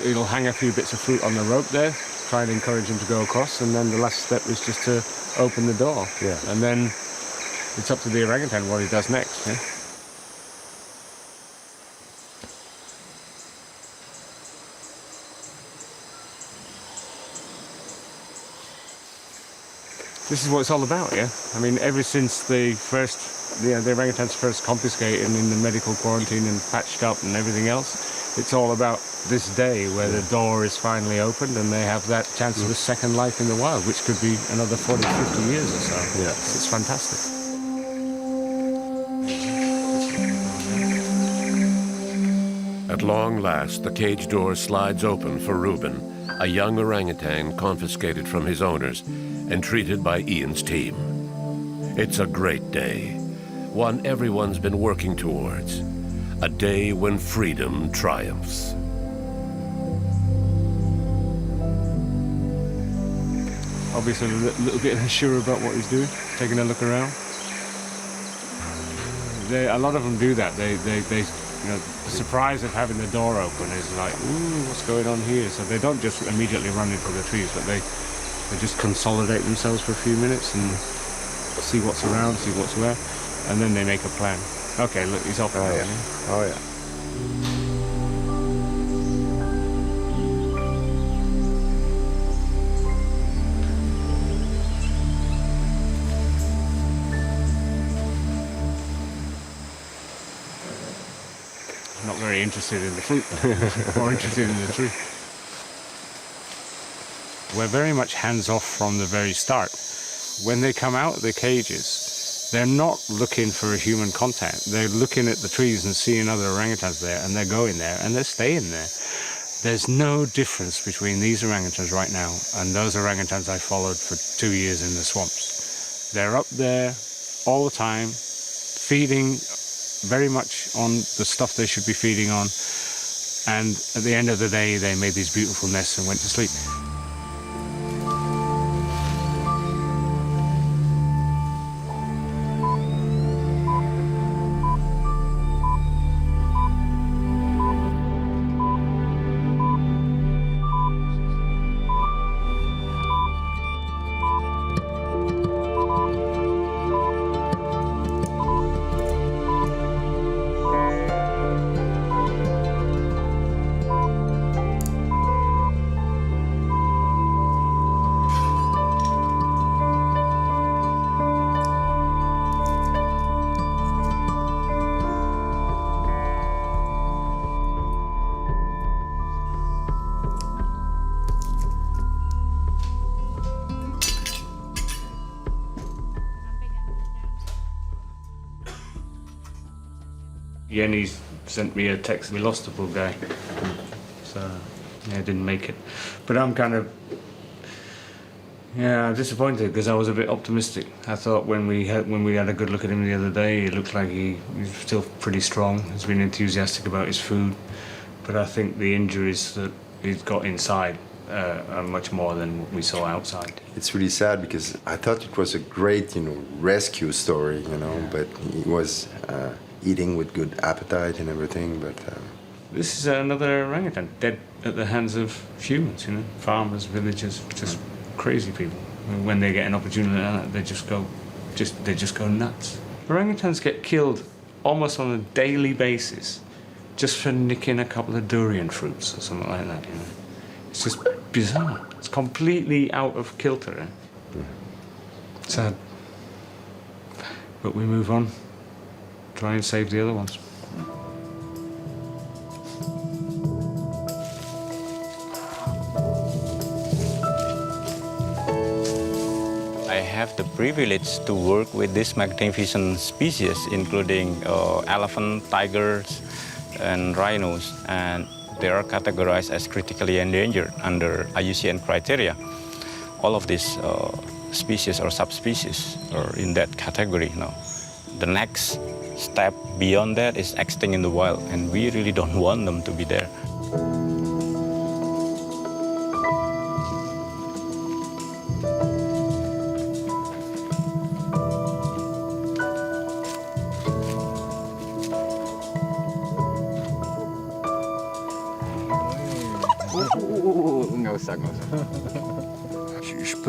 it'll hang a few bits of fruit on the rope there, try and encourage him to go across, and then the last step is just to open the door. Yeah. And then it's up to the orangutan what he does next. Eh? This is what it's all about, yeah? I mean, ever since the orangutans first confiscated and in the medical quarantine and patched up and everything else, it's all about this day where the door is finally opened and they have that chance of a second life in the wild, which could be another 40, 50 years or so. Yeah. It's fantastic. At long last, the cage door slides open for Ruben, a young orangutan confiscated from his owners and treated by Ian's team. It's a great day, one everyone's been working towards, a day when freedom triumphs. Obviously a little bit unsure about what he's doing, taking a look around. A lot of them do that. They the surprise of having the door open is like, ooh, what's going on here? So they don't just immediately run into the trees, but they just consolidate themselves for a few minutes and see what's around, see what's where, and then they make a plan. Okay, look, he's off. Oh, yeah. Oh, yeah. Not very interested in the fruit, more interested in the tree. We're very much hands-off from the very start. When they come out of the cages, they're not looking for a human contact. They're looking at the trees and seeing other orangutans there, and they're going there, and they're staying there. There's no difference between these orangutans right now and those orangutans I followed for 2 years in the swamps. They're up there all the time, feeding very much on the stuff they should be feeding on, and at the end of the day, they made these beautiful nests and went to sleep. Yenny's sent me a text. We lost the poor guy. So Yeah, didn't make it. But I'm kind of, yeah, disappointed because I was a bit optimistic. I thought when we had a good look at him the other day, it looked like he's still pretty strong. He's been enthusiastic about his food, but I think the injuries that he's got inside are much more than we saw outside. It's really sad because I thought it was a great, rescue story, but he was eating with good appetite and everything, but... This is another orangutan dead at the hands of humans, farmers, villagers, just crazy people. When they get an opportunity, they just go nuts. Orangutans get killed almost on a daily basis just for nicking a couple of durian fruits or something like that. It's just bizarre. It's completely out of kilter. Sad. But we move on. Try and save the other ones. I have the privilege to work with these magnificent species, including elephant, tigers, and rhinos, and they are categorized as critically endangered under IUCN criteria. All of these species or subspecies are in that category now. The next step beyond that is extinct in the wild, and we really don't want them to be there.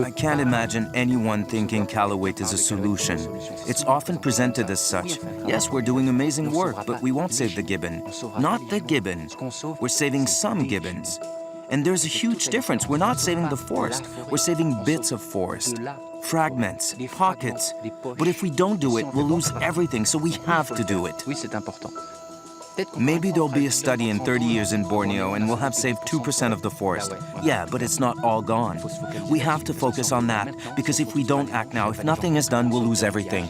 I can't imagine anyone thinking Calawate is a solution. It's often presented as such. Yes, we're doing amazing work, but we won't save the gibbon. Not the gibbon. We're saving some gibbons. And there's a huge difference. We're not saving the forest. We're saving bits of forest. Fragments, pockets. But if we don't do it, we'll lose everything, so we have to do it. Maybe there'll be a study in 30 years in Borneo and we'll have saved 2% of the forest. Yeah, but it's not all gone. We have to focus on that, because if we don't act now, if nothing is done, we'll lose everything.